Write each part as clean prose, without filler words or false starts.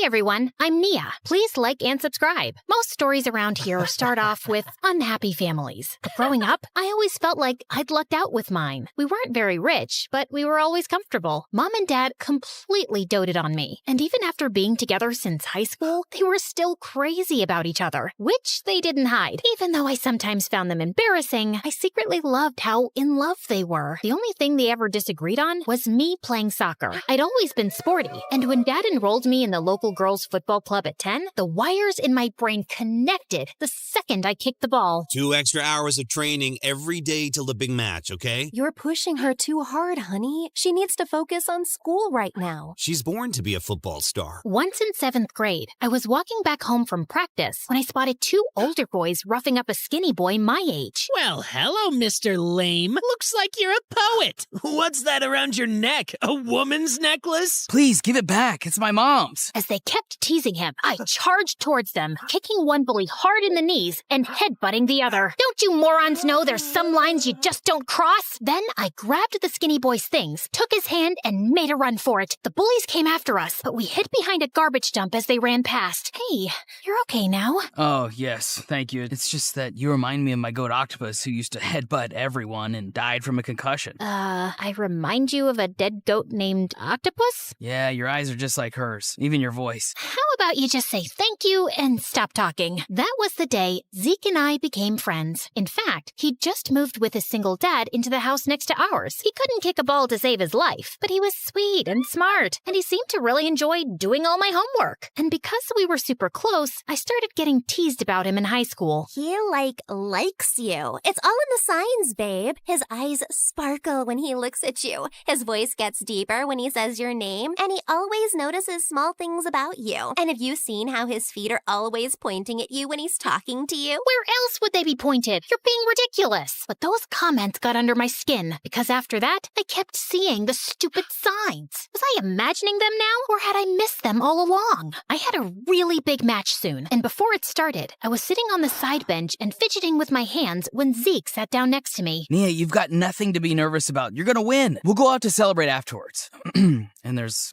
everyone, I'm Nia. Please like and subscribe. Most stories around here start off with unhappy families. But growing up, I always felt like I'd lucked out with mine. We weren't very rich, but we were always comfortable. Mom and Dad completely doted on me. And even after being together since high school, they were still crazy about each other, which they didn't hide. Even though I sometimes found them embarrassing, I secretly loved how in love they were. The only thing they ever disagreed on was me playing soccer. I'd always been sporty, and when Dad enrolled me in the local girls' football club at 10, the wires in my brain connected the second I kicked the ball. 2 extra hours of training every day till the big match, okay? You're pushing her too hard, honey. She needs to focus on school right now. She's born to be a football star. Once in 7th grade, I was walking back home from practice when I spotted 2 older boys roughing up a skinny boy my age. Well, hello, Mr. Lame. Looks like you're a poet. What's that around your neck? A woman's necklace? Please, give it back. It's my mom's. As they kept teasing him, I charged towards them, kicking one bully hard in the knees and headbutting the other. Don't you morons know there's some lines you just don't cross? Then I grabbed the skinny boy's things, took his hand, and made a run for it. The bullies came after us, but we hid behind a garbage dump as they ran past. Hey, you're okay now? Oh, yes, thank you. It's just that you remind me of my goat octopus who used to headbutt everyone and died from a concussion. I remind you of a dead goat named Octopus? Yeah, your eyes are just like hers, even your voice. How about you just say thank you and stop talking? That was the day Zeke and I became friends. In fact, he'd just moved with his single dad into the house next to ours. He couldn't kick a ball to save his life, but he was sweet and smart, and he seemed to really enjoy doing all my homework. And because we were super close, I started getting teased about him in high school. He, likes you. It's all in the signs, babe. His eyes sparkle when he looks at you. His voice gets deeper when he says your name, and he always notices small things about you. And have you seen how his feet are always pointing at you when he's talking to you? Where else would they be pointed? You're being ridiculous. But those comments got under my skin, because after that, I kept seeing the stupid signs. Was I imagining them now, or had I missed them all along? I had a really big match soon, and before it started, I was sitting on the side bench and fidgeting with my hands when Zeke sat down next to me. Nia, you've got nothing to be nervous about. You're gonna win. We'll go out to celebrate afterwards. And there's,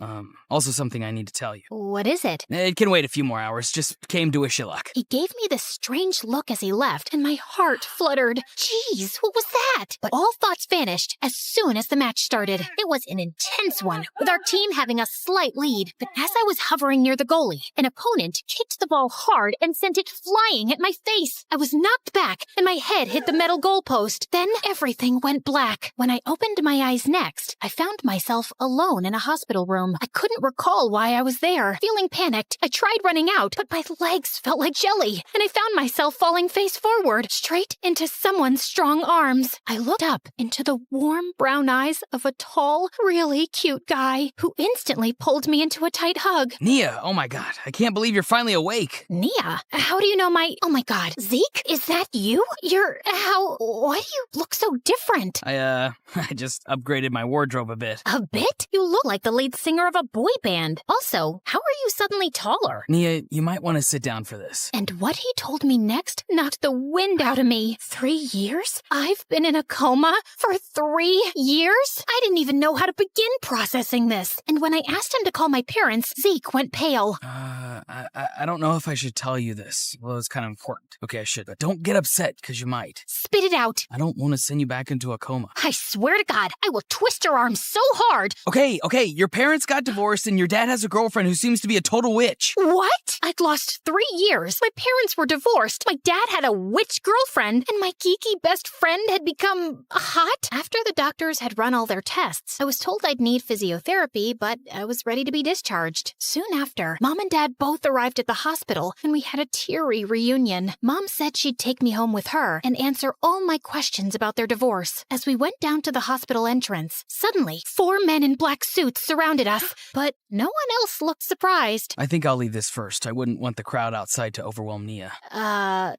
also something I need to tell you. What is it? It can wait a few more hours. Just came to wish you luck. He gave me this strange look as he left, and my heart fluttered. Jeez, what was that? But all thoughts vanished as soon as the match started. It was an intense one, with our team having a slight lead. But as I was hovering near the goalie, an opponent kicked the ball hard and sent it flying at my face. I was knocked back, and my head hit the metal goalpost. Then everything went black. When I opened my eyes next, I found myself alone in a hospital room. I couldn't recall why I was there. Feeling panicked, I tried running out, but my legs felt like jelly, and I found myself falling face forward, straight into someone's strong arms. I looked up into the warm brown eyes of a tall, really cute guy who instantly pulled me into a tight hug. Nia, oh my god, I can't believe you're finally awake. Nia, how do you know my... Oh my god, Zeke, is that you? Why do you look so different? I just upgraded my wardrobe a bit. A bit? You look like the lead singer of a boy band. Also, how are you suddenly taller? Nia, you might want to sit down for this. And what he told me next knocked the wind out of me. 3 years? I've been in a coma for 3 years? I didn't even know how to begin processing this. And when I asked him to call my parents, Zeke went pale. I don't know if I should tell you this. Well, it's kind of important. Okay, I should, but don't get upset, because you might. Spit it out. I don't want to send you back into a coma. I swear to God, I will twist your arm so hard. Okay, your parents got divorced and your dad has a girlfriend who seems to be a total witch. What? I'd lost 3 years. My parents were divorced. My dad had a witch girlfriend, and my geeky best friend had become hot. After the doctors had run all their tests, I was told I'd need physiotherapy, but I was ready to be discharged. Soon after, Mom and Dad both arrived at the hospital, and we had a teary reunion. Mom said she'd take me home with her and answer all my questions about their divorce. As we went down to the hospital entrance, suddenly 4 men in black suits surrounded us, but no one else looked surprised. I think I'll leave this first. I wouldn't want the crowd outside to overwhelm Nia.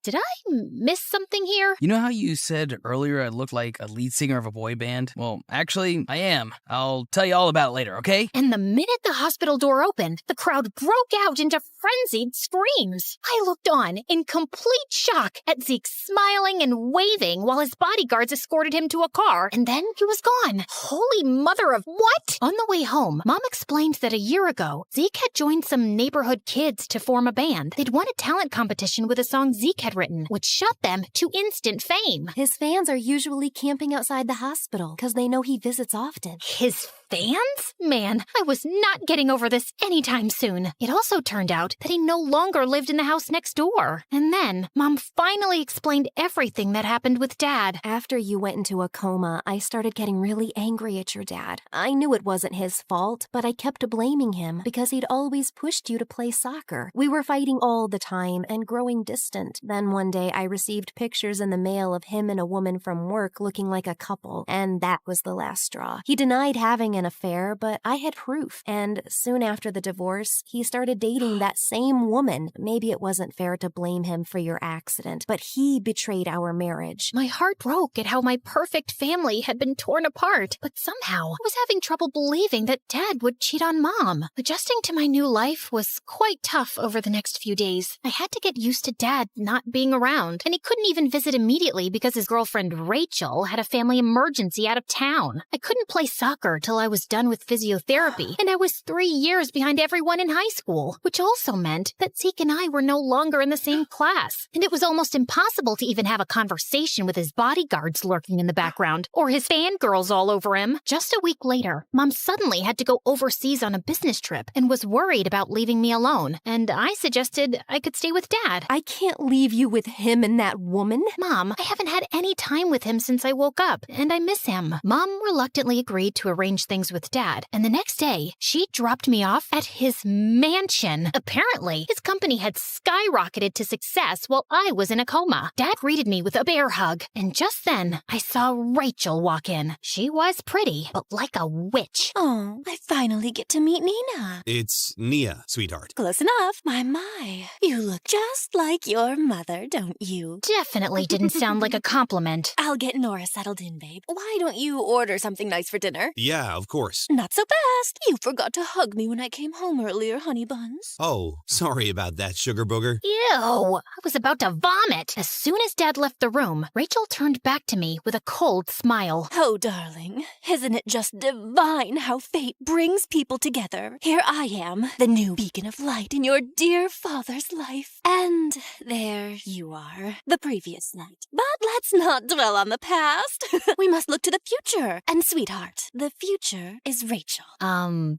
Did I miss something here? You know how you said earlier I looked like a lead singer of a boy band? Well, actually, I am. I'll tell you all about it later, okay? And the minute the hospital door opened, the crowd broke out into frenzied screams. I looked on in complete shock at Zeke smiling and waving while his bodyguards escorted him to a car, and then he was gone. Holy mother of what? On the way home, Mom explained that a year ago, Zeke had joined some neighborhood kids to form a band. They'd won a talent competition with a song Zeke had written, which shot them to instant fame. His fans are usually camping outside the hospital because they know he visits often. His fans? Man, I was not getting over this anytime soon. It also turned out that he no longer lived in the house next door. And then, Mom finally explained everything that happened with Dad. After you went into a coma, I started getting really angry at your dad. I knew it wasn't his fault, but I kept blaming him because he'd always pushed you to play soccer. We were fighting all the time and growing distant. Then one day I received pictures in the mail of him and a woman from work looking like a couple, and that was the last straw. He denied having an affair, but I had proof, and soon after the divorce, he started dating that same woman. Maybe it wasn't fair to blame him for your accident, but he betrayed our marriage. My heart broke at how my perfect family had been torn apart, but somehow I was having trouble believing that Dad would cheat on Mom. Adjusting to my new life was quite tough over the next few days. I had to get used to Dad not being around, and he couldn't even visit immediately because his girlfriend Rachel had a family emergency out of town. I couldn't play soccer till I was done with physiotherapy, and I was 3 years behind everyone in high school, which also meant that Zeke and I were no longer in the same class, and it was almost impossible to even have a conversation with his bodyguards lurking in the background, or his fangirls all over him. Just a week later, Mom suddenly had to go overseas on a business trip and was worried about leaving me alone, and I suggested I could stay with Dad. I can't leave you with him and that woman. Mom, I haven't had any time with him since I woke up, and I miss him. Mom reluctantly agreed to arrange things with Dad, and the next day, she dropped me off at his mansion. Apparently, his company had skyrocketed to success while I was in a coma. Dad greeted me with a bear hug, and just then, I saw Rachel walk in. She was pretty, but like a witch. Oh, I finally get to meet Nina. It's Nia, sweetheart. Close enough. My. You look just like your mother, don't you? Definitely didn't sound like a compliment. I'll get Nora settled in, babe. Why don't you order something nice for dinner? Yeah, of course. Not so fast. You forgot to hug me when I came home earlier, honey buns. Oh, sorry about that, sugar booger. Ew, I was about to vomit. As soon as Dad left the room, Rachel turned back to me with a cold smile. Oh, darling, isn't it just divine how fate brings people together? Here I am, the new beacon of light in your dear father's life. And there you are, the previous night. But let's not dwell on the past. We must look to the future. And sweetheart, the future is Rachel.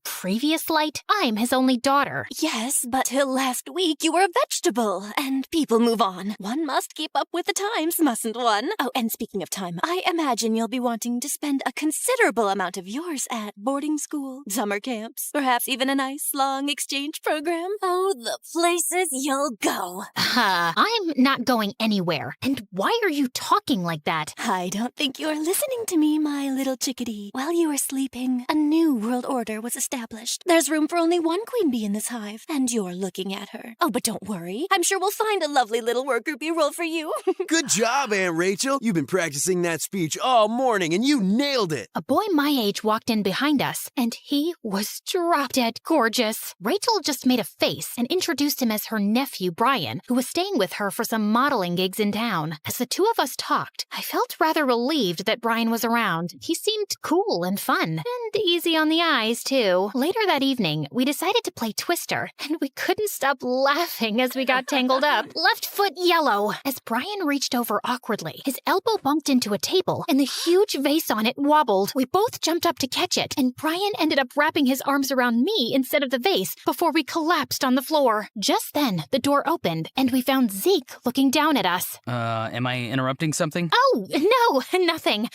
Previous light? I'm his only daughter. Yes, but till last week you were a vegetable, and people move on. One must keep up with the times, mustn't one? Oh, and speaking of time, I imagine you'll be wanting to spend a considerable amount of yours at boarding school, summer camps, perhaps even a nice long exchange program. Oh, the places you'll go. I'm not going anywhere. And why are you talking like that? I don't think you're listening to me, my little chickadee. While you were sleeping, a new world order was established. There's room for only one queen bee in this hive, and you're looking at her. Oh, but don't worry. I'm sure we'll find a lovely little worker bee role for you. Good job, Aunt Rachel. You've been practicing that speech all morning, and you nailed it. A boy my age walked in behind us, and he was drop-dead gorgeous. Rachel just made a face and introduced him as her nephew, Brian, who was staying with her for some modeling gigs in town. As the two of us talked, I felt rather relieved that Brian was around. He seemed cool and fun, and easy on the eyes, too. Later that evening, we decided to play Twister, and we couldn't stop laughing as we got tangled up. Left foot yellow. As Brian reached over awkwardly, his elbow bumped into a table, and the huge vase on it wobbled. We both jumped up to catch it, and Brian ended up wrapping his arms around me instead of the vase before we collapsed on the floor. Just then, the door opened, and we found Zeke looking down at us. Am I interrupting something? Oh, no, nothing.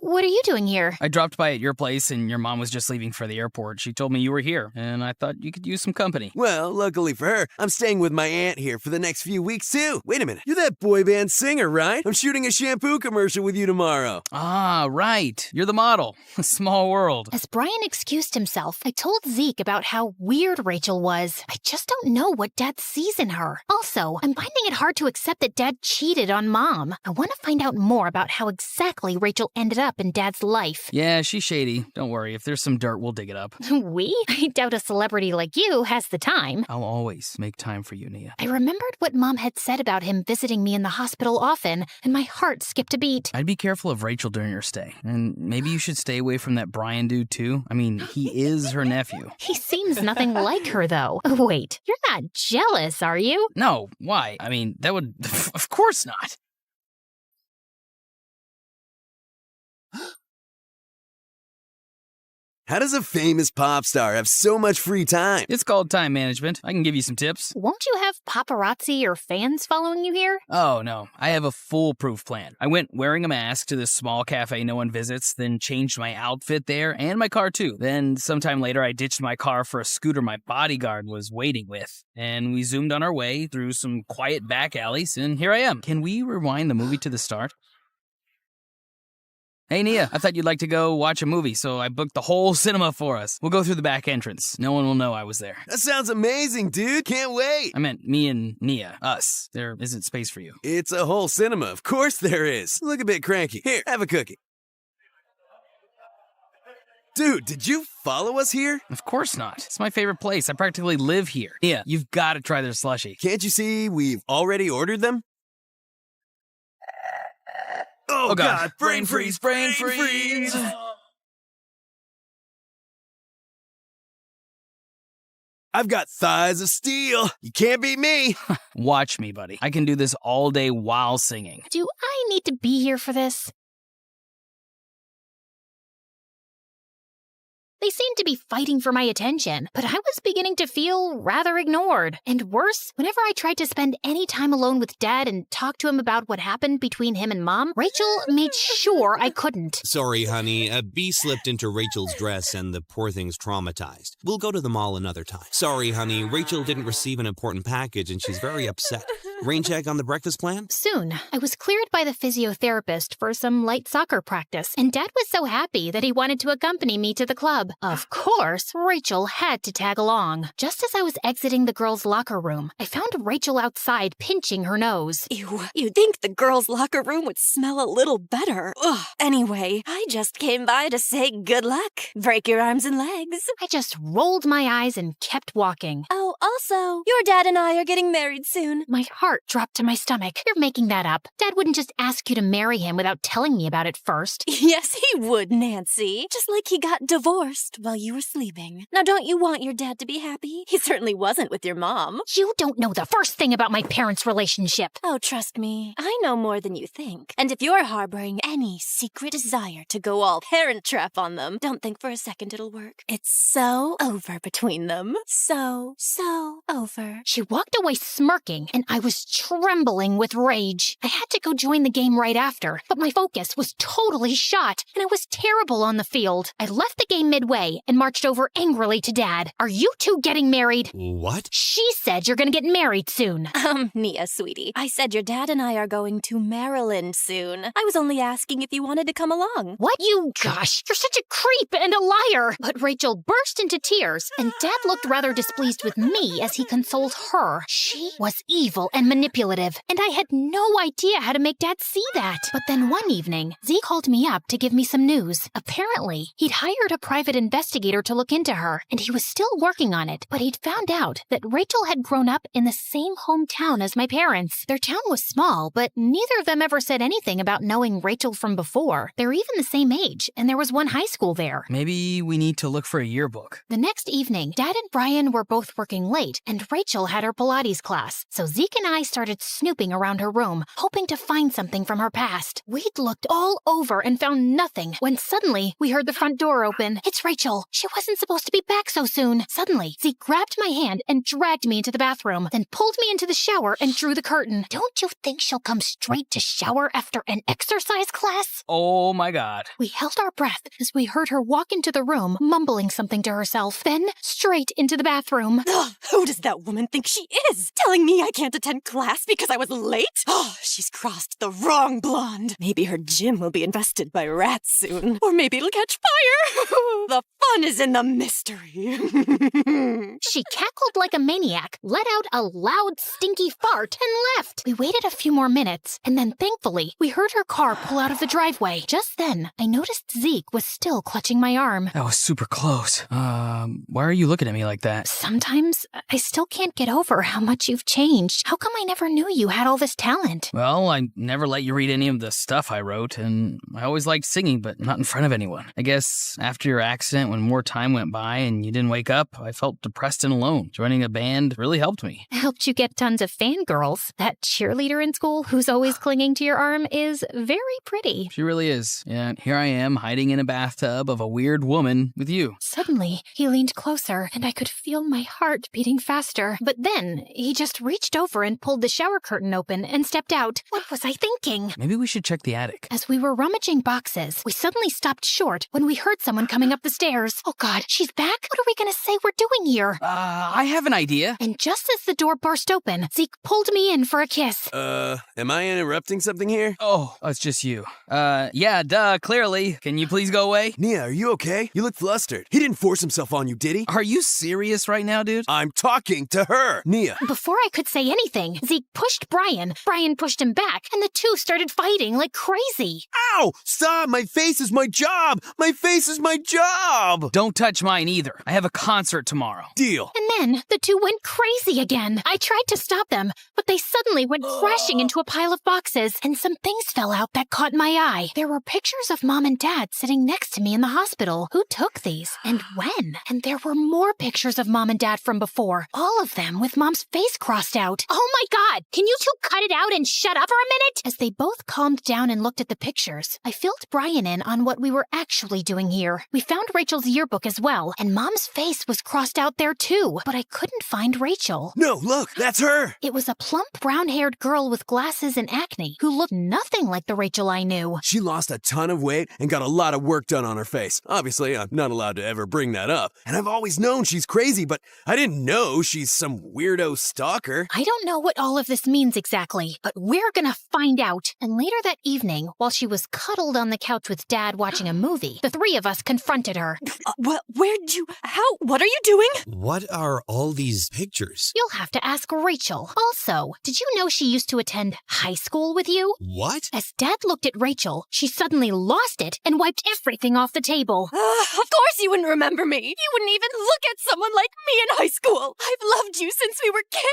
What are you doing here? I dropped by at your place and your mom was just leaving for the airport. She told me you were here, and I thought you could use some company. Well, luckily for her, I'm staying with my aunt here for the next few weeks, too. Wait a minute, you're that boy band singer, right? I'm shooting a shampoo commercial with you tomorrow. Ah, right. You're the model. Small world. As Brian excused himself, I told Zeke about how weird Rachel was. I just don't know what Dad sees in her. Also, I'm finding it hard to accept that Dad cheated on Mom. I want to find out more about how exactly Rachel ended up in Dad's life. Yeah, she's shady. Don't worry. If there's some dirt, we'll dig it up. We? I doubt a celebrity like you has the time. I'll always make time for you, Nia. I remembered what Mom had said about him visiting me in the hospital often, and my heart skipped a beat. I'd be careful of Rachel during your stay. And maybe you should stay away from that Brian dude, too. I mean, he is her nephew. He seems nothing like her, though. Wait, you're not jealous, are you? No, why? I mean, that would... Of course not. How does a famous pop star have so much free time? It's called time management. I can give you some tips. Won't you have paparazzi or fans following you here? Oh, no. I have a foolproof plan. I went wearing a mask to this small cafe no one visits, then changed my outfit there and my car too. Then sometime later, I ditched my car for a scooter my bodyguard was waiting with. And we zoomed on our way through some quiet back alleys, and here I am. Can we rewind the movie to the start? Hey, Nia, I thought you'd like to go watch a movie, so I booked the whole cinema for us. We'll go through the back entrance. No one will know I was there. That sounds amazing, dude. Can't wait. I meant me and Nia. Us. There isn't space for you. It's a whole cinema. Of course there is. Look a bit cranky. Here, have a cookie. Dude, did you follow us here? Of course not. It's my favorite place. I practically live here. Nia, you've got to try their slushie. Can't you see we've already ordered them? Oh, God. Brain freeze, brain freeze. I've got thighs of steel. You can't beat me. Watch me, buddy. I can do this all day while singing. Do I need to be here for this? They seemed to be fighting for my attention, but I was beginning to feel rather ignored. And worse, whenever I tried to spend any time alone with Dad and talk to him about what happened between him and Mom, Rachel made sure I couldn't. Sorry, honey. A bee slipped into Rachel's dress and the poor thing's traumatized. We'll go to the mall another time. Sorry, honey. Rachel didn't receive an important package and she's very upset. Rain check on the breakfast plan? Soon, I was cleared by the physiotherapist for some light soccer practice, and Dad was so happy that he wanted to accompany me to the club. Of course, Rachel had to tag along. Just as I was exiting the girls' locker room, I found Rachel outside pinching her nose. Ew, you'd think the girls' locker room would smell a little better. Ugh. Anyway, I just came by to say good luck. Break your arms and legs. I just rolled my eyes and kept walking. Oh, also, your dad and I are getting married soon. My heart dropped to my stomach. You're making that up. Dad wouldn't just ask you to marry him without telling me about it first. Yes, he would, Nancy. Just like he got divorced while you were sleeping. Now, don't you want your dad to be happy? He certainly wasn't with your mom. You don't know the first thing about my parents' relationship. Oh, trust me, I know more than you think. And if you're harboring any secret desire to go all parent trap on them, don't think for a second it'll work. It's so over between them. So over. She walked away smirking, and I was trembling with rage. I had to go join the game right after, but my focus was totally shot, and I was terrible on the field. I left the game midway and marched over angrily to Dad. Are you two getting married? What? She said you're gonna get married soon. Nia, sweetie, I said your dad and I are going to Maryland soon. I was only asking if you wanted to come along. What? Gosh, you're such a creep and a liar. But Rachel burst into tears, and Dad looked rather displeased with me as he consoled her. She was evil and manipulative, and I had no idea how to make Dad see that. But then one evening, Zeke called me up to give me some news. Apparently, he'd hired a private investigator to look into her, and he was still working on it. But he'd found out that Rachel had grown up in the same hometown as my parents. Their town was small, but neither of them ever said anything about knowing Rachel from before. They're even the same age, and there was one high school there. Maybe we need to look for a yearbook. The next evening, Dad and Brian were both working late, late, and Rachel had her Pilates class, so Zeke and I started snooping around her room, hoping to find something from her past. We'd looked all over and found nothing when suddenly we heard the front door open. It's Rachel. She wasn't supposed to be back so soon. Suddenly, Zeke grabbed my hand and dragged me into the bathroom, then pulled me into the shower and drew the curtain. Don't you think she'll come straight to shower after an exercise class? Oh my god. We held our breath as we heard her walk into the room, mumbling something to herself, then straight into the bathroom. Ugh, who does that woman think she is? Telling me I can't attend class because I was late? Oh, she's crossed the wrong blonde. Maybe her gym will be infested by rats soon. Or maybe it'll catch fire. The fun is in the mystery. She cackled like a maniac, let out a loud, stinky fart, and left. We waited a few more minutes, and then thankfully, we heard her car pull out of the driveway. Just then, I noticed Zeke was still clutching my arm. That was super close. Why are you looking at me like that? Sometimes, I still can't get over how much you've changed. How come I never knew you had all this talent? Well, I never let you read any of the stuff I wrote, and I always liked singing, but not in front of anyone. I guess after your accident, when more time went by and you didn't wake up, I felt depressed and alone. Joining a band really helped me. Helped you get tons of fangirls. That cheerleader in school who's always clinging to your arm is very pretty. She really is. Yeah, here I am, hiding in a bathtub of a weird woman with you. Suddenly, he leaned closer, and I could feel my heart beating faster. But then, he just reached over and pulled the shower curtain open and stepped out. What was I thinking? Maybe we should check the attic. As we were rummaging boxes, we suddenly stopped short when we heard someone coming up the stairs. Oh God, she's back? What are we gonna say we're doing here? I have an idea. And just as the door burst open, Zeke pulled me in for a kiss. Am I interrupting something here? Oh, it's just you. Yeah, duh, clearly. Can you please go away? Nia, are you okay? You look flustered. He didn't force himself on you, did he? Are you serious right now, dude? I'm talking to her. Nia. Before I could say anything, Zeke pushed Brian. Brian pushed him back, and the two started fighting like crazy. Ow! Stop! My face is my job! My face is my job! Don't touch mine either. I have a concert tomorrow. Deal. And then the two went crazy again. I tried to stop them, but they suddenly went crashing into a pile of boxes, and some things fell out that caught my eye. There were pictures of Mom and Dad sitting next to me in the hospital. Who took these? And when? And there were more pictures of Mom and Dad from before. All of them with Mom's face crossed out. Oh my God! Can you two cut it out and shut up for a minute? As they both calmed down and looked at the pictures, I filled Brian in on what we were actually doing here. We found Rachel's yearbook as well, and Mom's face was crossed out there too, but I couldn't find Rachel. No, look, that's her! It was a plump, brown-haired girl with glasses and acne who looked nothing like the Rachel I knew. She lost a ton of weight and got a lot of work done on her face. Obviously, I'm not allowed to ever bring that up. And I've always known she's crazy, but I didn't know she's some weirdo stalker. I don't know what all of this means exactly, but we're gonna find out. And later that evening, while she was cuddled on the couch with Dad watching a movie, the three of us confronted her. What are you doing? What are all these pictures? You'll have to ask Rachel. Also, did you know she used to attend high school with you? What? As Dad looked at Rachel, she suddenly lost it and wiped everything off the table. Of course you wouldn't remember me. You wouldn't even look at someone like me in high school. I've loved you since we were kids.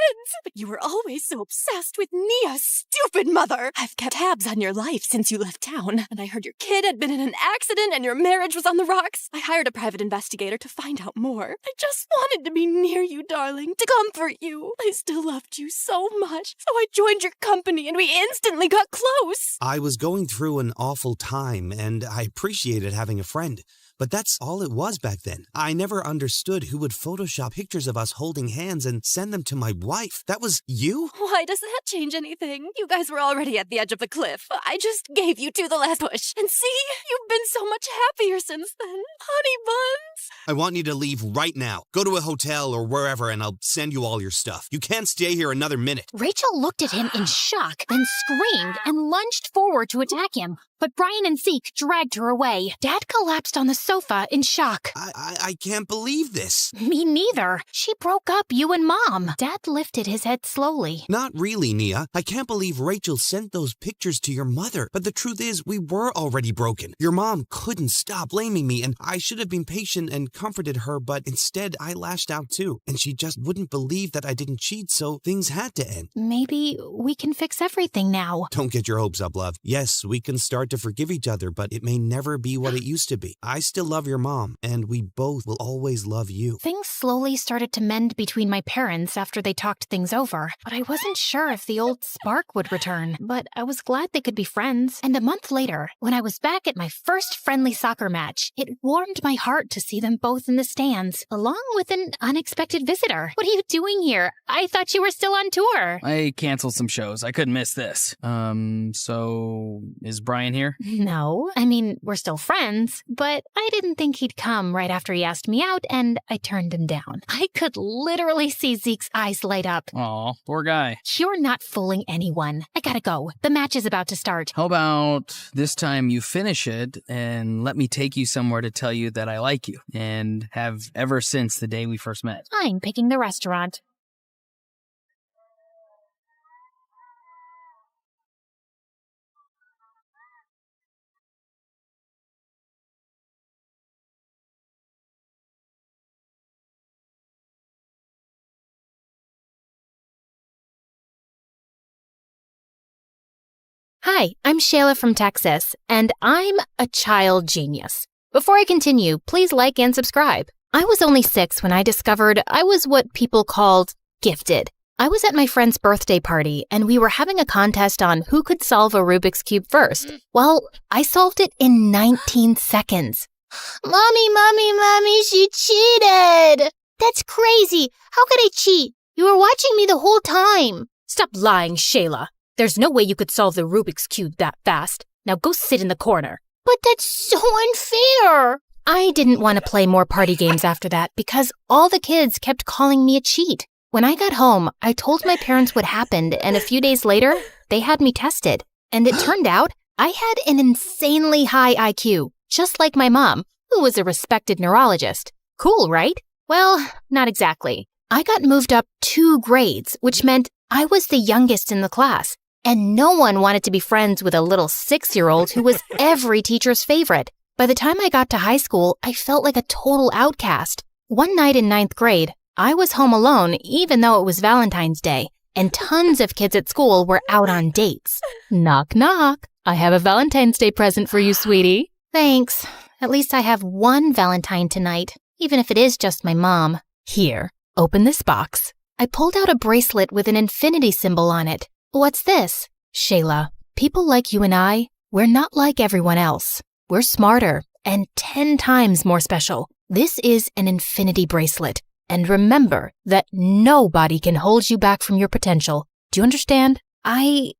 But you were always so obsessed with Nia's stupid mother. I've kept tabs on your life since you left town, and I heard your kid had been in an accident and your marriage was on the rocks. I hired a private investigator to find out more. I just wanted to be near you, darling, to comfort you. I still loved you so much, so I joined your company and we instantly got close. I was going through an awful time, and I appreciated having a friend. But that's all it was back then. I never understood who would Photoshop pictures of us holding hands and send them to my wife. That was you? Why does that change anything? You guys were already at the edge of the cliff. I just gave you to the last push. And see, you've been so much happier since then. Honey buns. I want you to leave right now. Go to a hotel or wherever and I'll send you all your stuff. You can't stay here another minute. Rachel looked at him in shock, then screamed and lunged forward to attack him. But Brian and Zeke dragged her away. Dad collapsed on the sofa in shock. I can't believe this. Me neither. She broke up you and Mom. Dad lifted his head slowly. Not really, Nia. I can't believe Rachel sent those pictures to your mother. But the truth is, we were already broken. Your mom couldn't stop blaming me, and I should have been patient and comforted her, but instead I lashed out too. And she just wouldn't believe that I didn't cheat, so things had to end. Maybe we can fix everything now. Don't get your hopes up, love. Yes, we can start to forgive each other, but it may never be what it used to be. I still love your mom, and we both will always love you. Things slowly started to mend between my parents after they talked things over, but I wasn't sure if the old spark would return. But I was glad they could be friends. And a month later, when I was back at my first friendly soccer match, it warmed my heart to see them both in the stands, along with an unexpected visitor. What are you doing here? I thought you were still on tour. I canceled some shows. I couldn't miss this. So is Brian here? No. I mean, we're still friends, but I didn't think he'd come right after he asked me out, and I turned him down. I could literally see Zeke's eyes light up. Aw, poor guy. You're not fooling anyone. I gotta go. The match is about to start. How about this time you finish it and let me take you somewhere to tell you that I like you and have ever since the day we first met? I'm picking the restaurant. Hi, I'm Shayla from Texas, and I'm a child genius. Before I continue, please like and subscribe. I was only 6 when I discovered I was what people called gifted. I was at my friend's birthday party, and we were having a contest on who could solve a Rubik's Cube first. Well, I solved it in 19 seconds. Mommy, she cheated! That's crazy! How could I cheat? You were watching me the whole time. Stop lying, Shayla. There's no way you could solve the Rubik's Cube that fast. Now go sit in the corner. But that's so unfair! I didn't want to play more party games after that because all the kids kept calling me a cheat. When I got home, I told my parents what happened, and a few days later, they had me tested. And it turned out I had an insanely high IQ, just like my mom, who was a respected neurologist. Cool, right? Well, not exactly. I got moved up 2 grades, which meant I was the youngest in the class. And no one wanted to be friends with a little 6-year-old who was every teacher's favorite. By the time I got to high school, I felt like a total outcast. One night in 9th grade, I was home alone even though it was Valentine's Day, and tons of kids at school were out on dates. Knock, knock. I have a Valentine's Day present for you, sweetie. Thanks. At least I have one Valentine tonight, even if it is just my mom. Here, open this box. I pulled out a bracelet with an infinity symbol on it. What's this? Shayla, people like you and I, we're not like everyone else. We're smarter and 10 times more special. This is an infinity bracelet. And remember that nobody can hold you back from your potential. Do you understand? I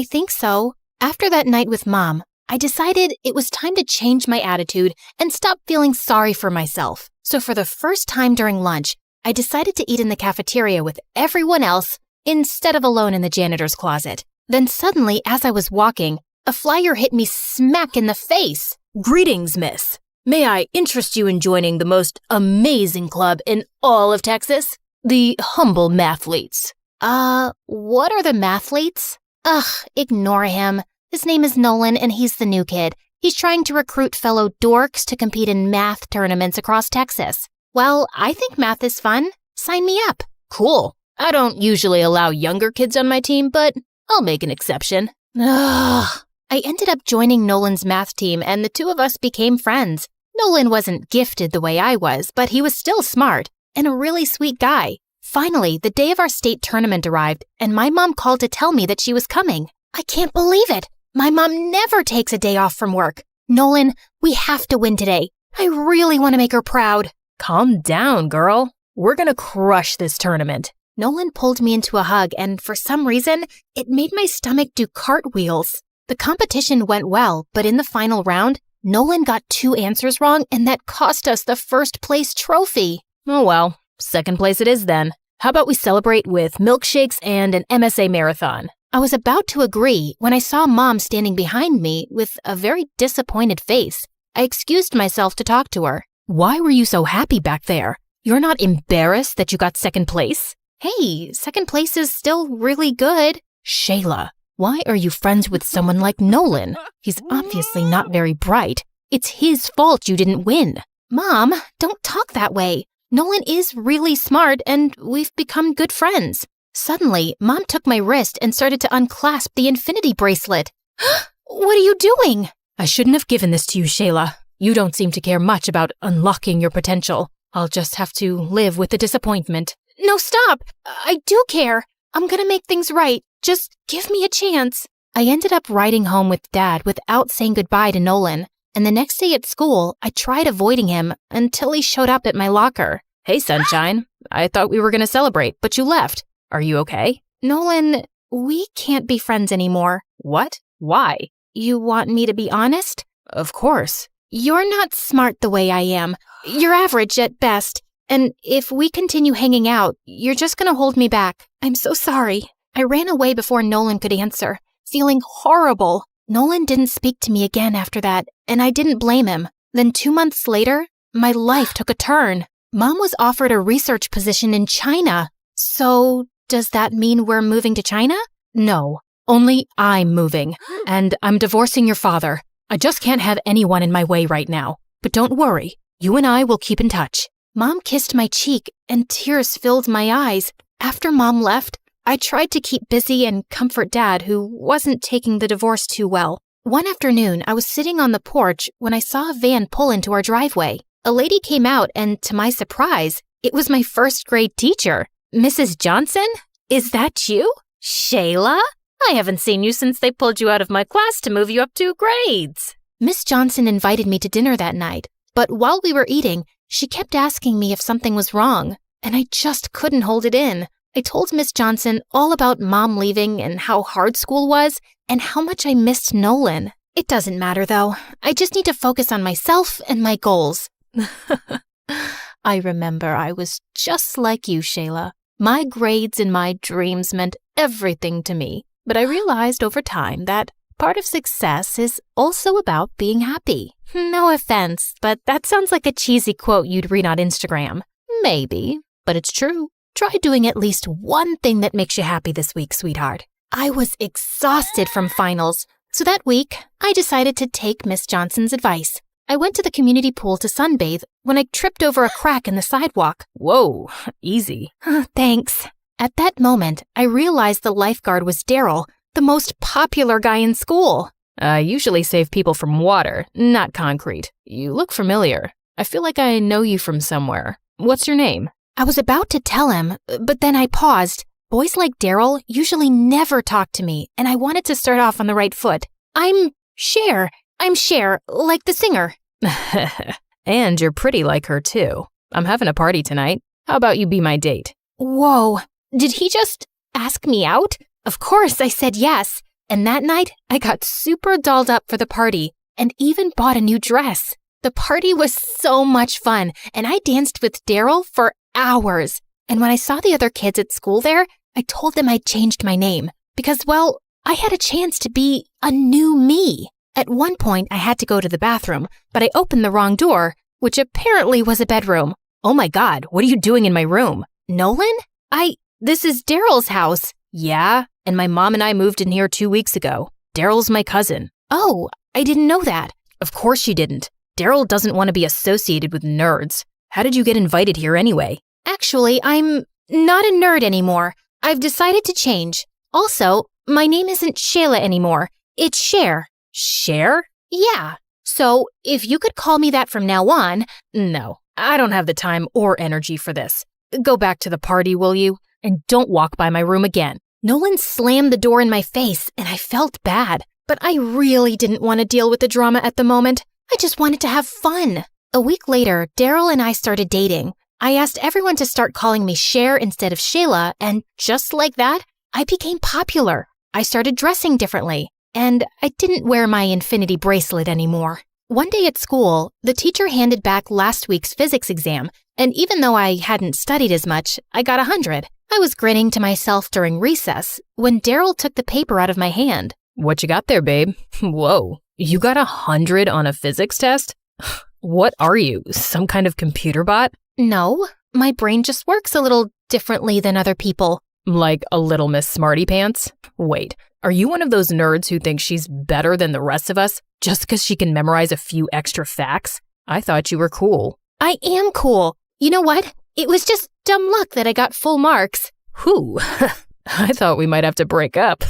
think so. After that night with Mom, I decided it was time to change my attitude and stop feeling sorry for myself. So for the first time during lunch, I decided to eat in the cafeteria with everyone else instead of alone in the janitor's closet. Then suddenly, as I was walking, a flyer hit me smack in the face. Greetings, miss. May I interest you in joining the most amazing club in all of Texas? The Humble Mathletes. What are the Mathletes? Ugh, ignore him. His name is Nolan and he's the new kid. He's trying to recruit fellow dorks to compete in math tournaments across Texas. Well, I think math is fun. Sign me up. Cool. I don't usually allow younger kids on my team, but I'll make an exception. Ugh. I ended up joining Nolan's math team, and the 2 of us became friends. Nolan wasn't gifted the way I was, but he was still smart and a really sweet guy. Finally, the day of our state tournament arrived, and my mom called to tell me that she was coming. I can't believe it. My mom never takes a day off from work. Nolan, we have to win today. I really want to make her proud. Calm down, girl. We're gonna crush this tournament. Nolan pulled me into a hug, and for some reason, it made my stomach do cartwheels. The competition went well, but in the final round, Nolan got 2 answers wrong, and that cost us the first place trophy. Oh well, second place it is then. How about we celebrate with milkshakes and an MSA marathon? I was about to agree when I saw Mom standing behind me with a very disappointed face. I excused myself to talk to her. Why were you so happy back there? You're not embarrassed that you got second place? Hey, second place is still really good. Shayla, why are you friends with someone like Nolan? He's obviously not very bright. It's his fault you didn't win. Mom, don't talk that way. Nolan is really smart and we've become good friends. Suddenly, Mom took my wrist and started to unclasp the infinity bracelet. What are you doing? I shouldn't have given this to you, Shayla. You don't seem to care much about unlocking your potential. I'll just have to live with the disappointment. No, stop. I do care. I'm gonna make things right. Just give me a chance. I ended up riding home with Dad without saying goodbye to Nolan. And the next day at school, I tried avoiding him until he showed up at my locker. Hey, sunshine. I thought we were going to celebrate, but you left. Are you okay? Nolan, we can't be friends anymore. What? Why? You want me to be honest? Of course. You're not smart the way I am. You're average at best. And if we continue hanging out, you're just gonna hold me back. I'm so sorry. I ran away before Nolan could answer, feeling horrible. Nolan didn't speak to me again after that, and I didn't blame him. Then 2 months later, my life took a turn. Mom was offered a research position in China. So, does that mean we're moving to China? No, only I'm moving, and I'm divorcing your father. I just can't have anyone in my way right now. But don't worry, you and I will keep in touch. Mom kissed my cheek, and tears filled my eyes. After Mom left, I tried to keep busy and comfort Dad, who wasn't taking the divorce too well. One afternoon, I was sitting on the porch when I saw a van pull into our driveway. A lady came out, and to my surprise, it was my first grade teacher. Mrs. Johnson? Is that you? Shayla? I haven't seen you since they pulled you out of my class to move you up 2 grades. Miss Johnson invited me to dinner that night, but while we were eating, she kept asking me if something was wrong, and I just couldn't hold it in. I told Miss Johnson all about Mom leaving and how hard school was and how much I missed Nolan. It doesn't matter though. I just need to focus on myself and my goals. I remember I was just like you, Shayla. My grades and my dreams meant everything to me, but I realized over time that part of success is also about being happy. No offense, but that sounds like a cheesy quote you'd read on Instagram. Maybe, but it's true. Try doing at least one thing that makes you happy this week, sweetheart. I was exhausted from finals, so that week, I decided to take Miss Johnson's advice. I went to the community pool to sunbathe when I tripped over a crack in the sidewalk. Whoa, easy. Thanks. At that moment, I realized the lifeguard was Daryl, the most popular guy in school. I usually save people from water, not concrete. You look familiar. I feel like I know you from somewhere. What's your name? I was about to tell him, but then I paused. Boys like Daryl usually never talk to me, and I wanted to start off on the right foot. I'm Cher, like the singer. And you're pretty like her, too. I'm having a party tonight. How about you be my date? Whoa, did he just ask me out? Of course, I said yes. And that night, I got super dolled up for the party and even bought a new dress. The party was so much fun, and I danced with Daryl for hours. And when I saw the other kids at school there, I told them I'd changed my name because, well, I had a chance to be a new me. At one point, I had to go to the bathroom, but I opened the wrong door, which apparently was a bedroom. Oh my God, what are you doing in my room? Nolan? This is Daryl's house. Yeah, and my mom and I moved in here 2 weeks ago. Daryl's my cousin. Oh, I didn't know that. Of course you didn't. Daryl doesn't want to be associated with nerds. How did you get invited here anyway? Actually, I'm not a nerd anymore. I've decided to change. Also, my name isn't Shayla anymore. It's Cher. Cher? Yeah. So, if you could call me that from now on. No, I don't have the time or energy for this. Go back to the party, will you? And don't walk by my room again. Nolan slammed the door in my face, and I felt bad. But I really didn't want to deal with the drama at the moment. I just wanted to have fun. A week later, Daryl and I started dating. I asked everyone to start calling me Cher instead of Shayla, and just like that, I became popular. I started dressing differently, and I didn't wear my infinity bracelet anymore. One day at school, the teacher handed back last week's physics exam, and even though I hadn't studied as much, I got 100. I was grinning to myself during recess when Daryl took the paper out of my hand. What you got there, babe? Whoa, you got 100 on a physics test? What are you, some kind of computer bot? No, my brain just works a little differently than other people. Like a little Miss Smarty Pants? Wait, are you one of those nerds who thinks she's better than the rest of us just because she can memorize a few extra facts? I thought you were cool. I am cool. You know what? It was just dumb luck that I got full marks. Whew, I thought we might have to break up.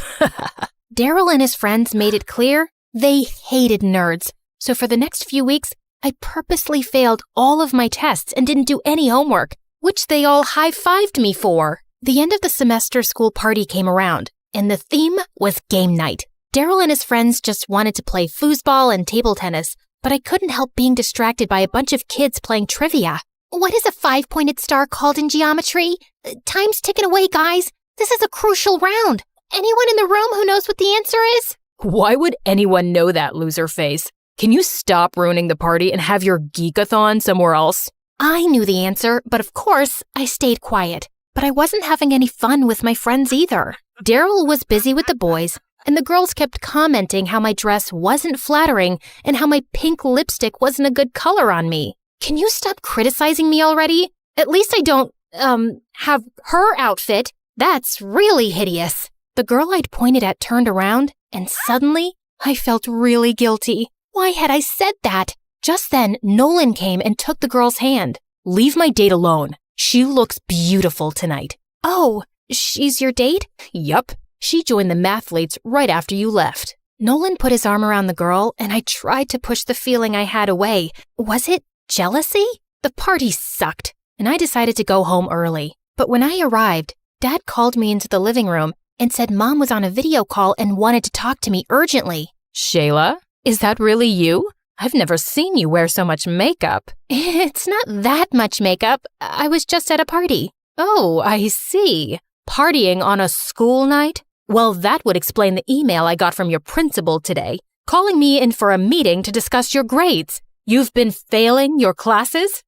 Daryl and his friends made it clear They hated nerds. So for the next few weeks, I purposely failed all of my tests and didn't do any homework, which they all high-fived me for. The end of the semester school party came around, and the theme was game night. Daryl and his friends just wanted to play foosball and table tennis, but I couldn't help being distracted by a bunch of kids playing trivia. What is a 5-pointed star called in geometry? Time's ticking away, guys. This is a crucial round. Anyone in the room who knows what the answer is? Why would anyone know that, loser face? Can you stop ruining the party and have your geekathon somewhere else? I knew the answer, but of course, I stayed quiet. But I wasn't having any fun with my friends either. Daryl was busy with the boys, and the girls kept commenting how my dress wasn't flattering and how my pink lipstick wasn't a good color on me. Can you stop criticizing me already? At least I don't, have her outfit. That's really hideous. The girl I'd pointed at turned around, and suddenly, I felt really guilty. Why had I said that? Just then, Nolan came and took the girl's hand. Leave my date alone. She looks beautiful tonight. Oh, she's your date? Yup. She joined the mathletes right after you left. Nolan put his arm around the girl, and I tried to push the feeling I had away. Was it jealousy? The party sucked, and I decided to go home early. But when I arrived, Dad called me into the living room and said Mom was on a video call and wanted to talk to me urgently. Shayla, is that really you? I've never seen you wear so much makeup. It's not that much makeup. I was just at a party. Oh, I see. Partying on a school night? Well, that would explain the email I got from your principal today, calling me in for a meeting to discuss your grades. You've been failing your classes?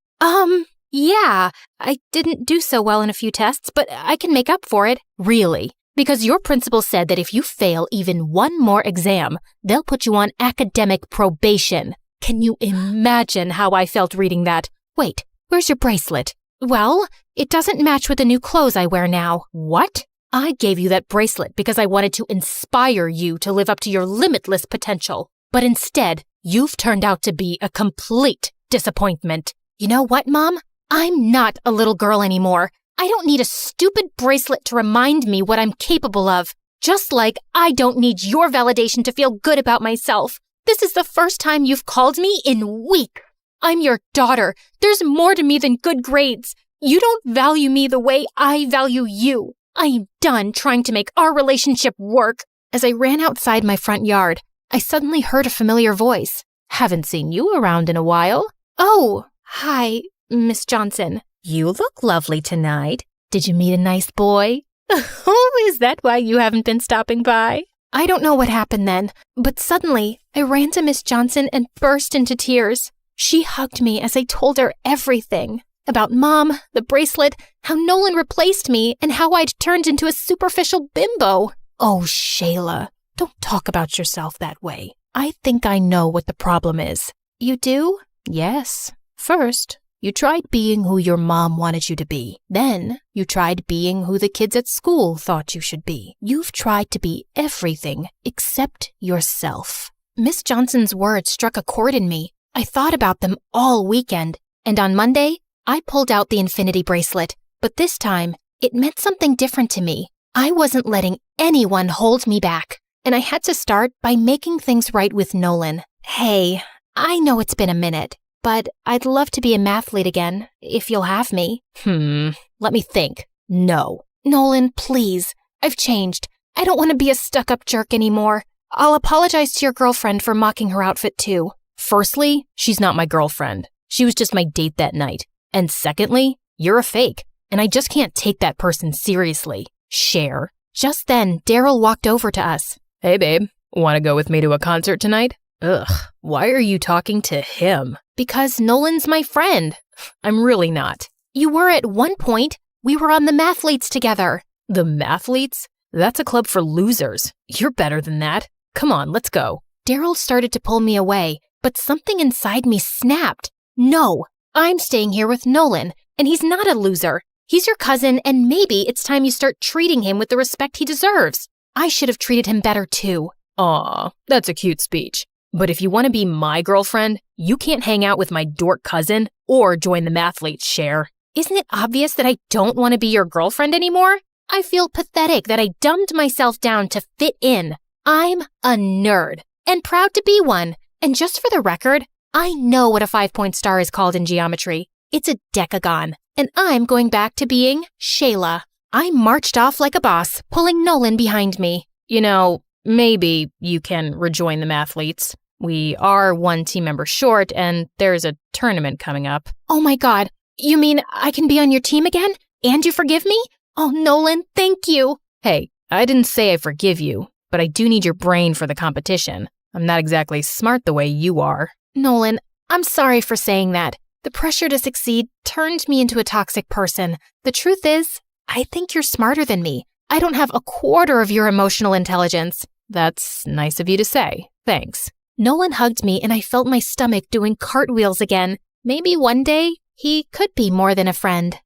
Yeah. I didn't do so well in a few tests, but I can make up for it. Really? Because your principal said that if you fail even one more exam, they'll put you on academic probation. Can you imagine how I felt reading that? Wait, where's your bracelet? Well, it doesn't match with the new clothes I wear now. What? I gave you that bracelet because I wanted to inspire you to live up to your limitless potential. But instead, you've turned out to be a complete disappointment. You know what, Mom? I'm not a little girl anymore. I don't need a stupid bracelet to remind me what I'm capable of. Just like I don't need your validation to feel good about myself. This is the first time you've called me in weeks. I'm your daughter. There's more to me than good grades. You don't value me the way I value you. I am done trying to make our relationship work. As I ran outside my front yard, I suddenly heard a familiar voice. Haven't seen you around in a while. Oh, hi, Miss Johnson. You look lovely tonight. Did you meet a nice boy? Oh, is that why you haven't been stopping by? I don't know what happened then, but suddenly I ran to Miss Johnson and burst into tears. She hugged me as I told her everything. About Mom, the bracelet, how Nolan replaced me, and how I'd turned into a superficial bimbo. Oh, Shayla, don't talk about yourself that way. I think I know what the problem is. You do? Yes. First, you tried being who your mom wanted you to be. Then, you tried being who the kids at school thought you should be. You've tried to be everything except yourself. Miss Johnson's words struck a chord in me. I thought about them all weekend, and on Monday, I pulled out the infinity bracelet. But this time, it meant something different to me. I wasn't letting anyone hold me back, and I had to start by making things right with Nolan. Hey, I know it's been a minute, but I'd love to be a mathlete again, if you'll have me. Let me think. No. Nolan, please. I've changed. I don't want to be a stuck-up jerk anymore. I'll apologize to your girlfriend for mocking her outfit too. Firstly, she's not my girlfriend. She was just my date that night. And secondly, you're a fake, and I just can't take that person seriously. Cher. Just then, Daryl walked over to us. Hey, babe. Want to go with me to a concert tonight? Ugh, why are you talking to him? Because Nolan's my friend. I'm really not. You were at one point. We were on the mathletes together. The mathletes? That's a club for losers. You're better than that. Come on, let's go. Daryl started to pull me away, but something inside me snapped. No, I'm staying here with Nolan, and he's not a loser. He's your cousin, and maybe it's time you start treating him with the respect he deserves. I should have treated him better too. Aw, that's a cute speech. But if you want to be my girlfriend, you can't hang out with my dork cousin or join the mathletes, Cher. Isn't it obvious that I don't want to be your girlfriend anymore? I feel pathetic that I dumbed myself down to fit in. I'm a nerd. and proud to be one. And just for the record, I know what a 5-point star is called in geometry. It's a decagon, and I'm going back to being Shayla. I marched off like a boss, pulling Nolan behind me. You know, maybe you can rejoin the mathletes. We are one team member short, and there's a tournament coming up. Oh my God, you mean I can be on your team again? And you forgive me? Oh, Nolan, thank you. Hey, I didn't say I forgive you, but I do need your brain for the competition. I'm not exactly smart the way you are. Nolan, I'm sorry for saying that. The pressure to succeed turned me into a toxic person. The truth is, I think you're smarter than me. I don't have a quarter of your emotional intelligence. That's nice of you to say. Thanks. Nolan hugged me and I felt my stomach doing cartwheels again. Maybe one day he could be more than a friend.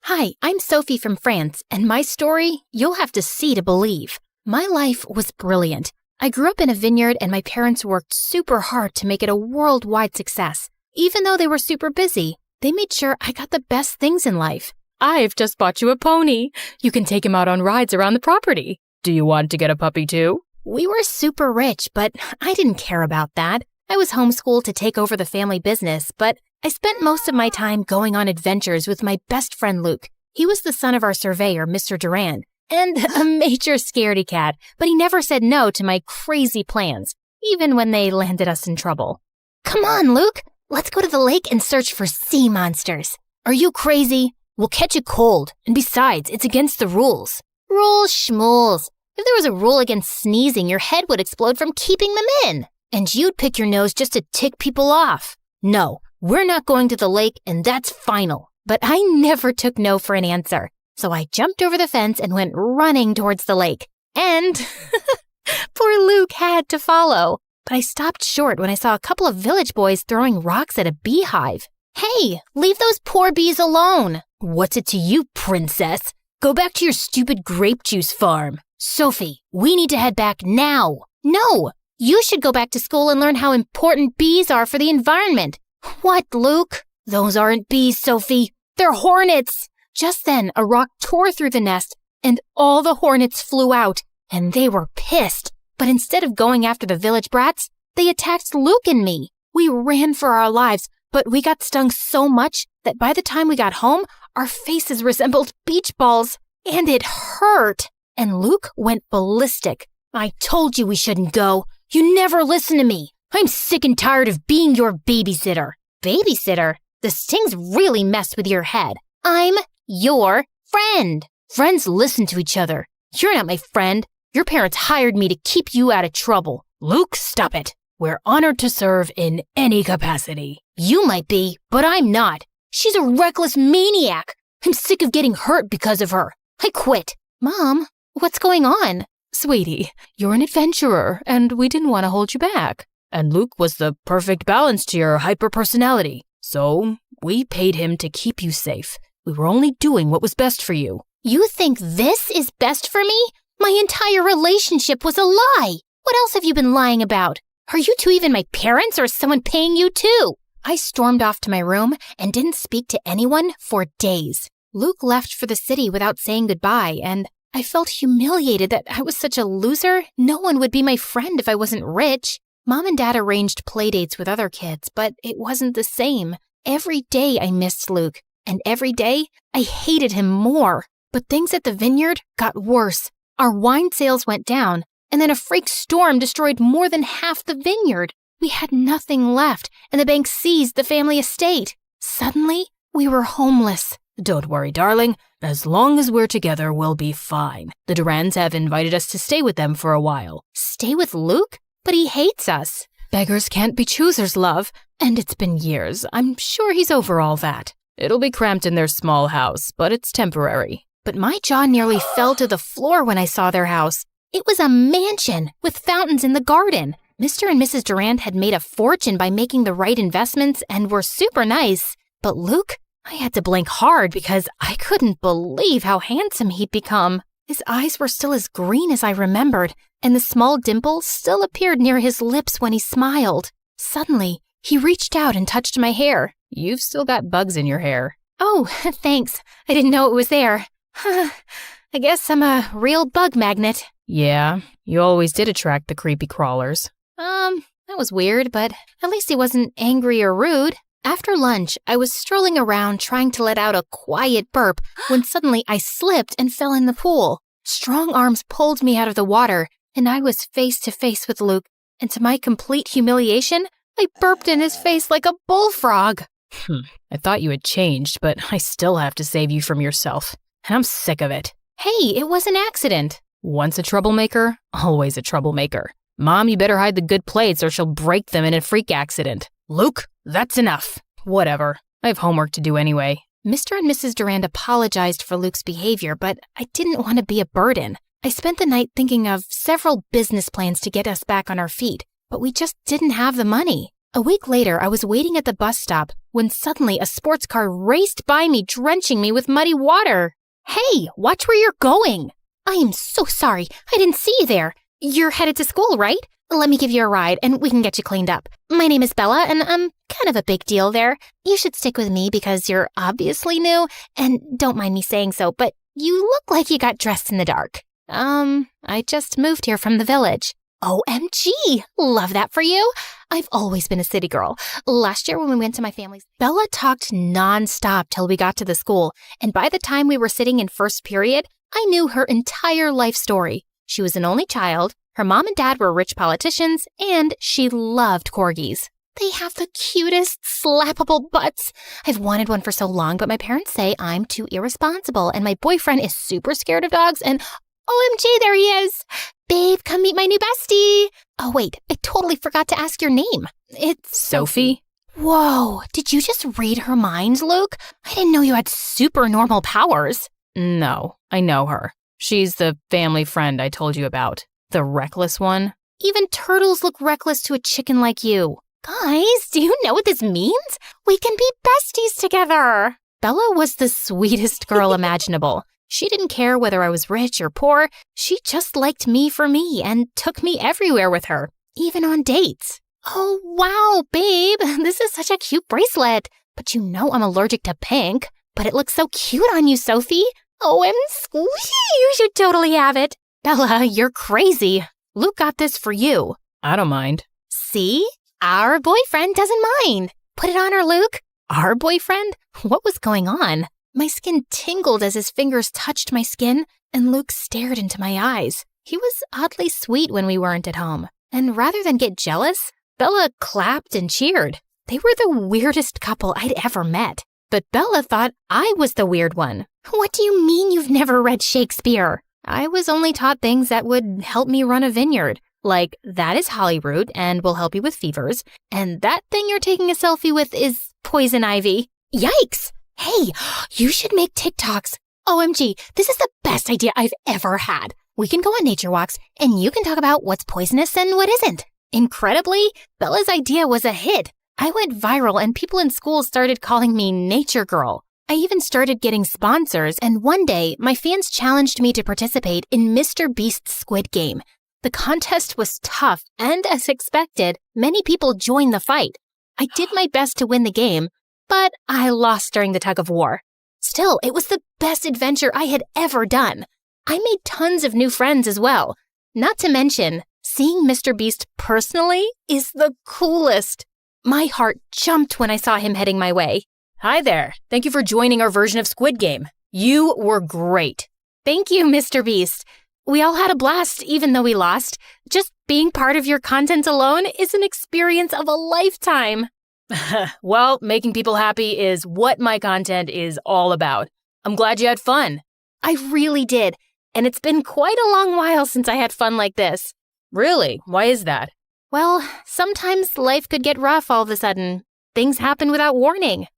Hi, I'm Sophie from France, and my story, you'll have to see to believe. My life was brilliant. I grew up in a vineyard and my parents worked super hard to make it a worldwide success. Even though they were super busy, they made sure I got the best things in life. I've just bought you a pony. You can take him out on rides around the property. Do you want to get a puppy too? We were super rich, but I didn't care about that. I was homeschooled to take over the family business, but I spent most of my time going on adventures with my best friend Luke. He was the son of our surveyor, Mr. Durand, and a major scaredy cat, but he never said no to my crazy plans, even when they landed us in trouble. Come on, Luke. Let's go to the lake and search for sea monsters. Are you crazy? We'll catch a cold, and besides, it's against the rules. Rules schmools. If there was a rule against sneezing, your head would explode from keeping them in. And you'd pick your nose just to tick people off. No, we're not going to the lake, and that's final. But I never took no for an answer. So I jumped over the fence and went running towards the lake. And poor Luke had to follow. But I stopped short when I saw a couple of village boys throwing rocks at a beehive. Hey, leave those poor bees alone. What's it to you, princess? Go back to your stupid grape juice farm. Sophie, we need to head back now. No, you should go back to school and learn how important bees are for the environment. What, Luke? Those aren't bees, Sophie. They're hornets. Just then, a rock tore through the nest, and all the hornets flew out, and they were pissed. But instead of going after the village brats, they attacked Luke and me. We ran for our lives, but we got stung so much that by the time we got home, our faces resembled beach balls, and it hurt. And Luke went ballistic. I told you we shouldn't go. You never listen to me. I'm sick and tired of being your babysitter. Babysitter? The stings really mess with your head. I'm your friend. Friends listen to each other. You're not my friend. Your parents hired me to keep you out of trouble. Luke, stop it. We're honored to serve in any capacity. You might be, but I'm not. She's a reckless maniac. I'm sick of getting hurt because of her. I quit. Mom, what's going on? Sweetie, you're an adventurer, and we didn't want to hold you back. And Luke was the perfect balance to your hyper-personality. So we paid him to keep you safe. We were only doing what was best for you. You think this is best for me? My entire relationship was a lie. What else have you been lying about? Are you two even my parents, or is someone paying you too? I stormed off to my room and didn't speak to anyone for days. Luke left for the city without saying goodbye, and I felt humiliated that I was such a loser. No one would be my friend if I wasn't rich. Mom and Dad arranged playdates with other kids, but it wasn't the same. Every day I missed Luke, and every day I hated him more. But things at the vineyard got worse. Our wine sales went down, and then a freak storm destroyed more than half the vineyard. We had nothing left, and the bank seized the family estate. Suddenly, we were homeless. Don't worry, darling. As long as we're together, we'll be fine. The Durands have invited us to stay with them for a while. Stay with Luke? But he hates us. Beggars can't be choosers, love. And it's been years. I'm sure he's over all that. It'll be cramped in their small house, but it's temporary. But my jaw nearly fell to the floor when I saw their house. It was a mansion with fountains in the garden. Mr. and Mrs. Durand had made a fortune by making the right investments and were super nice. But Luke, I had to blink hard because I couldn't believe how handsome he'd become. His eyes were still as green as I remembered, and the small dimple still appeared near his lips when he smiled. Suddenly, he reached out and touched my hair. You've still got bugs in your hair. Oh, thanks. I didn't know it was there. I guess I'm a real bug magnet. Yeah, you always did attract the creepy crawlers. That was weird, but at least he wasn't angry or rude. After lunch, I was strolling around trying to let out a quiet burp when suddenly I slipped and fell in the pool. Strong arms pulled me out of the water, and I was face to face with Luke, and to my complete humiliation, I burped in his face like a bullfrog. I thought you had changed, but I still have to save you from yourself, and I'm sick of it. Hey, it was an accident. Once a troublemaker, always a troublemaker. Mom, you better hide the good plates or she'll break them in a freak accident. Luke, that's enough. Whatever. I have homework to do anyway. Mr. and Mrs. Durand apologized for Luke's behavior, but I didn't want to be a burden. I spent the night thinking of several business plans to get us back on our feet, but we just didn't have the money. A week later, I was waiting at the bus stop when suddenly a sports car raced by me, drenching me with muddy water. Hey, watch where you're going. I am so sorry. I didn't see you there. You're headed to school, right? Let me give you a ride and we can get you cleaned up. My name is Bella and I'm kind of a big deal there. You should stick with me because you're obviously new and don't mind me saying so, but you look like you got dressed in the dark. I just moved here from the village. OMG! Love that for you. I've always been a city girl. Last year when we went to my family's, Bella talked nonstop till we got to the school, and by the time we were sitting in first period, I knew her entire life story. She was an only child, her mom and dad were rich politicians, and she loved corgis. They have the cutest, slappable butts. I've wanted one for so long, but my parents say I'm too irresponsible, and my boyfriend is super scared of dogs, and OMG, there he is. Babe, come meet my new bestie. Oh, wait, I totally forgot to ask your name. It's Sophie? Whoa, did you just read her mind, Luke? I didn't know you had super normal powers. No, I know her. She's the family friend I told you about. The reckless one. Even turtles look reckless to a chicken like you. Guys, do you know what this means? We can be besties together. Bella was the sweetest girl imaginable. She didn't care whether I was rich or poor. She just liked me for me and took me everywhere with her, even on dates. Oh, wow, babe. This is such a cute bracelet. But you know I'm allergic to pink. But it looks so cute on you, Sophie. Oh, I'm squishy. You should totally have it. Bella, you're crazy. Luke got this for you. I don't mind. See? Our boyfriend doesn't mind. Put it on her, Luke. Our boyfriend? What was going on? My skin tingled as his fingers touched my skin, and Luke stared into my eyes. He was oddly sweet when we weren't at home. And rather than get jealous, Bella clapped and cheered. They were the weirdest couple I'd ever met. But Bella thought I was the weird one. What do you mean you've never read Shakespeare? I was only taught things that would help me run a vineyard. Like, that is Holyrood and will help you with fevers. And that thing you're taking a selfie with is poison ivy. Yikes! Hey, you should make TikToks. OMG, this is the best idea I've ever had. We can go on nature walks, and you can talk about what's poisonous and what isn't. Incredibly, Bella's idea was a hit. I went viral, and people in school started calling me Nature Girl. I even started getting sponsors, and one day, my fans challenged me to participate in Mr. Beast's Squid Game. The contest was tough, and as expected, many people joined the fight. I did my best to win the game, but I lost during the tug of war. Still, it was the best adventure I had ever done. I made tons of new friends as well. Not to mention, seeing Mr. Beast personally is the coolest. My heart jumped when I saw him heading my way. Hi there. Thank you for joining our version of Squid Game. You were great. Thank you, Mr. Beast. We all had a blast, even though we lost. Just being part of your content alone is an experience of a lifetime. Well, making people happy is what my content is all about. I'm glad you had fun. I really did, and it's been quite a long while since I had fun like this. Really? Why is that? Well, sometimes life could get rough all of a sudden. Things happen without warning.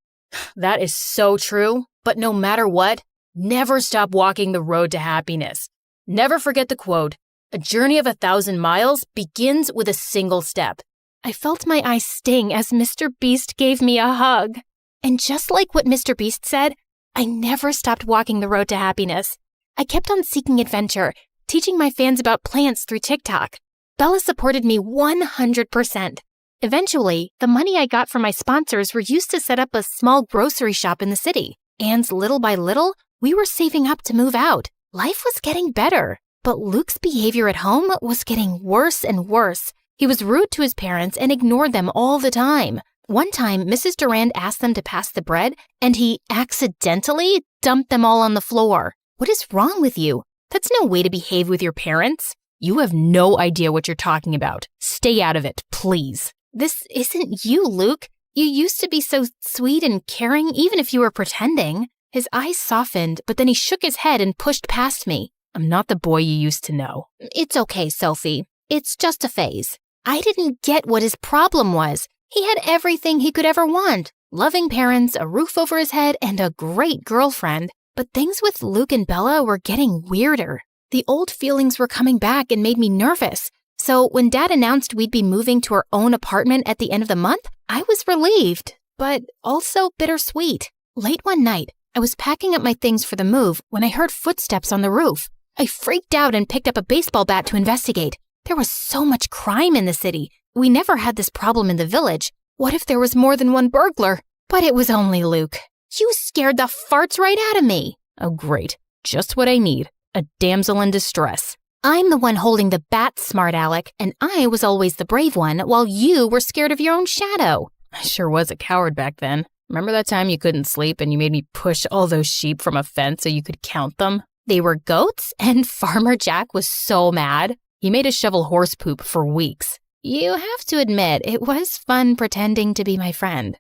That is so true, but no matter what, never stop walking the road to happiness. Never forget the quote, "A journey of 1,000 miles begins with a single step." I felt my eyes sting as Mr. Beast gave me a hug. And just like what Mr. Beast said, I never stopped walking the road to happiness. I kept on seeking adventure, teaching my fans about plants through TikTok. Bella supported me 100%. Eventually, the money I got from my sponsors were used to set up a small grocery shop in the city. And little by little, we were saving up to move out. Life was getting better, but Luke's behavior at home was getting worse and worse. He was rude to his parents and ignored them all the time. One time, Mrs. Durand asked them to pass the bread, and he accidentally dumped them all on the floor. What is wrong with you? That's no way to behave with your parents. You have no idea what you're talking about. Stay out of it, please. This isn't you, Luke. You used to be so sweet and caring, even if you were pretending. His eyes softened, but then he shook his head and pushed past me. I'm not the boy you used to know. It's okay, Sophie. It's just a phase. I didn't get what his problem was. He had everything he could ever want. Loving parents, a roof over his head, and a great girlfriend. But things with Luke and Bella were getting weirder. The old feelings were coming back and made me nervous. So when Dad announced we'd be moving to our own apartment at the end of the month, I was relieved, but also bittersweet. Late one night, I was packing up my things for the move when I heard footsteps on the roof. I freaked out and picked up a baseball bat to investigate. There was so much crime in the city. We never had this problem in the village. What if there was more than one burglar? But it was only Luke. You scared the farts right out of me. Oh, great. Just what I need. A damsel in distress. I'm the one holding the bat, smart Alec, and I was always the brave one while you were scared of your own shadow. I sure was a coward back then. Remember that time you couldn't sleep and you made me push all those sheep from a fence so you could count them? They were goats, and Farmer Jack was so mad. He made us shovel horse poop for weeks. You have to admit, it was fun pretending to be my friend.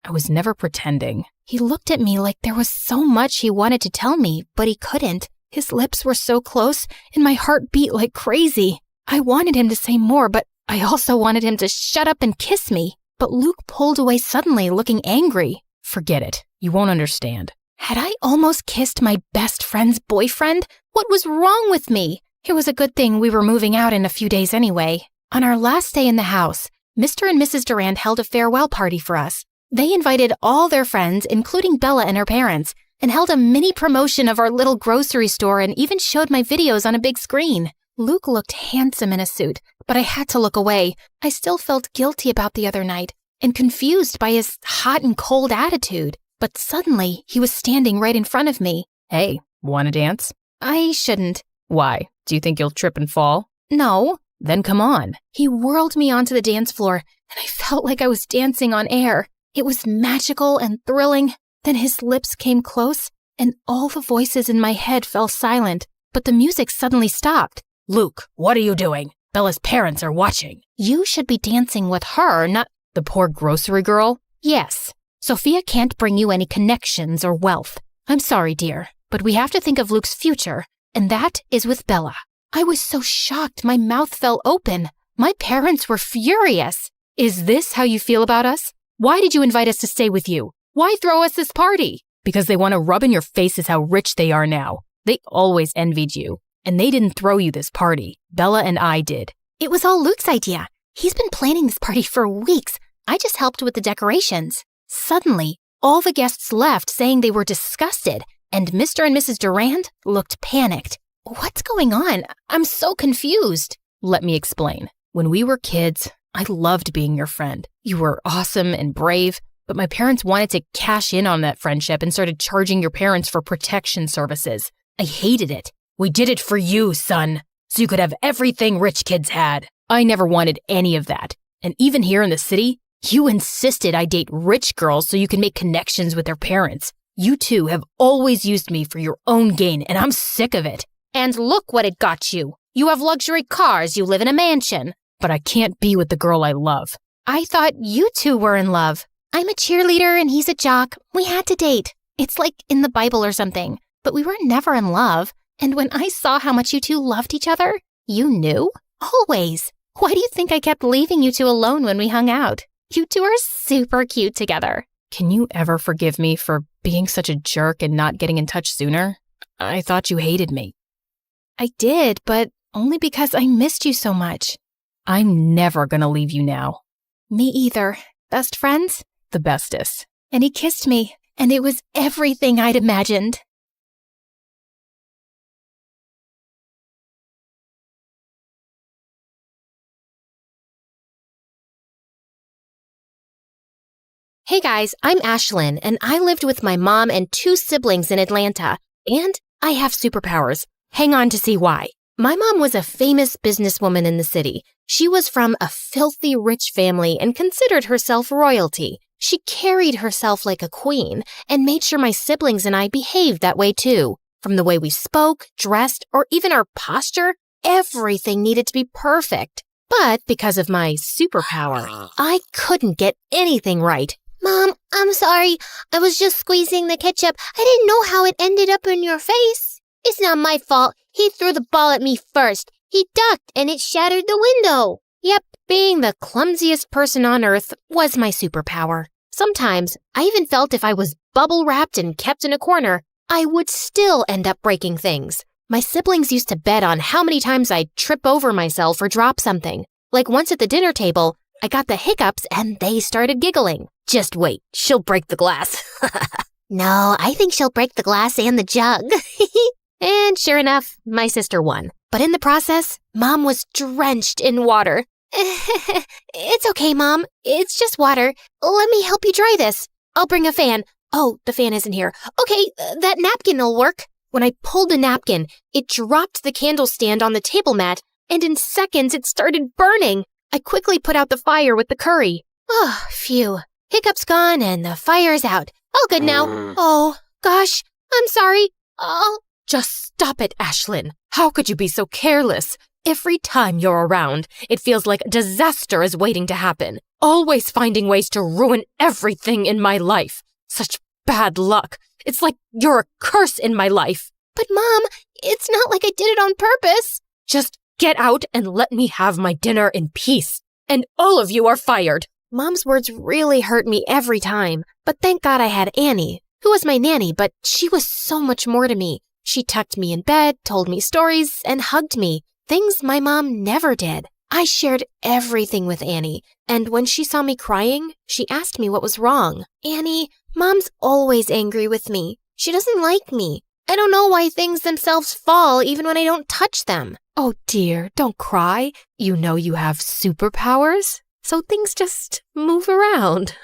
I was never pretending. He looked at me like there was so much he wanted to tell me, but he couldn't. His lips were so close, and my heart beat like crazy. I wanted him to say more, but I also wanted him to shut up and kiss me. But Luke pulled away suddenly, looking angry. Forget it. You won't understand. Had I almost kissed my best friend's boyfriend? What was wrong with me? It was a good thing we were moving out in a few days anyway. On our last day in the house, Mr. and Mrs. Durand held a farewell party for us. They invited all their friends, including Bella and her parents, and held a mini promotion of our little grocery store and even showed my videos on a big screen. Luke looked handsome in a suit, but I had to look away. I still felt guilty about the other night and confused by his hot and cold attitude. But suddenly, he was standing right in front of me. Hey, wanna dance? I shouldn't. Why? Do you think you'll trip and fall? No. Then come on. He whirled me onto the dance floor, and I felt like I was dancing on air. It was magical and thrilling. Then his lips came close, and all the voices in my head fell silent, but the music suddenly stopped. Luke, what are you doing? Bella's parents are watching. You should be dancing with her, not the poor grocery girl. Yes. Sophia can't bring you any connections or wealth. I'm sorry, dear, but we have to think of Luke's future, and that is with Bella. I was so shocked my mouth fell open. My parents were furious. Is this how you feel about us? Why did you invite us to stay with you? Why throw us this party? Because they want to rub in your faces how rich they are now. They always envied you, and they didn't throw you this party. Bella and I did. It was all Luke's idea. He's been planning this party for weeks. I just helped with the decorations. Suddenly, all the guests left saying they were disgusted, and Mr. and Mrs. Durand looked panicked. What's going on? I'm so confused. Let me explain. When we were kids, I loved being your friend. You were awesome and brave, but my parents wanted to cash in on that friendship and started charging your parents for protection services. I hated it. We did it for you, son, so you could have everything rich kids had. I never wanted any of that. And even here in the city, you insisted I date rich girls so you can make connections with their parents. You two have always used me for your own gain, and I'm sick of it. And look what it got you. You have luxury cars, you live in a mansion. But I can't be with the girl I love. I thought you two were in love. I'm a cheerleader and he's a jock. We had to date. It's like in the Bible or something. But we were never in love. And when I saw how much you two loved each other, you knew? Always. Why do you think I kept leaving you two alone when we hung out? You two are super cute together. Can you ever forgive me for being such a jerk and not getting in touch sooner? I thought you hated me. I did, but only because I missed you so much. I'm never gonna leave you now. Me either. Best friends? The bestest. And he kissed me, and it was everything I'd imagined. Hey guys, I'm Ashlyn, and I lived with my mom and 2 siblings in Atlanta. And I have superpowers. Hang on to see why. My mom was a famous businesswoman in the city. She was from a filthy rich family and considered herself royalty. She carried herself like a queen and made sure my siblings and I behaved that way too. From the way we spoke, dressed, or even our posture, everything needed to be perfect. But because of my superpower, I couldn't get anything right. Mom, I'm sorry. I was just squeezing the ketchup. I didn't know how it ended up in your face. It's not my fault. He threw the ball at me first. He ducked and it shattered the window. Yep, being the clumsiest person on earth was my superpower. Sometimes, I even felt if I was bubble wrapped and kept in a corner, I would still end up breaking things. My siblings used to bet on how many times I'd trip over myself or drop something. Like once at the dinner table, I got the hiccups and they started giggling. Just wait, she'll break the glass. No, I think she'll break the glass and the jug. And sure enough, my sister won. But in the process, Mom was drenched in water. It's okay, Mom. It's just water. Let me help you dry this. I'll bring a fan. Oh, the fan isn't here. Okay, that napkin'll work. When I pulled the napkin, it dropped the candle stand on the table mat, and in seconds it started burning. I quickly put out the fire with the curry. Oh, phew. Hiccup's gone and the fire's out. All good now. Oh, gosh, I'm sorry. Oh, just stop it, Ashlyn. How could you be so careless? Every time you're around, it feels like a disaster is waiting to happen. Always finding ways to ruin everything in my life. Such bad luck. It's like you're a curse in my life. But Mom, it's not like I did it on purpose. Just get out and let me have my dinner in peace. And all of you are fired. Mom's words really hurt me every time. But thank God I had Annie, who was my nanny, but she was so much more to me. She tucked me in bed, told me stories, and hugged me. Things my mom never did. I shared everything with Annie, and when she saw me crying, she asked me what was wrong. Annie, Mom's always angry with me. She doesn't like me. I don't know why things themselves fall even when I don't touch them. Oh dear, don't cry. You know you have superpowers, so things just move around.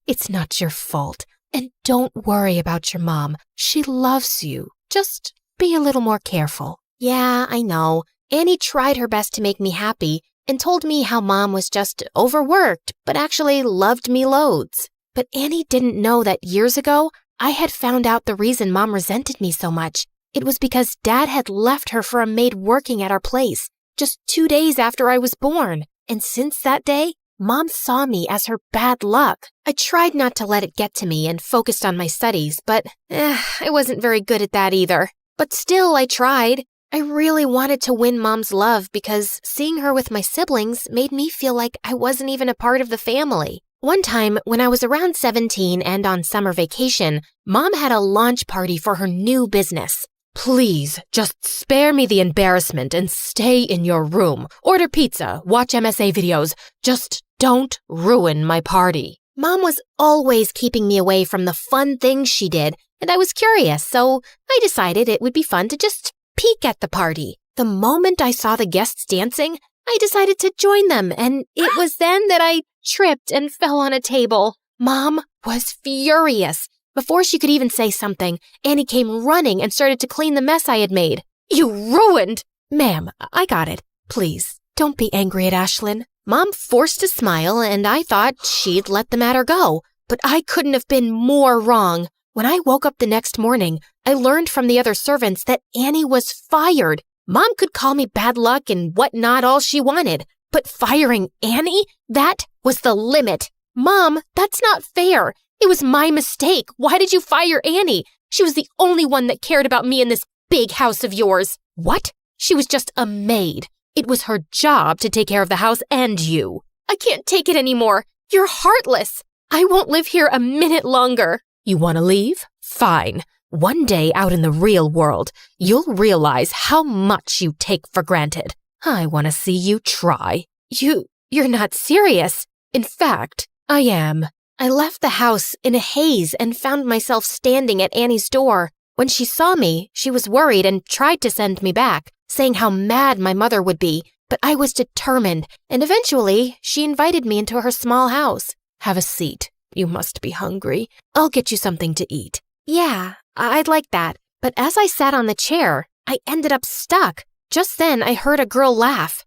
It's not your fault. And don't worry about your mom. She loves you. Just be a little more careful. Yeah, I know. Annie tried her best to make me happy and told me how Mom was just overworked, but actually loved me loads. But Annie didn't know that years ago, I had found out the reason Mom resented me so much. It was because Dad had left her for a maid working at our place just 2 days after I was born. And since that day, Mom saw me as her bad luck. I tried not to let it get to me and focused on my studies, but I wasn't very good at that either. But still, I tried. I really wanted to win Mom's love because seeing her with my siblings made me feel like I wasn't even a part of the family. One time, when I was around 17 and on summer vacation, Mom had a launch party for her new business. Please, just spare me the embarrassment and stay in your room. Order pizza, watch MSA videos. Just don't ruin my party. Mom was always keeping me away from the fun things she did, and I was curious, so I decided it would be fun to just peek at the party. The moment I saw the guests dancing, I decided to join them, and it was then that I tripped and fell on a table. Mom was furious. Before she could even say something, Annie came running and started to clean the mess I had made. You ruined! Ma'am, I got it. Please, don't be angry at Ashlyn. Mom forced a smile, and I thought she'd let the matter go. But I couldn't have been more wrong. When I woke up the next morning, I learned from the other servants that Annie was fired. Mom could call me bad luck and whatnot all she wanted. But firing Annie? That was the limit. Mom, that's not fair. It was my mistake. Why did you fire Annie? She was the only one that cared about me in this big house of yours. What? She was just a maid. It was her job to take care of the house and you. I can't take it anymore. You're heartless. I won't live here a minute longer. You want to leave? Fine. One day out in the real world, you'll realize how much you take for granted. I want to see you try. You're not serious. In fact, I am. I left the house in a haze and found myself standing at Annie's door. When she saw me, she was worried and tried to send me back, saying how mad my mother would be. But I was determined, and eventually she invited me into her small house. Have a seat. You must be hungry. I'll get you something to eat. Yeah, I'd like that. But as I sat on the chair, I ended up stuck. Just then, I heard a girl laugh.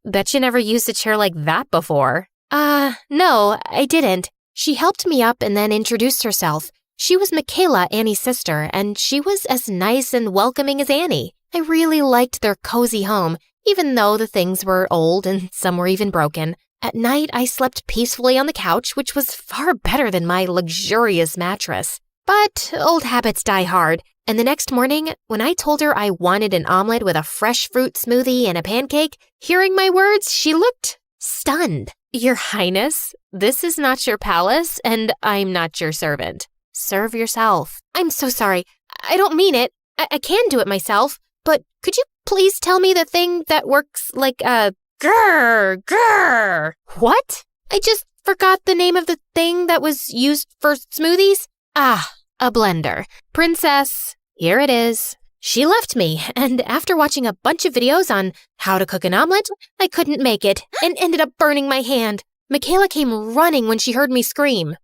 Bet you never used a chair like that before. No, I didn't. She helped me up and then introduced herself. She was Michaela, Annie's sister, and she was as nice and welcoming as Annie. I really liked their cozy home, even though the things were old and some were even broken. At night, I slept peacefully on the couch, which was far better than my luxurious mattress. But old habits die hard, and the next morning, when I told her I wanted an omelet with a fresh fruit smoothie and a pancake, hearing my words, she looked stunned. Your Highness, this is not your palace, and I'm not your servant. Serve yourself. I'm so sorry. I don't mean it. I can do it myself, but could you please tell me the thing that works like a grrr? What? I just forgot the name of the thing that was used for smoothies. Ah, a blender. Princess, here it is. She left me, and after watching a bunch of videos on how to cook an omelet, I couldn't make it and ended up burning my hand. Michaela came running when she heard me scream.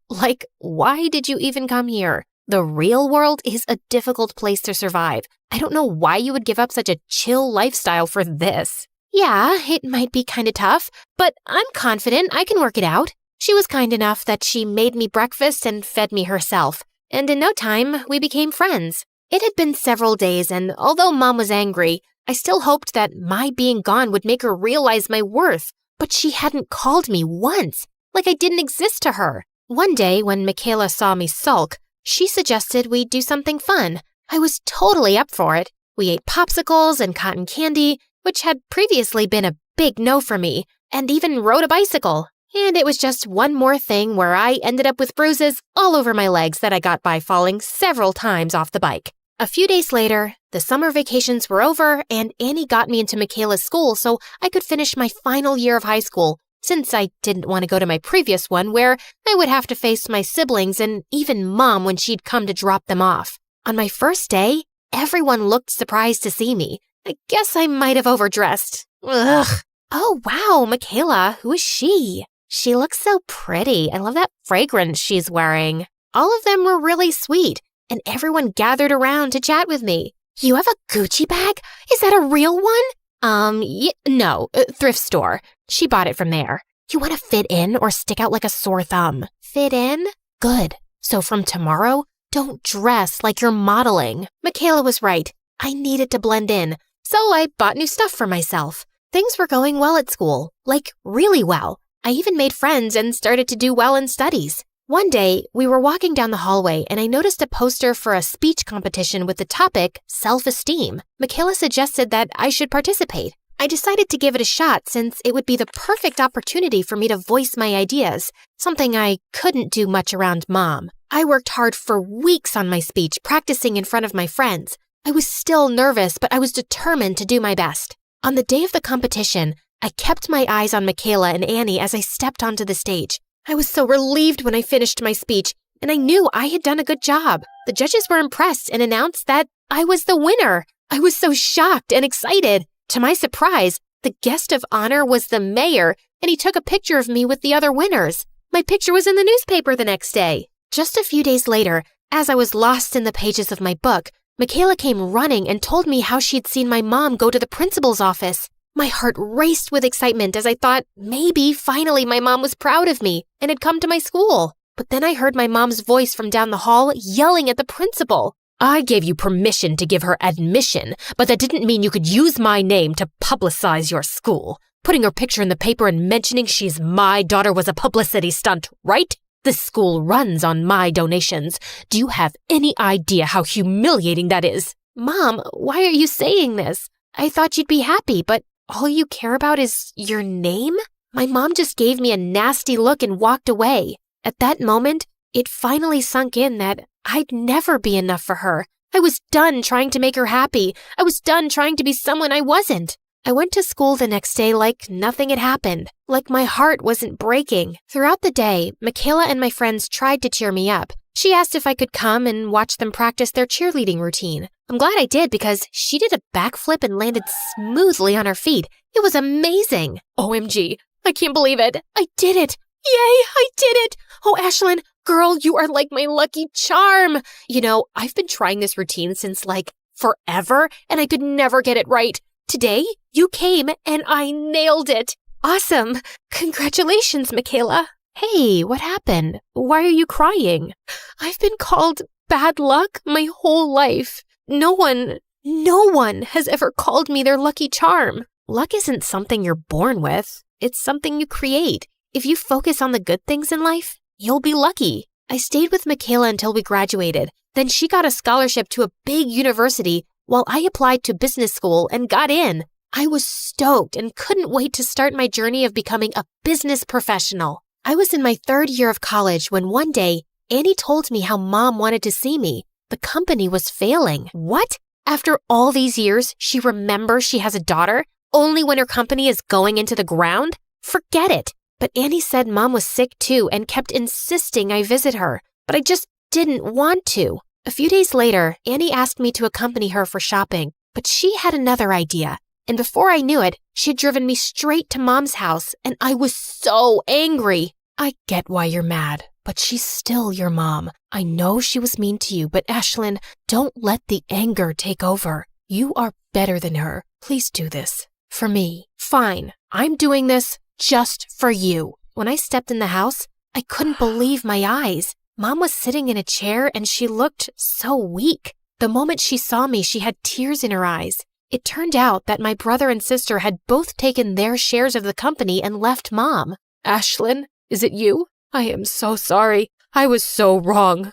Like, why did you even come here? The real world is a difficult place to survive. I don't know why you would give up such a chill lifestyle for this. Yeah, it might be kind of tough, but I'm confident I can work it out. She was kind enough that she made me breakfast and fed me herself, and in no time, we became friends. It had been several days, and although Mom was angry, I still hoped that my being gone would make her realize my worth, but she hadn't called me once, like I didn't exist to her. One day, when Michaela saw me sulk, she suggested we do something fun. I was totally up for it. We ate popsicles and cotton candy, which had previously been a big no for me, and even rode a bicycle. And it was just one more thing where I ended up with bruises all over my legs that I got by falling several times off the bike. A few days later, the summer vacations were over, and Annie got me into Michaela's school so I could finish my final year of high school, since I didn't want to go to my previous one where I would have to face my siblings and even Mom when she'd come to drop them off. On my first day, everyone looked surprised to see me. I guess I might have overdressed. Ugh. Oh, wow, Michaela, who is she? She looks so pretty. I love that fragrance she's wearing. All of them were really sweet, and everyone gathered around to chat with me. You have a Gucci bag? Is that a real one? No, thrift store. She bought it from there. You want to fit in or stick out like a sore thumb? Fit in? Good. So from tomorrow, don't dress like you're modeling. Michaela was right. I needed to blend in, so I bought new stuff for myself. Things were going well at school, like really well. I even made friends and started to do well in studies. One day, we were walking down the hallway and I noticed a poster for a speech competition with the topic self-esteem. Michaela suggested that I should participate. I decided to give it a shot since it would be the perfect opportunity for me to voice my ideas, something I couldn't do much around Mom. I worked hard for weeks on my speech, practicing in front of my friends. I was still nervous, but I was determined to do my best. On the day of the competition, I kept my eyes on Michaela and Annie as I stepped onto the stage. I was so relieved when I finished my speech, and I knew I had done a good job. The judges were impressed and announced that I was the winner. I was so shocked and excited. To my surprise, the guest of honor was the mayor, and he took a picture of me with the other winners. My picture was in the newspaper the next day. Just a few days later, as I was lost in the pages of my book, Michaela came running and told me how she'd seen my mom go to the principal's office. My heart raced with excitement as I thought maybe finally my mom was proud of me and had come to my school. But then I heard my mom's voice from down the hall yelling at the principal. I gave you permission to give her admission, but that didn't mean you could use my name to publicize your school. Putting her picture in the paper and mentioning she's my daughter was a publicity stunt, right? The school runs on my donations. Do you have any idea how humiliating that is? Mom, why are you saying this? I thought you'd be happy, but all you care about is your name? My mom just gave me a nasty look and walked away. At that moment, it finally sunk in that I'd never be enough for her. I was done trying to make her happy. I was done trying to be someone I wasn't. I went to school the next day like nothing had happened, like my heart wasn't breaking. Throughout the day, Michaela and my friends tried to cheer me up. She asked if I could come and watch them practice their cheerleading routine. I'm glad I did because she did a backflip and landed smoothly on her feet. It was amazing. OMG, I can't believe it. I did it. Yay, I did it. Oh, Ashlyn, girl, you are like my lucky charm. You know, I've been trying this routine since forever, and I could never get it right. Today, you came and I nailed it. Awesome. Congratulations, Michaela. Hey, what happened? Why are you crying? I've been called bad luck my whole life. No one has ever called me their lucky charm. Luck isn't something you're born with. It's something you create. If you focus on the good things in life, you'll be lucky. I stayed with Michaela until we graduated. Then she got a scholarship to a big university while I applied to business school and got in. I was stoked and couldn't wait to start my journey of becoming a business professional. I was in my 3rd year of college when one day, Annie told me how Mom wanted to see me. The company was failing. What? After all these years, she remembers she has a daughter, only when her company is going into the ground? Forget it. But Annie said Mom was sick too and kept insisting I visit her, but I just didn't want to. A few days later, Annie asked me to accompany her for shopping, but she had another idea. And before I knew it, she had driven me straight to Mom's house, and I was so angry. I get why you're mad, but she's still your mom. I know she was mean to you, but Ashlyn, don't let the anger take over. You are better than her. Please do this. For me. Fine. I'm doing this just for you. When I stepped in the house, I couldn't believe my eyes. Mom was sitting in a chair and she looked so weak. The moment she saw me, she had tears in her eyes. It turned out that my brother and sister had both taken their shares of the company and left Mom. Ashlyn, is it you? I am so sorry. I was so wrong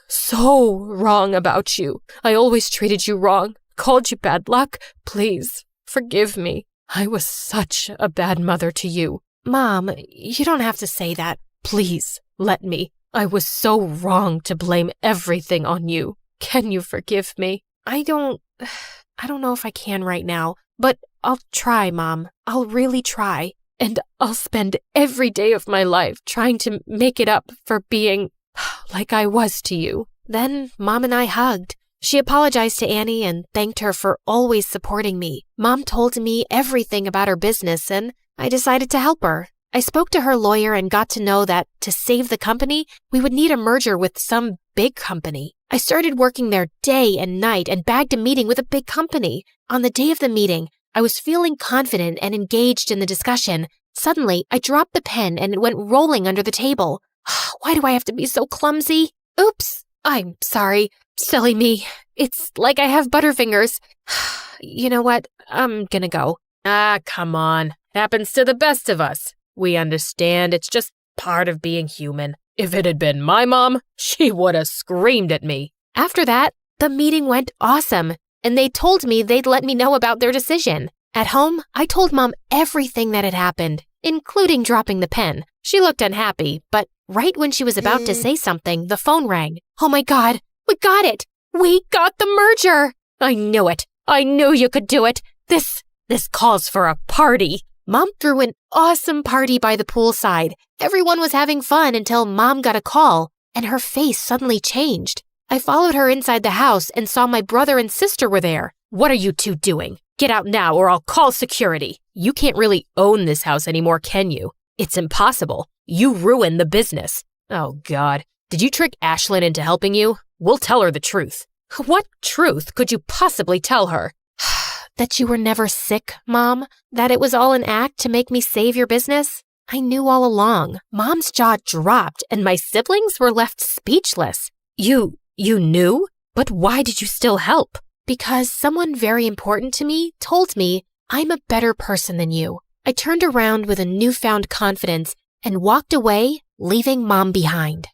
about you. I always treated you wrong, called you bad luck. Please, forgive me. I was such a bad mother to you. Mom, you don't have to say that. Please, let me. I was so wrong to blame everything on you. Can you forgive me? I don't know if I can right now, but I'll try, Mom. I'll really try. And I'll spend every day of my life trying to make it up for being like I was to you. Then Mom and I hugged. She apologized to Annie and thanked her for always supporting me. Mom told me everything about her business and I decided to help her. I spoke to her lawyer and got to know that to save the company, we would need a merger with some big company. I started working there day and night and bagged a meeting with a big company. On the day of the meeting, I was feeling confident and engaged in the discussion. Suddenly, I dropped the pen and it went rolling under the table. Why do I have to be so clumsy? Oops, I'm sorry. Silly me. It's like I have butterfingers. You know what? I'm gonna go. Come on. Happens to the best of us. We understand. It's just part of being human. If it had been my mom, she would have screamed at me. After that, the meeting went awesome, and they told me they'd let me know about their decision. At home, I told Mom everything that had happened, including dropping the pen. She looked unhappy, but right when she was about to say something, the phone rang. Oh my God, we got it! We got the merger! I knew it. I knew you could do it. This calls for a party. Mom threw an awesome party by the poolside. Everyone was having fun until Mom got a call, and her face suddenly changed. I followed her inside the house and saw my brother and sister were there. What are you two doing? Get out now or I'll call security. You can't really own this house anymore, can you? It's impossible. You ruined the business. Oh God, did you trick Ashlyn into helping you? We'll tell her the truth. What truth could you possibly tell her? That you were never sick, Mom? That it was all an act to make me save your business? I knew all along. Mom's jaw dropped and my siblings were left speechless. You knew? But why did you still help? Because someone very important to me told me I'm a better person than you. I turned around with a newfound confidence and walked away, leaving Mom behind.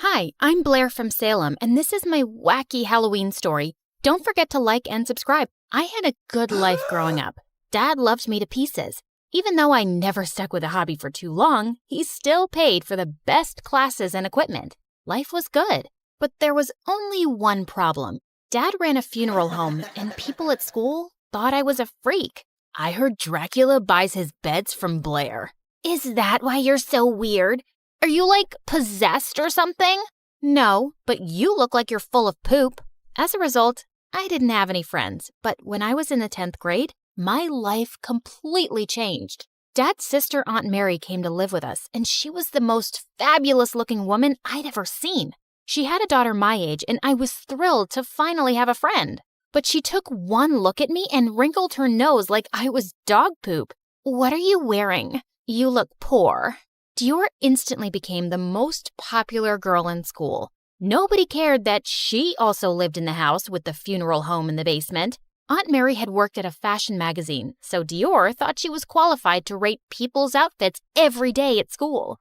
Hi, I'm Blair from Salem, and this is my wacky Halloween story. Don't forget to like and subscribe. I had a good life growing up. Dad loved me to pieces. Even though I never stuck with a hobby for too long, he still paid for the best classes and equipment. Life was good, but there was only one problem. Dad ran a funeral home, and people at school thought I was a freak. I heard Dracula buys his beds from Blair. Is that why you're so weird? Are you, possessed or something? No, but you look like you're full of poop. As a result, I didn't have any friends, but when I was in the 10th grade, my life completely changed. Dad's sister, Aunt Mary, came to live with us, and she was the most fabulous-looking woman I'd ever seen. She had a daughter my age, and I was thrilled to finally have a friend. But she took one look at me and wrinkled her nose like I was dog poop. "What are you wearing? You look poor." Dior instantly became the most popular girl in school. Nobody cared that she also lived in the house with the funeral home in the basement. Aunt Mary had worked at a fashion magazine, so Dior thought she was qualified to rate people's outfits every day at school.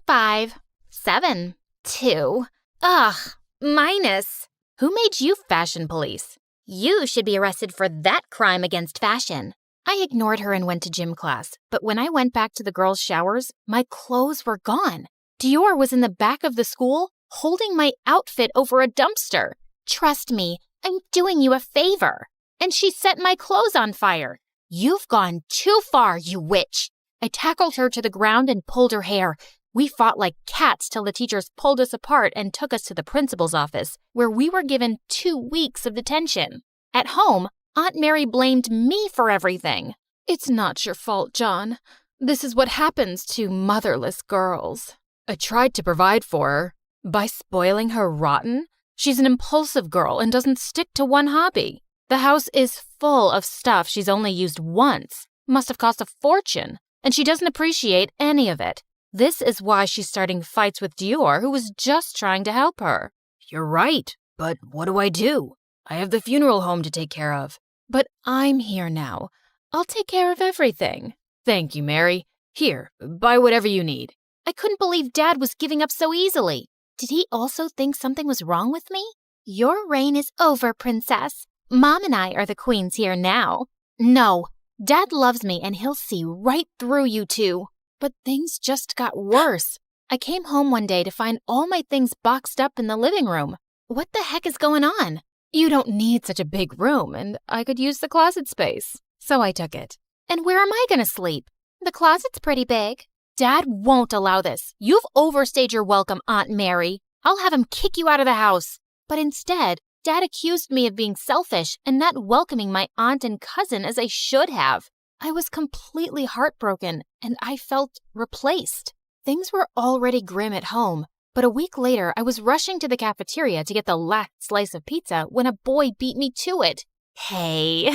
5, 7, 2. Ugh, minus. Who made you fashion police? You should be arrested for that crime against fashion. I ignored her and went to gym class, but when I went back to the girls' showers, my clothes were gone. Dior was in the back of the school, holding my outfit over a dumpster. Trust me, I'm doing you a favor. And she set my clothes on fire. You've gone too far, you witch. I tackled her to the ground and pulled her hair. We fought like cats till the teachers pulled us apart and took us to the principal's office, where we were given 2 weeks of detention. At home, Aunt Mary blamed me for everything. It's not your fault, John. This is what happens to motherless girls. I tried to provide for her. By spoiling her rotten? She's an impulsive girl and doesn't stick to one hobby. The house is full of stuff she's only used once. Must have cost a fortune, and she doesn't appreciate any of it. This is why she's starting fights with Dior, who was just trying to help her. You're right, but what do I do? I have the funeral home to take care of. But I'm here now. I'll take care of everything. Thank you, Mary. Here, buy whatever you need. I couldn't believe Dad was giving up so easily. Did he also think something was wrong with me? Your reign is over, Princess. Mom and I are the queens here now. No, Dad loves me and he'll see right through you two. But things just got worse. I came home one day to find all my things boxed up in the living room. What the heck is going on? You don't need such a big room, and I could use the closet space. So I took it. And where am I going to sleep? The closet's pretty big. Dad won't allow this. You've overstayed your welcome, Aunt Mary. I'll have him kick you out of the house. But instead, Dad accused me of being selfish and not welcoming my aunt and cousin as I should have. I was completely heartbroken, and I felt replaced. Things were already grim at home, but a week later, I was rushing to the cafeteria to get the last slice of pizza when a boy beat me to it. Hey,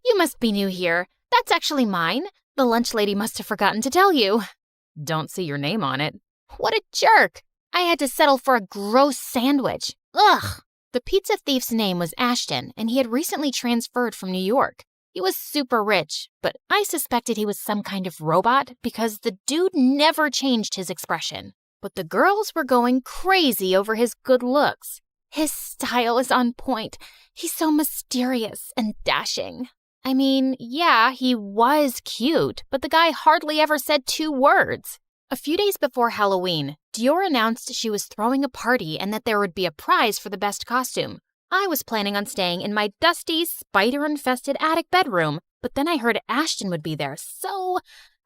you must be new here. That's actually mine. The lunch lady must have forgotten to tell you. Don't see your name on it. What a jerk. I had to settle for a gross sandwich. Ugh. The pizza thief's name was Ashton, and he had recently transferred from New York. He was super rich, but I suspected he was some kind of robot because the dude never changed his expression. But the girls were going crazy over his good looks. His style is on point. He's so mysterious and dashing. I mean, yeah, he was cute, but the guy hardly ever said 2 words. A few days before Halloween, Dior announced she was throwing a party and that there would be a prize for the best costume. I was planning on staying in my dusty, spider-infested attic bedroom, but then I heard Ashton would be there, so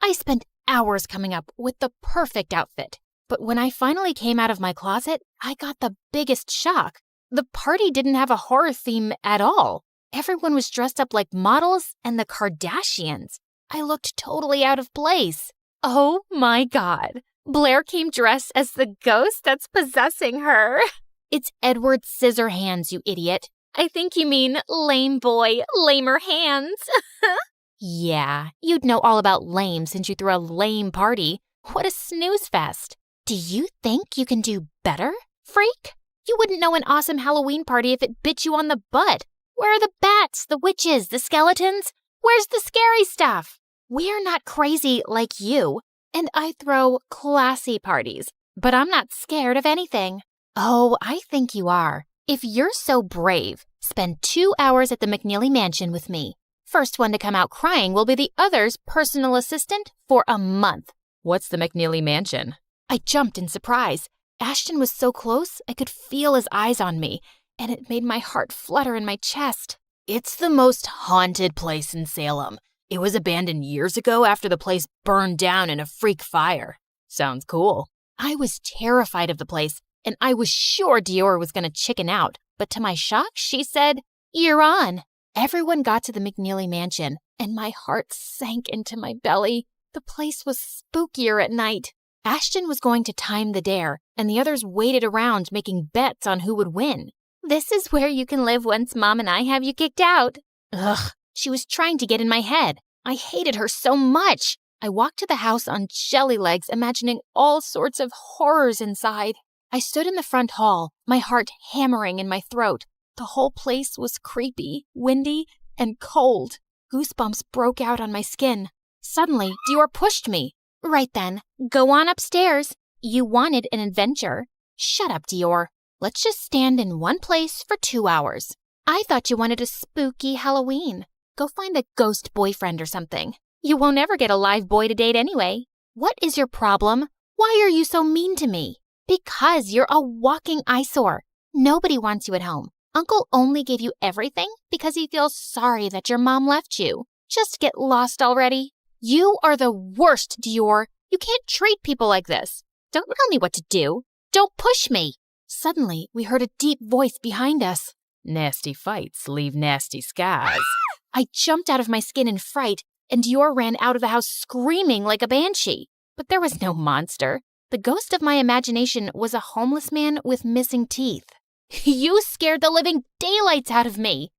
I spent hours coming up with the perfect outfit. But when I finally came out of my closet, I got the biggest shock. The party didn't have a horror theme at all. Everyone was dressed up like models and the Kardashians. I looked totally out of place. Oh my God. Blair came dressed as the ghost that's possessing her. It's Edward Scissorhands, you idiot. I think you mean lame boy, lamer hands. Yeah, you'd know all about lame since you threw a lame party. What a snooze fest. Do you think you can do better, freak? You wouldn't know an awesome Halloween party if it bit you on the butt. Where are the bats, the witches, the skeletons? Where's the scary stuff? We're not crazy like you, and I throw classy parties, but I'm not scared of anything. Oh, I think you are. If you're so brave, spend 2 hours at the McNeely Mansion with me. First one to come out crying will be the other's personal assistant for a month. What's the McNeely Mansion? I jumped in surprise. Ashton was so close, I could feel his eyes on me, and it made my heart flutter in my chest. It's the most haunted place in Salem. It was abandoned years ago after the place burned down in a freak fire. Sounds cool. I was terrified of the place, and I was sure Dior was going to chicken out. But to my shock, she said, "You're on." Everyone got to the McNeely Mansion, and my heart sank into my belly. The place was spookier at night. Ashton was going to time the dare, and the others waited around making bets on who would win. This is where you can live once Mom and I have you kicked out. Ugh, she was trying to get in my head. I hated her so much. I walked to the house on jelly legs, imagining all sorts of horrors inside. I stood in the front hall, my heart hammering in my throat. The whole place was creepy, windy, and cold. Goosebumps broke out on my skin. Suddenly, Dior pushed me. Right then, go on upstairs. You wanted an adventure. Shut up, Dior. Let's just stand in one place for 2 hours. I thought you wanted a spooky Halloween. Go find a ghost boyfriend or something. You won't ever get a live boy to date anyway. What is your problem? Why are you so mean to me? Because you're a walking eyesore. Nobody wants you at home. Uncle only gave you everything because he feels sorry that your mom left you. Just get lost already. You are the worst, Dior. You can't treat people like this. Don't tell me what to do. Don't push me. Suddenly, we heard a deep voice behind us. Nasty fights leave nasty scars. I jumped out of my skin in fright, and Dior ran out of the house screaming like a banshee. But there was no monster. The ghost of my imagination was a homeless man with missing teeth. You scared the living daylights out of me.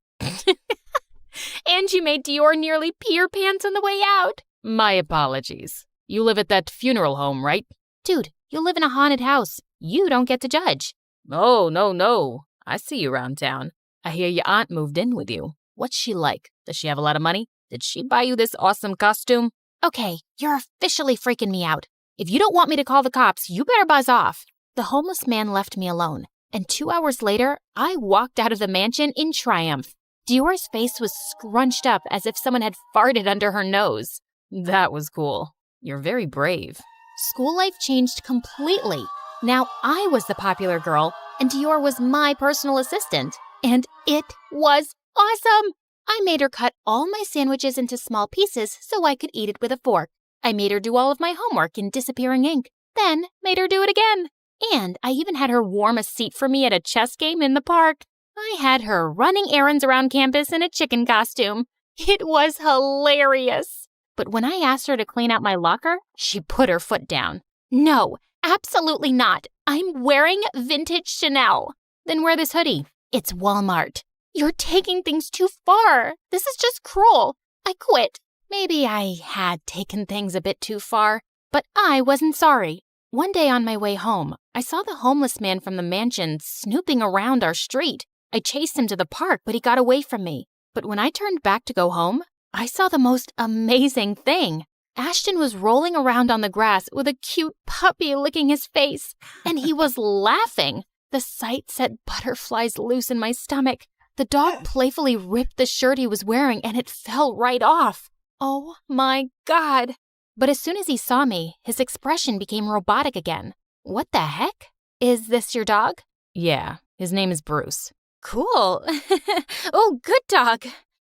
And you made Dior nearly pee her pants on the way out. My apologies. You live at that funeral home, right? Dude, you live in a haunted house. You don't get to judge. Oh, no. I see you around town. I hear your aunt moved in with you. What's she like? Does she have a lot of money? Did she buy you this awesome costume? Okay, you're officially freaking me out. If you don't want me to call the cops, you better buzz off. The homeless man left me alone, and 2 hours later, I walked out of the mansion in triumph. Dior's face was scrunched up as if someone had farted under her nose. That was cool. You're very brave. School life changed completely. Now I was the popular girl, and Dior was my personal assistant. And it was awesome! I made her cut all my sandwiches into small pieces so I could eat it with a fork. I made her do all of my homework in disappearing ink, then made her do it again. And I even had her warm a seat for me at a chess game in the park. I had her running errands around campus in a chicken costume. It was hilarious. But when I asked her to clean out my locker, she put her foot down. No, absolutely not. I'm wearing vintage Chanel. Then wear this hoodie. It's Walmart. You're taking things too far. This is just cruel. I quit. Maybe I had taken things a bit too far, but I wasn't sorry. One day on my way home, I saw the homeless man from the mansion snooping around our street. I chased him to the park, but he got away from me. But when I turned back to go home, I saw the most amazing thing. Ashton was rolling around on the grass with a cute puppy licking his face, and he was laughing. The sight set butterflies loose in my stomach. The dog playfully ripped the shirt he was wearing, and it fell right off. Oh my God. But as soon as he saw me, his expression became robotic again. What the heck? Is this your dog? Yeah, his name is Bruce. Cool. Oh, good dog.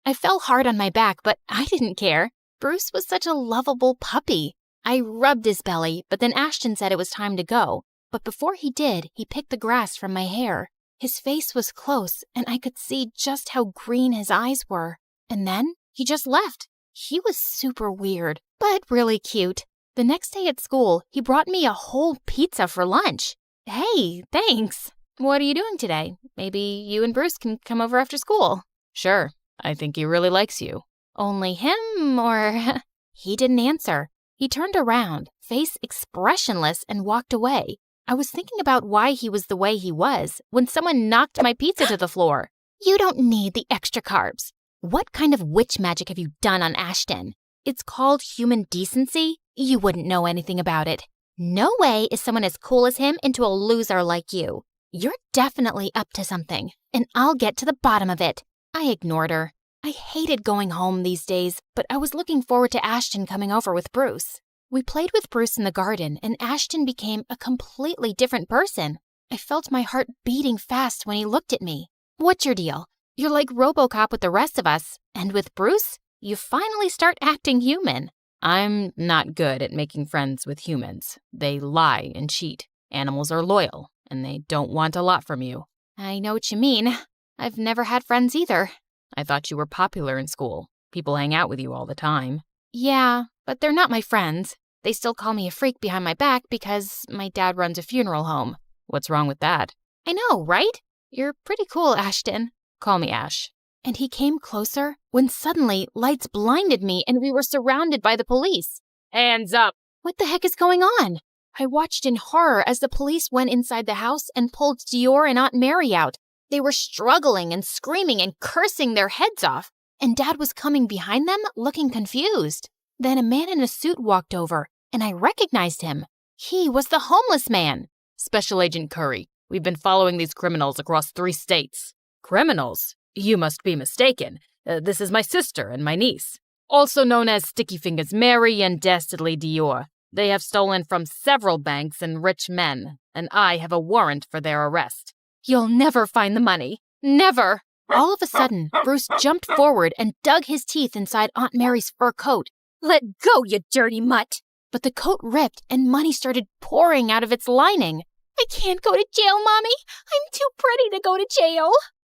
I fell hard on my back, but I didn't care. Bruce was such a lovable puppy. I rubbed his belly, but then Ashton said it was time to go. But before he did, he picked the grass from my hair. His face was close, and I could see just how green his eyes were. And then he just left. He was super weird, but really cute. The next day at school, he brought me a whole pizza for lunch. Hey, thanks. What are you doing today? Maybe you and Bruce can come over after school. Sure, I think he really likes you. Only him, or... He didn't answer. He turned around, face expressionless, and walked away. I was thinking about why he was the way he was when someone knocked my pizza to the floor. You don't need the extra carbs. What kind of witch magic have you done on Ashton? It's called human decency. You wouldn't know anything about it. No way is someone as cool as him into a loser like you. You're definitely up to something, and I'll get to the bottom of it. I ignored her. I hated going home these days, but I was looking forward to Ashton coming over with Bruce. We played with Bruce in the garden, and Ashton became a completely different person. I felt my heart beating fast when he looked at me. What's your deal? You're like RoboCop with the rest of us, and with Bruce, you finally start acting human. I'm not good at making friends with humans. They lie and cheat. Animals are loyal, and they don't want a lot from you. I know what you mean. I've never had friends either. I thought you were popular in school. People hang out with you all the time. Yeah, but they're not my friends. They still call me a freak behind my back because my dad runs a funeral home. What's wrong with that? I know, right? You're pretty cool, Ashton. Call me Ash. And he came closer when suddenly lights blinded me and we were surrounded by the police. Hands up! What the heck is going on? I watched in horror as the police went inside the house and pulled Dior and Aunt Mary out. They were struggling and screaming and cursing their heads off, and Dad was coming behind them looking confused. Then a man in a suit walked over, and I recognized him. He was the homeless man. Special Agent Curry, we've been following these criminals across 3 states. Criminals? You must be mistaken. This is my sister and my niece, also known as Sticky Fingers Mary and Dastardly Dior. They have stolen from several banks and rich men, and I have a warrant for their arrest. You'll never find the money. Never! All of a sudden, Bruce jumped forward and dug his teeth inside Aunt Mary's fur coat. Let go, you dirty mutt! But the coat ripped and money started pouring out of its lining. I can't go to jail, Mommy. I'm too pretty to go to jail.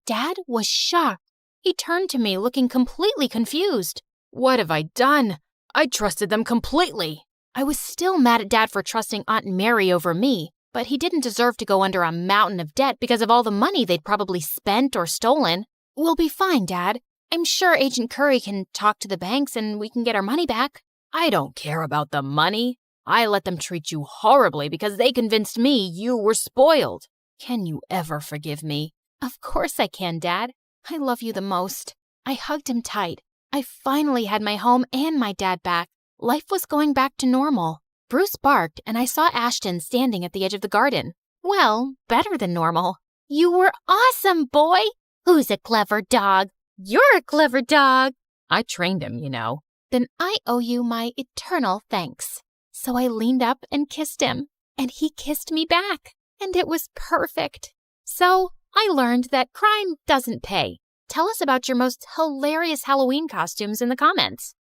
Dad was shocked. He turned to me looking completely confused. What have I done? I trusted them completely. I was still mad at Dad for trusting Aunt Mary over me, but he didn't deserve to go under a mountain of debt because of all the money they'd probably spent or stolen. We'll be fine, Dad. I'm sure Agent Curry can talk to the banks and we can get our money back. I don't care about the money. I let them treat you horribly because they convinced me you were spoiled. Can you ever forgive me? Of course I can, Dad. I love you the most. I hugged him tight. I finally had my home and my dad back. Life was going back to normal. Bruce barked, and I saw Ashton standing at the edge of the garden. Well, better than normal. You were awesome, boy! Who's a clever dog? You're a clever dog! I trained him, you know. Then I owe you my eternal thanks. So I leaned up and kissed him, and he kissed me back, and it was perfect. So I learned that crime doesn't pay. Tell us about your most hilarious Halloween costumes in the comments.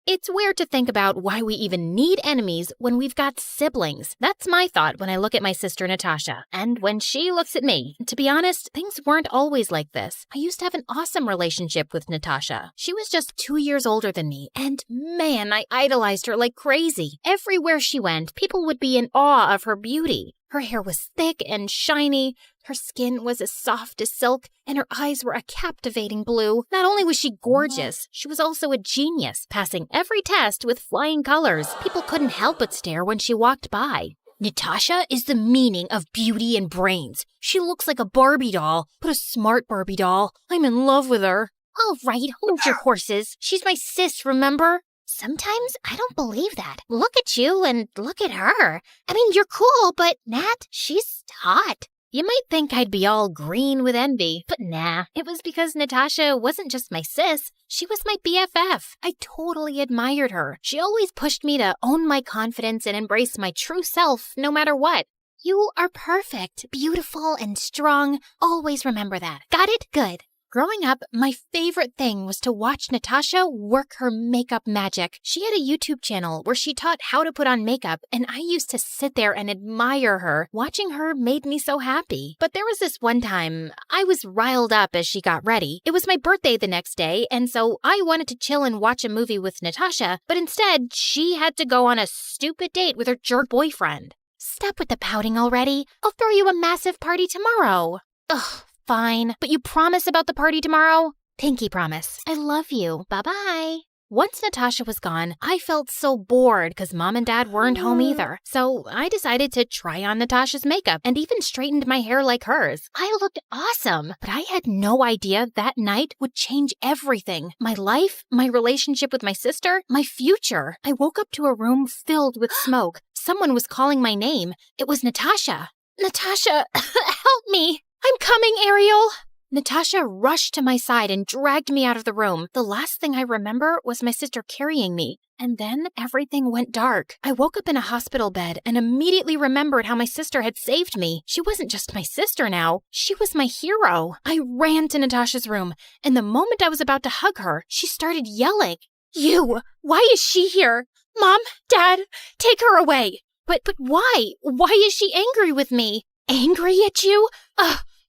It's weird to think about why we even need enemies when we've got siblings. That's my thought when I look at my sister Natasha, and when she looks at me. To be honest, things weren't always like this. I used to have an awesome relationship with Natasha. She was just 2 years older than me, and man, I idolized her like crazy. Everywhere she went, people would be in awe of her beauty. Her hair was thick and shiny, her skin was as soft as silk, and her eyes were a captivating blue. Not only was she gorgeous, she was also a genius, passing every test with flying colors. People couldn't help but stare when she walked by. Natasha is the meaning of beauty and brains. She looks like a Barbie doll, but a smart Barbie doll. I'm in love with her. All right, hold your horses. She's my sis, remember? Sometimes I don't believe that. Look at you and look at her. I mean, you're cool, but Nat, she's hot. You might think I'd be all green with envy, but nah. It was because Natasha wasn't just my sis. She was my BFF. I totally admired her. She always pushed me to own my confidence and embrace my true self no matter what. You are perfect, beautiful, and strong. Always remember that. Got it? Good. Growing up, my favorite thing was to watch Natasha work her makeup magic. She had a YouTube channel where she taught how to put on makeup, and I used to sit there and admire her. Watching her made me so happy. But there was this one time, I was riled up as she got ready. It was my birthday the next day, and so I wanted to chill and watch a movie with Natasha, but instead, she had to go on a stupid date with her jerk boyfriend. Stop with the pouting already. I'll throw you a massive party tomorrow. Ugh. Fine, but you promise about the party tomorrow? Pinky promise. I love you. Bye-bye. Once Natasha was gone, I felt so bored because Mom and Dad weren't home either. So I decided to try on Natasha's makeup and even straightened my hair like hers. I looked awesome, but I had no idea that night would change everything. My life, my relationship with my sister, my future. I woke up to a room filled with smoke. Someone was calling my name. It was Natasha. Natasha, help me. I'm coming, Ariel! Natasha rushed to my side and dragged me out of the room. The last thing I remember was my sister carrying me. And then everything went dark. I woke up in a hospital bed and immediately remembered how my sister had saved me. She wasn't just my sister now. She was my hero. I ran to Natasha's room, and the moment I was about to hug her, she started yelling. You! Why is she here? Mom, Dad, take her away! But why? Why is she angry with me? Angry at you?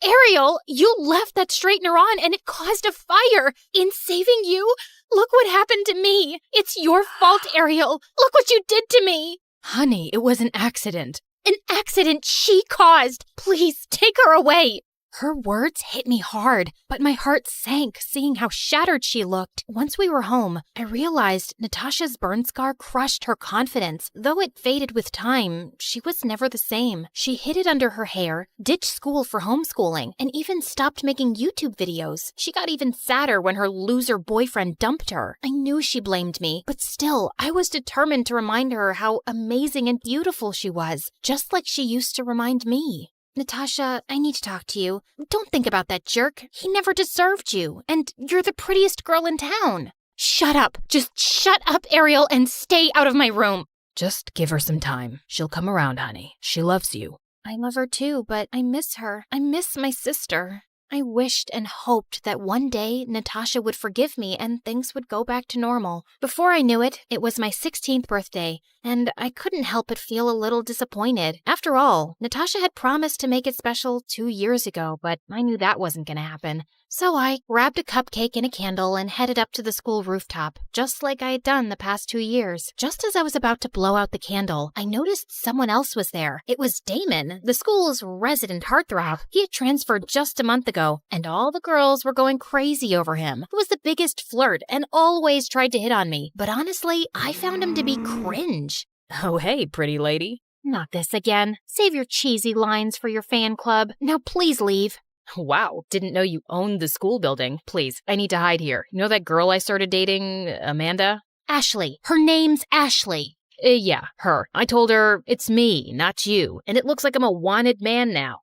Ariel, you left that straightener on and it caused a fire. In saving you, look what happened to me. It's your fault, Ariel. Look what you did to me. Honey, it was an accident. An accident she caused. Please take her away. Her words hit me hard, but my heart sank seeing how shattered she looked. Once we were home, I realized Natasha's burn scar crushed her confidence. Though it faded with time, she was never the same. She hid it under her hair, ditched school for homeschooling, and even stopped making YouTube videos. She got even sadder when her loser boyfriend dumped her. I knew she blamed me, but still, I was determined to remind her how amazing and beautiful she was, just like she used to remind me. Natasha, I need to talk to you. Don't think about that jerk. He never deserved you, and you're the prettiest girl in town. Shut up. Just shut up, Ariel, and stay out of my room. Just give her some time. She'll come around, honey. She loves you. I love her too, but I miss her. I miss my sister. I wished and hoped that one day Natasha would forgive me and things would go back to normal. Before I knew it, it was my 16th birthday, and I couldn't help but feel a little disappointed. After all, Natasha had promised to make it special 2 years ago, but I knew that wasn't going to happen. So I grabbed a cupcake and a candle and headed up to the school rooftop, just like I had done the past 2 years. Just as I was about to blow out the candle, I noticed someone else was there. It was Damon, the school's resident heartthrob. He had transferred just a month ago, and all the girls were going crazy over him. He was the biggest flirt and always tried to hit on me, but honestly, I found him to be cringe. Oh, hey, pretty lady. Not this again. Save your cheesy lines for your fan club. Now please leave. Wow, didn't know you owned the school building. Please, I need to hide here. You know that girl I started dating, Amanda? Ashley. Her name's Ashley. Yeah, her. I told her, it's me, not you, and it looks like I'm a wanted man now.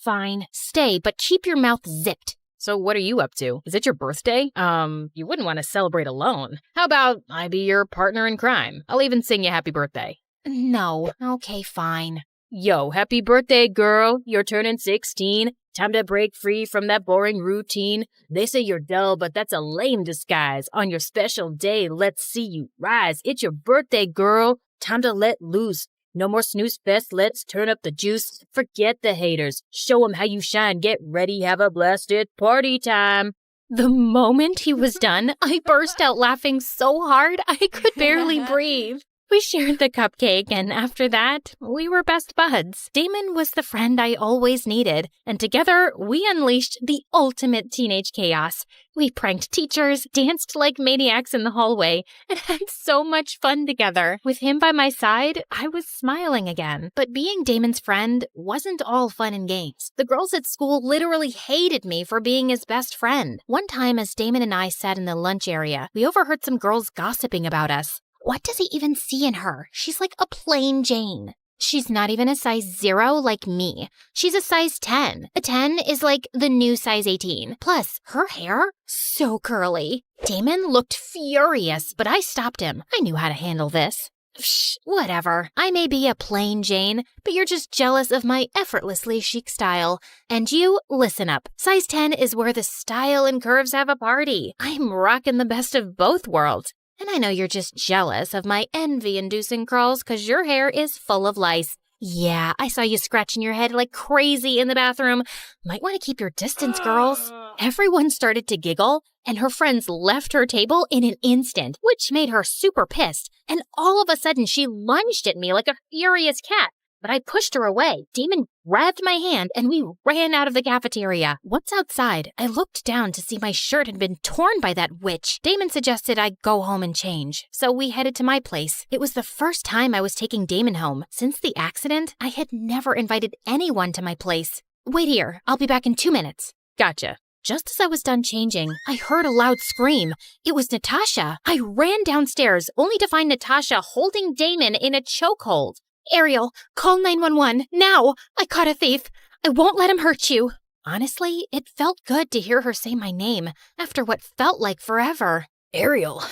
Fine. Stay, but keep your mouth zipped. So what are you up to? Is it your birthday? You wouldn't want to celebrate alone. How about I be your partner in crime? I'll even sing you happy birthday. No. Okay, fine. Yo, happy birthday, girl. You're turning 16. Time to break free from that boring routine. They say you're dull, but that's a lame disguise. On your special day, let's see you rise. It's your birthday, girl. Time to let loose. No more snooze fest, let's turn up the juice. Forget the haters. Show 'em how you shine. Get ready, have a blasted party time. The moment he was done, I burst out laughing so hard I could barely breathe. We shared the cupcake, and after that, we were best buds. Damon was the friend I always needed, and together, we unleashed the ultimate teenage chaos. We pranked teachers, danced like maniacs in the hallway, and had so much fun together. With him by my side, I was smiling again. But being Damon's friend wasn't all fun and games. The girls at school literally hated me for being his best friend. One time, as Damon and I sat in the lunch area, we overheard some girls gossiping about us. What does he even see in her? She's like a plain Jane. She's not even a size 0 like me. She's a size 10. A 10 is like the new size 18. Plus, her hair, so curly. Damon looked furious, but I stopped him. I knew how to handle this. Shh, whatever. I may be a plain Jane, but you're just jealous of my effortlessly chic style. And you, listen up. Size 10 is where the style and curves have a party. I'm rocking the best of both worlds. And I know you're just jealous of my envy-inducing curls because your hair is full of lice. Yeah, I saw you scratching your head like crazy in the bathroom. Might want to keep your distance, girls. Everyone started to giggle, and her friends left her table in an instant, which made her super pissed. And all of a sudden, she lunged at me like a furious cat. But I pushed her away. Damon grabbed my hand, and we ran out of the cafeteria. Once outside, I looked down to see my shirt had been torn by that witch. Damon suggested I go home and change, so we headed to my place. It was the first time I was taking Damon home. Since the accident, I had never invited anyone to my place. Wait here. I'll be back in 2 minutes. Gotcha. Just as I was done changing, I heard a loud scream. It was Natasha. I ran downstairs, only to find Natasha holding Damon in a chokehold. Ariel, call 911, now! I caught a thief. I won't let him hurt you. Honestly, it felt good to hear her say my name, after what felt like forever. Ariel,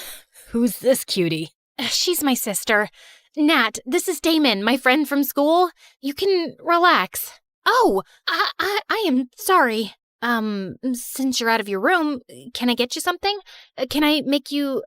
who's this cutie? She's my sister. Nat, this is Damon, my friend from school. You can relax. Oh, I am sorry. Since you're out of your room, can I get you something? Can I make you,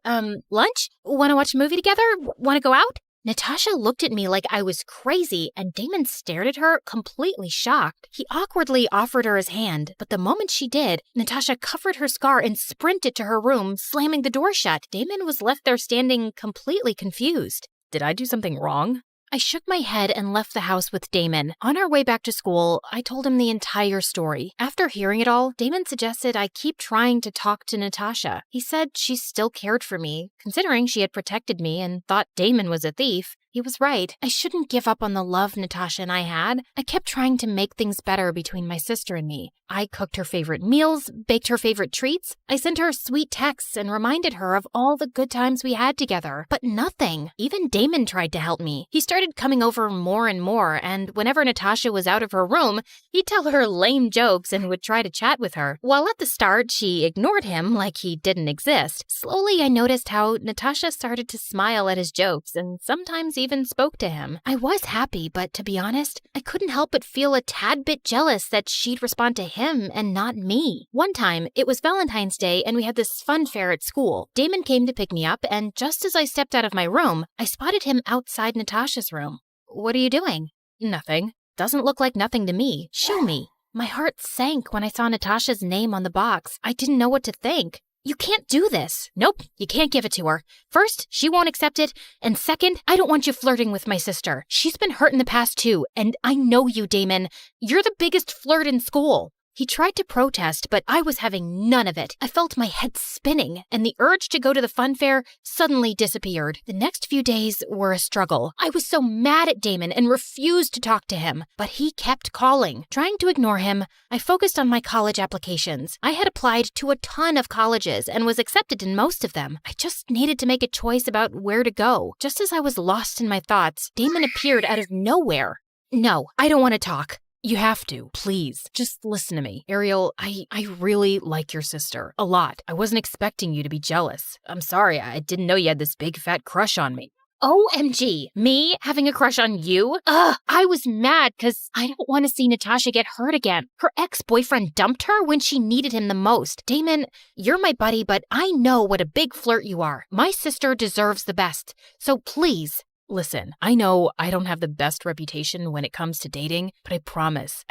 lunch? Want to watch a movie together? Want to go out? Natasha looked at me like I was crazy, and Damon stared at her, completely shocked. He awkwardly offered her his hand, but the moment she did, Natasha covered her scar and sprinted to her room, slamming the door shut. Damon was left there standing completely confused. Did I do something wrong? I shook my head and left the house with Damon. On our way back to school, I told him the entire story. After hearing it all, Damon suggested I keep trying to talk to Natasha. He said she still cared for me, considering she had protected me and thought Damon was a thief. He was right. I shouldn't give up on the love Natasha and I had. I kept trying to make things better between my sister and me. I cooked her favorite meals, baked her favorite treats. I sent her sweet texts and reminded her of all the good times we had together. But nothing. Even Damon tried to help me. He started coming over more and more, and whenever Natasha was out of her room, he'd tell her lame jokes and would try to chat with her. While at the start, she ignored him like he didn't exist. Slowly, I noticed how Natasha started to smile at his jokes and sometimes even spoke to him. I was happy, but to be honest, I couldn't help but feel a tad bit jealous that she'd respond to him and not me. One time, it was Valentine's Day and we had this fun fair at school. Damon came to pick me up, and just as I stepped out of my room, I spotted him outside Natasha's room. What are you doing? Nothing. Doesn't look like nothing to me. Show me. My heart sank when I saw Natasha's name on the box. I didn't know what to think. You can't do this. Nope, you can't give it to her. First, she won't accept it, and second, I don't want you flirting with my sister. She's been hurt in the past too, and I know you, Damon. You're the biggest flirt in school. He tried to protest, but I was having none of it. I felt my head spinning, and the urge to go to the fun fair suddenly disappeared. The next few days were a struggle. I was so mad at Damon and refused to talk to him, but he kept calling. Trying to ignore him, I focused on my college applications. I had applied to a ton of colleges and was accepted in most of them. I just needed to make a choice about where to go. Just as I was lost in my thoughts, Damon appeared out of nowhere. No, I don't want to talk. You have to, please. Just listen to me. Ariel, I really like your sister. A lot. I wasn't expecting you to be jealous. I'm sorry, I didn't know you had this big fat crush on me. OMG, me having a crush on you? I was mad because I don't want to see Natasha get hurt again. Her ex-boyfriend dumped her when she needed him the most. Damon, you're my buddy, but I know what a big flirt you are. My sister deserves the best. So please. Listen, I know I don't have the best reputation when it comes to dating, but I promise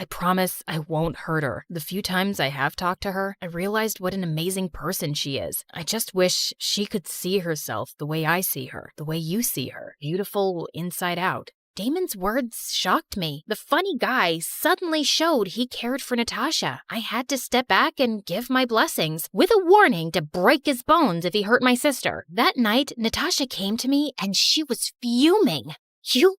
I won't hurt her. The few times I have talked to her, I realized what an amazing person she is. I just wish she could see herself the way I see her, the way you see her, beautiful inside out. Damon's words shocked me. The funny guy suddenly showed he cared for Natasha. I had to step back and give my blessings, with a warning to break his bones if he hurt my sister. That night, Natasha came to me and she was fuming. You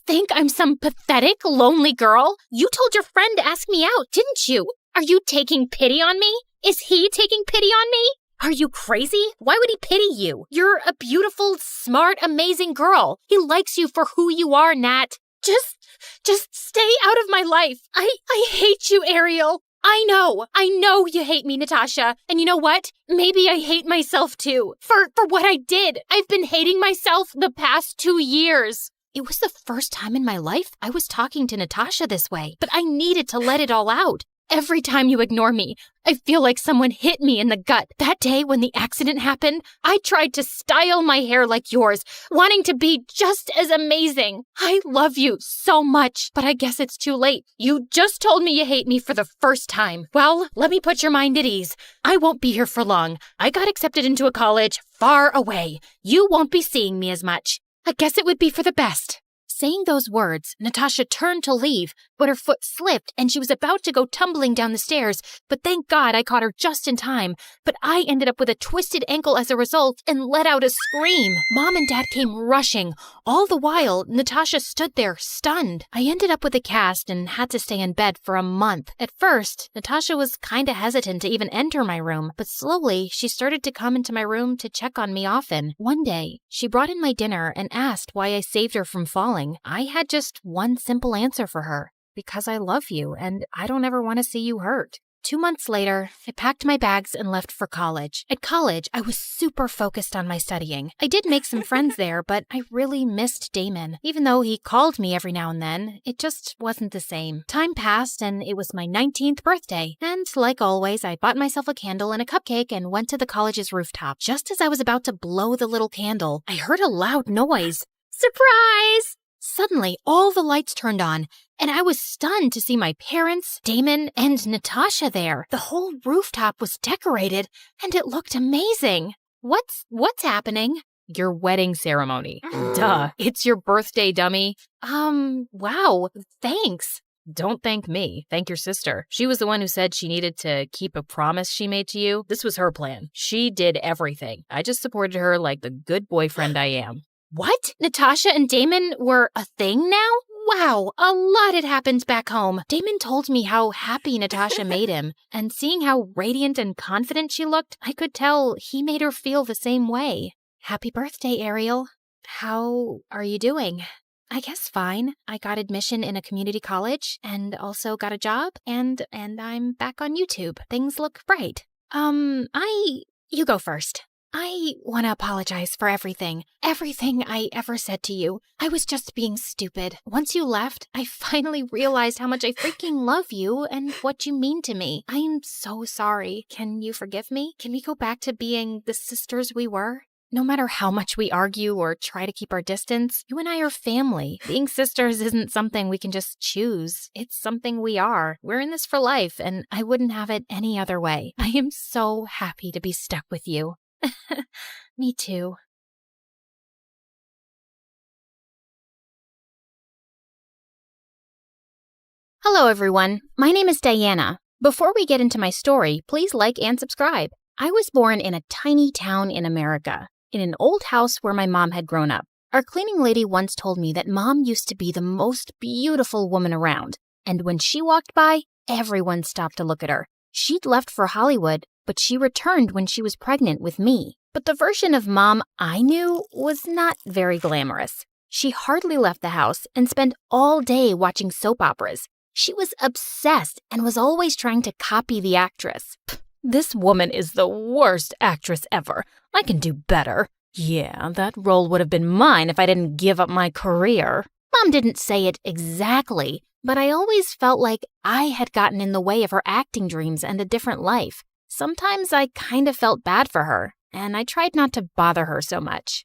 think I'm some pathetic, lonely girl? You told your friend to ask me out, didn't you? Are you taking pity on me? Is he taking pity on me? Are you crazy? Why would he pity you? You're a beautiful, smart, amazing girl. He likes you for who you are, Nat. Just stay out of my life. I hate you, Ariel. I know you hate me, Natasha. And you know what? Maybe I hate myself too. For what I did. I've been hating myself the past 2 years. It was the first time in my life I was talking to Natasha this way, but I needed to let it all out. Every time you ignore me, I feel like someone hit me in the gut. That day when the accident happened, I tried to style my hair like yours, wanting to be just as amazing. I love you so much, but I guess it's too late. You just told me you hate me for the first time. Well, let me put your mind at ease. I won't be here for long. I got accepted into a college far away. You won't be seeing me as much. I guess it would be for the best. Saying those words, Natasha turned to leave, but her foot slipped and she was about to go tumbling down the stairs, but thank God I caught her just in time. But I ended up with a twisted ankle as a result and let out a scream. Mom and Dad came rushing. All the while, Natasha stood there, stunned. I ended up with a cast and had to stay in bed for a month. At first, Natasha was kinda hesitant to even enter my room, but slowly she started to come into my room to check on me often. One day, she brought in my dinner and asked why I saved her from falling. I had just one simple answer for her. Because I love you and I don't ever want to see you hurt. 2 months later, I packed my bags and left for college. At college, I was super focused on my studying. I did make some friends there, but I really missed Damon. Even though he called me every now and then, it just wasn't the same. Time passed and it was my 19th birthday. And like always, I bought myself a candle and a cupcake and went to the college's rooftop. Just as I was about to blow the little candle, I heard a loud noise. Surprise! Suddenly, all the lights turned on, and I was stunned to see my parents, Damon, and Natasha there. The whole rooftop was decorated, and it looked amazing. What's happening? Your wedding ceremony. Duh, it's your birthday, dummy. Wow, thanks. Don't thank me. Thank your sister. She was the one who said she needed to keep a promise she made to you. This was her plan. She did everything. I just supported her like the good boyfriend I am. What? Natasha and Damon were a thing now? Wow, a lot had happened back home. Damon told me how happy Natasha made him, and seeing how radiant and confident she looked, I could tell he made her feel the same way. Happy birthday, Ariel. How are you doing? I guess fine. I got admission in a community college and also got a job, and I'm back on YouTube. Things look bright. You go first. I want to apologize for everything I ever said to you. I was just being stupid. Once you left, I finally realized how much I freaking love you and what you mean to me. I'm so sorry. Can you forgive me? Can we go back to being the sisters we were? No matter how much we argue or try to keep our distance, you and I are family. Being sisters isn't something we can just choose. It's something we are. We're in this for life, and I wouldn't have it any other way. I am so happy to be stuck with you. Me too. Hello, everyone. My name is Diana. Before we get into my story, please like and subscribe. I was born in a tiny town in America, in an old house where my mom had grown up. Our cleaning lady once told me that Mom used to be the most beautiful woman around, and when she walked by, everyone stopped to look at her. She'd left for Hollywood, but she returned when she was pregnant with me. But the version of Mom I knew was not very glamorous. She hardly left the house and spent all day watching soap operas. She was obsessed and was always trying to copy the actress. This woman is the worst actress ever. I can do better. Yeah, that role would have been mine if I didn't give up my career. Mom didn't say it exactly, but I always felt like I had gotten in the way of her acting dreams and a different life. Sometimes I kind of felt bad for her, and I tried not to bother her so much.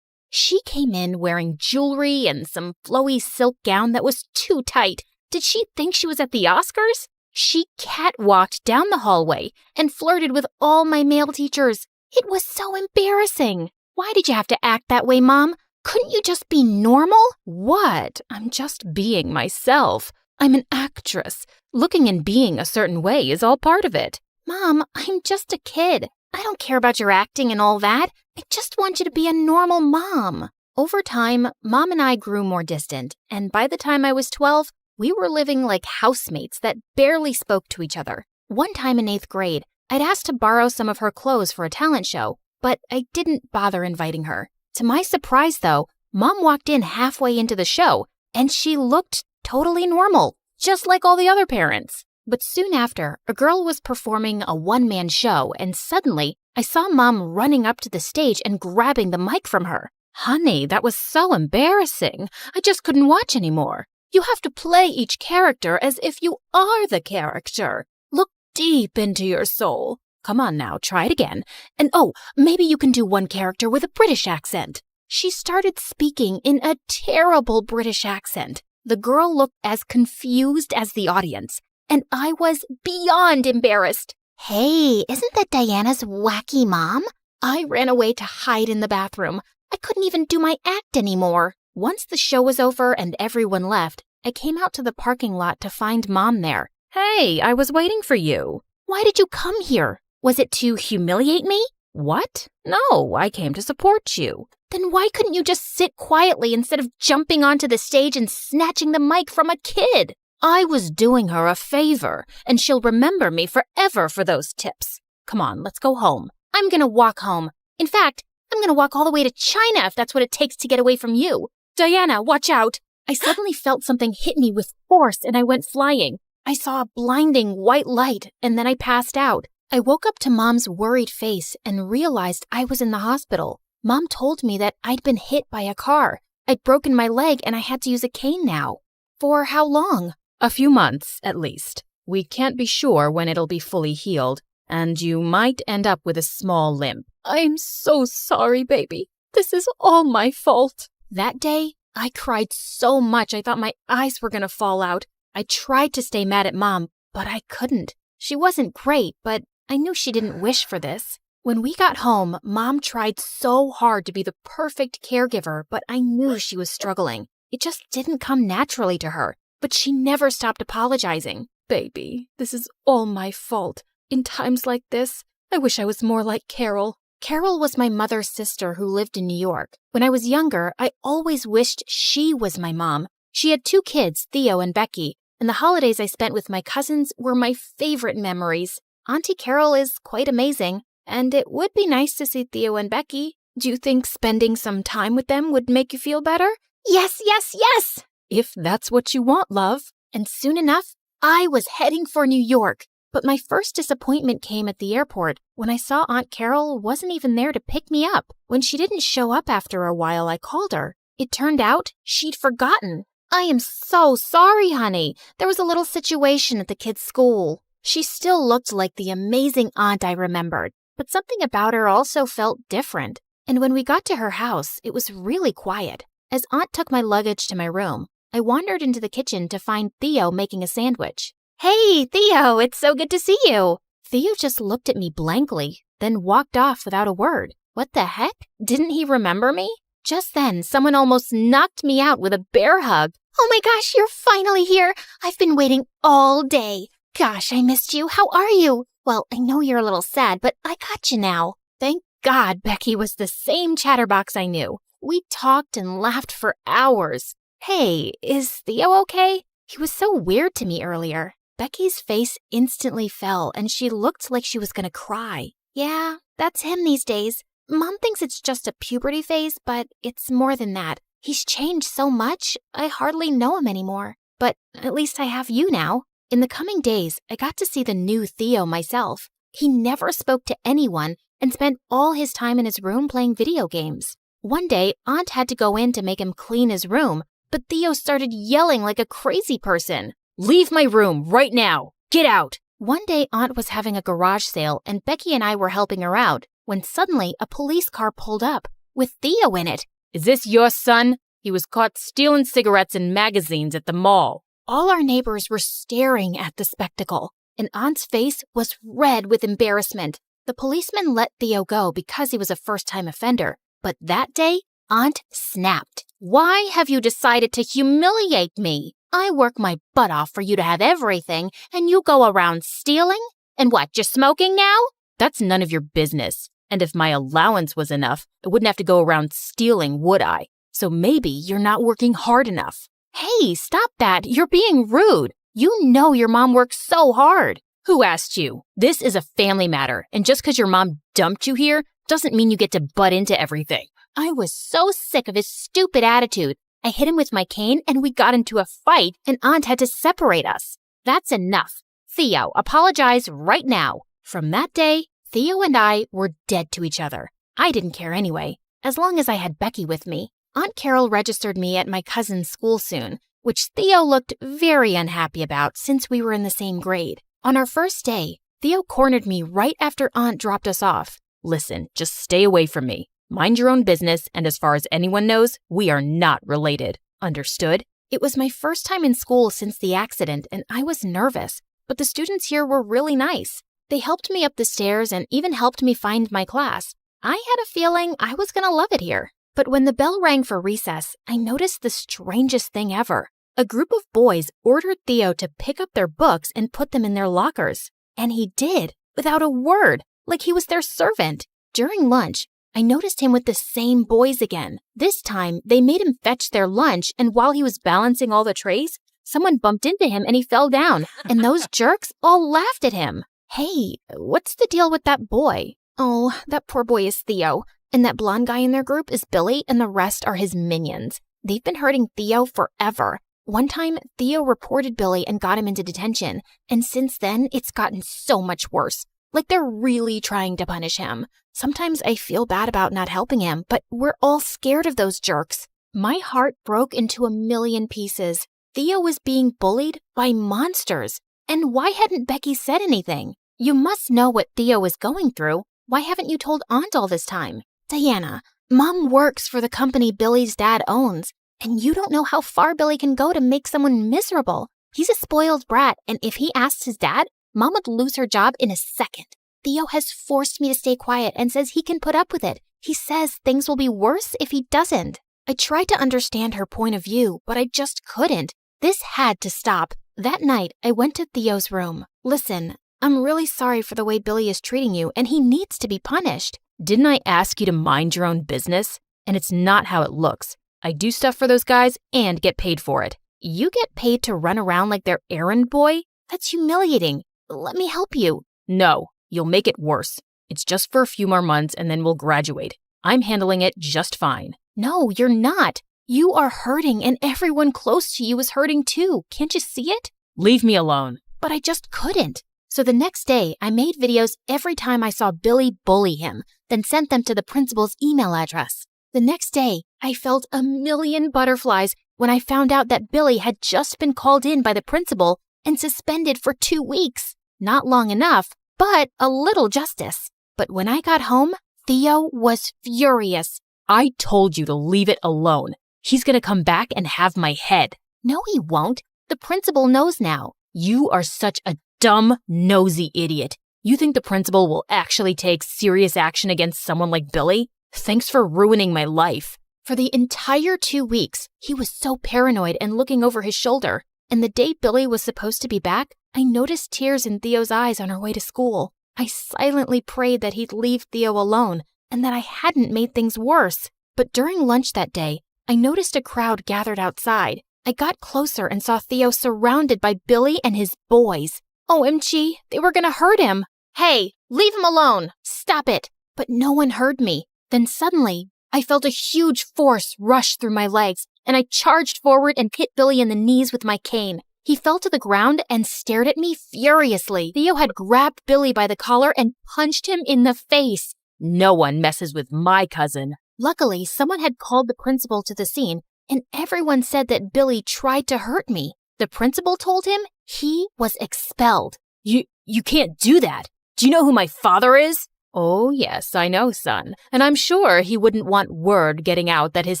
She came in wearing jewelry and some flowy silk gown that was too tight. Did she think she was at the Oscars? She catwalked down the hallway and flirted with all my male teachers. It was so embarrassing. Why did you have to act that way, Mom? Couldn't you just be normal? What? I'm just being myself. I'm an actress. Looking and being a certain way is all part of it. Mom, I'm just a kid. I don't care about your acting and all that. I just want you to be a normal mom. Over time, Mom and I grew more distant, and by the time I was 12, we were living like housemates that barely spoke to each other. One time in 8th grade, I'd asked to borrow some of her clothes for a talent show, but I didn't bother inviting her. To my surprise, though, Mom walked in halfway into the show, and she looked totally normal, just like all the other parents. But soon after, a girl was performing a one-man show, and suddenly, I saw Mom running up to the stage and grabbing the mic from her. Honey, that was so embarrassing. I just couldn't watch anymore. You have to play each character as if you are the character. Look deep into your soul. Come on now, try it again. And maybe you can do one character with a British accent. She started speaking in a terrible British accent. The girl looked as confused as the audience, and I was beyond embarrassed. Hey, isn't that Diana's wacky mom? I ran away to hide in the bathroom. I couldn't even do my act anymore. Once the show was over and everyone left, I came out to the parking lot to find Mom there. Hey, I was waiting for you. Why did you come here? Was it to humiliate me? What? No, I came to support you. Then why couldn't you just sit quietly instead of jumping onto the stage and snatching the mic from a kid? I was doing her a favor, and she'll remember me forever for those tips. Come on, let's go home. I'm gonna walk home. In fact, I'm gonna walk all the way to China if that's what it takes to get away from you. Diana, watch out. I suddenly felt something hit me with force and I went flying. I saw a blinding white light, and then I passed out. I woke up to Mom's worried face and realized I was in the hospital. Mom told me that I'd been hit by a car. I'd broken my leg and I had to use a cane now. For how long? A few months, at least. We can't be sure when it'll be fully healed, and you might end up with a small limp. I'm so sorry, baby. This is all my fault. That day, I cried so much I thought my eyes were going to fall out. I tried to stay mad at Mom, but I couldn't. She wasn't great, but I knew she didn't wish for this. When we got home, Mom tried so hard to be the perfect caregiver, but I knew she was struggling. It just didn't come naturally to her, but she never stopped apologizing. Baby, this is all my fault. In times like this, I wish I was more like Carol. Carol was my mother's sister who lived in New York. When I was younger, I always wished she was my mom. She had 2 kids, Theo and Becky, and the holidays I spent with my cousins were my favorite memories. Auntie Carol is quite amazing, and it would be nice to see Theo and Becky. Do you think spending some time with them would make you feel better? Yes, yes, yes! If that's what you want, love. And soon enough, I was heading for New York. But my first disappointment came at the airport when I saw Aunt Carol wasn't even there to pick me up. When she didn't show up after a while, I called her. It turned out she'd forgotten. I am so sorry, honey. There was a little situation at the kids' school. She still looked like the amazing aunt I remembered, but something about her also felt different. And when we got to her house, it was really quiet. As Aunt took my luggage to my room, I wandered into the kitchen to find Theo making a sandwich. Hey, Theo, it's so good to see you. Theo just looked at me blankly, then walked off without a word. What the heck? Didn't he remember me? Just then, someone almost knocked me out with a bear hug. Oh my gosh, you're finally here. I've been waiting all day. Gosh, I missed you. How are you? Well, I know you're a little sad, but I got you now. Thank God Becky was the same chatterbox I knew. We talked and laughed for hours. Hey, is Theo okay? He was so weird to me earlier. Becky's face instantly fell, and she looked like she was going to cry. Yeah, that's him these days. Mom thinks it's just a puberty phase, but it's more than that. He's changed so much, I hardly know him anymore. But at least I have you now. In the coming days, I got to see the new Theo myself. He never spoke to anyone and spent all his time in his room playing video games. One day, Aunt had to go in to make him clean his room, but Theo started yelling like a crazy person. Leave my room right now! Get out! One day, Aunt was having a garage sale, and Becky and I were helping her out, when suddenly a police car pulled up, with Theo in it. Is this your son? He was caught stealing cigarettes and magazines at the mall. All our neighbors were staring at the spectacle, and Aunt's face was red with embarrassment. The policeman let Theo go because he was a first-time offender, but that day, Aunt snapped. Why have you decided to humiliate me? I work my butt off for you to have everything, and you go around stealing? And what, you're smoking now? That's none of your business. And if my allowance was enough, I wouldn't have to go around stealing, would I? So maybe you're not working hard enough. Hey, stop that. You're being rude. You know your mom works so hard. Who asked you? This is a family matter, and just because your mom dumped you here doesn't mean you get to butt into everything. I was so sick of his stupid attitude. I hit him with my cane, and we got into a fight, and Aunt had to separate us. That's enough. Theo, apologize right now. From that day, Theo and I were dead to each other. I didn't care anyway, as long as I had Becky with me. Aunt Carol registered me at my cousin's school soon, which Theo looked very unhappy about since we were in the same grade. On our first day, Theo cornered me right after Aunt dropped us off. Listen, just stay away from me. Mind your own business, and as far as anyone knows, we are not related. Understood? It was my first time in school since the accident, and I was nervous, but the students here were really nice. They helped me up the stairs and even helped me find my class. I had a feeling I was going to love it here. But when the bell rang for recess, I noticed the strangest thing ever. A group of boys ordered Theo to pick up their books and put them in their lockers. And he did, without a word, like he was their servant. During lunch, I noticed him with the same boys again. This time, they made him fetch their lunch, and while he was balancing all the trays, someone bumped into him and he fell down, and those jerks all laughed at him. Hey, what's the deal with that boy? Oh, that poor boy is Theo, and that blonde guy in their group is Billy, and the rest are his minions. They've been hurting Theo forever. One time, Theo reported Billy and got him into detention, and since then, it's gotten so much worse. Like they're really trying to punish him. Sometimes I feel bad about not helping him, but we're all scared of those jerks. My heart broke into a million pieces. Theo was being bullied by monsters. And why hadn't Becky said anything? You must know what Theo was going through. Why haven't you told Aunt all this time? Diana, Mom works for the company Billy's dad owns, and you don't know how far Billy can go to make someone miserable. He's a spoiled brat, and if he asked his dad, Mom would lose her job in a second. Theo has forced me to stay quiet and says he can put up with it. He says things will be worse if he doesn't. I tried to understand her point of view, but I just couldn't. This had to stop. That night, I went to Theo's room. Listen, I'm really sorry for the way Billy is treating you, and he needs to be punished. Didn't I ask you to mind your own business? And it's not how it looks. I do stuff for those guys and get paid for it. You get paid to run around like their errand boy? That's humiliating. Let me help you. No, you'll make it worse. It's just for a few more months and then we'll graduate. I'm handling it just fine. No, you're not. You are hurting and everyone close to you is hurting too. Can't you see it? Leave me alone. But I just couldn't. So the next day, I made videos every time I saw Billy bully him, then sent them to the principal's email address. The next day, I felt a million butterflies when I found out that Billy had just been called in by the principal and suspended for 2 weeks. Not long enough, but a little justice. But when I got home, Theo was furious. I told you to leave it alone. He's gonna come back and have my head. No, he won't. The principal knows now. You are such a dumb, nosy idiot. You think the principal will actually take serious action against someone like Billy? Thanks for ruining my life. For the entire 2 weeks, he was so paranoid and looking over his shoulder. And the day Billy was supposed to be back, I noticed tears in Theo's eyes on her way to school. I silently prayed that he'd leave Theo alone and that I hadn't made things worse. But during lunch that day, I noticed a crowd gathered outside. I got closer and saw Theo surrounded by Billy and his boys. OMG, they were gonna hurt him. Hey, leave him alone. Stop it. But no one heard me. Then suddenly, I felt a huge force rush through my legs, and I charged forward and hit Billy in the knees with my cane. He fell to the ground and stared at me furiously. Theo had grabbed Billy by the collar and punched him in the face. No one messes with my cousin. Luckily, someone had called the principal to the scene, and everyone said that Billy tried to hurt me. The principal told him he was expelled. You can't do that. Do you know who my father is? Oh, yes, I know, son. And I'm sure he wouldn't want word getting out that his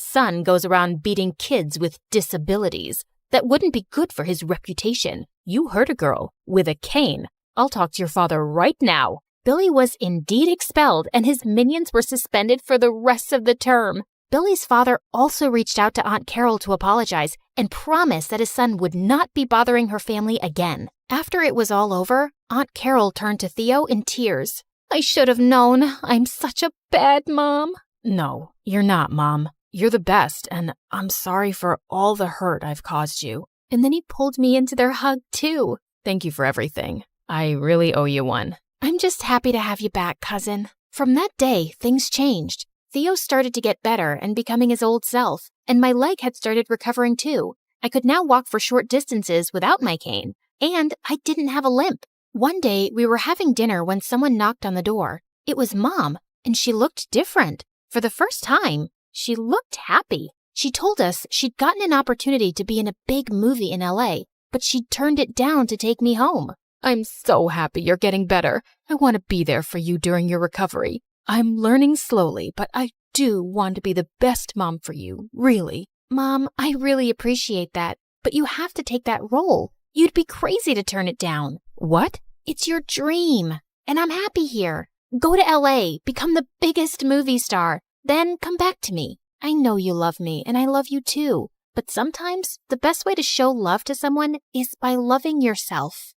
son goes around beating kids with disabilities. That wouldn't be good for his reputation. You hurt a girl with a cane. I'll talk to your father right now. Billy was indeed expelled, and his minions were suspended for the rest of the term. Billy's father also reached out to Aunt Carol to apologize and promise that his son would not be bothering her family again. After it was all over, Aunt Carol turned to Theo in tears. I should have known. I'm such a bad mom. No, you're not, Mom. You're the best, and I'm sorry for all the hurt I've caused you. And then he pulled me into their hug, too. Thank you for everything. I really owe you one. I'm just happy to have you back, cousin. From that day, things changed. Theo started to get better and becoming his old self, and my leg had started recovering too. I could now walk for short distances without my cane, and I didn't have a limp. One day, we were having dinner when someone knocked on the door. It was Mom, and she looked different. For the first time, she looked happy. She told us she'd gotten an opportunity to be in a big movie in LA, but she'd turned it down to take me home. I'm so happy you're getting better. I want to be there for you during your recovery. I'm learning slowly, but I do want to be the best mom for you, really. Mom, I really appreciate that, but you have to take that role. You'd be crazy to turn it down. What? It's your dream, and I'm happy here. Go to LA, become the biggest movie star, then come back to me. I know you love me, and I love you too, but sometimes the best way to show love to someone is by loving yourself.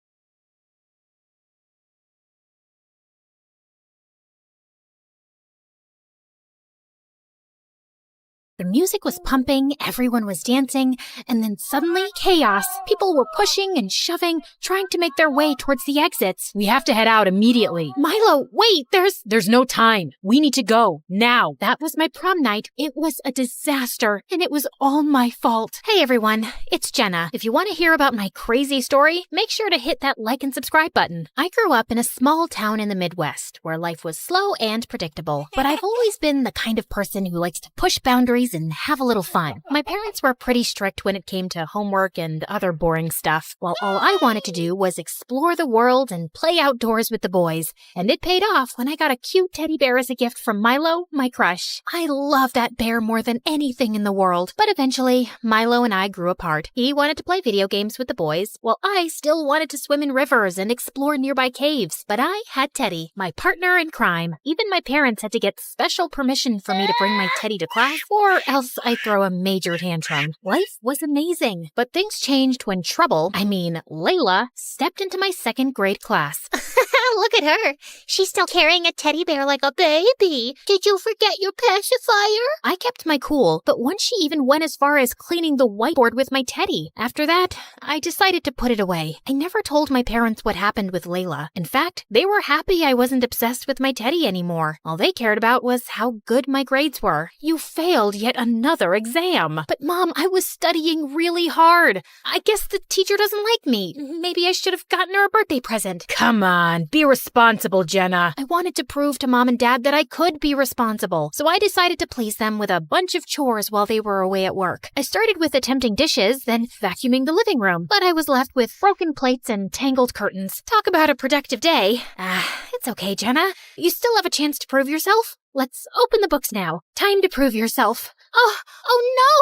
The music was pumping, everyone was dancing, and then suddenly, chaos. People were pushing and shoving, trying to make their way towards the exits. We have to head out immediately. Milo, wait, There's no time. We need to go, now. That was my prom night. It was a disaster, and it was all my fault. Hey everyone, it's Jenna. If you want to hear about my crazy story, make sure to hit that like and subscribe button. I grew up in a small town in the Midwest, where life was slow and predictable, but I've always been the kind of person who likes to push boundaries and have a little fun. My parents were pretty strict when it came to homework and other boring stuff, while all I wanted to do was explore the world and play outdoors with the boys. And it paid off when I got a cute teddy bear as a gift from Milo, my crush. I love that bear more than anything in the world. But eventually, Milo and I grew apart. He wanted to play video games with the boys, while I still wanted to swim in rivers and explore nearby caves. But I had Teddy, my partner in crime. Even my parents had to get special permission for me to bring my Teddy to class, or else I'd throw a major tantrum. Life was amazing, but things changed when Layla, stepped into my second grade class. Look at her. She's still carrying a teddy bear like a baby. Did you forget your pacifier? I kept my cool, but once she even went as far as cleaning the whiteboard with my Teddy. After that, I decided to put it away. I never told my parents what happened with Layla. In fact, they were happy I wasn't obsessed with my Teddy anymore. All they cared about was how good my grades were. You failed yet another exam. But Mom, I was studying really hard. I guess the teacher doesn't like me. Maybe I should have gotten her a birthday present. Come on, be responsible, Jenna. I wanted to prove to Mom and Dad that I could be responsible, so I decided to please them with a bunch of chores while they were away at work. I started with attempting dishes, then vacuuming the living room, but I was left with broken plates and tangled curtains. Talk about a productive day. It's okay, Jenna. You still have a chance to prove yourself. Let's open the books now. Time to prove yourself. Oh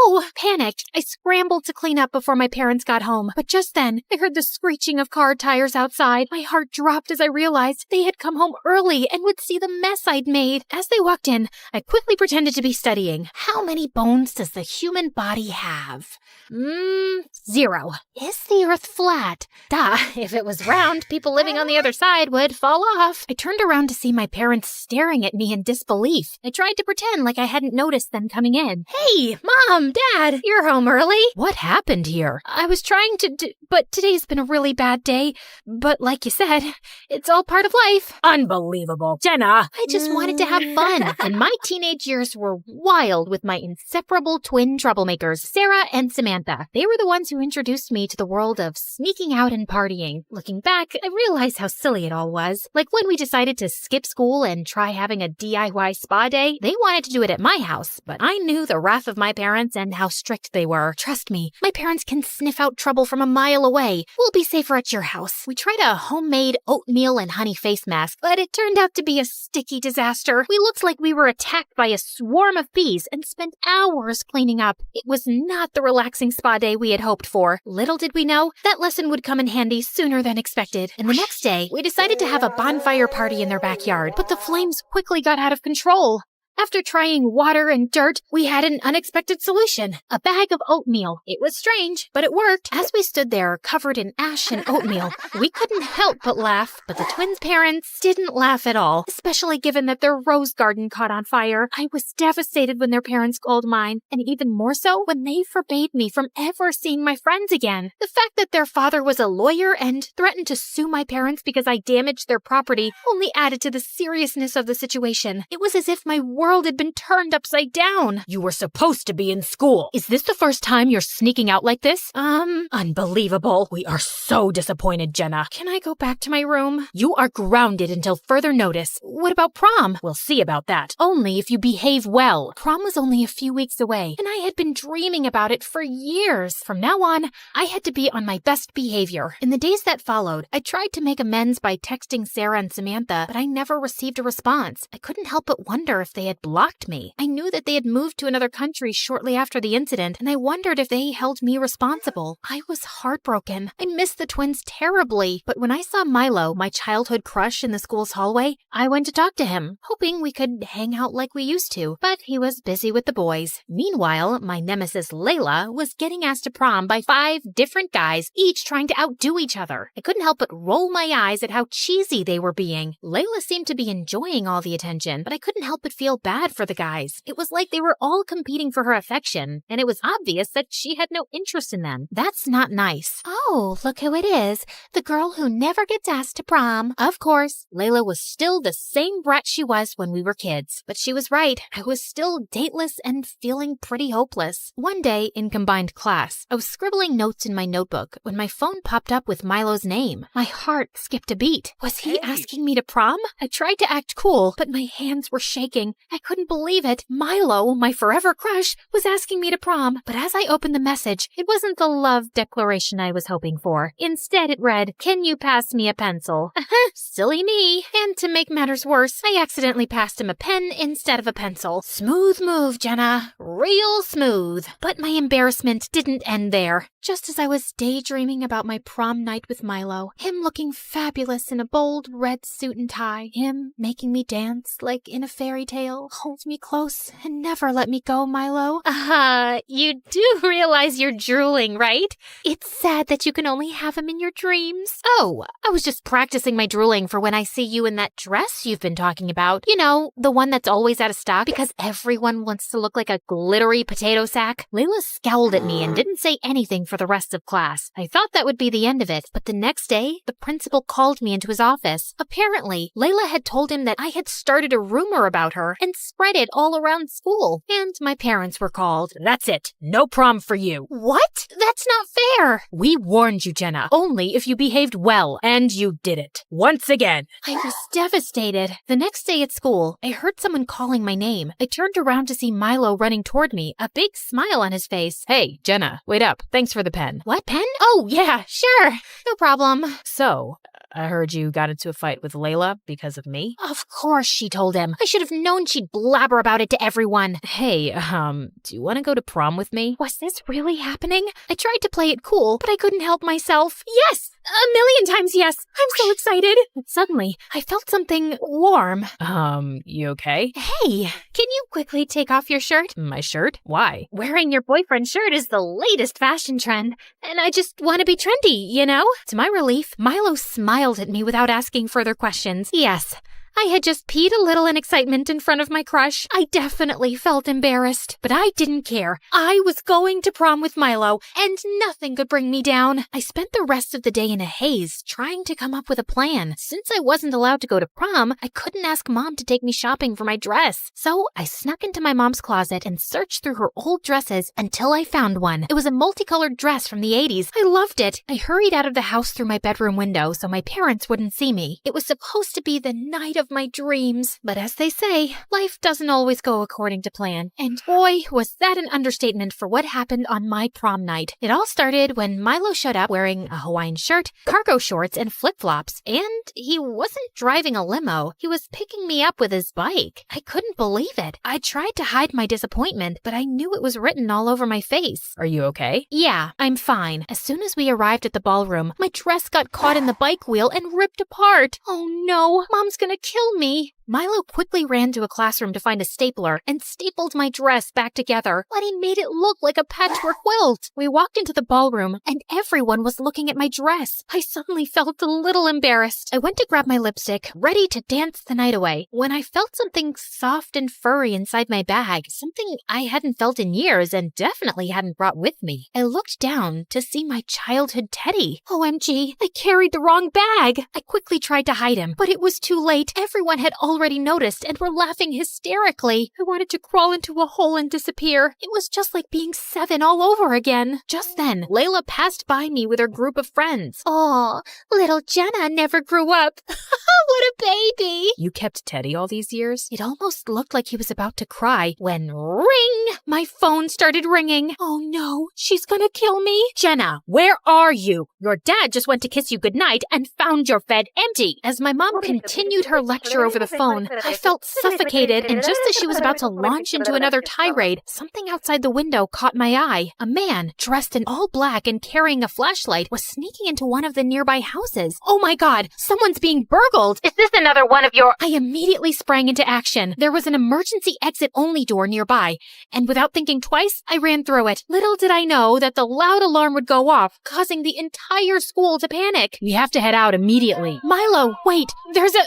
no! Panicked, I scrambled to clean up before my parents got home. But just then, I heard the screeching of car tires outside. My heart dropped as I realized they had come home early and would see the mess I'd made. As they walked in, I quickly pretended to be studying. How many bones does the human body have? 0. Is the earth flat? Duh, if it was round, people living on the other side would fall off. I turned around to see my parents staring at me in disbelief. I tried to pretend like I hadn't noticed them coming in. Hey, Mom, Dad, you're home early. What happened here? I was trying to but today's been a really bad day. But like you said, it's all part of life. Unbelievable. Jenna! I just wanted to have fun. And my teenage years were wild with my inseparable twin troublemakers, Sarah and Samantha. They were the ones who introduced me to the world of sneaking out and partying. Looking back, I realized how silly it all was. Like when we decided to skip school and try having a DIY spa day, they wanted to do it at my house, but I knew the wrath of my parents and how strict they were. Trust me, my parents can sniff out trouble from a mile away. We'll be safer at your house. We tried a homemade oatmeal and honey face mask, but it turned out to be a sticky disaster. We looked like we were attacked by a swarm of bees and spent hours cleaning up. It was not the relaxing spa day we had hoped for. Little did we know, that lesson would come in handy sooner than expected. And the next day, we decided to have a bonfire party in their backyard, but the flames quickly got out of control. After trying water and dirt, we had an unexpected solution. A bag of oatmeal. It was strange, but it worked. As we stood there, covered in ash and oatmeal, we couldn't help but laugh. But the twins' parents didn't laugh at all, especially given that their rose garden caught on fire. I was devastated when their parents called mine, and even more so when they forbade me from ever seeing my friends again. The fact that their father was a lawyer and threatened to sue my parents because I damaged their property only added to the seriousness of the situation. It was as if my world had been turned upside down. You were supposed to be in school. Is this the first time you're sneaking out like this? Unbelievable. We are so disappointed, Jenna. Can I go back to my room? You are grounded until further notice. What about prom? We'll see about that. Only if you behave well. Prom was only a few weeks away, and I had been dreaming about it for years. From now on, I had to be on my best behavior. In the days that followed, I tried to make amends by texting Sarah and Samantha, but I never received a response. I couldn't help but wonder if they had blocked me. I knew that they had moved to another country shortly after the incident, and I wondered if they held me responsible. I was heartbroken. I missed the twins terribly, but when I saw Milo, my childhood crush, in the school's hallway, I went to talk to him, hoping we could hang out like we used to, but he was busy with the boys. Meanwhile, my nemesis Layla was getting asked to prom by 5 different guys, each trying to outdo each other. I couldn't help but roll my eyes at how cheesy they were being. Layla seemed to be enjoying all the attention, but I couldn't help but feel bad for the guys. It was like they were all competing for her affection, and it was obvious that she had no interest in them. That's not nice. Oh, look who it is. The girl who never gets asked to prom. Of course, Layla was still the same brat she was when we were kids. But she was right. I was still dateless and feeling pretty hopeless. One day in combined class, I was scribbling notes in my notebook when my phone popped up with Milo's name. My heart skipped a beat. Was he asking me to prom? I tried to act cool, but my hands were shaking. I couldn't believe it. Milo, my forever crush, was asking me to prom. But as I opened the message, it wasn't the love declaration I was hoping for. Instead, it read, "Can you pass me a pencil?" Silly me. And to make matters worse, I accidentally passed him a pen instead of a pencil. Smooth move, Jenna. Real smooth. But my embarrassment didn't end there. Just as I was daydreaming about my prom night with Milo, him looking fabulous in a bold red suit and tie, him making me dance like in a fairy tale, hold me close and never let me go, Milo. You do realize you're drooling, right? It's sad that you can only have him in your dreams. Oh, I was just practicing my drooling for when I see you in that dress you've been talking about. You know, the one that's always out of stock because everyone wants to look like a glittery potato sack. Layla scowled at me and didn't say anything for the rest of class. I thought that would be the end of it, but the next day, the principal called me into his office. Apparently, Layla had told him that I had started a rumor about her and spread it all around school, and my parents were called. That's it. No prom for you. What? That's not fair. We warned you, Jenna. Only if you behaved well, and you did it. Once again. I was devastated. The next day at school, I heard someone calling my name. I turned around to see Milo running toward me, a big smile on his face. Hey, Jenna, wait up. Thanks for the pen. What pen? Oh, yeah, sure. No problem. So, I heard you got into a fight with Layla because of me? Of course, she told him. I should have known she'd blabber about it to everyone. Hey, do you want to go to prom with me? Was this really happening? I tried to play it cool, but I couldn't help myself. Yes! 1,000,000 times yes! I'm so excited! But suddenly, I felt something warm. You okay? Hey, can you quickly take off your shirt? My shirt? Why? Wearing your boyfriend's shirt is the latest fashion trend, and I just want to be trendy, you know? To my relief, Milo smiled at me without asking further questions. Yes, I had just peed a little in excitement in front of my crush. I definitely felt embarrassed, but I didn't care. I was going to prom with Milo, and nothing could bring me down. I spent the rest of the day in a haze, trying to come up with a plan. Since I wasn't allowed to go to prom, I couldn't ask Mom to take me shopping for my dress. So I snuck into my mom's closet and searched through her old dresses until I found one. It was a multicolored dress from the 80s. I loved it. I hurried out of the house through my bedroom window so my parents wouldn't see me. It was supposed to be the night of my dreams. But as they say, life doesn't always go according to plan. And boy, was that an understatement for what happened on my prom night. It all started when Milo showed up wearing a Hawaiian shirt, cargo shorts, and flip-flops. And he wasn't driving a limo. He was picking me up with his bike. I couldn't believe it. I tried to hide my disappointment, but I knew it was written all over my face. Are you okay? Yeah, I'm fine. As soon as we arrived at the ballroom, my dress got caught in the bike wheel and ripped apart. Oh no, Mom's gonna kill me. Milo quickly ran to a classroom to find a stapler and stapled my dress back together, but he made it look like a patchwork quilt. We walked into the ballroom, and everyone was looking at my dress. I suddenly felt a little embarrassed. I went to grab my lipstick, ready to dance the night away, when I felt something soft and furry inside my bag, something I hadn't felt in years and definitely hadn't brought with me. I looked down to see my childhood teddy. OMG, I carried the wrong bag. I quickly tried to hide him, but it was too late. Everyone had already noticed and were laughing hysterically. I wanted to crawl into a hole and disappear. It was just like being 7 all over again. Just then, Layla passed by me with her group of friends. Oh, little Jenna never grew up. What a baby. You kept Teddy all these years? It almost looked like he was about to cry when ring! My phone started ringing. Oh no, she's gonna kill me. Jenna, where are you? Your dad just went to kiss you goodnight and found your bed empty. As my mom continued her lecture over the phone, I felt suffocated, and just as she was about to launch into another tirade, something outside the window caught my eye. A man, dressed in all black and carrying a flashlight, was sneaking into one of the nearby houses. Oh my god, someone's being burgled! Is this another one of your— I immediately sprang into action. There was an emergency exit-only door nearby, and without thinking twice, I ran through it. Little did I know that the loud alarm would go off, causing the entire entire school to panic. We have to head out immediately. Milo, wait,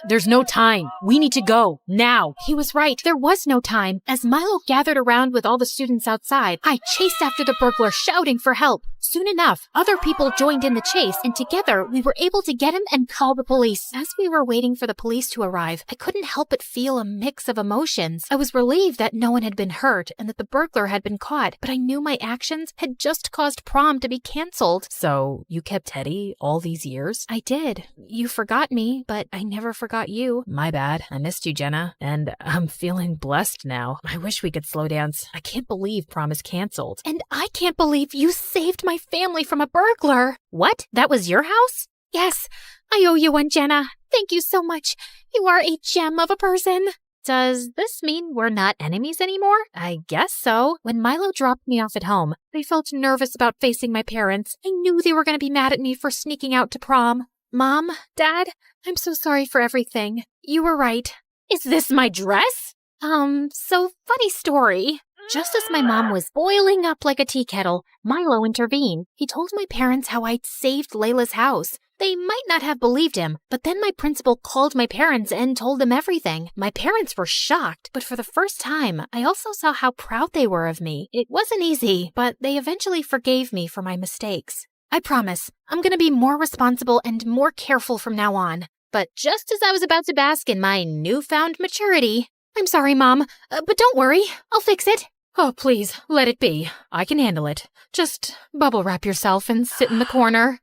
There's no time. We need to go. Now. He was right. There was no time. As Milo gathered around with all the students outside, I chased after the burglar, shouting for help. Soon enough, other people joined in the chase, and together we were able to get him and call the police. As we were waiting for the police to arrive, I couldn't help but feel a mix of emotions. I was relieved that no one had been hurt and that the burglar had been caught, but I knew my actions had just caused prom to be canceled. So, you kept Teddy all these years? I did. You forgot me, but I never forgot you. My bad. I missed you, Jenna. And I'm feeling blessed now. I wish we could slow dance. I can't believe prom is canceled. And I can't believe you saved my family from a burglar. What? That was your house? Yes, I owe you one, Jenna. Thank you so much. You are a gem of a person. Does this mean we're not enemies anymore? I guess so. When Milo dropped me off at home, I felt nervous about facing my parents. I knew they were going to be mad at me for sneaking out to prom. Mom, Dad, I'm so sorry for everything. You were right. Is this my dress? So funny story. Just as my mom was boiling up like a tea kettle, Milo intervened. He told my parents how I'd saved Layla's house. They might not have believed him, but then my principal called my parents and told them everything. My parents were shocked, but for the first time, I also saw how proud they were of me. It wasn't easy, but they eventually forgave me for my mistakes. I promise, I'm going to be more responsible and more careful from now on. But just as I was about to bask in my newfound maturity, I'm sorry, Mom, but don't worry, I'll fix it. Oh, please, let it be. I can handle it. Just bubble wrap yourself and sit in the corner.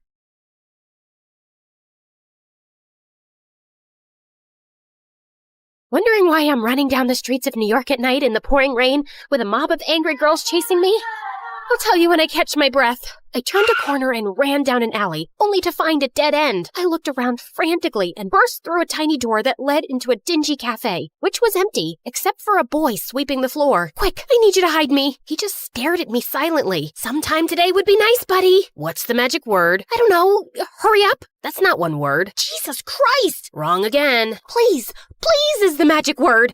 Wondering why I'm running down the streets of New York at night in the pouring rain with a mob of angry girls chasing me? I'll tell you when I catch my breath. I turned a corner and ran down an alley, only to find a dead end. I looked around frantically and burst through a tiny door that led into a dingy cafe, which was empty, except for a boy sweeping the floor. Quick, I need you to hide me. He just stared at me silently. Sometime today would be nice, buddy. What's the magic word? I don't know. Hurry up. That's not one word. Jesus Christ! Wrong again. Please is the magic word.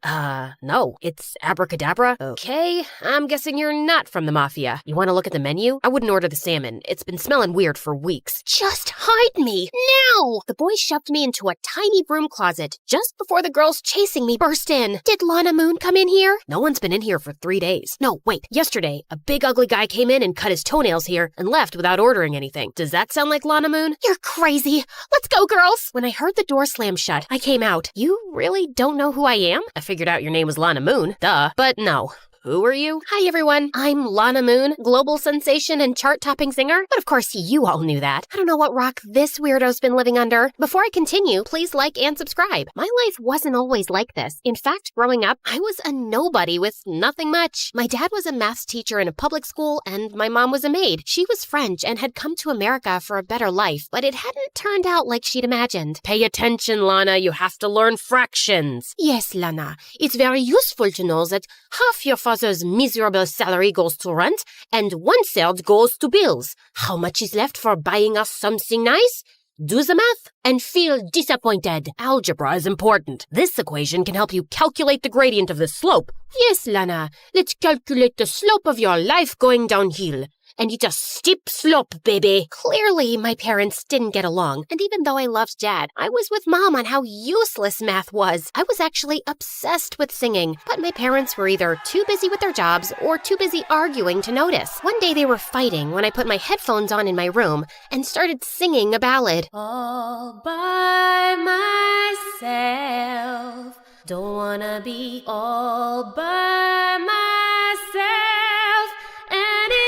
No, it's abracadabra. Okay, I'm guessing you're not from the mafia. You want to look at the menu? I wouldn't order the salmon. It's been smelling weird for weeks. Just hide me, now! The boy shoved me into a tiny broom closet just before the girls chasing me burst in. Did Lana Moon come in here? No one's been in here for 3 days. No, wait, yesterday, a big ugly guy came in and cut his toenails here and left without ordering anything. Does that sound like Lana Moon? You're crazy. Let's go, girls! When I heard the door slam shut, I came out. You really don't know who I am? I figured out your name was Lana Moon. Duh. But no. Who are you? Hi, everyone. I'm Lana Moon, global sensation and chart-topping singer. But of course, you all knew that. I don't know what rock this weirdo's been living under. Before I continue, please like and subscribe. My life wasn't always like this. In fact, growing up, I was a nobody with nothing much. My dad was a math teacher in a public school, and my mom was a maid. She was French and had come to America for a better life, but it hadn't turned out like she'd imagined. Pay attention, Lana. You have to learn fractions. Yes, Lana. It's very useful to know that half your father's miserable salary goes to rent, and 1/3 goes to bills. How much is left for buying us something nice? Do the math and feel disappointed. Algebra is important. This equation can help you calculate the gradient of the slope. Yes, Lana. Let's calculate the slope of your life going downhill. And it's a steep slope, baby. Clearly, my parents didn't get along. And even though I loved Dad, I was with Mom on how useless math was. I was actually obsessed with singing. But my parents were either too busy with their jobs or too busy arguing to notice. One day they were fighting when I put my headphones on in my room and started singing a ballad. All by myself. Don't wanna be all by myself anymore.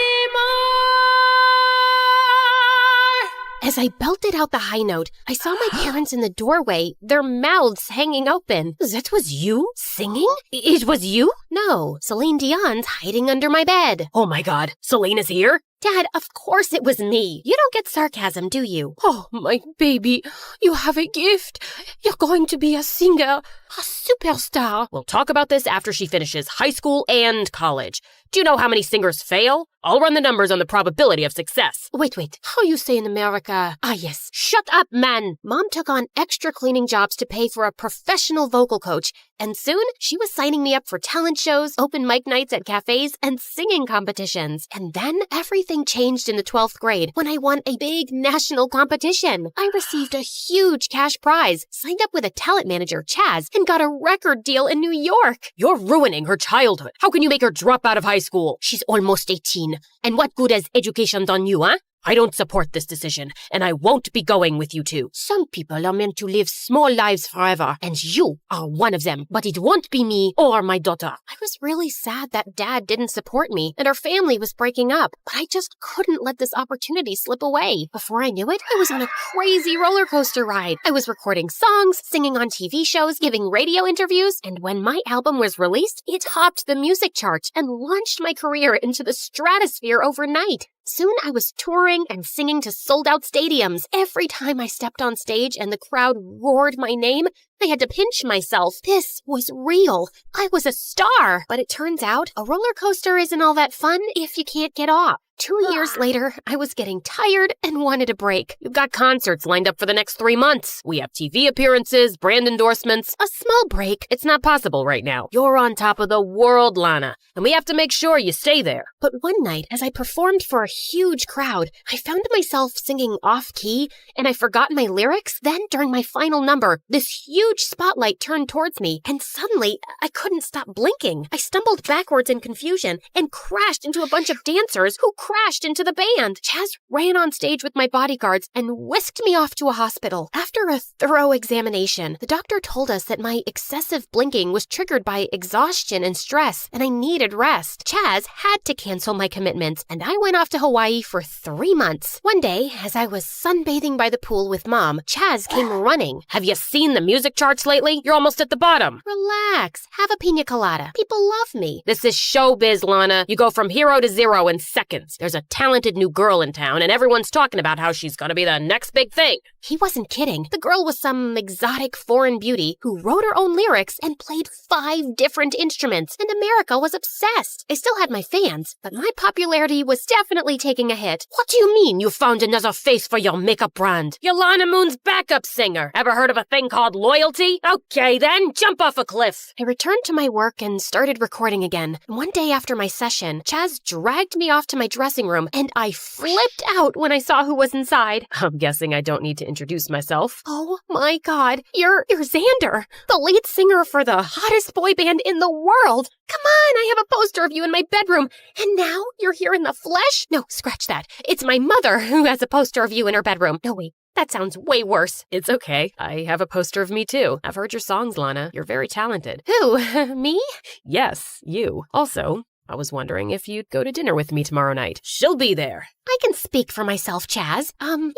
As I belted out the high note, I saw my parents in the doorway, their mouths hanging open. That was you? Singing? It was you? No, Celine Dion's hiding under my bed. Oh my God, Celine is here? Dad, of course it was me. You don't get sarcasm, do you? Oh, my baby, you have a gift. You're going to be a singer, a superstar. We'll talk about this after she finishes high school and college. Do you know how many singers fail? I'll run the numbers on the probability of success. Wait. How you say in America? Ah, yes. Shut up, man. Mom took on extra cleaning jobs to pay for a professional vocal coach, and soon she was signing me up for talent shows, open mic nights at cafes, and singing competitions. And then everything everything changed in the 12th grade when I won a big national competition. I received a huge cash prize, signed up with a talent manager, Chaz, and got a record deal in New York. You're ruining her childhood. How can you make her drop out of high school? She's almost 18. And what good has education done you, huh? I don't support this decision, and I won't be going with you two. Some people are meant to live small lives forever, and you are one of them. But it won't be me or my daughter. I was really sad that Dad didn't support me, and our family was breaking up. But I just couldn't let this opportunity slip away. Before I knew it, I was on a crazy roller coaster ride. I was recording songs, singing on TV shows, giving radio interviews, and when my album was released, it topped the music charts and launched my career into the stratosphere overnight. Soon I was touring and singing to sold-out stadiums. Every time I stepped on stage and the crowd roared my name, I had to pinch myself. This was real. I was a star. But it turns out a roller coaster isn't all that fun if you can't get off. 2 years later, I was getting tired and wanted a break. You've got concerts lined up for the next 3 months. We have TV appearances, brand endorsements. A small break. It's not possible right now. You're on top of the world, Lana, and we have to make sure you stay there. But one night, as I performed for a huge crowd, I found myself singing off-key, and I forgot my lyrics. Then, during my final number, this huge spotlight turned towards me, and suddenly, I couldn't stop blinking. I stumbled backwards in confusion and crashed into a bunch of dancers who crashed into the band. Chaz ran on stage with my bodyguards and whisked me off to a hospital. After a thorough examination, the doctor told us that my excessive blinking was triggered by exhaustion and stress, and I needed rest. Chaz had to cancel my commitments, and I went off to Hawaii for 3 months. One day, as I was sunbathing by the pool with Mom, Chaz came running. Have you seen the music charts lately? You're almost at the bottom. Relax. Have a pina colada. People love me. This is showbiz, Lana. You go from hero to zero in seconds. There's a talented new girl in town, and everyone's talking about how she's gonna be the next big thing. He wasn't kidding. The girl was some exotic foreign beauty who wrote her own lyrics and played 5 different instruments, and America was obsessed. I still had my fans, but my popularity was definitely taking a hit. What do you mean you found another face for your makeup brand? You're Lana Moon's backup singer. Ever heard of a thing called loyalty? Okay then, jump off a cliff. I returned to my work and started recording again. One day after my session, Chaz dragged me off to my dressing room, and I flipped out when I saw who was inside. I'm guessing I don't need to introduce myself. Oh my God, you're Xander, the lead singer for the hottest boy band in the world. Come on, I have a poster of you in my bedroom, and now you're here in the flesh? No, scratch that. It's my mother who has a poster of you in her bedroom. No, wait. That sounds way worse. It's okay. I have a poster of me too. I've heard your songs, Lana. You're very talented. Who? Me? Yes, you. Also, I was wondering if you'd go to dinner with me tomorrow night. She'll be there. I can speak for myself, Chaz.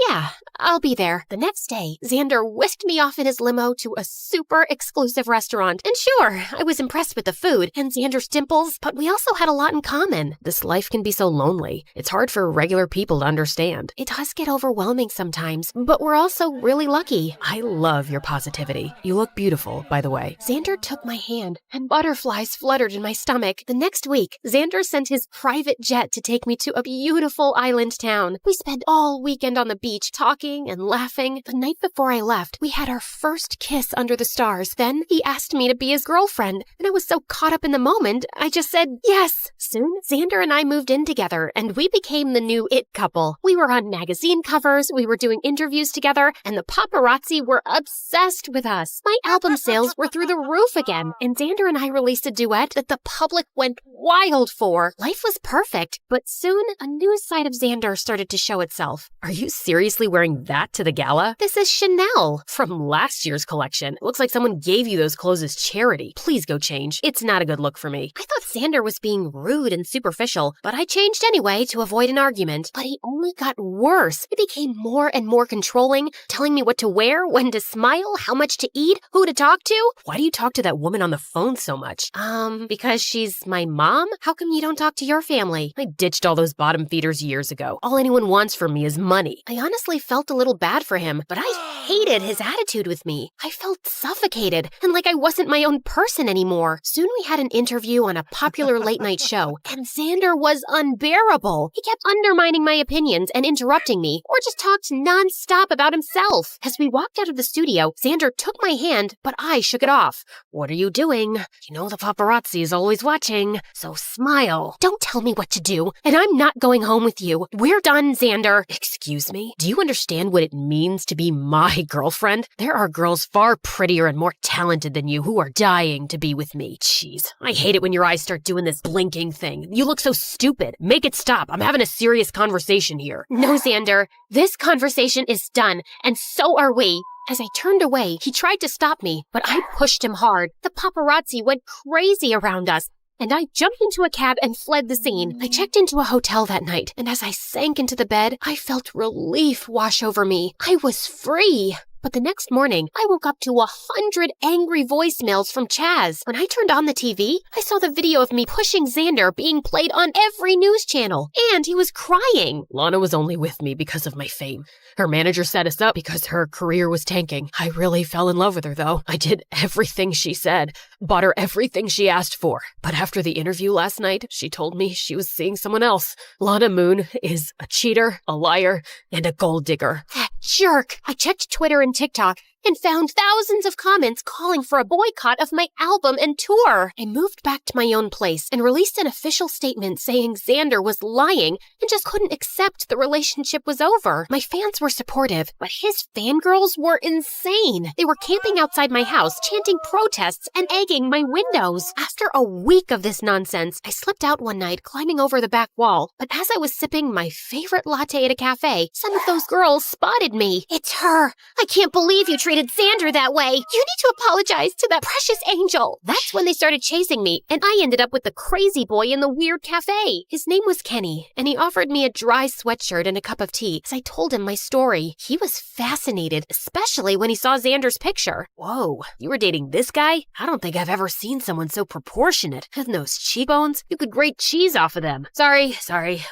Yeah, I'll be there. The next day, Xander whisked me off in his limo to a super exclusive restaurant. And sure, I was impressed with the food and Xander's dimples, but we also had a lot in common. This life can be so lonely. It's hard for regular people to understand. It does get overwhelming sometimes, but we're also really lucky. I love your positivity. You look beautiful, by the way. Xander took my hand, and butterflies fluttered in my stomach. The next week, Xander sent his private jet to take me to a beautiful island town. We spent all weekend on the beach talking and laughing. The night before I left, we had our first kiss under the stars. Then he asked me to be his girlfriend, and I was so caught up in the moment, I just said yes. Soon, Xander and I moved in together, and we became the new it couple. We were on magazine covers, we were doing interviews together, and the paparazzi were obsessed with us. My album sales were through the roof again, and Xander and I released a duet that the public went wild for. Life was perfect, but soon a new side of Xander started to show itself. Are you seriously wearing that to the gala? This is Chanel. From last year's collection. It looks like someone gave you those clothes as charity. Please go change. It's not a good look for me. I thought Xander was being rude and superficial, but I changed anyway to avoid an argument. But he only got worse. He became more and more controlling, telling me what to wear, when to smile, how much to eat, who to talk to. Why do you talk to that woman on the phone so much? Because she's my mom? How come you don't talk to your family? I ditched all those bottom feeders years ago. All anyone wants from me is money. I honestly felt a little bad for him, but I hated his attitude with me. I felt suffocated and like I wasn't my own person anymore. Soon we had an interview on a popular late-night show, and Xander was unbearable. He kept undermining my opinions and interrupting me, or just talked non-stop about himself. As we walked out of the studio, Xander took my hand, but I shook it off. What are you doing? You know the paparazzi is always watching, so smile. Don't tell me what to do, and I'm not going home with you. We're done, Xander. Excuse me? Do you understand what it means to be my girlfriend? There are girls far prettier and more talented than you who are dying to be with me. Jeez, I hate it when your eyes start doing this blinking thing. You look so stupid. Make it stop. I'm having a serious conversation here. No, Xander. This conversation is done, and so are we. As I turned away, he tried to stop me, but I pushed him hard. The paparazzi went crazy around us, and I jumped into a cab and fled the scene. I checked into a hotel that night, and as I sank into the bed, I felt relief wash over me. I was free. But the next morning, I woke up to 100 angry voicemails from Chaz. When I turned on the TV, I saw the video of me pushing Xander being played on every news channel, and he was crying. Lana was only with me because of my fame. Her manager set us up because her career was tanking. I really fell in love with her, though. I did everything she said, bought her everything she asked for. But after the interview last night, she told me she was seeing someone else. Lana Moon is a cheater, a liar, and a gold digger. That jerk! I checked Twitter and TikTok and found thousands of comments calling for a boycott of my album and tour. I moved back to my own place and released an official statement saying Xander was lying and just couldn't accept the relationship was over. My fans were supportive, but his fangirls were insane. They were camping outside my house, chanting protests and egging my windows. After a week of this nonsense, I slipped out one night, climbing over the back wall. But as I was sipping my favorite latte at a cafe, some of those girls spotted me. It's her. I can't believe you treated Xander that way. You need to apologize to that precious angel. That's when they started chasing me, and I ended up with the crazy boy in the weird cafe. His name was Kenny, and he offered me a dry sweatshirt and a cup of tea as I told him my story. He was fascinated, especially when he saw Xander's picture. Whoa, you were dating this guy? I don't think I've ever seen someone so proportionate. And those cheekbones, you could grate cheese off of them. Sorry,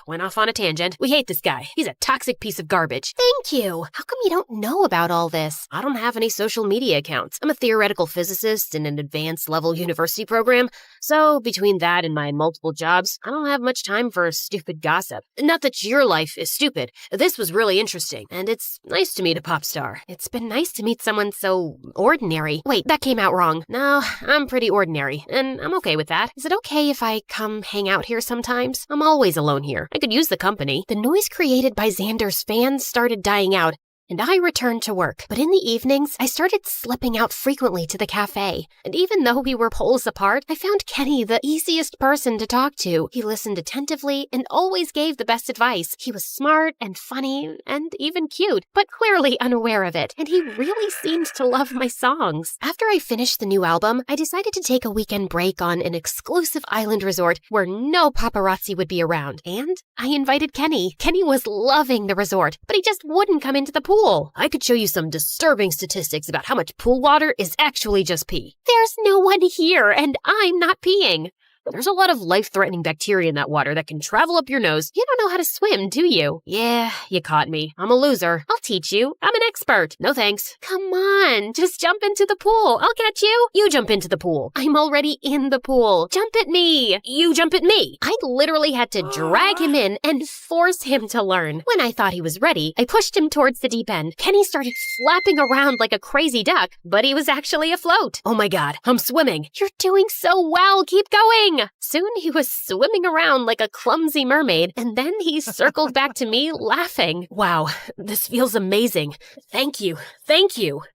went off on a tangent. We hate this guy. He's a toxic piece of garbage. Thank you. How come you don't know about all this? I don't have any social media accounts. I'm a theoretical physicist in an advanced level university program, so between that and my multiple jobs, I don't have much time for stupid gossip. Not that your life is stupid. This was really interesting, and it's nice to meet a pop star. It's been nice to meet someone so ordinary. Wait, that came out wrong. No, I'm pretty ordinary, and I'm okay with that. Is it okay if I come hang out here sometimes? I'm always alone here. I could use the company. The noise created by Xander's fans started dying out, and I returned to work. But in the evenings, I started slipping out frequently to the cafe. And even though we were poles apart, I found Kenny the easiest person to talk to. He listened attentively and always gave the best advice. He was smart and funny and even cute, but clearly unaware of it. And he really seemed to love my songs. After I finished the new album, I decided to take a weekend break on an exclusive island resort where no paparazzi would be around. And I invited Kenny. Kenny was loving the resort, but he just wouldn't come into the pool. I could show you some disturbing statistics about how much pool water is actually just pee. There's no one here, and I'm not peeing. There's a lot of life-threatening bacteria in that water that can travel up your nose. You don't know how to swim, do you? Yeah, you caught me. I'm a loser. I'll teach you. I'm an expert. No thanks. Come on, just jump into the pool. I'll catch you. You jump into the pool. I'm already in the pool. Jump at me. You jump at me. I literally had to drag him in and force him to learn. When I thought he was ready, I pushed him towards the deep end. Kenny started flapping around like a crazy duck, but he was actually afloat. Oh my God, I'm swimming. You're doing so well. Keep going. Soon he was swimming around like a clumsy mermaid, and then he circled back to me laughing. Wow, this feels amazing. Thank you.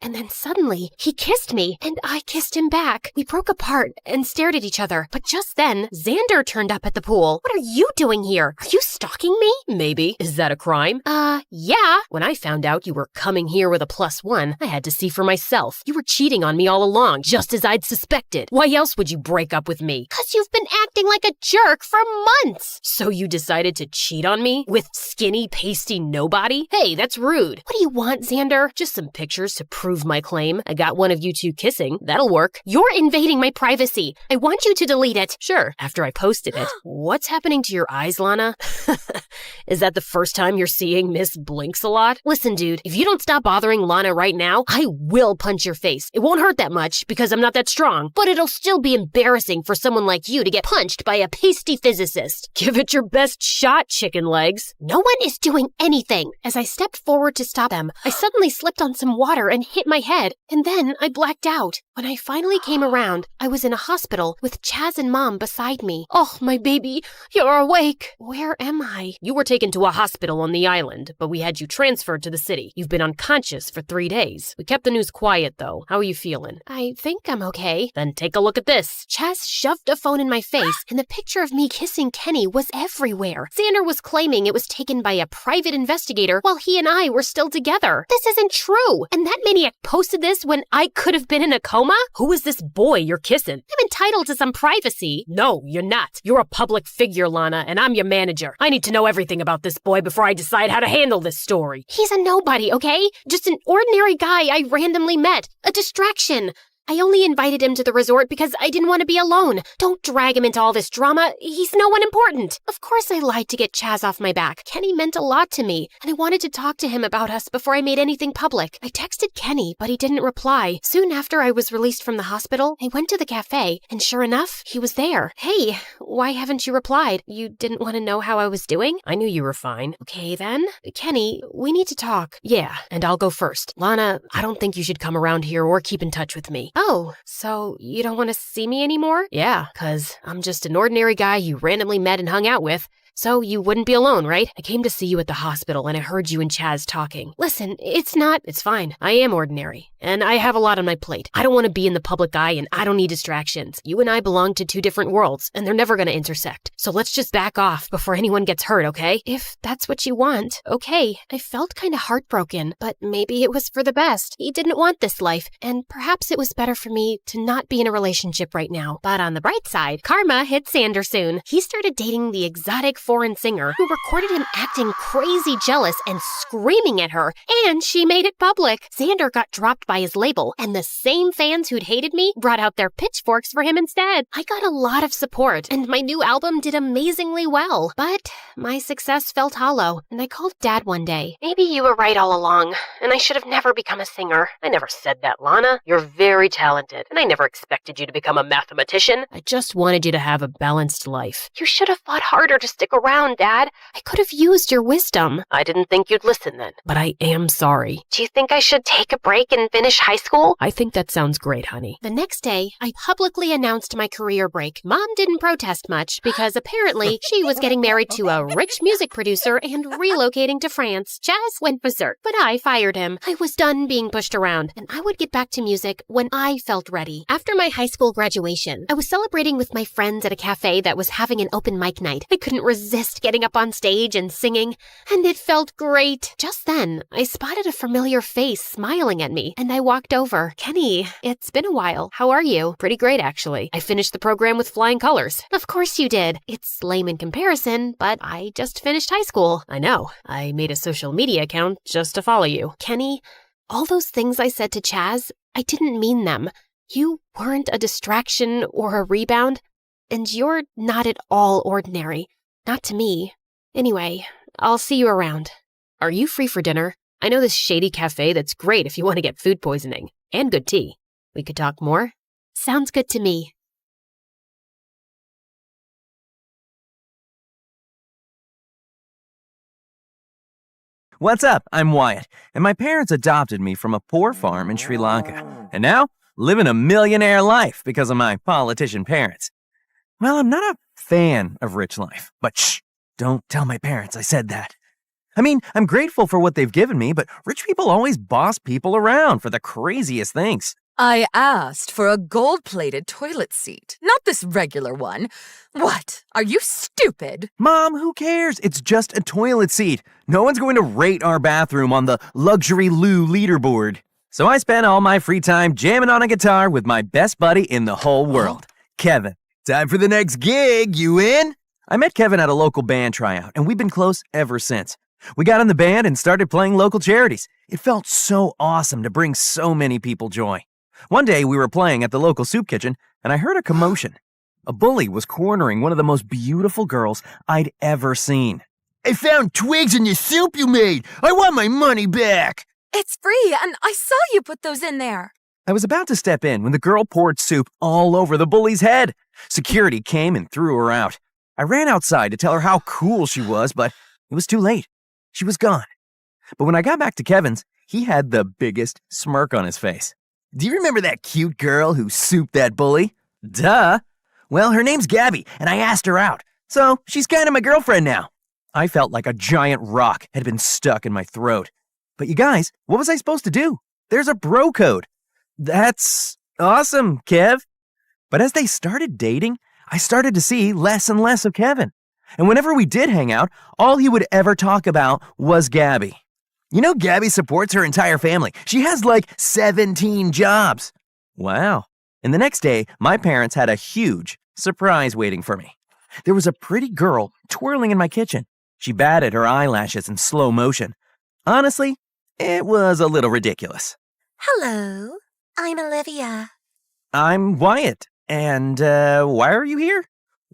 And then suddenly, he kissed me, and I kissed him back. We broke apart and stared at each other, but just then, Xander turned up at the pool. What are you doing here? Are you stalking me? Maybe. Is that a crime? Yeah. When I found out you were coming here with a +1, I had to see for myself. You were cheating on me all along, just as I'd suspected. Why else would you break up with me? 'Cause you've been acting like a jerk for months. So you decided to cheat on me with skinny, pasty nobody? Hey, that's rude. What do you want, Xander? Just some pictures to prove my claim. I got one of you two kissing. That'll work. You're invading my privacy. I want you to delete it. Sure, after I posted it. What's happening to your eyes, Lana? Is that the first time you're seeing Miss Blinks a lot? Listen, dude, if you don't stop bothering Lana right now, I will punch your face. It won't hurt that much because I'm not that strong, but it'll still be embarrassing for someone like you to get punched by a pasty physicist. Give it your best shot, chicken legs. No one is doing anything. As I stepped forward to stop them, I suddenly slipped on some water and hit my head, and then I blacked out. When I finally came around, I was in a hospital with Chaz and Mom beside me. Oh, my baby, you're awake. Where am I? You were taken to a hospital on the island, but we had you transferred to the city. You've been unconscious for 3 days. We kept the news quiet, though. How are you feeling? I think I'm okay. Then take a look at this. Chaz shoved a phone in my face, and the picture of me kissing Kenny was everywhere. Xander was claiming it was taken by a private investigator while he and I were still together. This isn't true. And that maniac posted this when I could have been in a coma? Who is this boy you're kissing? I'm entitled to some privacy. No, you're not. You're a public figure, Lana, and I'm your manager. I need to know everything about this boy before I decide how to handle this story. He's a nobody, okay? Just an ordinary guy I randomly met. A distraction. I only invited him to the resort because I didn't want to be alone. Don't drag him into all this drama. He's no one important. Of course I lied to get Chaz off my back. Kenny meant a lot to me, and I wanted to talk to him about us before I made anything public. I texted Kenny, but he didn't reply. Soon after I was released from the hospital, I went to the cafe, and sure enough, he was there. Hey, why haven't you replied? You didn't want to know how I was doing? I knew you were fine. Okay, then. Kenny, we need to talk. Yeah, and I'll go first. Lana, I don't think you should come around here or keep in touch with me. Oh, so you don't want to see me anymore? Yeah, 'cause I'm just an ordinary guy you randomly met and hung out with. So you wouldn't be alone, right? I came to see you at the hospital and I heard you and Chaz talking. Listen, it's not... It's fine. I am ordinary. And I have a lot on my plate. I don't want to be in the public eye and I don't need distractions. You and I belong to 2 different worlds and they're never going to intersect. So let's just back off before anyone gets hurt, okay? If that's what you want, okay. I felt kind of heartbroken, but maybe it was for the best. He didn't want this life, and perhaps it was better for me to not be in a relationship right now. But on the bright side, karma hit Xander soon. He started dating the exotic foreign singer who recorded him acting crazy jealous and screaming at her, and she made it public. Xander got dropped by his label, and the same fans who'd hated me brought out their pitchforks for him instead. I got a lot of support, and my new album did amazingly well, but my success felt hollow, and I called Dad one day. Maybe you were right all along, and I should have never become a singer. I never said that, Lana. You're very talented, and I never expected you to become a mathematician. I just wanted you to have a balanced life. You should have fought harder to stick around, Dad. I could have used your wisdom. I didn't think you'd listen then, but I am sorry. Do you think I should take a break and finish high school? I think that sounds great, honey. The next day, I publicly announced my career break. Mom didn't protest much because apparently she was getting married to a rich music producer and relocating to France. Chaz went berserk, but I fired him. I was done being pushed around, and I would get back to music when I felt ready. After my high school graduation, I was celebrating with my friends at a cafe that was having an open mic night. I couldn't resist getting up on stage and singing, and it felt great. Just then, I spotted a familiar face smiling at me, and I walked over. Kenny, it's been a while. How are you? Pretty great, actually. I finished the program with flying colors. Of course you did. It's lame in comparison, but I just finished high school. I know. I made a social media account just to follow you. Kenny, all those things I said to Chaz, I didn't mean them. You weren't a distraction or a rebound, and you're not at all ordinary. Not to me. Anyway, I'll see you around. Are you free for dinner? I know this shady cafe that's great if you want to get food poisoning. And good tea. We could talk more? Sounds good to me. What's up? I'm Wyatt, and my parents adopted me from a poor farm in Sri Lanka. And now, living a millionaire life because of my politician parents. Well, I'm not a fan of rich life, but shh, don't tell my parents I said that. I mean, I'm grateful for what they've given me, but rich people always boss people around for the craziest things. I asked for a gold-plated toilet seat, not this regular one. What? Are you stupid? Mom, who cares? It's just a toilet seat. No one's going to rate our bathroom on the luxury loo leaderboard. So I spent all my free time jamming on a guitar with my best buddy in the whole world, Kevin. Time for the next gig. You in? I met Kevin at a local band tryout, and we've been close ever since. We got in the band and started playing local charities. It felt so awesome to bring so many people joy. One day we were playing at the local soup kitchen, and I heard a commotion. A bully was cornering one of the most beautiful girls I'd ever seen. I found twigs in your soup you made. I want my money back. It's free, and I saw you put those in there. I was about to step in when the girl poured soup all over the bully's head. Security came and threw her out. I ran outside to tell her how cool she was, but it was too late. She was gone. But when I got back to Kevin's, he had the biggest smirk on his face. Do you remember that cute girl who souped that bully? Duh. Well, her name's Gabby, and I asked her out. So she's kind of my girlfriend now. I felt like a giant rock had been stuck in my throat. But you guys, what was I supposed to do? There's a bro code. That's awesome, Kev. But as they started dating, I started to see less and less of Kevin. And whenever we did hang out, all he would ever talk about was Gabby. You know, Gabby supports her entire family. She has like 17 jobs. Wow. And the next day, my parents had a huge surprise waiting for me. There was a pretty girl twirling in my kitchen. She batted her eyelashes in slow motion. Honestly, it was a little ridiculous. Hello, I'm Olivia. I'm Wyatt, and why are you here?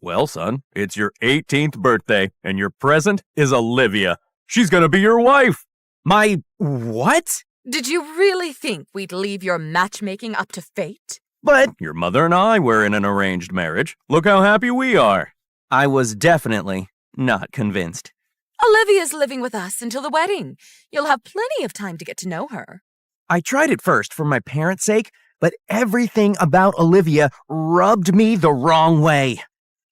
Well, son, it's your 18th birthday, and your present is Olivia. She's gonna be your wife. My what? Did you really think we'd leave your matchmaking up to fate? But your mother and I were in an arranged marriage. Look how happy we are. I was definitely not convinced. Olivia's living with us until the wedding. You'll have plenty of time to get to know her. I tried it first for my parents' sake, but everything about Olivia rubbed me the wrong way.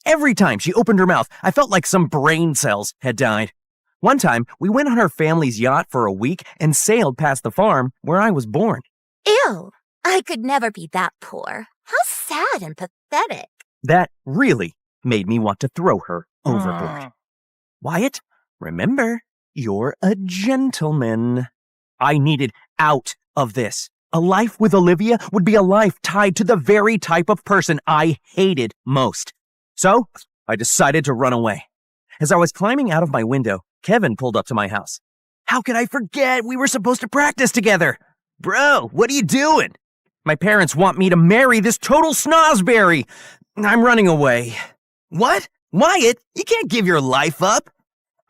Every time she opened her mouth, I felt like some brain cells had died. One time, we went on her family's yacht for a week and sailed past the farm where I was born. Ew, I could never be that poor. How sad and pathetic. That really made me want to throw her overboard. Wyatt, remember, you're a gentleman. I needed out of this. A life with Olivia would be a life tied to the very type of person I hated most. So, I decided to run away. As I was climbing out of my window, Kevin pulled up to my house. How could I forget we were supposed to practice together? Bro, what are you doing? My parents want me to marry this total snozberry. I'm running away. What? Wyatt, you can't give your life up.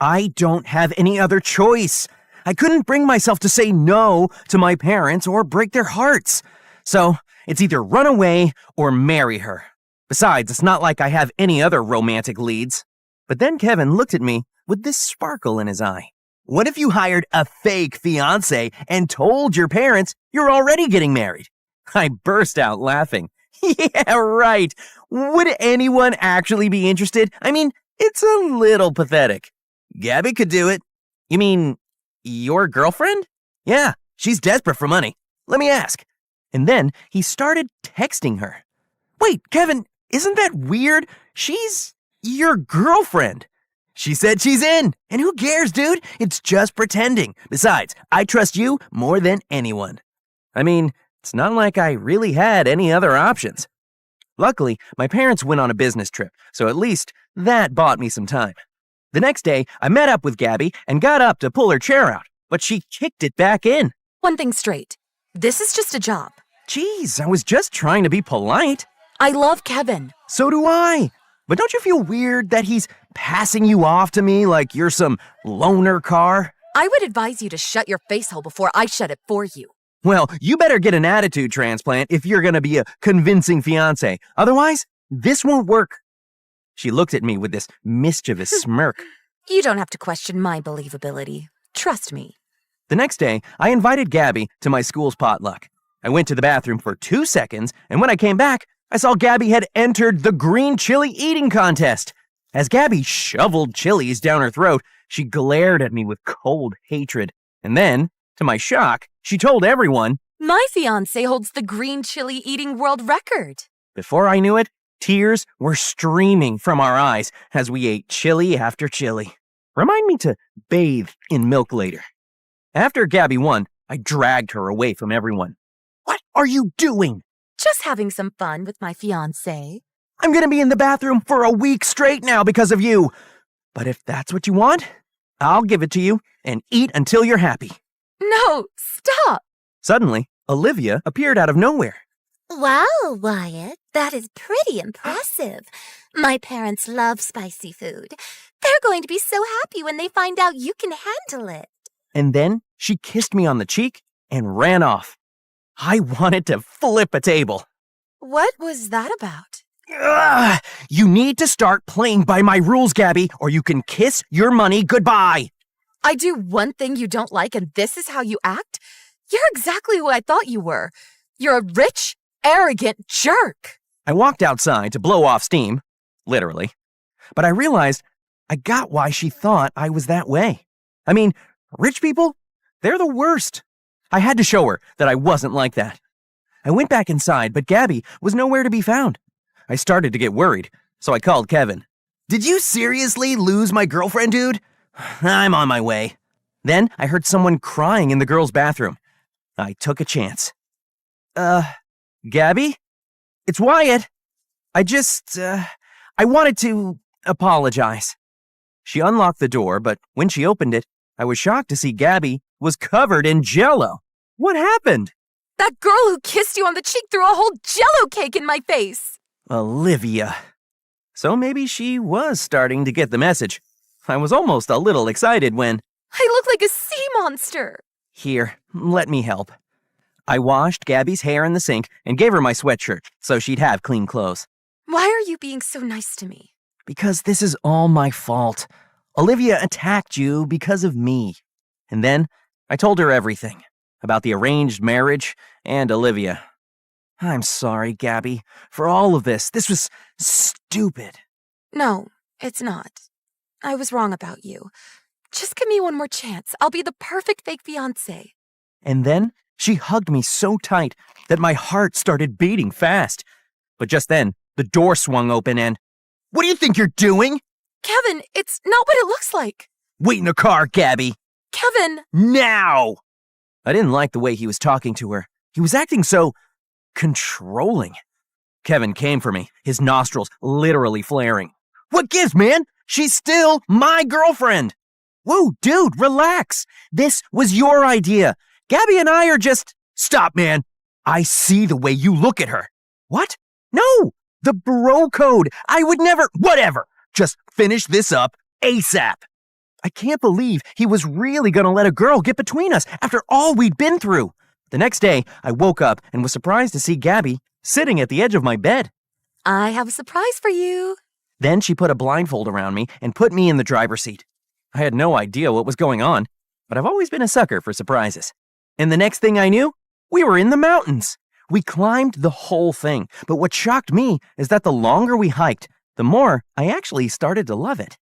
I don't have any other choice. I couldn't bring myself to say no to my parents or break their hearts. So, it's either run away or marry her. Besides, it's not like I have any other romantic leads. But then Kevin looked at me with this sparkle in his eye. What if you hired a fake fiancé and told your parents you're already getting married? I burst out laughing. Yeah, right. Would anyone actually be interested? I mean, it's a little pathetic. Gabby could do it. You mean, your girlfriend? Yeah, she's desperate for money. Let me ask. And then he started texting her. Wait, Kevin, isn't that weird? She's your girlfriend. She said she's in. And who cares, dude? It's just pretending. Besides, I trust you more than anyone. I mean, it's not like I really had any other options. Luckily, my parents went on a business trip, so at least that bought me some time. The next day, I met up with Gabby and got up to pull her chair out, but she kicked it back in. One thing straight. This is just a job. Jeez, I was just trying to be polite. I love Kevin. So do I. But don't you feel weird that he's passing you off to me like you're some loaner car? I would advise you to shut your face hole before I shut it for you. Well, you better get an attitude transplant if you're gonna be a convincing fiancé. Otherwise, this won't work. She looked at me with this mischievous smirk. You don't have to question my believability. Trust me. The next day, I invited Gabby to my school's potluck. I went to the bathroom for 2 seconds, and when I came back, I saw Gabby had entered the green chili eating contest. As Gabby shoveled chilies down her throat, she glared at me with cold hatred. And then, to my shock, she told everyone, My fiancé holds the green chili eating world record. Before I knew it, tears were streaming from our eyes as we ate chili after chili. Remind me to bathe in milk later. After Gabby won, I dragged her away from everyone. What are you doing? Just having some fun with my fiancé. I'm gonna be in the bathroom for a week straight now because of you. But if that's what you want, I'll give it to you and eat until you're happy. No, stop! Suddenly, Olivia appeared out of nowhere. Wow, Wyatt, that is pretty impressive. My parents love spicy food. They're going to be so happy when they find out you can handle it. And then she kissed me on the cheek and ran off. I wanted to flip a table. What was that about? Ugh, you need to start playing by my rules, Gabby, or you can kiss your money goodbye. I do one thing you don't like and this is how you act? You're exactly who I thought you were. You're a rich, arrogant jerk. I walked outside to blow off steam, literally, but I realized I got why she thought I was that way. I mean, rich people, they're the worst. I had to show her that I wasn't like that. I went back inside, but Gabby was nowhere to be found. I started to get worried, so I called Kevin. Did you seriously lose my girlfriend, dude? I'm on my way. Then I heard someone crying in the girls' bathroom. I took a chance. Gabby? It's Wyatt. I wanted to apologize. She unlocked the door, but when she opened it, I was shocked to see Gabby was covered in Jell-O. What happened? That girl who kissed you on the cheek threw a whole Jell-O cake in my face. Olivia. So maybe she was starting to get the message. I was almost a little excited when... I look like a sea monster. Here, let me help. I washed Gabby's hair in the sink and gave her my sweatshirt so she'd have clean clothes. Why are you being so nice to me? Because this is all my fault. Olivia attacked you because of me. And then I told her everything about the arranged marriage and Olivia. I'm sorry, Gabby, for all of this. This was stupid. No, it's not. I was wrong about you. Just give me one more chance. I'll be the perfect fake fiancé. And then she hugged me so tight that my heart started beating fast. But just then, the door swung open and... What do you think you're doing? Kevin, it's not what it looks like. Wait in the car, Gabby. Kevin! Now! I didn't like the way he was talking to her. He was acting so... controlling. Kevin came for me, his nostrils literally flaring. What gives, man? She's still my girlfriend. Whoa, dude, relax. This was your idea. Gabby and I are just... Stop, man. I see the way you look at her. What? No, the bro code. I would never... Whatever. Just finish this up ASAP. I can't believe he was really gonna let a girl get between us after all we'd been through. The next day, I woke up and was surprised to see Gabby sitting at the edge of my bed. I have a surprise for you. Then she put a blindfold around me and put me in the driver's seat. I had no idea what was going on, but I've always been a sucker for surprises. And the next thing I knew, we were in the mountains. We climbed the whole thing, but what shocked me is that the longer we hiked, the more I actually started to love it.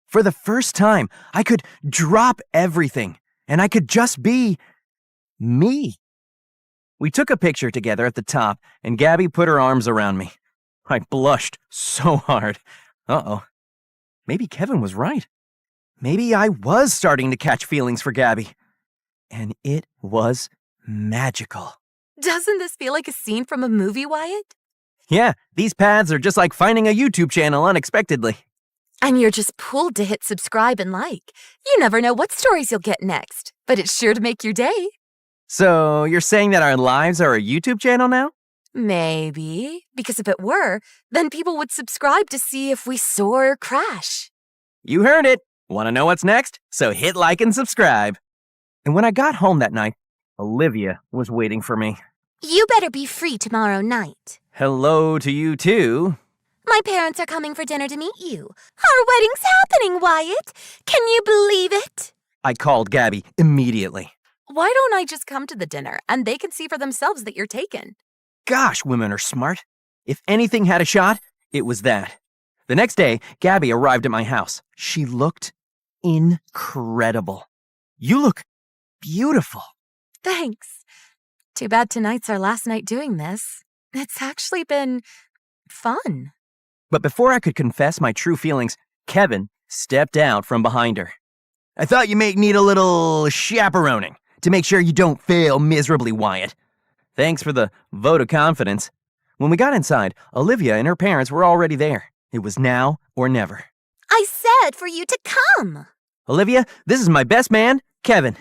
For the first time, I could drop everything, and I could just be me. We took a picture together at the top, and Gabby put her arms around me. I blushed so hard. Uh-oh. Maybe Kevin was right. Maybe I was starting to catch feelings for Gabby. And it was magical. Doesn't this feel like a scene from a movie, Wyatt? Yeah, these paths are just like finding a YouTube channel unexpectedly. And you're just pulled to hit subscribe and like. You never know what stories you'll get next, but it's sure to make your day. So, you're saying that our lives are a YouTube channel now? Maybe, because if it were, then people would subscribe to see if we soar or crash. You heard it. Want to know what's next? So hit like and subscribe. And when I got home that night, Olivia was waiting for me. You better be free tomorrow night. Hello to you too. My parents are coming for dinner to meet you. Our wedding's happening, Wyatt. Can you believe it? I called Gabby immediately. Why don't I just come to the dinner and they can see for themselves that you're taken? Gosh, women are smart. If anything had a shot, it was that. The next day, Gabby arrived at my house. She looked incredible. You look beautiful. Thanks. Too bad tonight's our last night doing this. It's actually been fun. But before I could confess my true feelings, Kevin stepped out from behind her. I thought you may need a little chaperoning to make sure you don't fail miserably, Wyatt. Thanks for the vote of confidence. When we got inside, Olivia and her parents were already there. It was now or never. I said for you to come. Olivia, this is my best man, Kevin.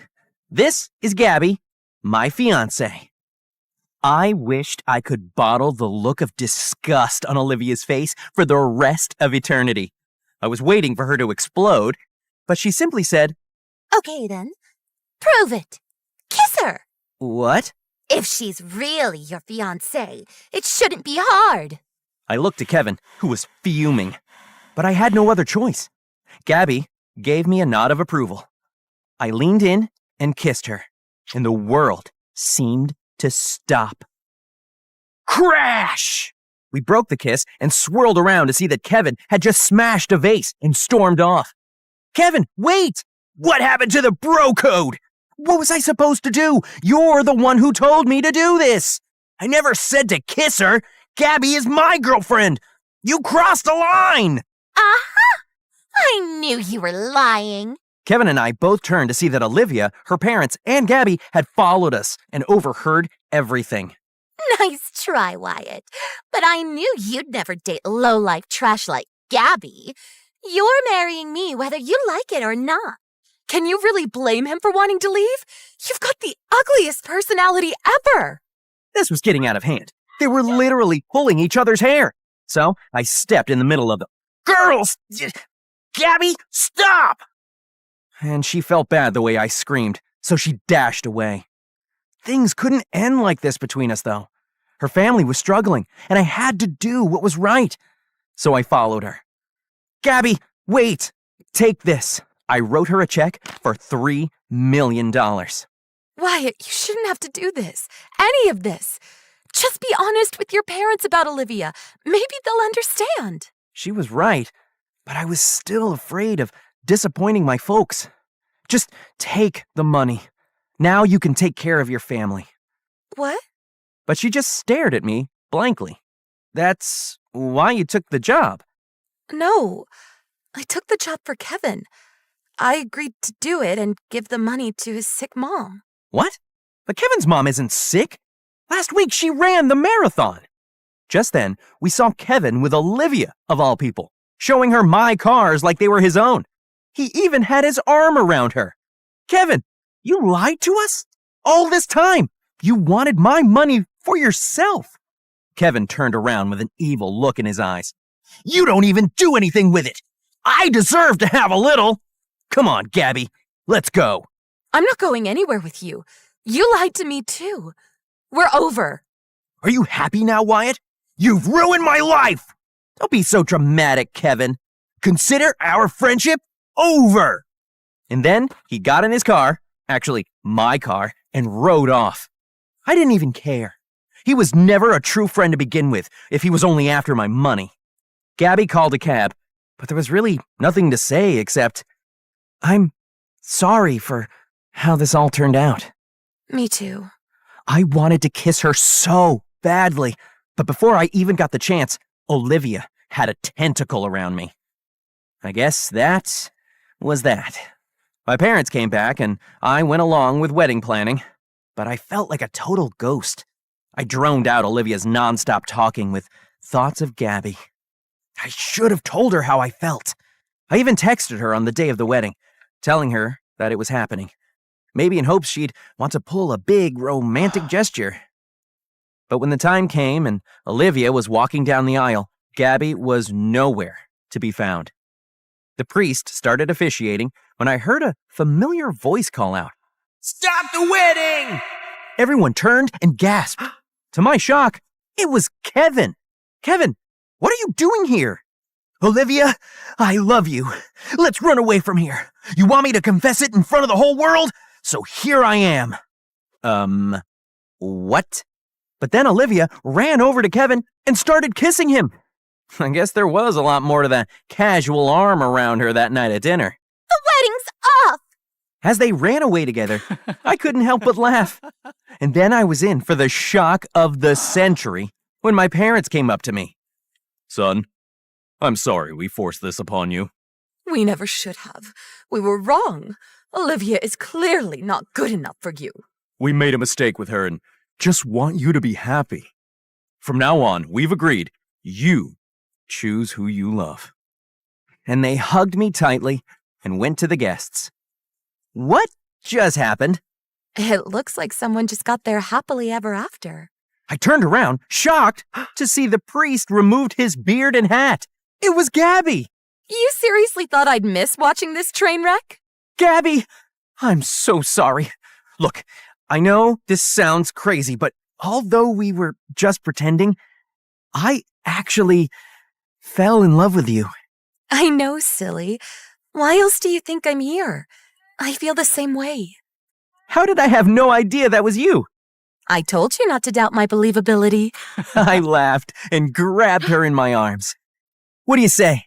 This is Gabby, my fiancé. I wished I could bottle the look of disgust on Olivia's face for the rest of eternity. I was waiting for her to explode, but she simply said, Okay then. Prove it. Kiss her. What? If she's really your fiancée, it shouldn't be hard. I looked at Kevin, who was fuming. But I had no other choice. Gabby gave me a nod of approval. I leaned in and kissed her, and the world seemed to stop. Crash! We broke the kiss and swirled around to see that Kevin had just smashed a vase and stormed off. Kevin, wait! What happened to the bro code? What was I supposed to do? You're the one who told me to do this. I never said to kiss her. Gabby is my girlfriend. You crossed the line. Aha! I knew you were lying. Kevin and I both turned to see that Olivia, her parents, and Gabby had followed us and overheard everything. Nice try, Wyatt. But I knew you'd never date low-life trash like Gabby. You're marrying me whether you like it or not. Can you really blame him for wanting to leave? You've got the ugliest personality ever. This was getting out of hand. They were literally pulling each other's hair. So I stepped in the middle of them. Girls! Gabby, stop! And she felt bad the way I screamed, so she dashed away. Things couldn't end like this between us, though. Her family was struggling, and I had to do what was right. So I followed her. Gabby, wait! Take this. I wrote her a check for $3 million. Wyatt, you shouldn't have to do this. Any of this. Just be honest with your parents about Olivia. Maybe they'll understand. She was right, but I was still afraid of disappointing my folks. Just take the money. Now you can take care of your family. What? But she just stared at me blankly. That's why you took the job. No, I took the job for Kevin. I agreed to do it and give the money to his sick mom. What? But Kevin's mom isn't sick. Last week she ran the marathon. Just then, we saw Kevin with Olivia, of all people, showing her my cars like they were his own. He even had his arm around her. Kevin, you lied to us? All this time, you wanted my money for yourself. Kevin turned around with an evil look in his eyes. You don't even do anything with it. I deserve to have a little. Come on, Gabby, let's go. I'm not going anywhere with you. You lied to me too. We're over. Are you happy now, Wyatt? You've ruined my life. Don't be so dramatic, Kevin. Consider our friendship over. And then he got in his car, actually my car, and rode off. I didn't even care. He was never a true friend to begin with if he was only after my money. Gabby called a cab, but there was really nothing to say except, I'm sorry for how this all turned out. Me too. I wanted to kiss her so badly, but before I even got the chance, Olivia had a tentacle around me. I guess that was that. My parents came back and I went along with wedding planning, but I felt like a total ghost. I droned out Olivia's nonstop talking with thoughts of Gabby. I should have told her how I felt. I even texted her on the day of the wedding, telling her that it was happening. Maybe in hopes she'd want to pull a big romantic gesture. But when the time came and Olivia was walking down the aisle, Gabby was nowhere to be found. The priest started officiating when I heard a familiar voice call out, "Stop the wedding!" Everyone turned and gasped. To my shock, it was Kevin. Kevin, what are you doing here? Olivia, I love you. Let's run away from here. You want me to confess it in front of the whole world? So here I am. What? But then Olivia ran over to Kevin and started kissing him. I guess there was a lot more to that casual arm around her that night at dinner. The wedding's off! As they ran away together, I couldn't help but laugh. And then I was in for the shock of the century when my parents came up to me. Son, I'm sorry we forced this upon you. We never should have. We were wrong. Olivia is clearly not good enough for you. We made a mistake with her and just want you to be happy. From now on, we've agreed, you choose who you love. And they hugged me tightly and went to the guests. What just happened? It looks like someone just got their happily ever after. I turned around, shocked, to see the priest removed his beard and hat. It was Gabby. You seriously thought I'd miss watching this train wreck? Gabby, I'm so sorry. Look, I know this sounds crazy, but although we were just pretending, I actually fell in love with you. I know, silly. Why else do you think I'm here? I feel the same way. How did I have no idea that was you? I told you not to doubt my believability. I laughed and grabbed her in my arms. What do you say?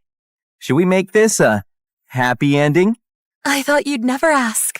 Should we make this a happy ending? I thought you'd never ask.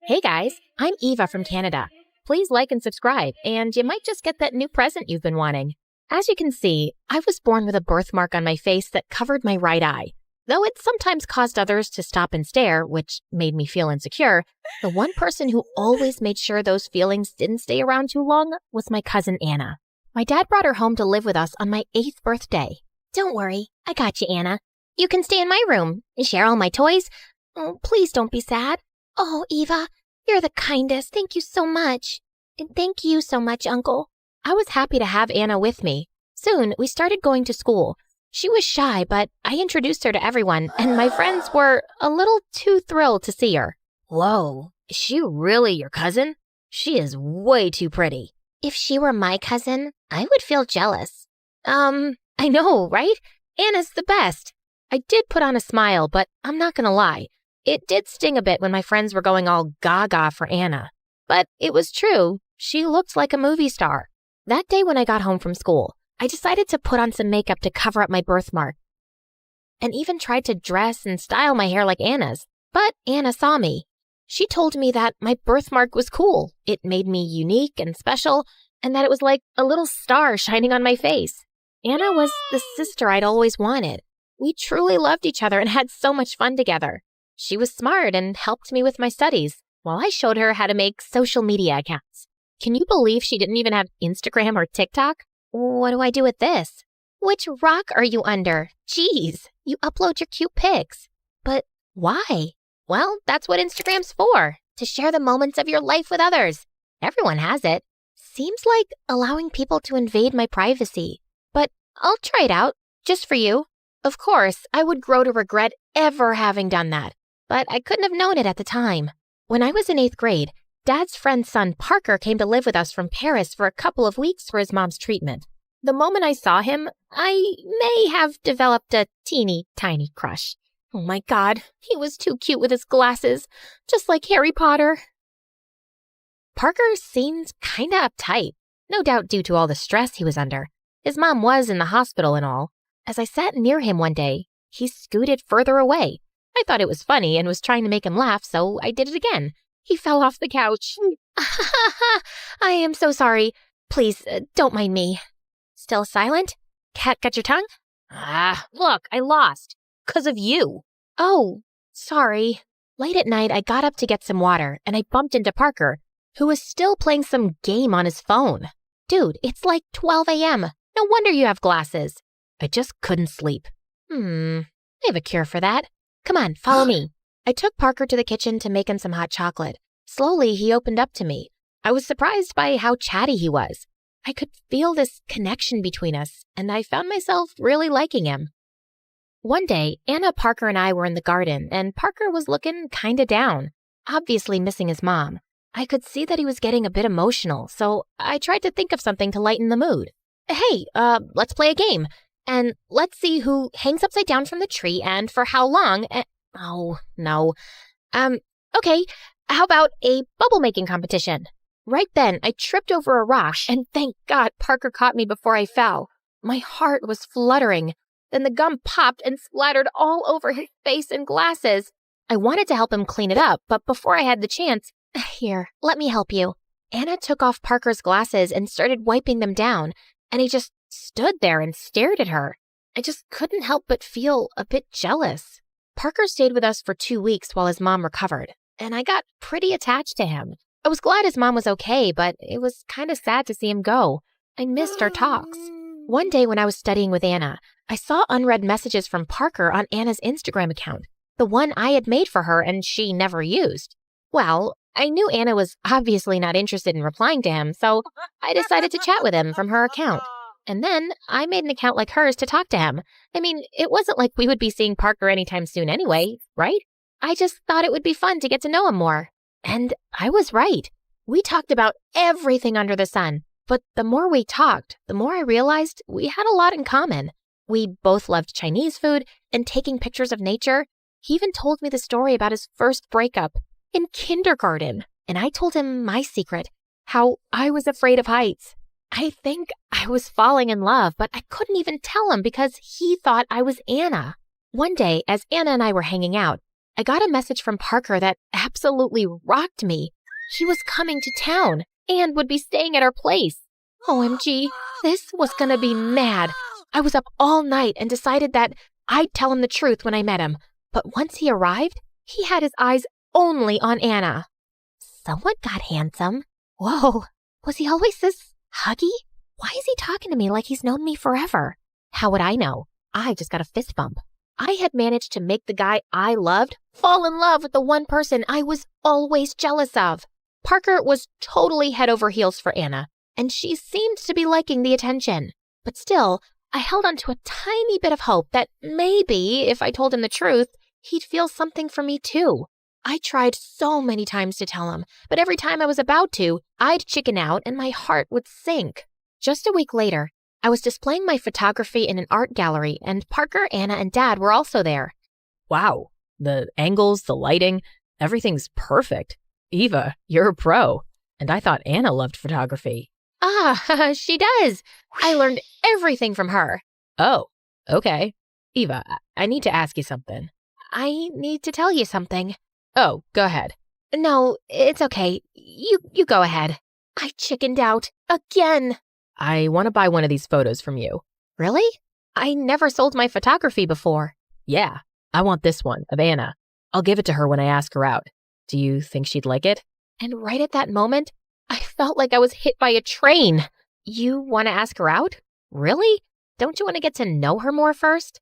Hey guys, I'm Eva from Canada. Please like and subscribe, and you might just get that new present you've been wanting. As you can see, I was born with a birthmark on my face that covered my right eye. Though it sometimes caused others to stop and stare, which made me feel insecure, the one person who always made sure those feelings didn't stay around too long was my cousin Anna. My dad brought her home to live with us on my 8th birthday. Don't worry, I got you, Anna. You can stay in my room and share all my toys. Oh, please don't be sad. Oh, Eva, you're the kindest. Thank you so much. And thank you so much, Uncle. I was happy to have Anna with me. Soon, we started going to school. She was shy, but I introduced her to everyone, and my friends were a little too thrilled to see her. Whoa, is she really your cousin? She is way too pretty. If she were my cousin, I would feel jealous. I know, right? Anna's the best. I did put on a smile, but I'm not gonna lie. It did sting a bit when my friends were going all gaga for Anna. But it was true. She looked like a movie star. That day when I got home from school, I decided to put on some makeup to cover up my birthmark and even tried to dress and style my hair like Anna's. But Anna saw me. She told me that my birthmark was cool. It made me unique and special, and that it was like a little star shining on my face. Anna was the sister I'd always wanted. We truly loved each other and had so much fun together. She was smart and helped me with my studies, while I showed her how to make social media accounts. Can you believe she didn't even have Instagram or TikTok? What do I do with this? Which rock are you under? Jeez, you upload your cute pics. But why? Well, that's what Instagram's for. To share the moments of your life with others. Everyone has it. Seems like allowing people to invade my privacy. But I'll try it out, just for you. Of course, I would grow to regret ever having done that, but I couldn't have known it at the time. When I was in 8th grade, Dad's friend's son Parker came to live with us from Paris for a couple of weeks for his mom's treatment. The moment I saw him, I may have developed a teeny tiny crush. Oh my God, he was too cute with his glasses, just like Harry Potter. Parker seemed kinda uptight, no doubt due to all the stress he was under. His mom was in the hospital and all. As I sat near him one day, he scooted further away. I thought it was funny and was trying to make him laugh, so I did it again. He fell off the couch. I am so sorry. Please, don't mind me. Still silent? Cat got your tongue? Look, I lost. 'Cause of you. Oh, sorry. Late at night, I got up to get some water, and I bumped into Parker, who was still playing some game on his phone. Dude, it's like 12 a.m. No wonder you have glasses. I just couldn't sleep. I have a cure for that. Come on, follow me. I took Parker to the kitchen to make him some hot chocolate. Slowly, he opened up to me. I was surprised by how chatty he was. I could feel this connection between us, and I found myself really liking him. One day, Anna, Parker, and I were in the garden, and Parker was looking kinda down, obviously missing his mom. I could see that he was getting a bit emotional, so I tried to think of something to lighten the mood. Hey, let's play a game, and let's see who hangs upside down from the tree and for how long. Oh, no. Okay, how about a bubble making competition? Right then, I tripped over a rock, and thank God Parker caught me before I fell. My heart was fluttering. Then the gum popped and splattered all over his face and glasses. I wanted to help him clean it up, but before I had the chance, here, let me help you. Anna took off Parker's glasses and started wiping them down, and he just stood there and stared at her. I just couldn't help but feel a bit jealous. Parker stayed with us for 2 weeks while his mom recovered, and I got pretty attached to him. I was glad his mom was okay, but it was kind of sad to see him go. I missed our talks. One day when I was studying with Anna, I saw unread messages from Parker on Anna's Instagram account, the one I had made for her and she never used. Well, I knew Anna was obviously not interested in replying to him, so I decided to chat with him from her account. And then I made an account like hers to talk to him. I mean, it wasn't like we would be seeing Parker anytime soon anyway, right? I just thought it would be fun to get to know him more. And I was right. We talked about everything under the sun. But the more we talked, the more I realized we had a lot in common. We both loved Chinese food and taking pictures of nature. He even told me the story about his first breakup in kindergarten. And I told him my secret, how I was afraid of heights. I think I was falling in love, but I couldn't even tell him because he thought I was Anna. One day, as Anna and I were hanging out, I got a message from Parker that absolutely rocked me. He was coming to town and would be staying at our place. OMG, this was gonna be mad. I was up all night and decided that I'd tell him the truth when I met him. But once he arrived, he had his eyes only on Anna. Someone got handsome. Whoa, was he always this huggy? Why is he talking to me like he's known me forever? How would I know? I just got a fist bump. I had managed to make the guy I loved fall in love with the one person I was always jealous of. Parker was totally head over heels for Anna, and she seemed to be liking the attention. But still, I held on to a tiny bit of hope that maybe, if I told him the truth, he'd feel something for me too. I tried so many times to tell him, but every time I was about to, I'd chicken out and my heart would sink. Just a week later, I was displaying my photography in an art gallery, and Parker, Anna, and Dad were also there. Wow, the angles, the lighting, everything's perfect. Eva, you're a pro. And I thought Anna loved photography. Ah, she does. I learned everything from her. Oh, okay. Eva, I need to ask you something. I need to tell you something. Oh, go ahead. No, it's okay. You go ahead. I chickened out again. I want to buy one of these photos from you. Really? I never sold my photography before. Yeah, I want this one of Anna. I'll give it to her when I ask her out. Do you think she'd like it? And right at that moment, I felt like I was hit by a train. You want to ask her out? Really? Don't you want to get to know her more first?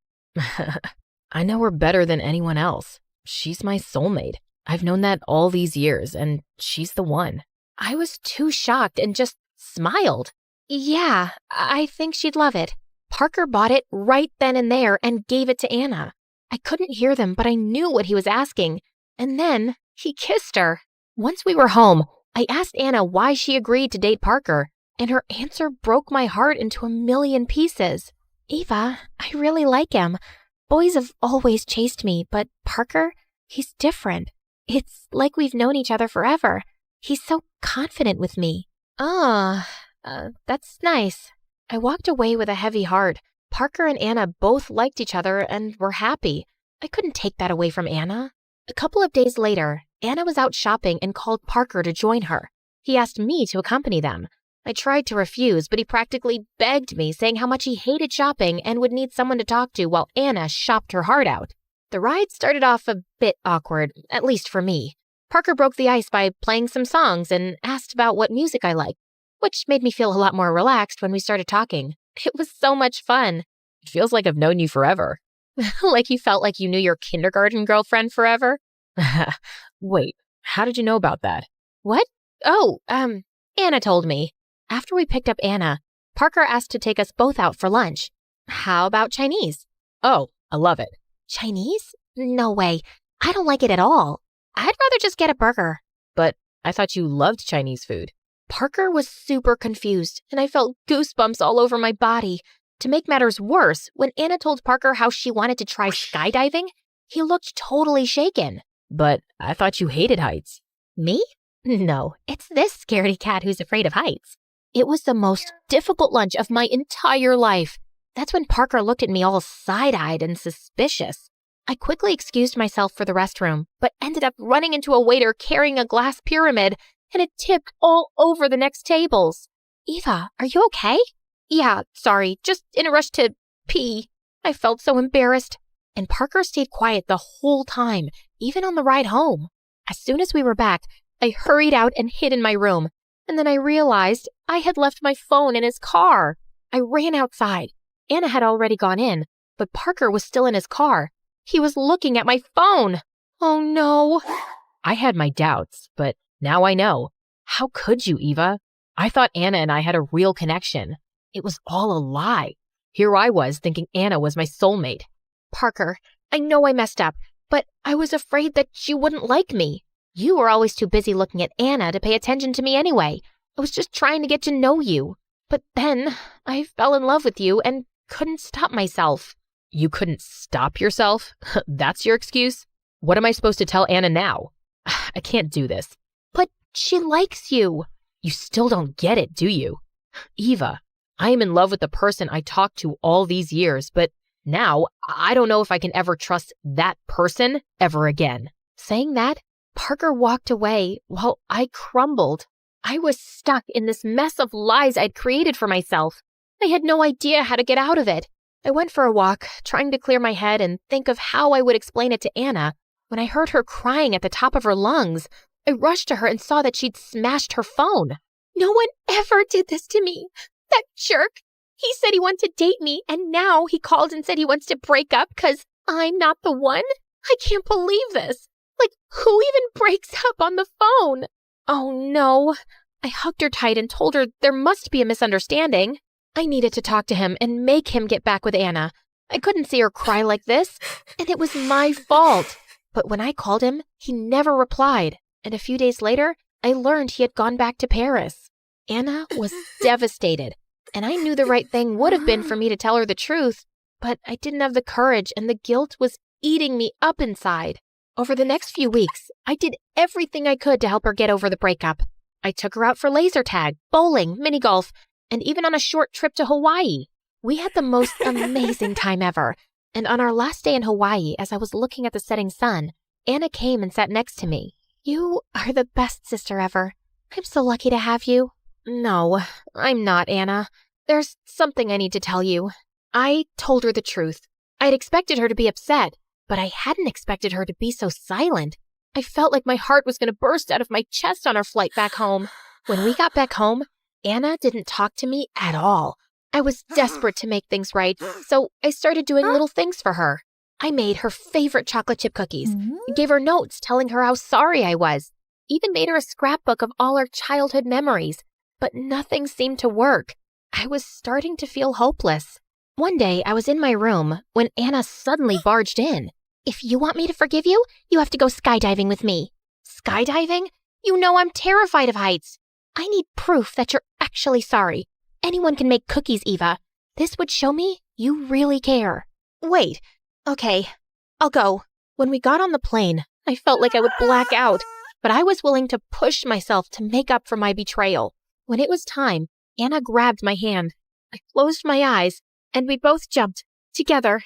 I know her better than anyone else. She's my soulmate. I've known that all these years, and she's the one. I was too shocked and just smiled. Yeah, I think she'd love it. Parker bought it right then and there and gave it to Anna. I couldn't hear them, but I knew what he was asking. And then he kissed her. Once we were home, I asked Anna why she agreed to date Parker, and her answer broke my heart into a million pieces. Eva, I really like him. Boys have always chased me, but Parker, he's different. It's like we've known each other forever. He's so confident with me. That's nice. I walked away with a heavy heart. Parker and Anna both liked each other and were happy. I couldn't take that away from Anna. A couple of days later, Anna was out shopping and called Parker to join her. He asked me to accompany them. I tried to refuse, but he practically begged me, saying how much he hated shopping and would need someone to talk to while Anna shopped her heart out. The ride started off a bit awkward, at least for me. Parker broke the ice by playing some songs and asked about what music I liked, which made me feel a lot more relaxed when we started talking. It was so much fun. It feels like I've known you forever. Like you felt like you knew your kindergarten girlfriend forever? Wait, how did you know about that? What? Oh, Anna told me. After we picked up Anna, Parker asked to take us both out for lunch. How about Chinese? Oh, I love it. Chinese? No way. I don't like it at all. I'd rather just get a burger. But I thought you loved Chinese food. Parker was super confused, and I felt goosebumps all over my body. To make matters worse, when Anna told Parker how she wanted to try skydiving, he looked totally shaken. But I thought you hated heights. Me? No, it's this scaredy cat who's afraid of heights. It was the most difficult lunch of my entire life. That's when Parker looked at me all side-eyed and suspicious. I quickly excused myself for the restroom, but ended up running into a waiter carrying a glass pyramid, and it tipped all over the next tables. Eva, are you okay? Yeah, sorry, just in a rush to pee. I felt so embarrassed. And Parker stayed quiet the whole time, even on the ride home. As soon as we were back, I hurried out and hid in my room. And then I realized I had left my phone in his car. I ran outside. Anna had already gone in, but Parker was still in his car. He was looking at my phone. Oh no. I had my doubts, but Now I know. How could you, Eva? I thought Anna and I had a real connection. It was all a lie. Here I was thinking Anna was my soulmate. Parker, I know I messed up, but I was afraid that you wouldn't like me. You were always too busy looking at Anna to pay attention to me anyway. I was just trying to get to know you. But then I fell in love with you and couldn't stop myself. You couldn't stop yourself? That's your excuse? What am I supposed to tell Anna now? I can't do this. But she likes you. You still don't get it, do you? Eva, I am in love with the person I talked to all these years, but now I don't know if I can ever trust that person ever again. Saying that, Parker walked away while I crumbled. I was stuck in this mess of lies I'd created for myself. I had no idea how to get out of it. I went for a walk, trying to clear my head and think of how I would explain it to Anna, when I heard her crying at the top of her lungs. I rushed to her and saw that she'd smashed her phone. No one ever did this to me. That jerk. He said he wanted to date me, and now he called and said he wants to break up because I'm not the one? I can't believe this. Like, who even breaks up on the phone? Oh no. I hugged her tight and told her there must be a misunderstanding. I needed to talk to him and make him get back with Anna. I couldn't see her cry like this, and it was my fault. But when I called him, he never replied, and a few days later, I learned he had gone back to Paris. Anna was devastated, and I knew the right thing would have been for me to tell her the truth, but I didn't have the courage, and the guilt was eating me up inside. Over the next few weeks, I did everything I could to help her get over the breakup. I took her out for laser tag, bowling, mini golf, and even on a short trip to Hawaii. We had the most amazing time ever, and on our last day in Hawaii, as I was looking at the setting sun, Anna came and sat next to me. You are the best sister ever. I'm so lucky to have you. No, I'm not, Anna. There's something I need to tell you. I told her the truth. I'd expected her to be upset, but I hadn't expected her to be so silent. I felt like my heart was going to burst out of my chest on our flight back home. When we got back home, Anna didn't talk to me at all. I was desperate to make things right, so I started doing little things for her. I made her favorite chocolate chip cookies, gave her notes telling her how sorry I was, even made her a scrapbook of all our childhood memories, but nothing seemed to work. I was starting to feel hopeless. One day, I was in my room when Anna suddenly barged in. If you want me to forgive you, you have to go skydiving with me. Skydiving? You know I'm terrified of heights. I need proof that you're actually sorry. Anyone can make cookies, Eva. This would show me you really care. Wait. Okay, I'll go. When we got on the plane, I felt like I would black out, but I was willing to push myself to make up for my betrayal. When it was time, Anna grabbed my hand. I closed my eyes, and we both jumped together.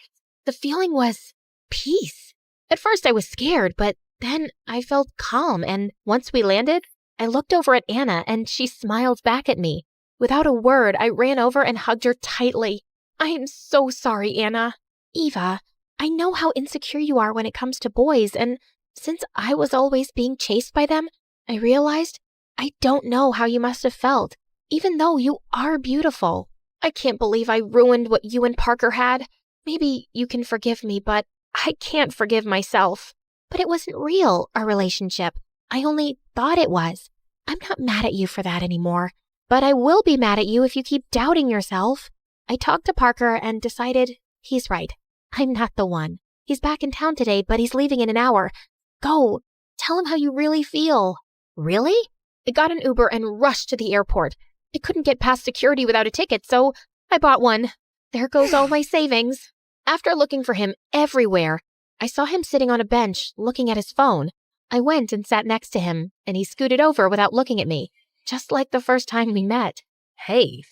The feeling was peace. At first I was scared, but then I felt calm, and once we landed, I looked over at Anna, and she smiled back at me. Without a word, I ran over and hugged her tightly. I am so sorry, Anna. Eva, I know how insecure you are when it comes to boys, and since I was always being chased by them, I realized I don't know how you must have felt, even though you are beautiful. I can't believe I ruined what you and Parker had. Maybe you can forgive me, but I can't forgive myself. But it wasn't real, our relationship. I only thought it was. I'm not mad at you for that anymore, but I will be mad at you if you keep doubting yourself. I talked to Parker and decided he's right. I'm not the one. He's back in town today, but he's leaving in an hour. Go. Tell him how you really feel. Really? I got an Uber and rushed to the airport. I couldn't get past security without a ticket, so I bought one. There goes all my savings. After looking for him everywhere, I saw him sitting on a bench looking at his phone. I went and sat next to him, and he scooted over without looking at me, just like the first time we met. Hey,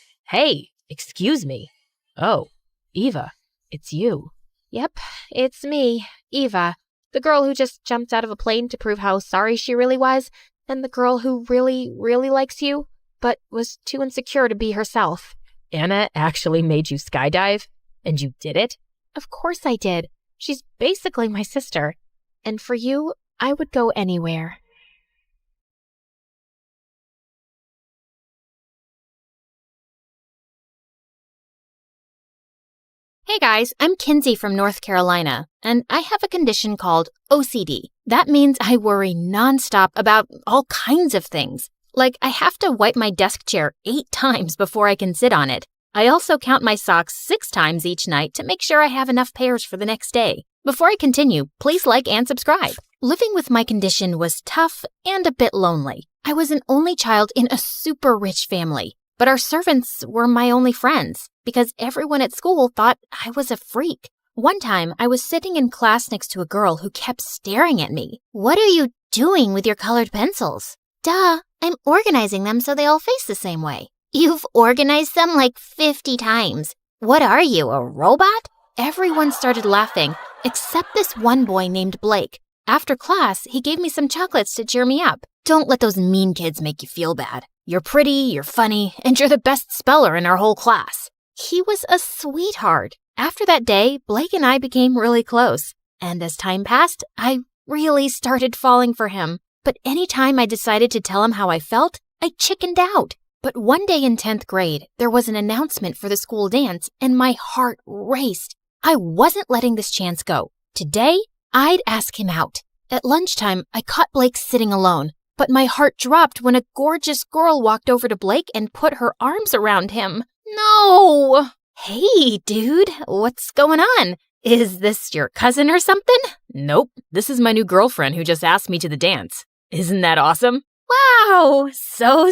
excuse me. Oh, Eva, it's you. Yep, it's me, Eva, the girl who just jumped out of a plane to prove how sorry she really was, and the girl who really, really likes you, but was too insecure to be herself. Anna actually made you skydive? And you did it? Of course I did. She's basically my sister. And for you, I would go anywhere. Hey guys, I'm Kinsey from North Carolina, and I have a condition called OCD. That means I worry nonstop about all kinds of things. Like, I have to wipe my desk chair 8 times before I can sit on it. I also count my socks 6 times each night to make sure I have enough pairs for the next day. Before I continue, please like and subscribe. Living with my condition was tough and a bit lonely. I was an only child in a super rich family, but our servants were my only friends because everyone at school thought I was a freak. One time, I was sitting in class next to a girl who kept staring at me. What are you doing with your colored pencils? Duh, I'm organizing them so they all face the same way. You've organized them like 50 times. What are you, a robot? Everyone started laughing, except this one boy named Blake. After class, he gave me some chocolates to cheer me up. Don't let those mean kids make you feel bad. You're pretty, you're funny, and you're the best speller in our whole class. He was a sweetheart. After that day, Blake and I became really close. And as time passed, I really started falling for him. But anytime I decided to tell him how I felt, I chickened out. But one day in 10th grade, there was an announcement for the school dance, and my heart raced. I wasn't letting this chance go. Today, I'd ask him out. At lunchtime, I caught Blake sitting alone, but my heart dropped when a gorgeous girl walked over to Blake and put her arms around him. No! Hey, dude, what's going on? Is this your cousin or something? Nope, this is my new girlfriend who just asked me to the dance. Isn't that awesome? Wow, so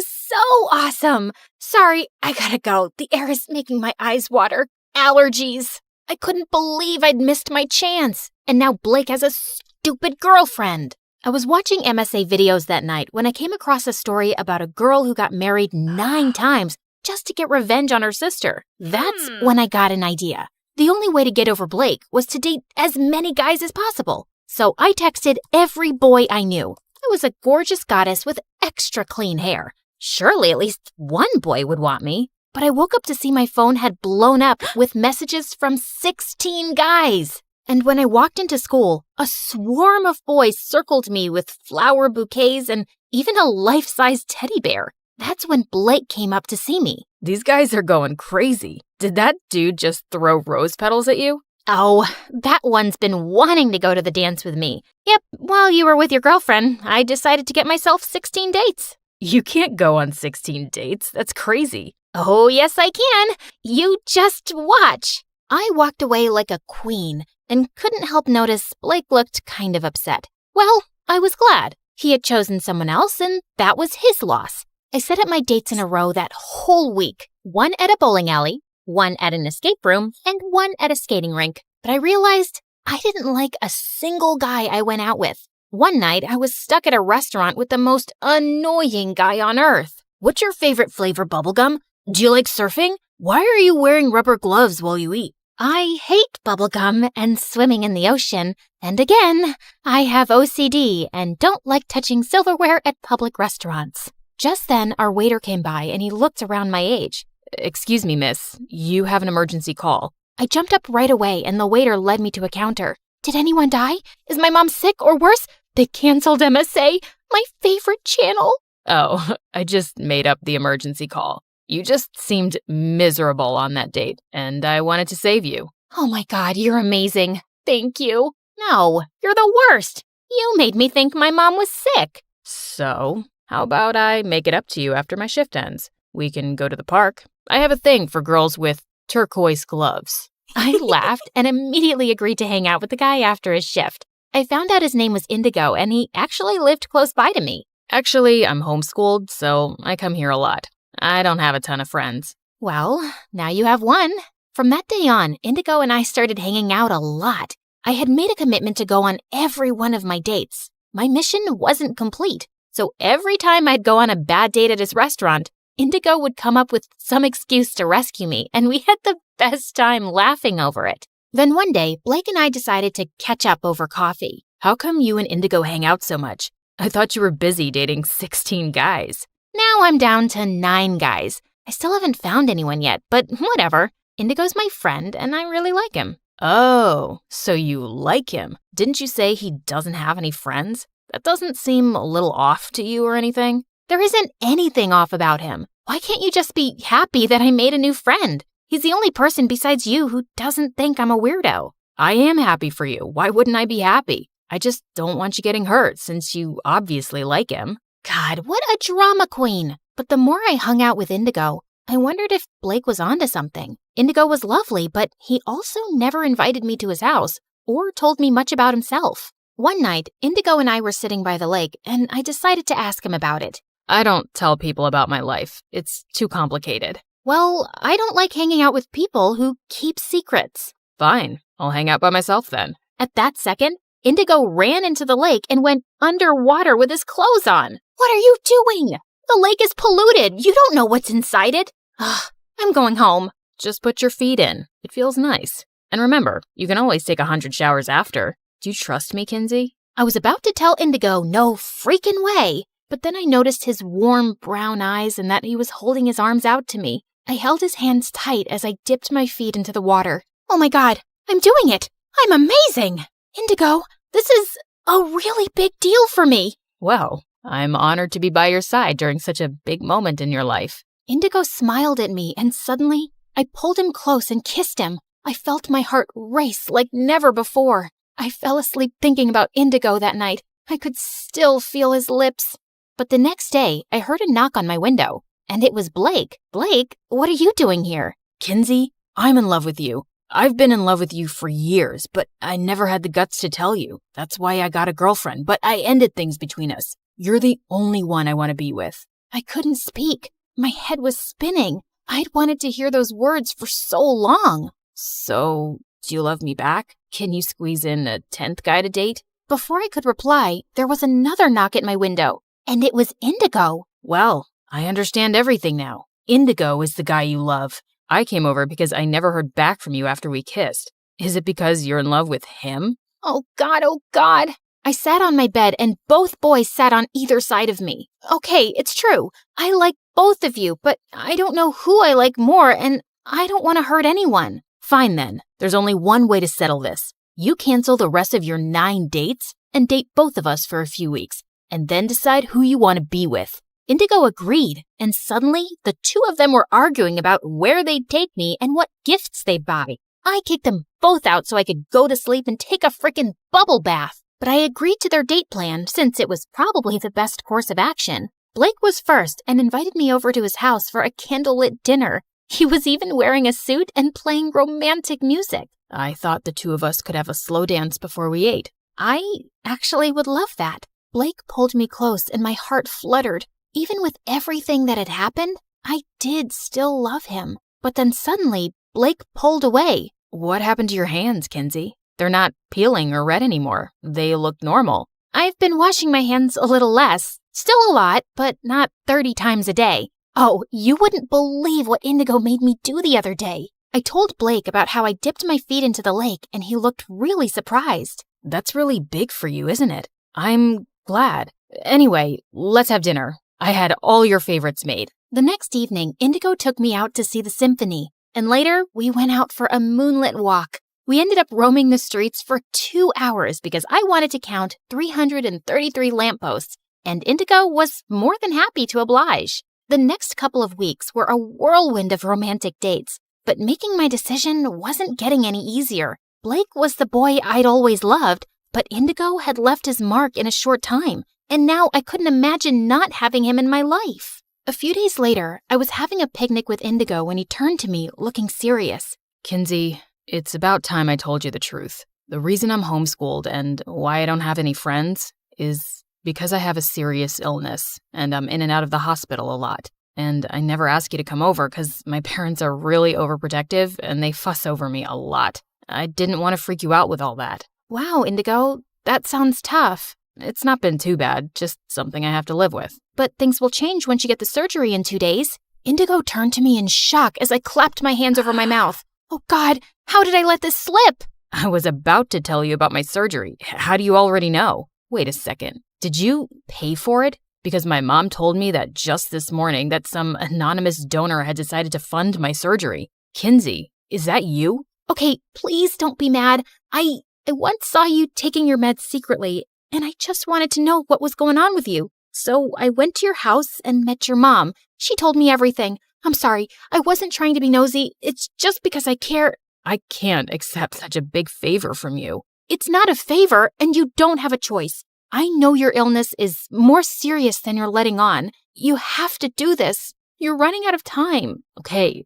awesome. Sorry, I gotta go. The air is making my eyes water. Allergies. I couldn't believe I'd missed my chance. And now Blake has a stupid girlfriend. I was watching MSA videos that night when I came across a story about a girl who got married 9 times just to get revenge on her sister. That's when I got an idea. The only way to get over Blake was to date as many guys as possible. So I texted every boy I knew. I was a gorgeous goddess with extra clean hair. Surely at least one boy would want me. But I woke up to see my phone had blown up with messages from 16 guys. And when I walked into school, a swarm of boys circled me with flower bouquets and even a life-size teddy bear. That's when Blake came up to see me. These guys are going crazy. Did that dude just throw rose petals at you? Oh, that one's been wanting to go to the dance with me. Yep, while you were with your girlfriend, I decided to get myself 16 dates. You can't go on 16 dates. That's crazy. Oh, yes, I can. You just watch. I walked away like a queen and couldn't help notice Blake looked kind of upset. Well, I was glad. He had chosen someone else, and that was his loss. I set up my dates in a row that whole week. 1 at a bowling alley, 1 at an escape room, and 1 at a skating rink. But I realized I didn't like a single guy I went out with. One night, I was stuck at a restaurant with the most annoying guy on earth. What's your favorite flavor, bubblegum? Do you like surfing? Why are you wearing rubber gloves while you eat? I hate bubblegum and swimming in the ocean. And again, I have OCD and don't like touching silverware at public restaurants. Just then, our waiter came by and he looked around my age. Excuse me, miss, you have an emergency call. I jumped up right away and the waiter led me to a counter. Did anyone die? Is my mom sick or worse? They canceled MSA, my favorite channel. Oh, I just made up the emergency call. You just seemed miserable on that date, and I wanted to save you. Oh my God, you're amazing. Thank you. No, you're the worst. You made me think my mom was sick. So, how about I make it up to you after my shift ends? We can go to the park. I have a thing for girls with turquoise gloves. I laughed and immediately agreed to hang out with the guy after his shift. I found out his name was Indigo, and he actually lived close by to me. Actually, I'm homeschooled, so I come here a lot. I don't have a ton of friends. Well, now you have one. From that day on, Indigo and I started hanging out a lot. I had made a commitment to go on every one of my dates. My mission wasn't complete, so every time I'd go on a bad date at his restaurant, Indigo would come up with some excuse to rescue me, and we had the best time laughing over it. Then one day, Blake and I decided to catch up over coffee. How come you and Indigo hang out so much? I thought you were busy dating 16 guys. Now I'm down to 9 guys. I still haven't found anyone yet, but whatever. Indigo's my friend, and I really like him. Oh, so you like him. Didn't you say he doesn't have any friends? That doesn't seem a little off to you or anything. There isn't anything off about him. Why can't you just be happy that I made a new friend? He's the only person besides you who doesn't think I'm a weirdo. I am happy for you. Why wouldn't I be happy? I just don't want you getting hurt since you obviously like him. God, what a drama queen. But the more I hung out with Indigo, I wondered if Blake was onto something. Indigo was lovely, but he also never invited me to his house or told me much about himself. One night, Indigo and I were sitting by the lake, and I decided to ask him about it. I don't tell people about my life. It's too complicated. Well, I don't like hanging out with people who keep secrets. Fine, I'll hang out by myself then. At that second, Indigo ran into the lake and went underwater with his clothes on. What are you doing? The lake is polluted. You don't know what's inside it. I'm going home. Just put your feet in. It feels nice. And remember, you can always take 100 showers after. Do you trust me, Kinsey? I was about to tell Indigo no freaking way, but then I noticed his warm brown eyes and that he was holding his arms out to me. I held his hands tight as I dipped my feet into the water. Oh my God, I'm doing it! I'm amazing! Indigo, this is a really big deal for me. Well, I'm honored to be by your side during such a big moment in your life. Indigo smiled at me, and suddenly, I pulled him close and kissed him. I felt my heart race like never before. I fell asleep thinking about Indigo that night. I could still feel his lips. But the next day, I heard a knock on my window, and it was Blake. Blake, what are you doing here? Kinsey, I'm in love with you. I've been in love with you for years, but I never had the guts to tell you. That's why I got a girlfriend, but I ended things between us. You're the only one I want to be with. I couldn't speak. My head was spinning. I'd wanted to hear those words for so long. So, do you love me back? Can you squeeze in a 10th guy to date? Before I could reply, there was another knock at my window, and it was Indigo. Well, I understand everything now. Indigo is the guy you love. I came over because I never heard back from you after we kissed. Is it because you're in love with him? Oh God, oh God. I sat on my bed and both boys sat on either side of me. Okay, it's true. I like both of you, but I don't know who I like more and I don't want to hurt anyone. Fine then. There's only one way to settle this. You cancel the rest of your 9 dates and date both of us for a few weeks and then decide who you want to be with. Indigo agreed, and suddenly the two of them were arguing about where they'd take me and what gifts they'd buy. I kicked them both out so I could go to sleep and take a frickin' bubble bath. But I agreed to their date plan since it was probably the best course of action. Blake was first and invited me over to his house for a candlelit dinner. He was even wearing a suit and playing romantic music. I thought the two of us could have a slow dance before we ate. I actually would love that. Blake pulled me close and my heart fluttered. Even with everything that had happened, I did still love him. But then suddenly, Blake pulled away. What happened to your hands, Kinsey? They're not peeling or red anymore. They look normal. I've been washing my hands a little less. Still a lot, but not 30 times a day. Oh, you wouldn't believe what Indigo made me do the other day. I told Blake about how I dipped my feet into the lake, and he looked really surprised. That's really big for you, isn't it? I'm glad. Anyway, let's have dinner. I had all your favorites made. The next evening, Indigo took me out to see the symphony, and later we went out for a moonlit walk. We ended up roaming the streets for 2 hours because I wanted to count 333 lampposts, and Indigo was more than happy to oblige. The next couple of weeks were a whirlwind of romantic dates, but making my decision wasn't getting any easier. Blake was the boy I'd always loved, but Indigo had left his mark in a short time. And now I couldn't imagine not having him in my life. A few days later, I was having a picnic with Indigo when he turned to me, looking serious. Kinsey, it's about time I told you the truth. The reason I'm homeschooled and why I don't have any friends is because I have a serious illness, and I'm in and out of the hospital a lot. And I never ask you to come over because my parents are really overprotective and they fuss over me a lot. I didn't want to freak you out with all that. Wow, Indigo, that sounds tough. It's not been too bad, just something I have to live with. But things will change once you get the surgery in 2 days. Indigo turned to me in shock as I clapped my hands over my mouth. Oh God, how did I let this slip? I was about to tell you about my surgery. How do you already know? Wait a second. Did you pay for it? Because my mom told me that just this morning that some anonymous donor had decided to fund my surgery. Kinsey, is that you? Okay, please don't be mad. I once saw you taking your meds secretly, and I just wanted to know what was going on with you. So I went to your house and met your mom. She told me everything. I'm sorry. I wasn't trying to be nosy. It's just because I care. I can't accept such a big favor from you. It's not a favor, and you don't have a choice. I know your illness is more serious than you're letting on. You have to do this. You're running out of time. Okay,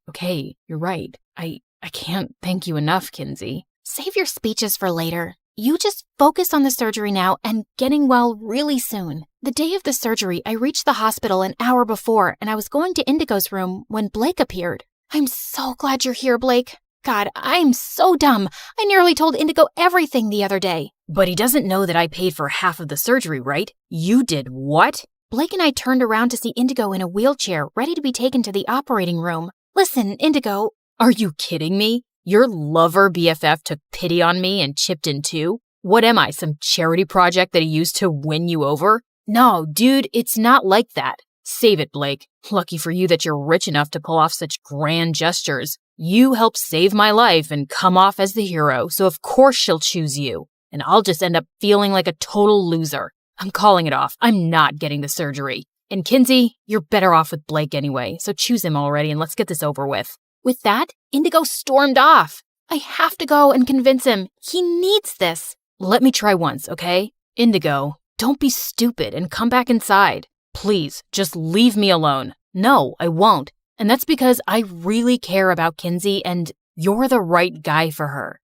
you're right. I can't thank you enough, Kinsey. Save your speeches for later. You just focus on the surgery now and getting well really soon. The day of the surgery, I reached the hospital an hour before, and I was going to Indigo's room when Blake appeared. I'm so glad you're here, Blake. God, I'm so dumb. I nearly told Indigo everything the other day. But he doesn't know that I paid for half of the surgery, right? You did what? Blake and I turned around to see Indigo in a wheelchair, ready to be taken to the operating room. Listen, Indigo. Are you kidding me? Your lover BFF took pity on me and chipped in too? What am I, some charity project that he used to win you over? No, dude, it's not like that. Save it, Blake. Lucky for you that you're rich enough to pull off such grand gestures. You helped save my life and come off as the hero, so of course she'll choose you. And I'll just end up feeling like a total loser. I'm calling it off. I'm not getting the surgery. And Kinsey, you're better off with Blake anyway, so choose him already and let's get this over with. With that, Indigo stormed off. I have to go and convince him. He needs this. Let me try once, okay? Indigo, don't be stupid and come back inside. Please, just leave me alone. No, I won't. And that's because I really care about Kinsey and you're the right guy for her.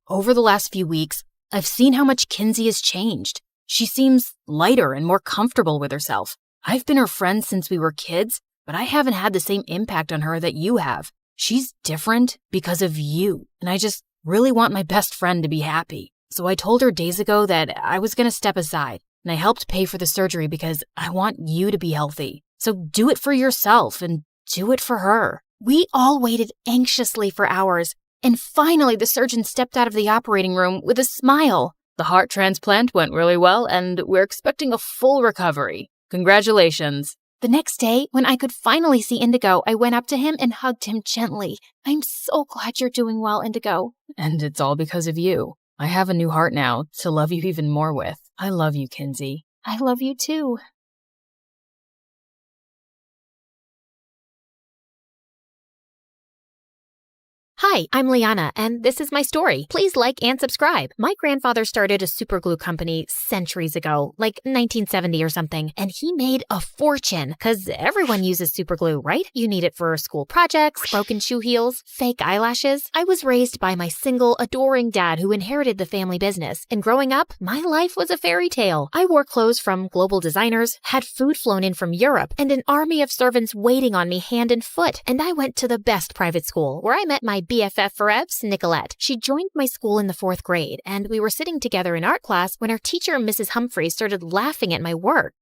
Over the last few weeks, I've seen how much Kinsey has changed. She seems lighter and more comfortable with herself. I've been her friend since we were kids, but I haven't had the same impact on her that you have. She's different because of you, and I just really want my best friend to be happy. So I told her days ago that I was going to step aside, and I helped pay for the surgery because I want you to be healthy. So do it for yourself and do it for her. We all waited anxiously for hours, and finally the surgeon stepped out of the operating room with a smile. The heart transplant went really well, and we're expecting a full recovery. Congratulations. The next day, when I could finally see Indigo, I went up to him and hugged him gently. I'm so glad you're doing well, Indigo. And it's all because of you. I have a new heart now to love you even more with. I love you, Kinsey. I love you too. Hi, I'm Liana, and this is my story. Please like and subscribe. My grandfather started a superglue company centuries ago, like 1970 or something, and he made a fortune because everyone uses superglue, right? You need it for school projects, broken shoe heels, fake eyelashes. I was raised by my single, adoring dad who inherited the family business, and growing up, my life was a fairy tale. I wore clothes from global designers, had food flown in from Europe, and an army of servants waiting on me hand and foot, and I went to the best private school where I met my BFF forever, Nicolette. She joined my school in the 4th grade, and we were sitting together in art class when our teacher, Mrs. Humphrey, started laughing at my work.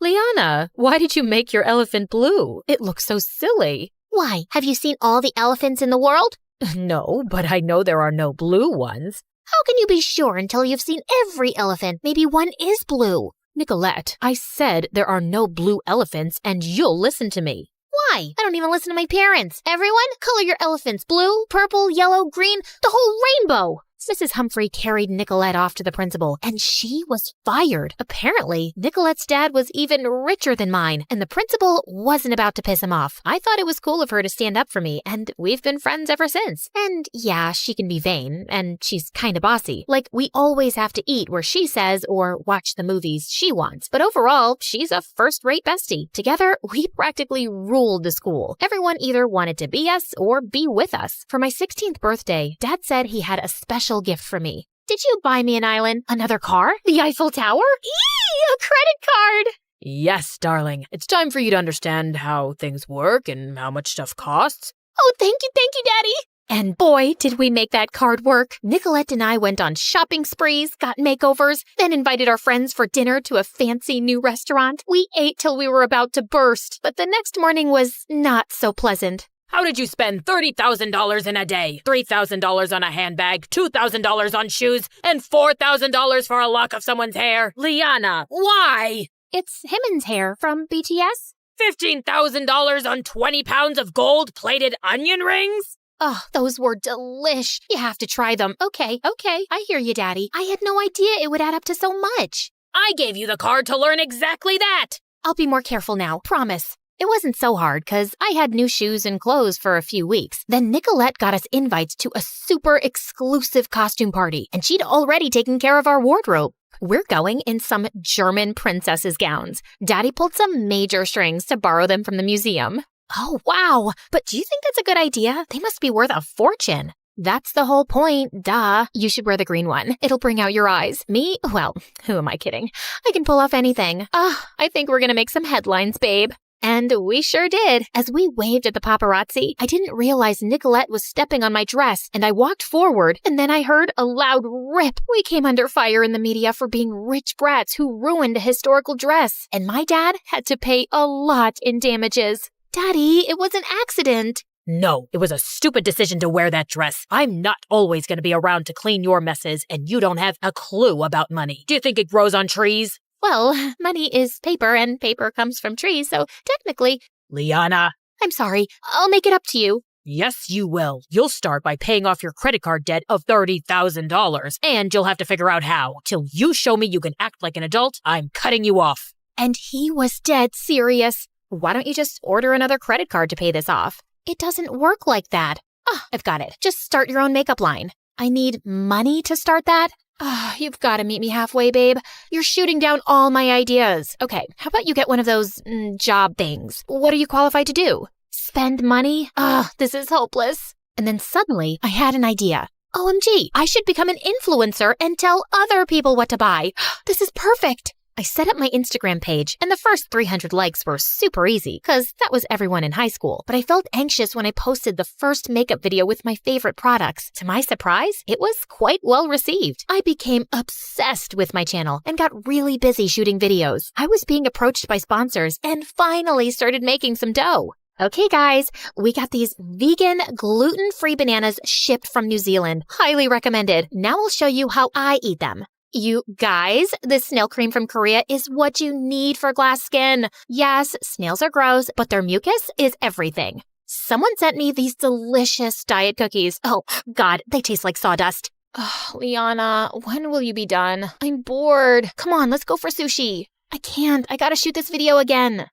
Liana, why did you make your elephant blue? It looks so silly. Why, have you seen all the elephants in the world? No, but I know there are no blue ones. How can you be sure until you've seen every elephant? Maybe one is blue. Nicolette, I said there are no blue elephants, and you'll listen to me. Why? I don't even listen to my parents. Everyone, color your elephants blue, purple, yellow, green, the whole rainbow. Mrs. Humphrey carried Nicolette off to the principal, and she was fired. Apparently, Nicolette's dad was even richer than mine, and the principal wasn't about to piss him off. I thought it was cool of her to stand up for me, and we've been friends ever since. And yeah, she can be vain, and she's kinda bossy. Like, we always have to eat where she says or watch the movies she wants. But overall, she's a first-rate bestie. Together, we practically ruled the school. Everyone either wanted to be us or be with us. For my 16th birthday, Dad said he had a special gift for me. Did you buy me an island? Another car? The Eiffel Tower? Eee! A credit card! Yes, darling. It's time for you to understand how things work and how much stuff costs. Oh, thank you, Daddy! And boy, did we make that card work. Nicolette and I went on shopping sprees, got makeovers, then invited our friends for dinner to a fancy new restaurant. We ate till we were about to burst, but the next morning was not so pleasant. How did you spend $30,000 in a day? $3,000 on a handbag, $2,000 on shoes, and $4,000 for a lock of someone's hair? Liana, why? It's Himmen's hair from BTS. $15,000 on 20 pounds of gold-plated onion rings? Oh, those were delish. You have to try them. Okay, I hear you, Daddy. I had no idea it would add up to so much. I gave you the card to learn exactly that. I'll be more careful now, promise. It wasn't so hard because I had new shoes and clothes for a few weeks. Then Nicolette got us invites to a super exclusive costume party, and she'd already taken care of our wardrobe. We're going in some German princess's gowns. Daddy pulled some major strings to borrow them from the museum. Oh, wow. But do you think that's a good idea? They must be worth a fortune. That's the whole point, duh. You should wear the green one. It'll bring out your eyes. Me? Well, who am I kidding? I can pull off anything. I think we're gonna make some headlines, babe. And we sure did. As we waved at the paparazzi, I didn't realize Nicolette was stepping on my dress, and I walked forward, and then I heard a loud rip. We came under fire in the media for being rich brats who ruined a historical dress, and my dad had to pay a lot in damages. Daddy, it was an accident. No, it was a stupid decision to wear that dress. I'm not always going to be around to clean your messes, and you don't have a clue about money. Do you think it grows on trees? Well, money is paper, and paper comes from trees, so technically... Liana! I'm sorry. I'll make it up to you. Yes, you will. You'll start by paying off your credit card debt of $30,000, and you'll have to figure out how. Till you show me you can act like an adult, I'm cutting you off. And he was dead serious. Why don't you just order another credit card to pay this off? It doesn't work like that. I've got it. Just start your own makeup line. I need money to start that? You've got to meet me halfway, babe. You're shooting down all my ideas. Okay, how about you get one of those job things? What are you qualified to do? Spend money? This is hopeless. And then suddenly, I had an idea. OMG, I should become an influencer and tell other people what to buy. This is perfect. I set up my Instagram page, and the first 300 likes were super easy, because that was everyone in high school. But I felt anxious when I posted the first makeup video with my favorite products. To my surprise, it was quite well received. I became obsessed with my channel and got really busy shooting videos. I was being approached by sponsors and finally started making some dough. Okay, guys, we got these vegan, gluten-free bananas shipped from New Zealand. Highly recommended. Now I'll show you how I eat them. You guys, this snail cream from Korea is what you need for glass skin. Yes, snails are gross, but their mucus is everything. Someone sent me these delicious diet cookies. Oh, God, they taste like sawdust. Liana, when will you be done? I'm bored. Come on, let's go for sushi. I can't. I gotta shoot this video again.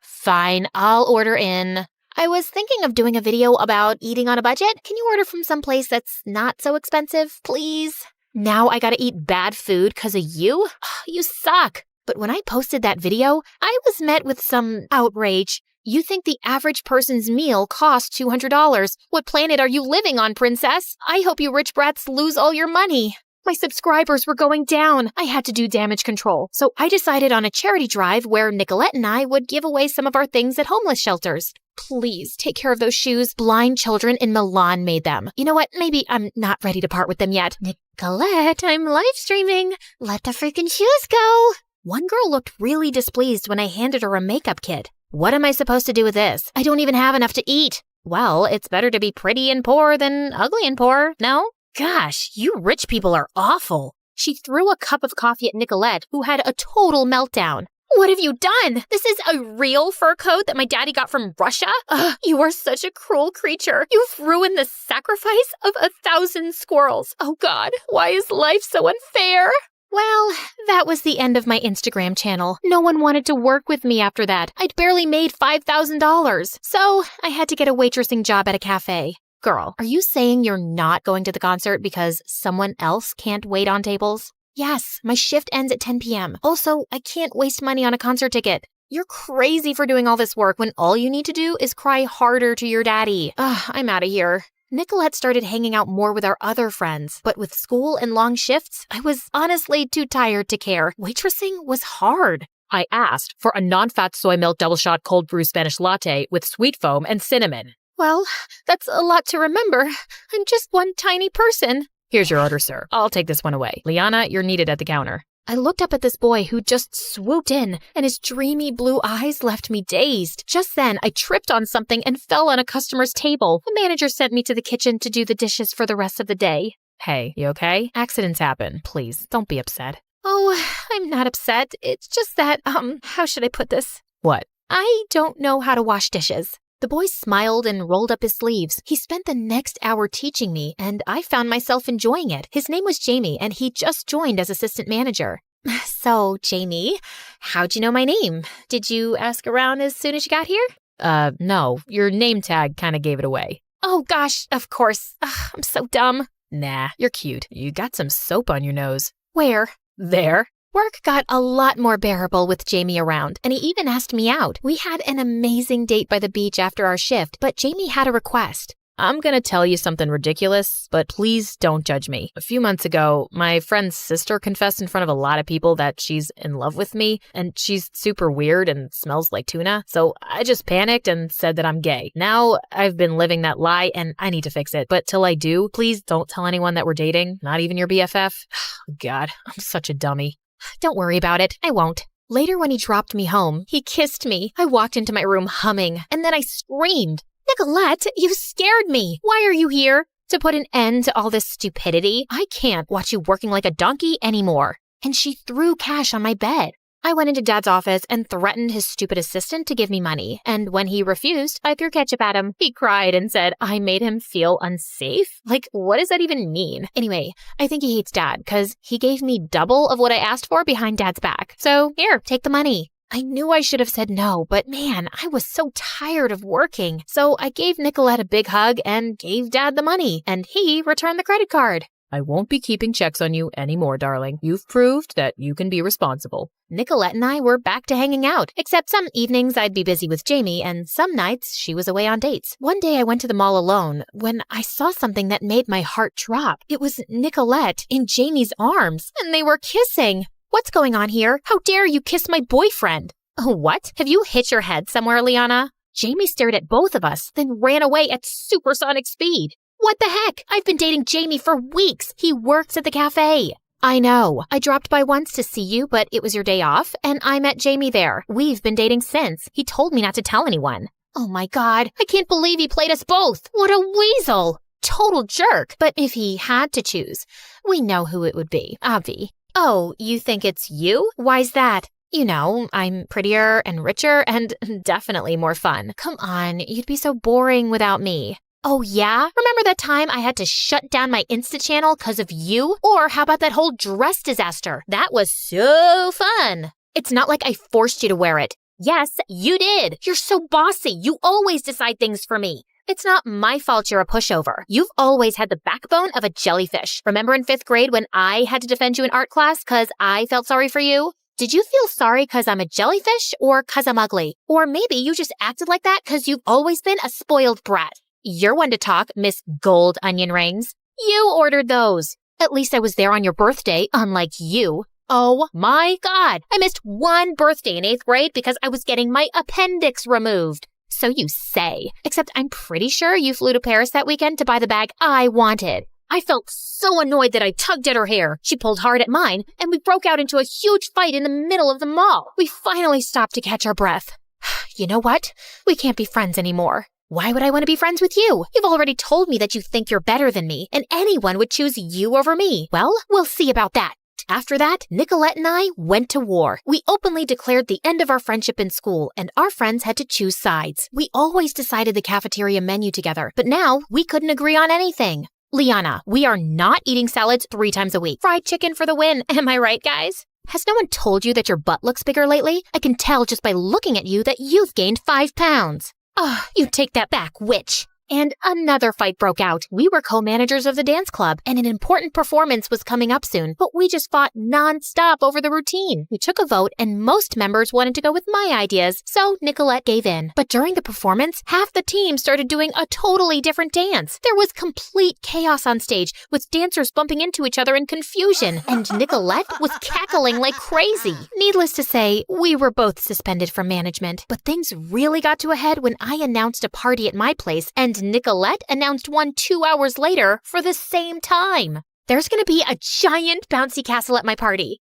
Fine, I'll order in. I was thinking of doing a video about eating on a budget. Can you order from someplace that's not so expensive, please? Now I gotta eat bad food because of you? You suck. But when I posted that video, I was met with some outrage. You think the average person's meal costs $200. What planet are you living on, princess? I hope you rich brats lose all your money. My subscribers were going down. I had to do damage control. So I decided on a charity drive where Nicolette and I would give away some of our things at homeless shelters. Please take care of those shoes. Blind children in Milan made them. You know what? Maybe I'm not ready to part with them yet. Nicolette, I'm live streaming. Let the freaking shoes go. One girl looked really displeased when I handed her a makeup kit. What am I supposed to do with this? I don't even have enough to eat. Well, it's better to be pretty and poor than ugly and poor, no? Gosh, you rich people are awful. She threw a cup of coffee at Nicolette, who had a total meltdown. What have you done? This is a real fur coat that my daddy got from Russia? You are such a cruel creature. You've ruined the sacrifice of 1,000 squirrels. Oh God, why is life so unfair? Well, that was the end of my Instagram channel. No one wanted to work with me after that. I'd barely made $5,000. So I had to get a waitressing job at a cafe. Girl, are you saying you're not going to the concert because someone else can't wait on tables? Yes, my shift ends at 10 p.m. Also, I can't waste money on a concert ticket. You're crazy for doing all this work when all you need to do is cry harder to your daddy. I'm out of here. Nicolette started hanging out more with our other friends, but with school and long shifts, I was honestly too tired to care. Waitressing was hard. I asked for a non-fat soy milk double shot cold brew Spanish latte with sweet foam and cinnamon. Well, that's a lot to remember. I'm just one tiny person. Here's your order, sir. I'll take this one away. Liana, you're needed at the counter. I looked up at this boy who just swooped in, and his dreamy blue eyes left me dazed. Just then, I tripped on something and fell on a customer's table. The manager sent me to the kitchen to do the dishes for the rest of the day. Hey, you okay? Accidents happen. Please, don't be upset. Oh, I'm not upset. It's just that, how should I put this? What? I don't know how to wash dishes. The boy smiled and rolled up his sleeves. He spent the next hour teaching me, and I found myself enjoying it. His name was Jamie, and he just joined as assistant manager. So, Jamie, how'd you know my name? Did you ask around as soon as you got here? No. Your name tag kind of gave it away. Oh gosh, of course. Ugh, I'm so dumb. Nah, you're cute. You got some soap on your nose. Where? There. Work got a lot more bearable with Jamie around, and he even asked me out. We had an amazing date by the beach after our shift, but Jamie had a request. I'm gonna tell you something ridiculous, but please don't judge me. A few months ago, my friend's sister confessed in front of a lot of people that she's in love with me, and she's super weird and smells like tuna, so I just panicked and said that I'm gay. Now, I've been living that lie, and I need to fix it, but till I do, please don't tell anyone that we're dating, not even your BFF. God, I'm such a dummy. Don't worry about it, I won't. Later when he dropped me home, he kissed me. I walked into my room humming, and then I screamed. Nicolette, you scared me. Why are you here? To put an end to all this stupidity? I can't watch you working like a donkey anymore. And she threw cash on my bed. I went into Dad's office and threatened his stupid assistant to give me money. And when he refused, I threw ketchup at him. He cried and said I made him feel unsafe. Like, what does that even mean? Anyway, I think he hates Dad because he gave me double of what I asked for behind Dad's back. So here, take the money. I knew I should have said no, but man, I was so tired of working. So I gave Nicolette a big hug and gave Dad the money, and he returned the credit card. I won't be keeping checks on you anymore, darling. You've proved that you can be responsible. Nicolette and I were back to hanging out, except some evenings I'd be busy with Jamie, and some nights she was away on dates. One day I went to the mall alone when I saw something that made my heart drop. It was Nicolette in Jamie's arms, and they were kissing. What's going on here? How dare you kiss my boyfriend? Oh, what? Have you hit your head somewhere, Liana? Jamie stared at both of us, then ran away at supersonic speed. What the heck? I've been dating Jamie for weeks. He works at the cafe. I know. I dropped by once to see you, but it was your day off, and I met Jamie there. We've been dating since. He told me not to tell anyone. Oh my God, I can't believe he played us both. What a weasel. Total jerk. But if he had to choose, we know who it would be. Avi. Oh, you think it's you? Why's that? You know, I'm prettier and richer and definitely more fun. Come on, you'd be so boring without me. Oh yeah? Remember that time I had to shut down my Insta channel because of you? Or how about that whole dress disaster? That was so fun. It's not like I forced you to wear it. Yes, you did. You're so bossy. You always decide things for me. It's not my fault you're a pushover. You've always had the backbone of a jellyfish. Remember in 5th grade when I had to defend you in art class because I felt sorry for you? Did you feel sorry because I'm a jellyfish or because I'm ugly? Or maybe you just acted like that because you've always been a spoiled brat. You're one to talk, Miss Gold Onion Rings. You ordered those. At least I was there on your birthday, unlike you. Oh my God. I missed one birthday in 8th grade because I was getting my appendix removed. So you say. Except I'm pretty sure you flew to Paris that weekend to buy the bag I wanted. I felt so annoyed that I tugged at her hair. She pulled hard at mine, and we broke out into a huge fight in the middle of the mall. We finally stopped to catch our breath. You know what? We can't be friends anymore. Why would I want to be friends with you? You've already told me that you think you're better than me, and anyone would choose you over me. Well, we'll see about that. After that, Nicolette and I went to war. We openly declared the end of our friendship in school, and our friends had to choose sides. We always decided the cafeteria menu together, but now we couldn't agree on anything. Liana, we are not eating salads 3 times a week. Fried chicken for the win, am I right, guys? Has no one told you that your butt looks bigger lately? I can tell just by looking at you that you've gained 5 pounds. Oh, you take that back, witch. And another fight broke out. We were co-managers of the dance club, and an important performance was coming up soon, but we just fought non-stop over the routine. We took a vote, and most members wanted to go with my ideas, so Nicolette gave in. But during the performance, half the team started doing a totally different dance. There was complete chaos on stage, with dancers bumping into each other in confusion, and Nicolette was cackling like crazy. Needless to say, we were both suspended from management, but things really got to a head when I announced a party at my place, and Nicolette announced one 2 hours later for the same time. There's gonna be a giant bouncy castle at my party.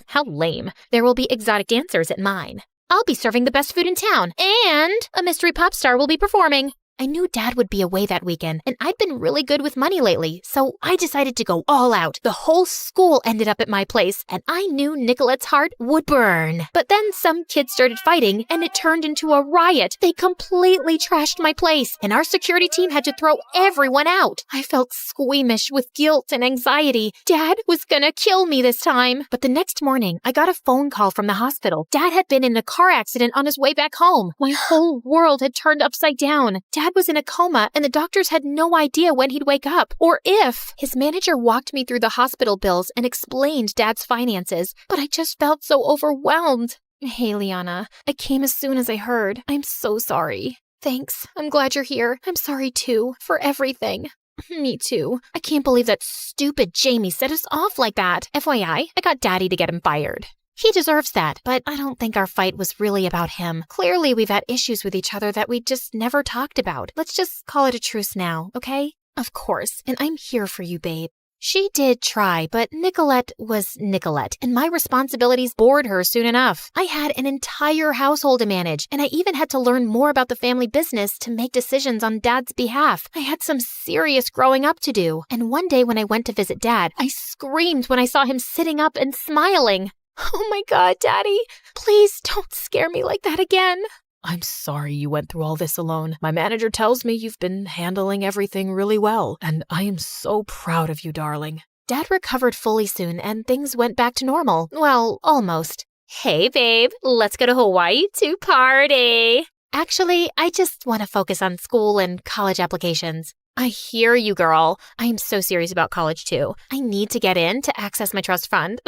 How lame. There will be exotic dancers at mine. I'll be serving the best food in town, and a mystery pop star will be performing. I knew Dad would be away that weekend, and I'd been really good with money lately, so I decided to go all out. The whole school ended up at my place, and I knew Nicolette's heart would burn. But then some kids started fighting, and it turned into a riot. They completely trashed my place, and our security team had to throw everyone out. I felt squeamish with guilt and anxiety. Dad was gonna kill me this time. But the next morning, I got a phone call from the hospital. Dad had been in a car accident on his way back home. My whole world had turned upside down. Dad was in a coma, and the doctors had no idea when he'd wake up, or if. His manager walked me through the hospital bills and explained Dad's finances, but I just felt so overwhelmed. Hey, Liana, I came as soon as I heard. I'm so sorry. Thanks. I'm glad you're here. I'm sorry, too, for everything. Me too. I can't believe that stupid Jamie set us off like that. FYI, I got Daddy to get him fired. He deserves that, but I don't think our fight was really about him. Clearly, we've had issues with each other that we just never talked about. Let's just call it a truce now, okay? Of course, and I'm here for you, babe. She did try, but Nicolette was Nicolette, and my responsibilities bored her soon enough. I had an entire household to manage, and I even had to learn more about the family business to make decisions on Dad's behalf. I had some serious growing up to do, and one day when I went to visit Dad, I screamed when I saw him sitting up and smiling. Oh my God, Daddy, please don't scare me like that again. I'm sorry you went through all this alone. My manager tells me you've been handling everything really well, and I am so proud of you, darling. Dad recovered fully soon, and things went back to normal. Well, almost. Hey, babe, let's go to Hawaii to party. Actually, I just want to focus on school and college applications. I hear you, girl. I am so serious about college, too. I need to get in to access my trust fund.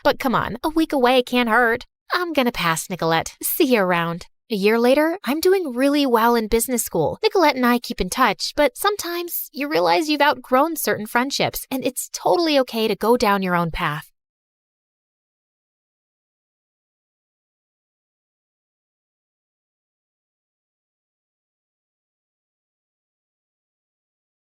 But come on, a week away can't hurt. I'm gonna pass, Nicolette. See you around. A year later, I'm doing really well in business school. Nicolette and I keep in touch, but sometimes you realize you've outgrown certain friendships, and it's totally okay to go down your own path.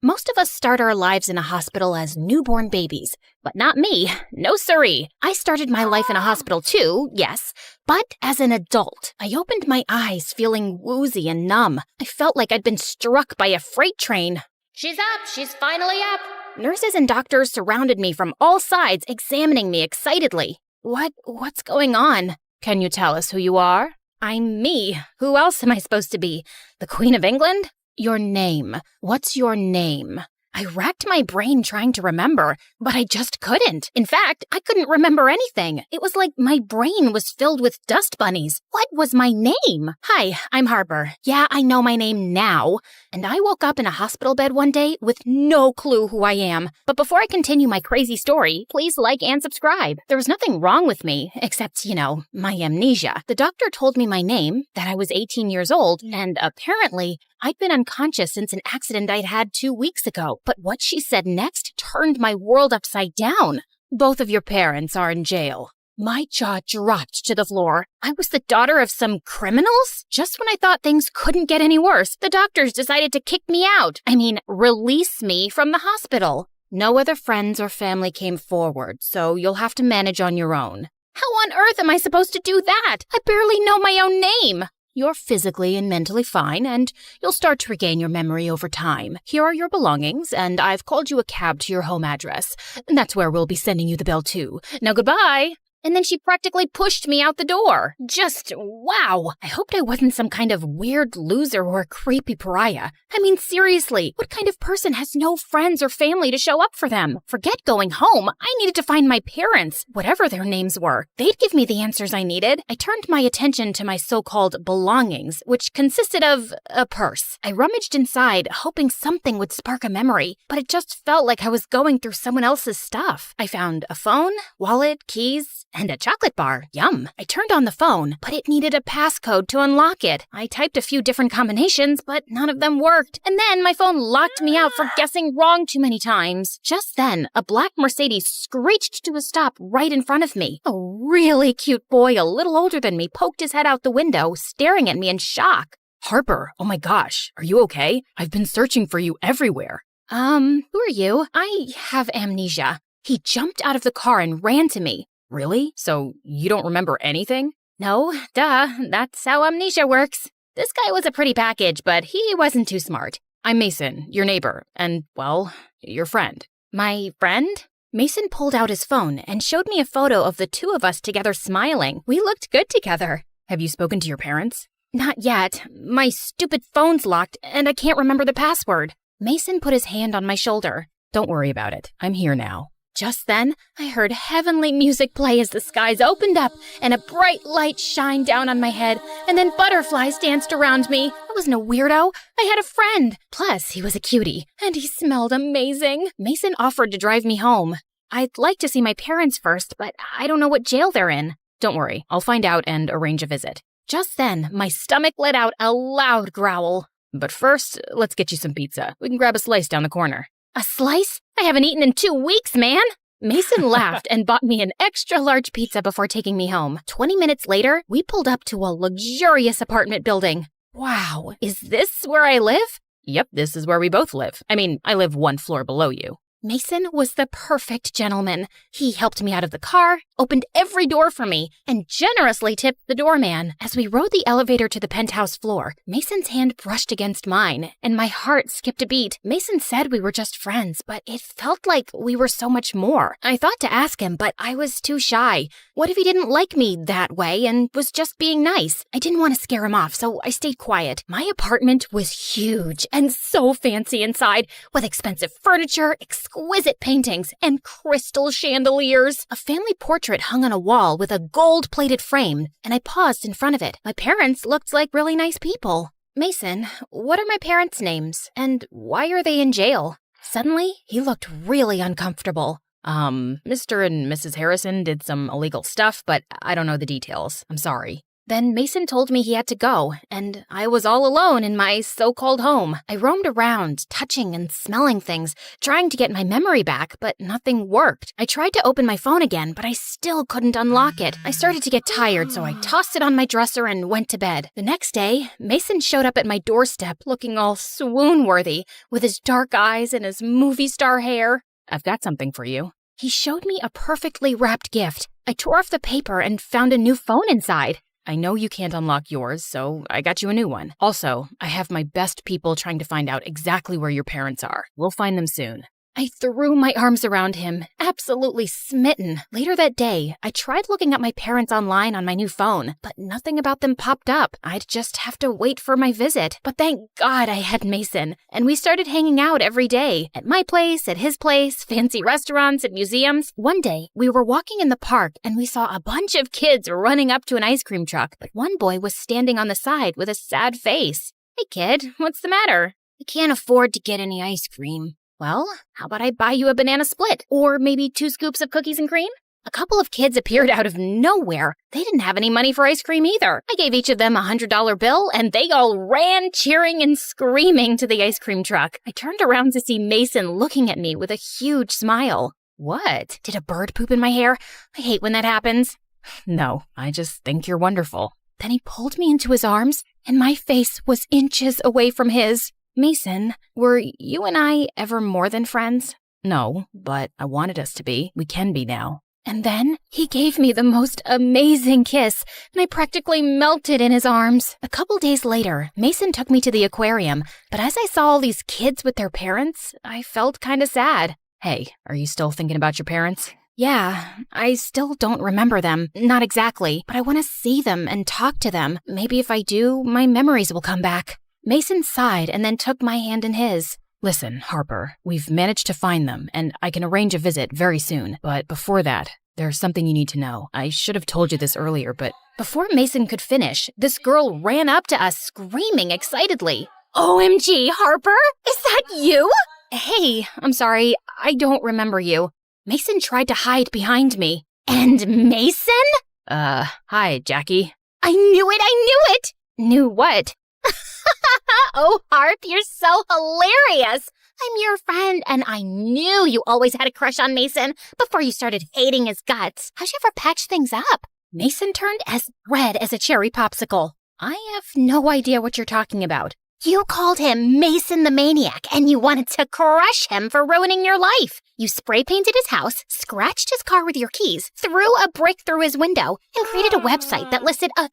Most of us start our lives in a hospital as newborn babies, but not me. No siree. I started my life in a hospital too, yes, but as an adult. I opened my eyes feeling woozy and numb. I felt like I'd been struck by a freight train. She's up. She's finally up. Nurses and doctors surrounded me from all sides, examining me excitedly. What's going on? Can you tell us who you are? I'm me. Who else am I supposed to be? The Queen of England? Your name. What's your name? I racked my brain trying to remember, but I just couldn't. In fact, I couldn't remember anything. It was like my brain was filled with dust bunnies. What was my name? Hi, I'm Harper. Yeah, I know my name now. And I woke up in a hospital bed one day with no clue who I am. But before I continue my crazy story, please like and subscribe. There was nothing wrong with me, except, my amnesia. The doctor told me my name, that I was 18 years old, and apparently I'd been unconscious since an accident I'd had 2 weeks ago. But what she said next turned my world upside down. Both of your parents are in jail. My jaw dropped to the floor. I was the daughter of some criminals? Just when I thought things couldn't get any worse, the doctors decided to kick me out. Release me from the hospital. No other friends or family came forward, so you'll have to manage on your own. How on earth am I supposed to do that? I barely know my own name. You're physically and mentally fine, and you'll start to regain your memory over time. Here are your belongings, and I've called you a cab to your home address. That's where we'll be sending you the bill, too. Now, goodbye. And then she practically pushed me out the door. Just, wow. I hoped I wasn't some kind of weird loser or a creepy pariah. Seriously, what kind of person has no friends or family to show up for them? Forget going home. I needed to find my parents, whatever their names were. They'd give me the answers I needed. I turned my attention to my so-called belongings, which consisted of a purse. I rummaged inside, hoping something would spark a memory, but it just felt like I was going through someone else's stuff. I found a phone, wallet, keys, and a chocolate bar. Yum. I turned on the phone, but it needed a passcode to unlock it. I typed a few different combinations, but none of them worked. And then my phone locked me out for guessing wrong too many times. Just then, a black Mercedes screeched to a stop right in front of me. A really cute boy, a little older than me, poked his head out the window, staring at me in shock. Harper, oh my gosh, are you okay? I've been searching for you everywhere. Who are you? I have amnesia. He jumped out of the car and ran to me. Really? So you don't remember anything? No, duh. That's how amnesia works. This guy was a pretty package, but he wasn't too smart. I'm Mason, your neighbor, and, well, your friend. My friend? Mason pulled out his phone and showed me a photo of the two of us together smiling. We looked good together. Have you spoken to your parents? Not yet. My stupid phone's locked, and I can't remember the password. Mason put his hand on my shoulder. Don't worry about it. I'm here now. Just then, I heard heavenly music play as the skies opened up and a bright light shined down on my head, and then butterflies danced around me. I wasn't a weirdo. I had a friend. Plus, he was a cutie, and he smelled amazing. Mason offered to drive me home. I'd like to see my parents first, but I don't know what jail they're in. Don't worry, I'll find out and arrange a visit. Just then, my stomach let out a loud growl. But first, let's get you some pizza. We can grab a slice down the corner. A slice? I haven't eaten in 2 weeks, man! Mason laughed and bought me an extra-large pizza before taking me home. 20 minutes later, we pulled up to a luxurious apartment building. Wow, is this where I live? Yep, this is where we both live. I mean, I live 1 floor below you. Mason was the perfect gentleman. He helped me out of the car, opened every door for me, and generously tipped the doorman. As we rode the elevator to the penthouse floor, Mason's hand brushed against mine, and my heart skipped a beat. Mason said we were just friends, but it felt like we were so much more. I thought to ask him, but I was too shy. What if he didn't like me that way and was just being nice? I didn't want to scare him off, so I stayed quiet. My apartment was huge and so fancy inside, with expensive furniture, exquisite paintings, and crystal chandeliers. A family portrait hung on a wall with a gold-plated frame, and I paused in front of it. My parents looked like really nice people. Mason, what are my parents' names, and why are they in jail? Suddenly, he looked really uncomfortable. Mr. and Mrs. Harrison did some illegal stuff, but I don't know the details. I'm sorry. Then Mason told me he had to go, and I was all alone in my so-called home. I roamed around, touching and smelling things, trying to get my memory back, but nothing worked. I tried to open my phone again, but I still couldn't unlock it. I started to get tired, so I tossed it on my dresser and went to bed. The next day, Mason showed up at my doorstep looking all swoon-worthy, with his dark eyes and his movie star hair. I've got something for you. He showed me a perfectly wrapped gift. I tore off the paper and found a new phone inside. I know you can't unlock yours, so I got you a new one. Also, I have my best people trying to find out exactly where your parents are. We'll find them soon. I threw my arms around him, absolutely smitten. Later that day, I tried looking up my parents online on my new phone, but nothing about them popped up. I'd just have to wait for my visit. But thank God I had Mason, and we started hanging out every day. At my place, at his place, fancy restaurants, at museums. One day, we were walking in the park, and we saw a bunch of kids running up to an ice cream truck, but one boy was standing on the side with a sad face. Hey kid, what's the matter? I can't afford to get any ice cream. Well, how about I buy you a banana split? Or maybe 2 scoops of cookies and cream? A couple of kids appeared out of nowhere. They didn't have any money for ice cream either. I gave each of them a $100 bill, and they all ran cheering and screaming to the ice cream truck. I turned around to see Mason looking at me with a huge smile. What? Did a bird poop in my hair? I hate when that happens. No, I just think you're wonderful. Then he pulled me into his arms, and my face was inches away from his. Mason, were you and I ever more than friends? No, but I wanted us to be. We can be now. And then he gave me the most amazing kiss, and I practically melted in his arms. A couple days later, Mason took me to the aquarium, but as I saw all these kids with their parents, I felt kind of sad. Hey, are you still thinking about your parents? Yeah, I still don't remember them. Not exactly, but I want to see them and talk to them. Maybe if I do, my memories will come back. Mason sighed and then took my hand in his. Listen, Harper, we've managed to find them, and I can arrange a visit very soon. But before that, there's something you need to know. I should have told you this earlier, but... Before Mason could finish, this girl ran up to us screaming excitedly. OMG, Harper? Is that you? Hey, I'm sorry, I don't remember you. Mason tried to hide behind me. And Mason? Hi, Jackie. I knew it! Knew what? Oh, Harp, you're so hilarious. I'm your friend, and I knew you always had a crush on Mason before you started hating his guts. How'd you ever patch things up? Mason turned as red as a cherry popsicle. I have no idea what you're talking about. You called him Mason the Maniac, and you wanted to crush him for ruining your life. You spray painted his house, scratched his car with your keys, threw a brick through his window, and created a website that listed 1,000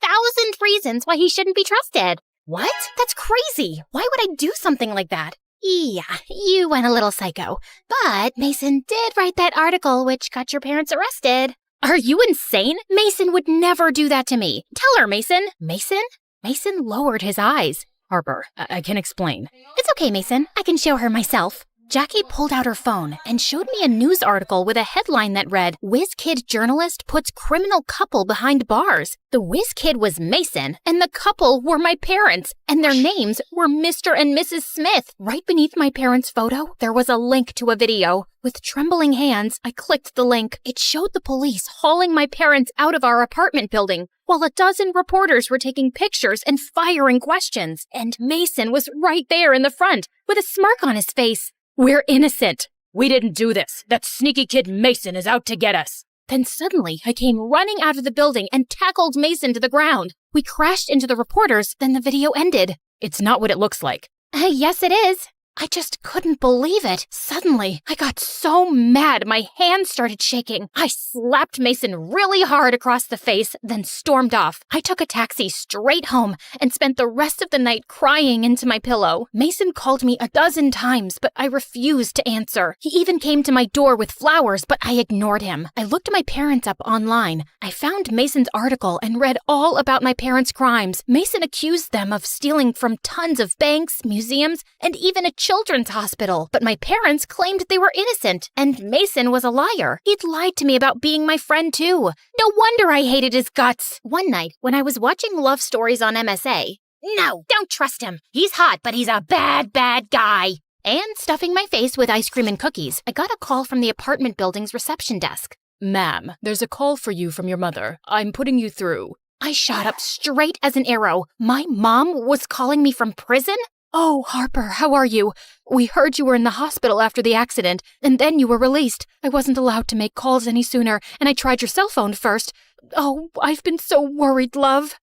reasons why he shouldn't be trusted. What? That's crazy. Why would I do something like that? Yeah, you went a little psycho. But Mason did write that article which got your parents arrested. Are you insane? Mason would never do that to me. Tell her, Mason. Mason? Mason lowered his eyes. Harper, I can explain. It's okay, Mason. I can show her myself. Jackie pulled out her phone and showed me a news article with a headline that read, "Whiz Kid journalist puts criminal couple behind bars." The whiz kid was Mason, and the couple were my parents, and their names were Mr. and Mrs. Smith. Right beneath my parents' photo, there was a link to a video. With trembling hands, I clicked the link. It showed the police hauling my parents out of our apartment building, while a dozen reporters were taking pictures and firing questions. And Mason was right there in the front, with a smirk on his face. "We're innocent. We didn't do this. That sneaky kid Mason is out to get us." Then suddenly, I came running out of the building and tackled Mason to the ground. We crashed into the reporters, then the video ended. It's not what it looks like. Yes, it is. I just couldn't believe it. Suddenly, I got so mad my hands started shaking. I slapped Mason really hard across the face, then stormed off. I took a taxi straight home and spent the rest of the night crying into my pillow. Mason called me a dozen times, but I refused to answer. He even came to my door with flowers, but I ignored him. I looked my parents up online. I found Mason's article and read all about my parents' crimes. Mason accused them of stealing from tons of banks, museums, and even a children's hospital, but my parents claimed they were innocent, and Mason was a liar. He'd lied to me about being my friend too. No wonder I hated his guts. One night, when I was watching love stories on MSA, no, don't trust him. He's hot, but he's a bad, bad guy. And stuffing my face with ice cream and cookies, I got a call from the apartment building's reception desk. "Ma'am, there's a call for you from your mother. I'm putting you through." I shot up straight as an arrow. My mom was calling me from prison? "Oh, Harper, how are you? We heard you were in the hospital after the accident, and then you were released. I wasn't allowed to make calls any sooner, and I tried your cell phone first. Oh, I've been so worried, love."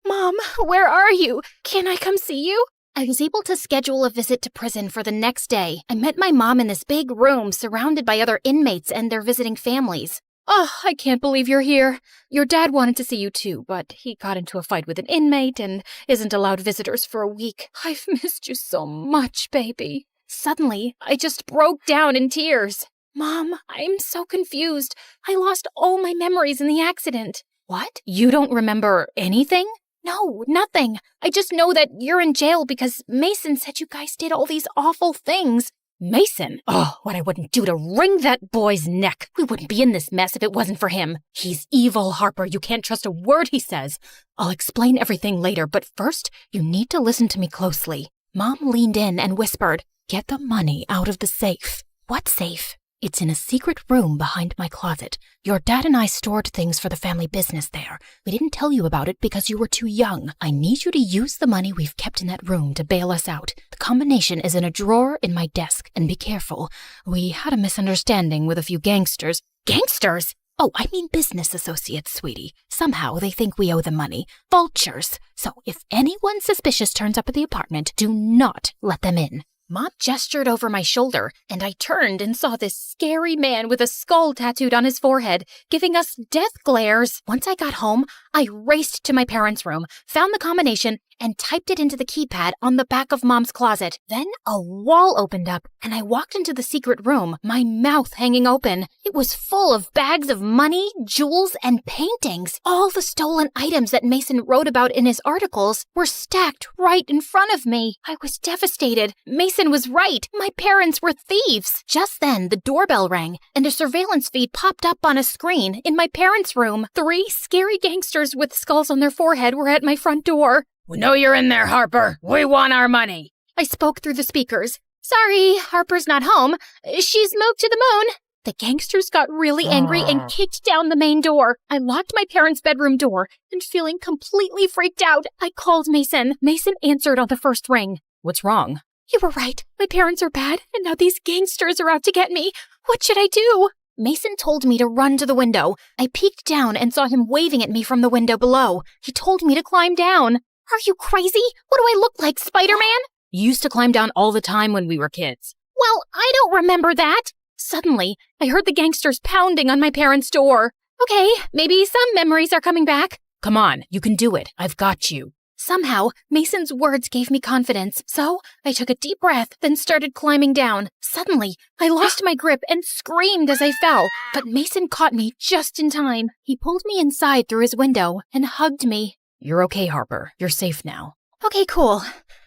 "Mom, where are you? Can I come see you?" I was able to schedule a visit to prison for the next day. I met my mom in this big room surrounded by other inmates and their visiting families. "Oh, I can't believe you're here. Your dad wanted to see you too, but he got into a fight with an inmate and isn't allowed visitors for a week. I've missed you so much, baby." Suddenly, I just broke down in tears. "Mom, I'm so confused. I lost all my memories in the accident." "What? You don't remember anything?" "No, nothing. I just know that you're in jail because Mason said you guys did all these awful things." "Mason? Oh, what I wouldn't do to wring that boy's neck. We wouldn't be in this mess if it wasn't for him. He's evil, Harper. You can't trust a word he says. I'll explain everything later, but first, you need to listen to me closely." Mom leaned in and whispered, "Get the money out of the safe." "What safe?" "It's in a secret room behind my closet. Your dad and I stored things for the family business there. We didn't tell you about it because you were too young. I need you to use the money we've kept in that room to bail us out. The combination is in a drawer in my desk, and be careful. We had a misunderstanding with a few gangsters." "Gangsters?" "Oh, I mean business associates, sweetie. Somehow they think we owe them money. Vultures. So if anyone suspicious turns up at the apartment, do not let them in." Mom gestured over my shoulder, and I turned and saw this scary man with a skull tattooed on his forehead, giving us death glares. Once I got home, I raced to my parents' room, found the combination, and typed it into the keypad on the back of Mom's closet. Then a wall opened up, and I walked into the secret room, my mouth hanging open. It was full of bags of money, jewels, and paintings. All the stolen items that Mason wrote about in his articles were stacked right in front of me. I was devastated. Mason was right. My parents were thieves. Just then, the doorbell rang, and a surveillance feed popped up on a screen in my parents' room. 3 scary gangsters with skulls on their forehead were at my front door. "We know you're in there, Harper. We want our money." I spoke through the speakers. "Sorry, Harper's not home. She's moved to the moon." The gangsters got really angry and kicked down the main door. I locked my parents' bedroom door, and feeling completely freaked out, I called Mason. Mason answered on the first ring. "What's wrong?" "You were right. My parents are bad, and now these gangsters are out to get me. What should I do?" Mason told me to run to the window. I peeked down and saw him waving at me from the window below. He told me to climb down. "Are you crazy? What do I look like, Spider-Man?" "You used to climb down all the time when we were kids." "Well, I don't remember that." Suddenly, I heard the gangsters pounding on my parents' door. Okay, maybe some memories are coming back. "Come on, you can do it. I've got you." Somehow, Mason's words gave me confidence, so I took a deep breath, then started climbing down. Suddenly, I lost my grip and screamed as I fell, but Mason caught me just in time. He pulled me inside through his window and hugged me. You're okay, Harper. You're safe now. Okay, cool.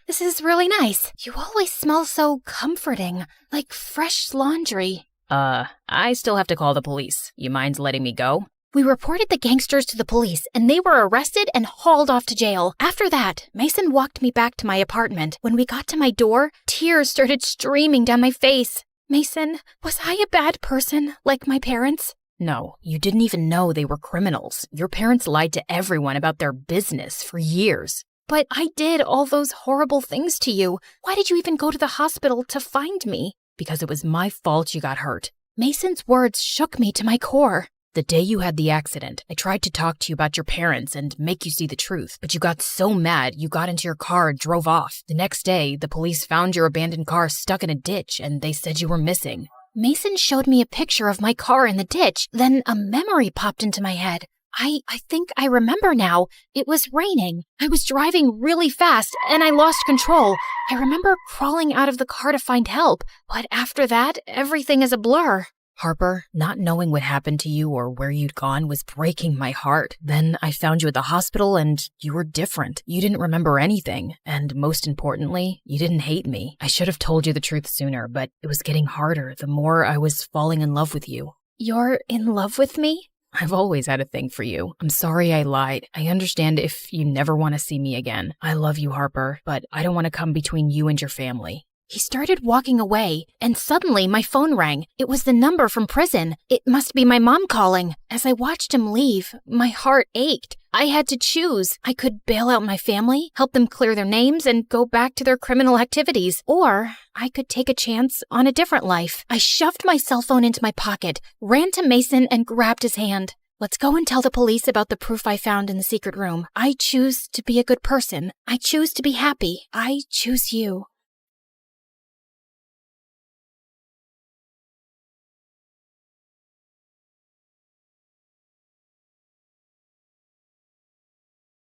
This is really nice. You always smell so comforting, like fresh laundry. I still have to call the police. You mind letting me go? We reported the gangsters to the police, and they were arrested and hauled off to jail. After that, Mason walked me back to my apartment. When we got to my door, tears started streaming down my face. Mason, was I a bad person, like my parents? No, you didn't even know they were criminals. Your parents lied to everyone about their business for years. But I did all those horrible things to you. Why did you even go to the hospital to find me? Because it was my fault you got hurt. Mason's words shook me to my core. The day you had the accident, I tried to talk to you about your parents and make you see the truth, but you got so mad you got into your car and drove off. The next day, the police found your abandoned car stuck in a ditch and they said you were missing. Mason showed me a picture of my car in the ditch. Then a memory popped into my head. I think I remember now. It was raining. I was driving really fast and I lost control. I remember crawling out of the car to find help, but after that, everything is a blur. Harper, not knowing what happened to you or where you'd gone was breaking my heart. Then I found you at the hospital and you were different. You didn't remember anything. And most importantly, you didn't hate me. I should have told you the truth sooner, but it was getting harder the more I was falling in love with you. You're in love with me? I've always had a thing for you. I'm sorry I lied. I understand if you never want to see me again. I love you, Harper, but I don't want to come between you and your family. He started walking away, and suddenly my phone rang. It was the number from prison. It must be my mom calling. As I watched him leave, my heart ached. I had to choose. I could bail out my family, help them clear their names, and go back to their criminal activities. Or I could take a chance on a different life. I shoved my cell phone into my pocket, ran to Mason, and grabbed his hand. Let's go and tell the police about the proof I found in the secret room. I choose to be a good person. I choose to be happy. I choose you.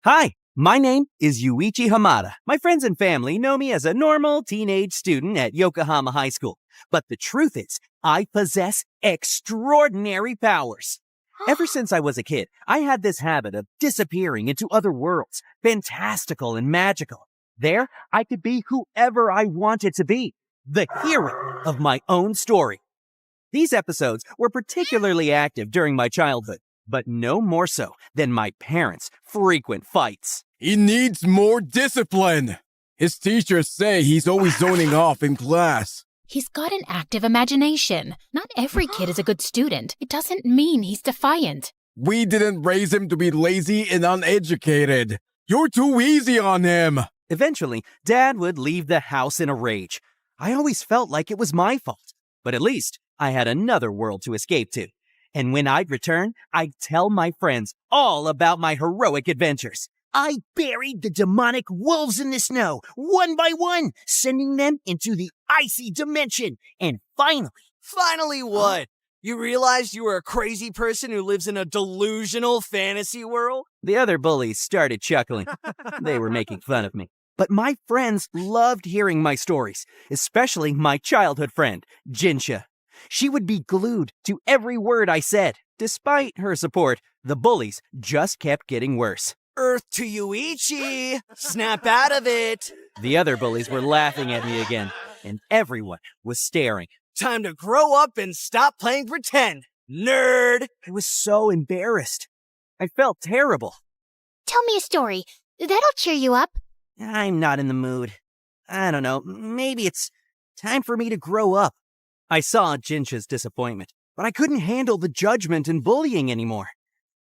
Hi, my name is Yuichi Hamada. My friends and family know me as a normal teenage student at Yokohama High School. But the truth is, I possess extraordinary powers. Ever since I was a kid, I had this habit of disappearing into other worlds, fantastical and magical. There, I could be whoever I wanted to be, the hero of my own story. These episodes were particularly active during my childhood, but no more so than my parents' frequent fights. He needs more discipline. His teachers say he's always zoning off in class. He's got an active imagination. Not every kid is a good student. It doesn't mean he's defiant. We didn't raise him to be lazy and uneducated. You're too easy on him. Eventually, Dad would leave the house in a rage. I always felt like it was my fault, but at least I had another world to escape to. And when I'd return, I'd tell my friends all about my heroic adventures. I buried the demonic wolves in the snow, one by one, sending them into the icy dimension. And finally... Finally what? You realized you were a crazy person who lives in a delusional fantasy world? The other bullies started chuckling. They were making fun of me. But my friends loved hearing my stories, especially my childhood friend, Jinsha. She would be glued to every word I said. Despite her support, the bullies just kept getting worse. Earth to Yuichi! Snap out of it! The other bullies were laughing at me again, and everyone was staring. Time to grow up and stop playing pretend, nerd! I was so embarrassed. I felt terrible. Tell me a story. That'll cheer you up. I'm not in the mood. I don't know, maybe it's time for me to grow up. I saw Jinsha's disappointment, but I couldn't handle the judgment and bullying anymore.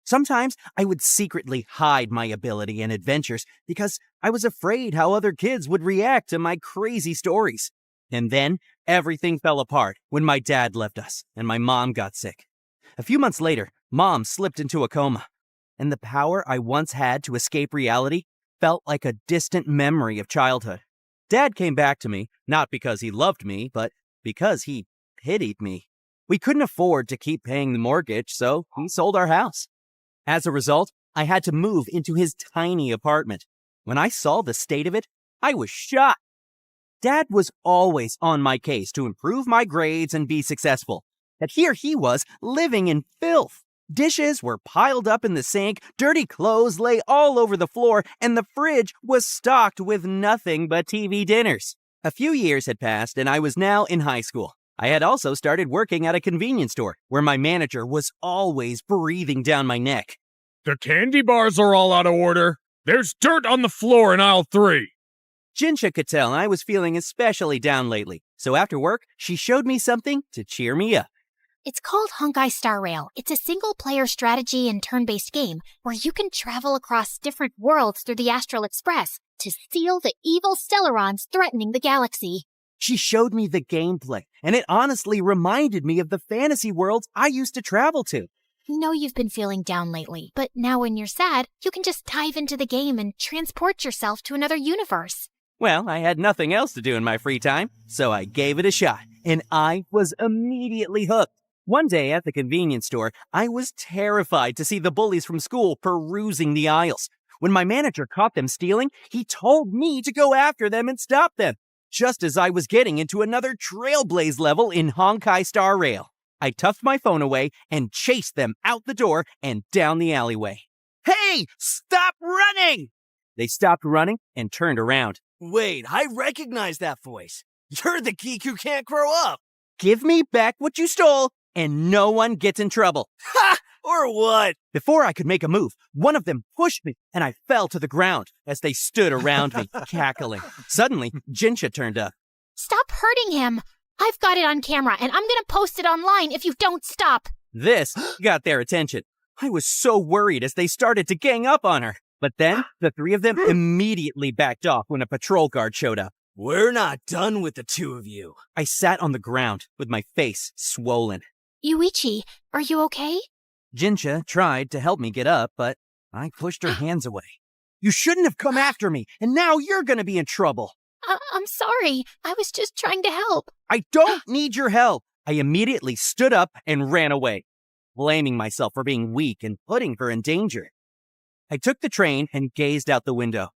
Sometimes I would secretly hide my ability and adventures because I was afraid how other kids would react to my crazy stories. And then everything fell apart when my dad left us and my mom got sick. A few months later, Mom slipped into a coma, and the power I once had to escape reality felt like a distant memory of childhood. Dad came back to me, not because he loved me, but because he pitied me. We couldn't afford to keep paying the mortgage, so he sold our house. As a result, I had to move into his tiny apartment. When I saw the state of it, I was shocked. Dad was always on my case to improve my grades and be successful. But here he was, living in filth. Dishes were piled up in the sink, dirty clothes lay all over the floor, and the fridge was stocked with nothing but TV dinners. A few years had passed, and I was now in high school. I had also started working at a convenience store, where my manager was always breathing down my neck. The candy bars are all out of order. There's dirt on the floor in aisle 3. Jinsha could tell I was feeling especially down lately, so after work, she showed me something to cheer me up. It's called Honkai Star Rail. It's a single-player strategy and turn-based game where you can travel across different worlds through the Astral Express to seal the evil Stellarons threatening the galaxy. She showed me the gameplay, and it honestly reminded me of the fantasy worlds I used to travel to. I know you've been feeling down lately, but now when you're sad, you can just dive into the game and transport yourself to another universe. Well, I had nothing else to do in my free time, so I gave it a shot, and I was immediately hooked. One day at the convenience store, I was terrified to see the bullies from school perusing the aisles. When my manager caught them stealing, he told me to go after them and stop them, just as I was getting into another Trailblaze level in Honkai Star Rail. I tucked my phone away and chased them out the door and down the alleyway. Hey, stop running! They stopped running and turned around. Wait, I recognize that voice. You're the geek who can't grow up. Give me back what you stole, and no one gets in trouble. Ha! Or what? Before I could make a move, one of them pushed me, and I fell to the ground as they stood around me, cackling. Suddenly, Jinsha turned up. Stop hurting him! I've got it on camera, and I'm gonna post it online if you don't stop. This got their attention. I was so worried as they started to gang up on her. But then, the three of them immediately backed off when a patrol guard showed up. We're not done with the two of you. I sat on the ground with my face swollen. Yuichi, are you okay? Jinsha tried to help me get up, but I pushed her hands away. You shouldn't have come after me, and now you're gonna be in trouble. I'm sorry. I was just trying to help. I don't need your help. I immediately stood up and ran away, blaming myself for being weak and putting her in danger. I took the train and gazed out the window.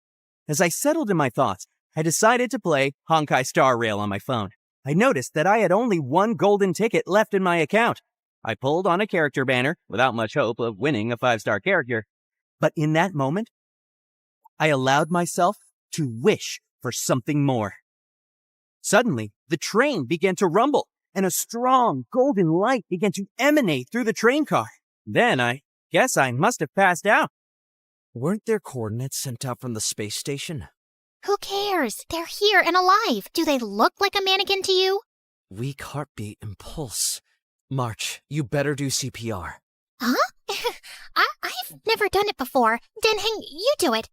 As I settled in my thoughts, I decided to play Honkai Star Rail on my phone. I noticed that I had only one golden ticket left in my account. I pulled on a character banner without much hope of winning a 5-star character. But in that moment, I allowed myself to wish for something more. Suddenly, the train began to rumble, and a strong golden light began to emanate through the train car. Then I guess I must have passed out. Weren't there coordinates sent out from the space station? Who cares? They're here and alive. Do they look like a mannequin to you? Weak heartbeat and pulse. March, you better do CPR. Huh? I've never done it before. Denheng, you do it.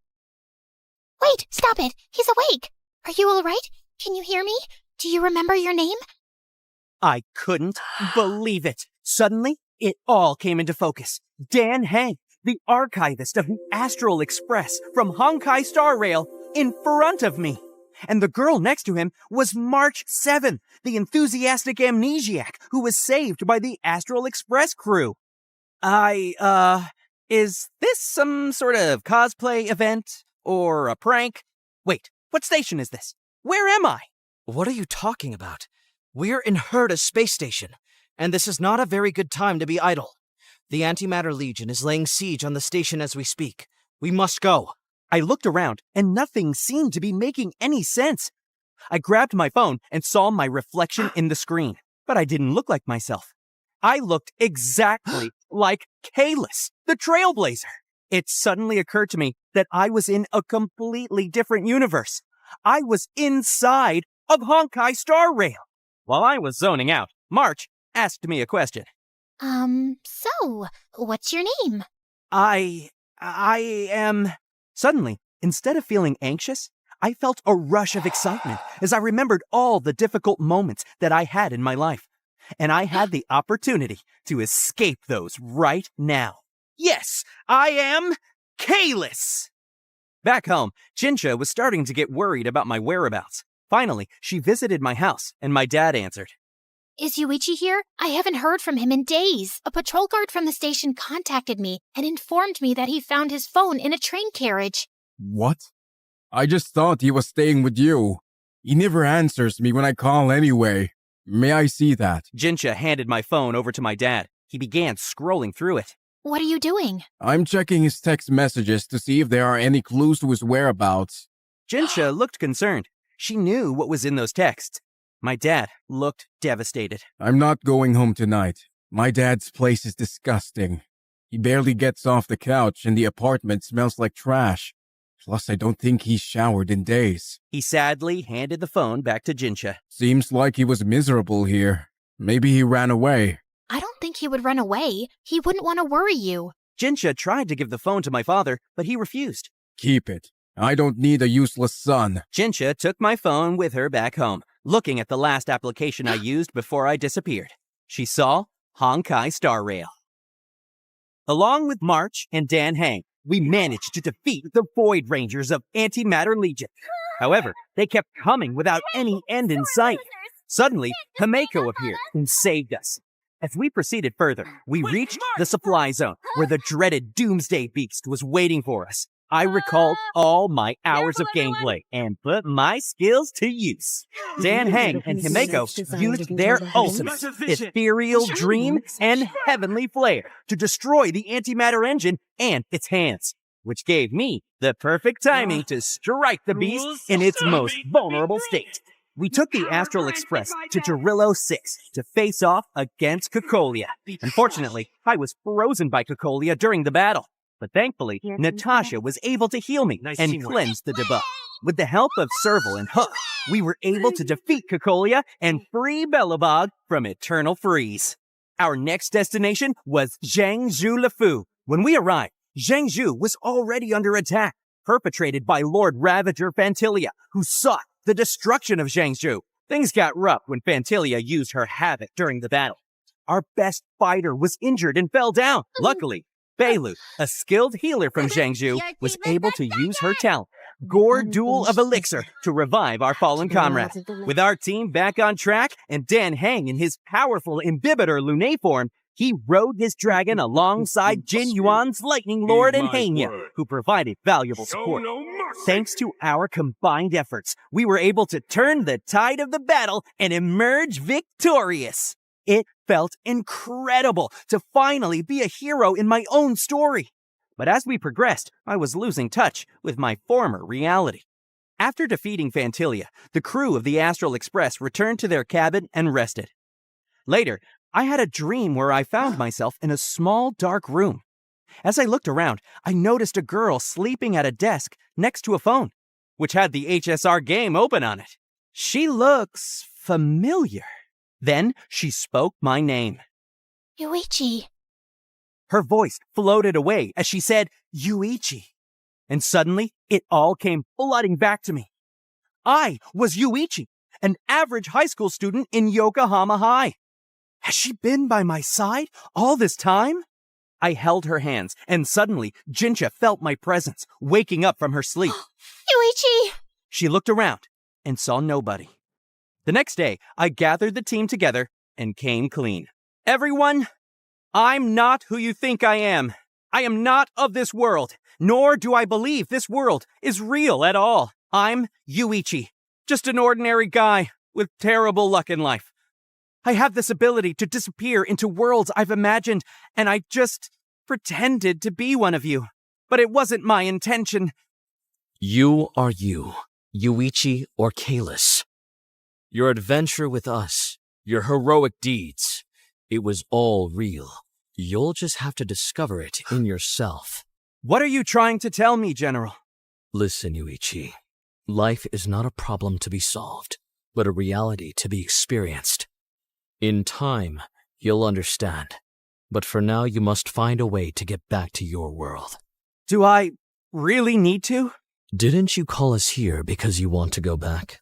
Wait, stop it. He's awake. Are you all right? Can you hear me? Do you remember your name? I couldn't believe it. Suddenly, it all came into focus. Dan Heng, the archivist of the Astral Express from Honkai Star Rail, in front of me. And the girl next to him was March 7, the enthusiastic amnesiac who was saved by the Astral Express crew. Is this some sort of cosplay event? Or a prank? Wait, what station is this? Where am I? What are you talking about? We're in Herda Space Station, and this is not a very good time to be idle. The Antimatter Legion is laying siege on the station as we speak. We must go. I looked around, and nothing seemed to be making any sense. I grabbed my phone and saw my reflection in the screen, but I didn't look like myself. I looked exactly like Kalis, the Trailblazer. It suddenly occurred to me that I was in a completely different universe. I was inside of Honkai Star Rail. While I was zoning out, March asked me a question. So, what's your name? I am... Suddenly, instead of feeling anxious, I felt a rush of excitement as I remembered all the difficult moments that I had in my life. And I had the opportunity to escape those right now. Yes, I am Kalis! Back home, Jinsha was starting to get worried about my whereabouts. Finally, she visited my house, and my dad answered. Is Yuichi here? I haven't heard from him in days. A patrol guard from the station contacted me and informed me that he found his phone in a train carriage. What? I just thought he was staying with you. He never answers me when I call anyway. May I see that? Jinsha handed my phone over to my dad. He began scrolling through it. What are you doing? I'm checking his text messages to see if there are any clues to his whereabouts. Jinsha looked concerned. She knew what was in those texts. My dad looked devastated. I'm not going home tonight. My dad's place is disgusting. He barely gets off the couch and the apartment smells like trash. Plus, I don't think he's showered in days. He sadly handed the phone back to Jinsha. Seems like he was miserable here. Maybe he ran away. I don't think he would run away. He wouldn't want to worry you. Jinsha tried to give the phone to my father, but he refused. Keep it. I don't need a useless son. Jinsha took my phone with her back home, looking at the last application I used before I disappeared. She saw Honkai Star Rail. Along with March and Dan Hang, we managed to defeat the Void Rangers of Antimatter Legion. However, they kept coming without any end in sight. Suddenly, Himeko appeared and saved us. As we proceeded further, we reached the supply zone, where the dreaded Doomsday Beast was waiting for us. I recalled all my hours of gameplay and put my skills to use. Dan Hang and Himeko used their ultimates, Ethereal Dream and Heavenly Flare, to destroy the antimatter engine and its hands, which gave me the perfect timing to strike the beast in its most vulnerable state. We took the Astral Express to Gerillo 6 to face off against Cocolia. Unfortunately, I was frozen by Cocolia during the battle. But thankfully, Natasha was able to heal me and cleanse the debuff. With the help of Serval and Hook, we were able to defeat Cocolia and free Belobog from eternal freeze. Our next destination was Zhangzhou Lefu. When we arrived, Zhangzhou was already under attack, perpetrated by Lord Ravager Fantilia, who sought the destruction of Zhangzhou. Things got rough when Fantilia used her havoc during the battle. Our best fighter was injured and fell down. Luckily, Beilu, a skilled healer from Zhangzhou, was able to use her talent, Gore Duel of Elixir, to revive our fallen comrade. With our team back on track and Dan Hang in his powerful Imbibitor Lunae form, he rode his dragon alongside Jin Yuan's Lightning Lord and Hanya, who provided valuable support. Thanks to our combined efforts, we were able to turn the tide of the battle and emerge victorious. It felt incredible to finally be a hero in my own story. But as we progressed, I was losing touch with my former reality. After defeating Fantilia, the crew of the Astral Express returned to their cabin and rested. Later, I had a dream where I found myself in a small, dark room. As I looked around, I noticed a girl sleeping at a desk next to a phone, which had the HSR game open on it. She looks familiar. Then she spoke my name. Yuichi. Her voice floated away as she said, Yuichi. And suddenly, it all came flooding back to me. I was Yuichi, an average high school student in Yokohama High. Has she been by my side all this time? I held her hands, and suddenly, Jinsha felt my presence, waking up from her sleep. Yuichi! She looked around and saw nobody. The next day, I gathered the team together and came clean. Everyone, I'm not who you think I am. I am not of this world, nor do I believe this world is real at all. I'm Yuichi, just an ordinary guy with terrible luck in life. I have this ability to disappear into worlds I've imagined, and I just pretended to be one of you. But it wasn't my intention. You are you, Yuichi or Kalis. Your adventure with us, your heroic deeds, it was all real. You'll just have to discover it in yourself. What are you trying to tell me, General? Listen, Yuichi. Life is not a problem to be solved, but a reality to be experienced. In time, you'll understand. But for now, you must find a way to get back to your world. Do I really need to? Didn't you call us here because you want to go back?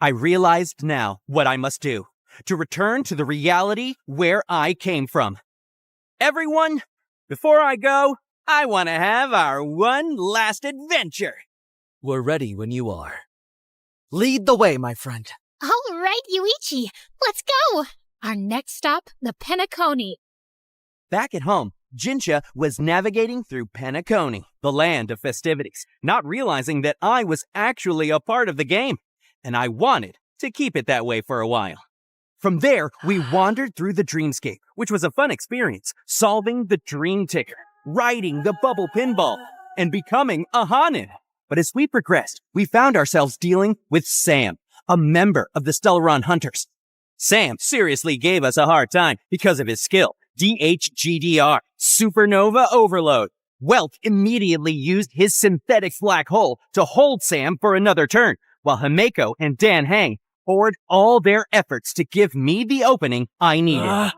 I realized now what I must do to return to the reality where I came from. Everyone, before I go, I want to have our one last adventure. We're ready when you are. Lead the way, my friend. All right, Yuichi, let's go. Our next stop, the Penacony. Back at home, Jincha was navigating through Penacony, the land of festivities, not realizing that I was actually a part of the game, and I wanted to keep it that way for a while. From there, we wandered through the dreamscape, which was a fun experience, solving the dream ticker, riding the bubble pinball, and becoming a Hanin. But as we progressed, we found ourselves dealing with Sam, a member of the Stellaron Hunters. Sam seriously gave us a hard time because of his skill, DHGDR, Supernova Overload. Welk immediately used his synthetic black hole to hold Sam for another turn, while Himeko and Dan Hang poured all their efforts to give me the opening I needed.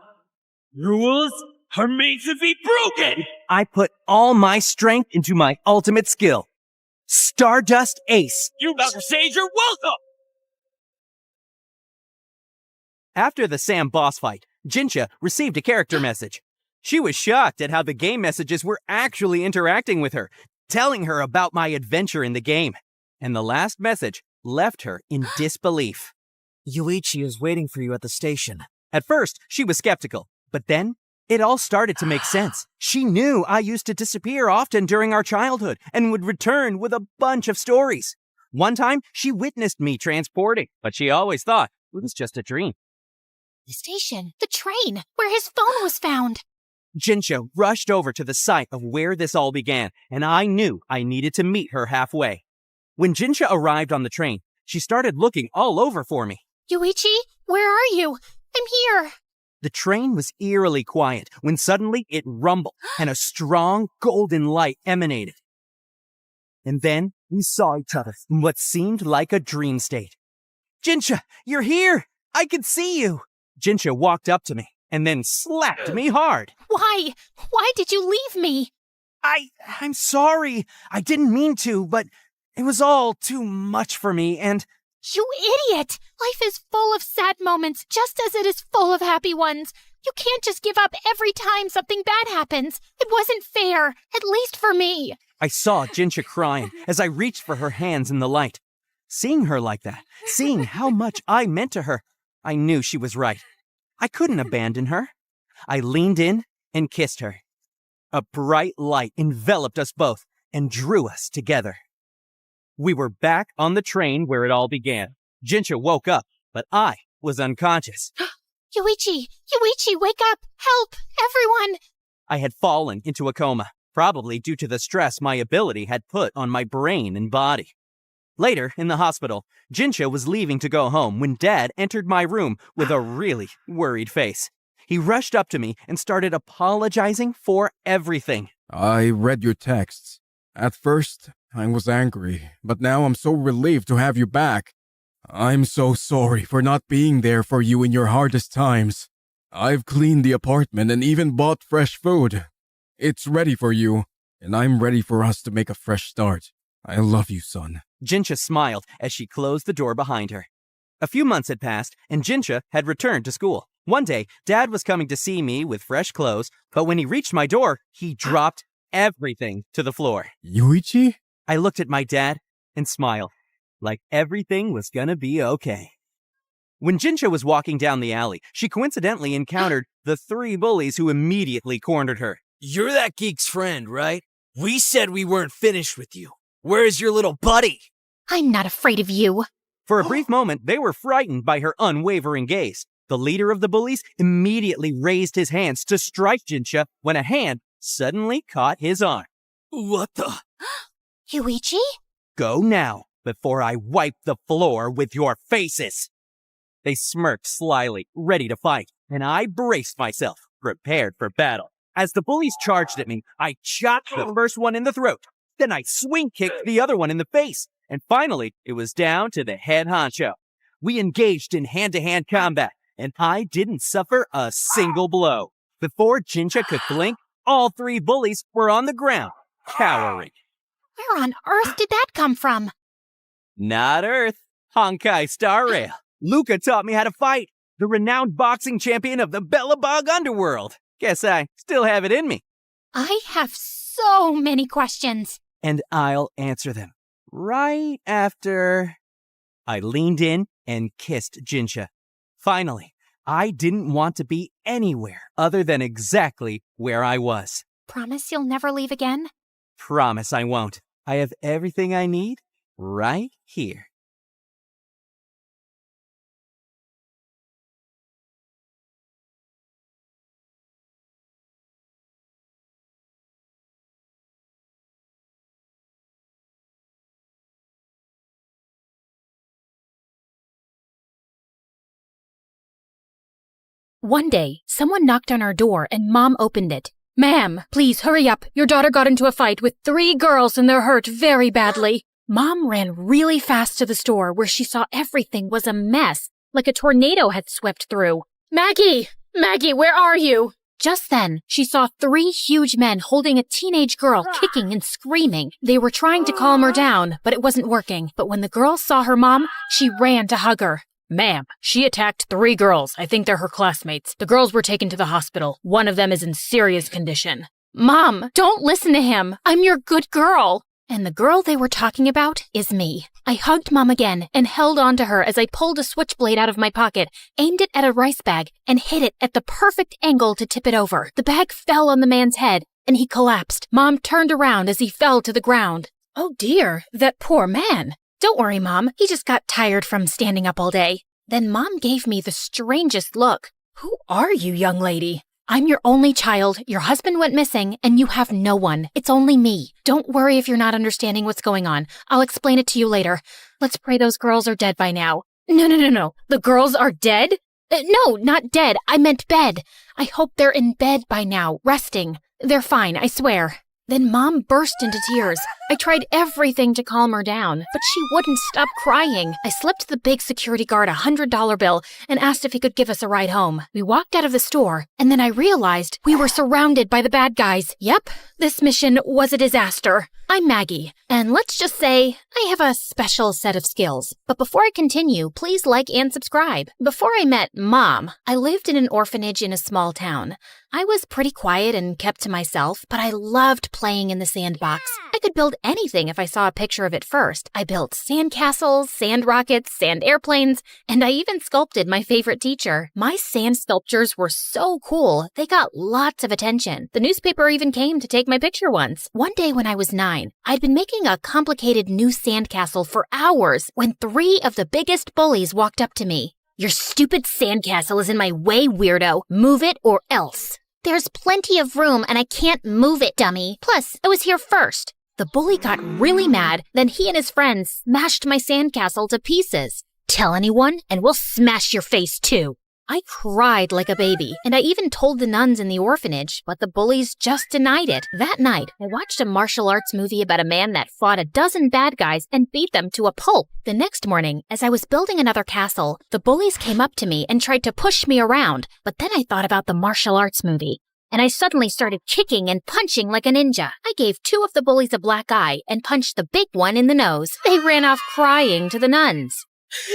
Rules are made to be broken! I put all my strength into my ultimate skill, Stardust Ace. You about to say you're welcome! After the Sam boss fight, Jincha received a character message. She was shocked at how the game messages were actually interacting with her, telling her about my adventure in the game. And the last message left her in disbelief. Yuichi is waiting for you at the station. At first, she was skeptical, but then it all started to make sense. She knew I used to disappear often during our childhood and would return with a bunch of stories. One time, she witnessed me transporting, but she always thought it was just a dream. The station, the train, where his phone was found. Jincha rushed over to the site of where this all began, and I knew I needed to meet her halfway. When Jincha arrived on the train, she started looking all over for me. Yuichi, where are you? I'm here. The train was eerily quiet when suddenly it rumbled and a strong golden light emanated. And then we saw each other in what seemed like a dream state. Jincha, you're here! I can see you! Jincha walked up to me and then slapped me hard. Why? Why did you leave me? I'm sorry. I didn't mean to, but it was all too much for me and... You idiot! Life is full of sad moments, just as it is full of happy ones. You can't just give up every time something bad happens. It wasn't fair, at least for me. I saw Jincha crying as I reached for her hands in the light. Seeing her like that, seeing how much I meant to her, I knew she was right. I couldn't abandon her. I leaned in and kissed her. A bright light enveloped us both and drew us together. We were back on the train where it all began. Jincha woke up, but I was unconscious. Yuichi, wake up! Help! Everyone! I had fallen into a coma, probably due to the stress my ability had put on my brain and body. Later, in the hospital, Jincha was leaving to go home when Dad entered my room with a really worried face. He rushed up to me and started apologizing for everything. I read your texts. At first, I was angry, but now I'm so relieved to have you back. I'm so sorry for not being there for you in your hardest times. I've cleaned the apartment and even bought fresh food. It's ready for you, and I'm ready for us to make a fresh start. I love you, son. Jincha smiled as she closed the door behind her. A few months had passed, and Jincha had returned to school. One day, Dad was coming to see me with fresh clothes, but when he reached my door, he dropped everything to the floor. Yuichi? I looked at my dad and smiled, like everything was gonna be okay. When Jincha was walking down the alley, she coincidentally encountered the 3 bullies who immediately cornered her. You're that geek's friend, right? We said we weren't finished with you. Where's your little buddy? I'm not afraid of you. For a brief moment, they were frightened by her unwavering gaze. The leader of the bullies immediately raised his hands to strike Jincha when a hand suddenly caught his arm. What the? Yuichi? Go now, before I wipe the floor with your faces. They smirked slyly, ready to fight, and I braced myself, prepared for battle. As the bullies charged at me, I chopped the first one in the throat. Then I swing-kicked the other one in the face. And finally, it was down to the head honcho. We engaged in hand-to-hand combat, and I didn't suffer a single blow. Before Jincha could blink, all 3 bullies were on the ground, cowering. Where on earth did that come from? Not Earth. Honkai Star Rail. Luca taught me how to fight. The renowned boxing champion of the Bellabog Underworld. Guess I still have it in me. I have so many questions. And I'll answer them right after... I leaned in and kissed Jincha. Finally, I didn't want to be anywhere other than exactly where I was. Promise you'll never leave again? Promise I won't. I have everything I need right here. One day, someone knocked on our door and Mom opened it. "Ma'am, please hurry up. Your daughter got into a fight with 3 girls and they're hurt very badly." Mom ran really fast to the store where she saw everything was a mess, like a tornado had swept through. "Maggie! Maggie, where are you?" Just then, she saw 3 huge men holding a teenage girl kicking and screaming. They were trying to calm her down, but it wasn't working. But when the girl saw her mom, she ran to hug her. "Ma'am, she attacked 3 girls. I think they're her classmates. The girls were taken to the hospital. One of them is in serious condition." "Mom, don't listen to him. I'm your good girl." And the girl they were talking about is me. I hugged Mom again and held on to her as I pulled a switchblade out of my pocket, aimed it at a rice bag, and hit it at the perfect angle to tip it over. The bag fell on the man's head, and he collapsed. Mom turned around as he fell to the ground. "Oh dear, that poor man." "Don't worry, Mom. He just got tired from standing up all day." Then Mom gave me the strangest look. "Who are you, young lady?" "I'm your only child. Your husband went missing, and you have no one. It's only me. Don't worry if you're not understanding what's going on. I'll explain it to you later. Let's pray those girls are dead by now." No. The girls are dead? No, not dead. I meant bed. I hope they're in bed by now, resting. They're fine, I swear." Then Mom burst into tears. I tried everything to calm her down, but she wouldn't stop crying. I slipped the big security guard a $100 bill and asked if he could give us a ride home. We walked out of the store, and then I realized we were surrounded by the bad guys. Yep, this mission was a disaster. I'm Maggie, and let's just say I have a special set of skills. But before I continue, please like and subscribe. Before I met Mom, I lived in an orphanage in a small town. I was pretty quiet and kept to myself, but I loved playing in the sandbox. I could build anything if I saw a picture of it first. I built sandcastles, sand rockets, sand airplanes, and I even sculpted my favorite teacher. My sand sculptures were so cool, they got lots of attention. The newspaper even came to take my picture once. One day when I was 9, I'd been making a complicated new sandcastle for hours when 3 of the biggest bullies walked up to me. "Your stupid sandcastle is in my way, weirdo. Move it or else." "There's plenty of room and I can't move it, dummy. Plus, I was here first." The bully got really mad, then he and his friends smashed my sandcastle to pieces. "Tell anyone and we'll smash your face too." I cried like a baby, and I even told the nuns in the orphanage, but the bullies just denied it. That night, I watched a martial arts movie about a man that fought a dozen bad guys and beat them to a pulp. The next morning, as I was building another castle, the bullies came up to me and tried to push me around, but then I thought about the martial arts movie. And I suddenly started kicking and punching like a ninja. I gave 2 of the bullies a black eye and punched the big one in the nose. They ran off crying to the nuns.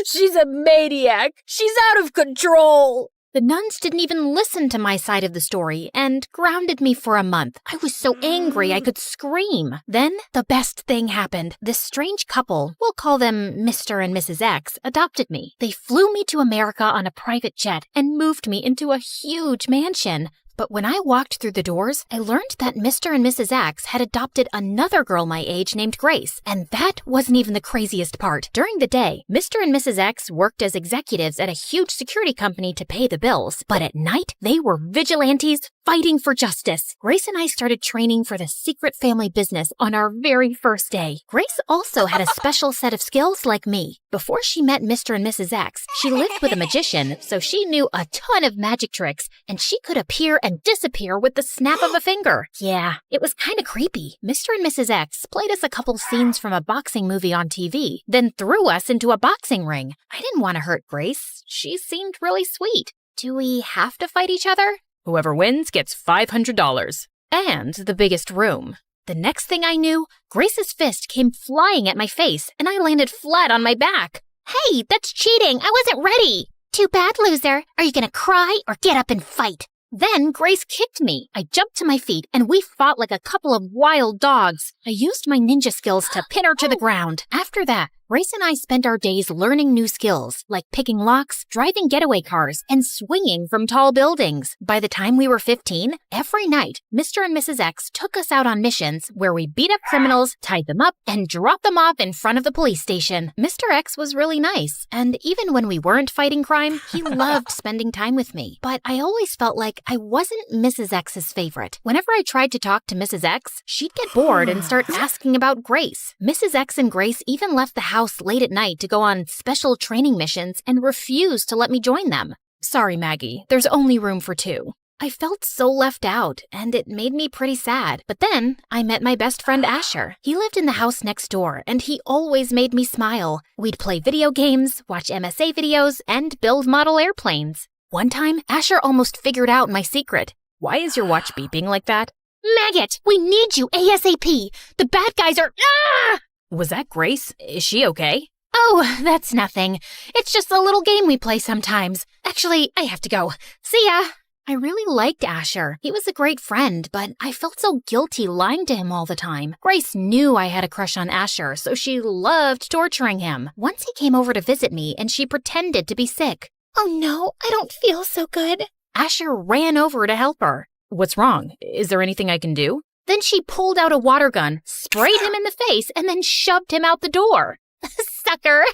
"She's a maniac. She's out of control." The nuns didn't even listen to my side of the story and grounded me for a month. I was so angry I could scream. Then the best thing happened. This strange couple, we'll call them Mr. and Mrs. X, adopted me. They flew me to America on a private jet and moved me into a huge mansion. But when I walked through the doors, I learned that Mr. and Mrs. X had adopted another girl my age named Grace. And that wasn't even the craziest part. During the day, Mr. and Mrs. X worked as executives at a huge security company to pay the bills. But at night, they were vigilantes fighting for justice. Grace and I started training for the secret family business on our very first day. Grace also had a special set of skills like me. Before she met Mr. and Mrs. X, she lived with a magician, so she knew a ton of magic tricks, and she could appear and disappear with the snap of a finger. Yeah, it was kind of creepy. Mr. and Mrs. X played us a couple scenes from a boxing movie on TV, then threw us into a boxing ring. I didn't want to hurt Grace. She seemed really sweet. Do we have to fight each other? Whoever wins gets $500. And the biggest room. The next thing I knew, Grace's fist came flying at my face, and I landed flat on my back. "Hey, that's cheating. I wasn't ready." "Too bad, loser. Are you gonna cry or get up and fight?" Then Grace kicked me. I jumped to my feet, and we fought like a couple of wild dogs. I used my ninja skills to pin her to the ground. After that, Grace and I spent our days learning new skills, like picking locks, driving getaway cars, and swinging from tall buildings. By the time we were 15, every night, Mr. and Mrs. X took us out on missions where we beat up criminals, tied them up, and dropped them off in front of the police station. Mr. X was really nice, and even when we weren't fighting crime, he loved spending time with me. But I always felt like I wasn't Mrs. X's favorite. Whenever I tried to talk to Mrs. X, she'd get bored and start asking about Grace. Mrs. X and Grace even left the house late at night to go on special training missions and refused to let me join them. Sorry, Maggie, there's only room for 2. I felt so left out, and it made me pretty sad. But then I met my best friend Asher. He lived in the house next door, and he always made me smile. We'd play video games, watch MSA videos, and build model airplanes. One time, Asher almost figured out my secret. Why is your watch beeping like that? Maggot, we need you ASAP. The bad guys are... Ah! Was that Grace? Is she okay? Oh, that's nothing. It's just a little game we play sometimes. Actually, I have to go. See ya. I really liked Asher. He was a great friend, but I felt so guilty lying to him all the time. Grace knew I had a crush on Asher, so she loved torturing him. Once he came over to visit me, and she pretended to be sick. Oh no, I don't feel so good. Asher ran over to help her. What's wrong? Is there anything I can do? Then she pulled out a water gun, sprayed him in the face, and then shoved him out the door. Sucker!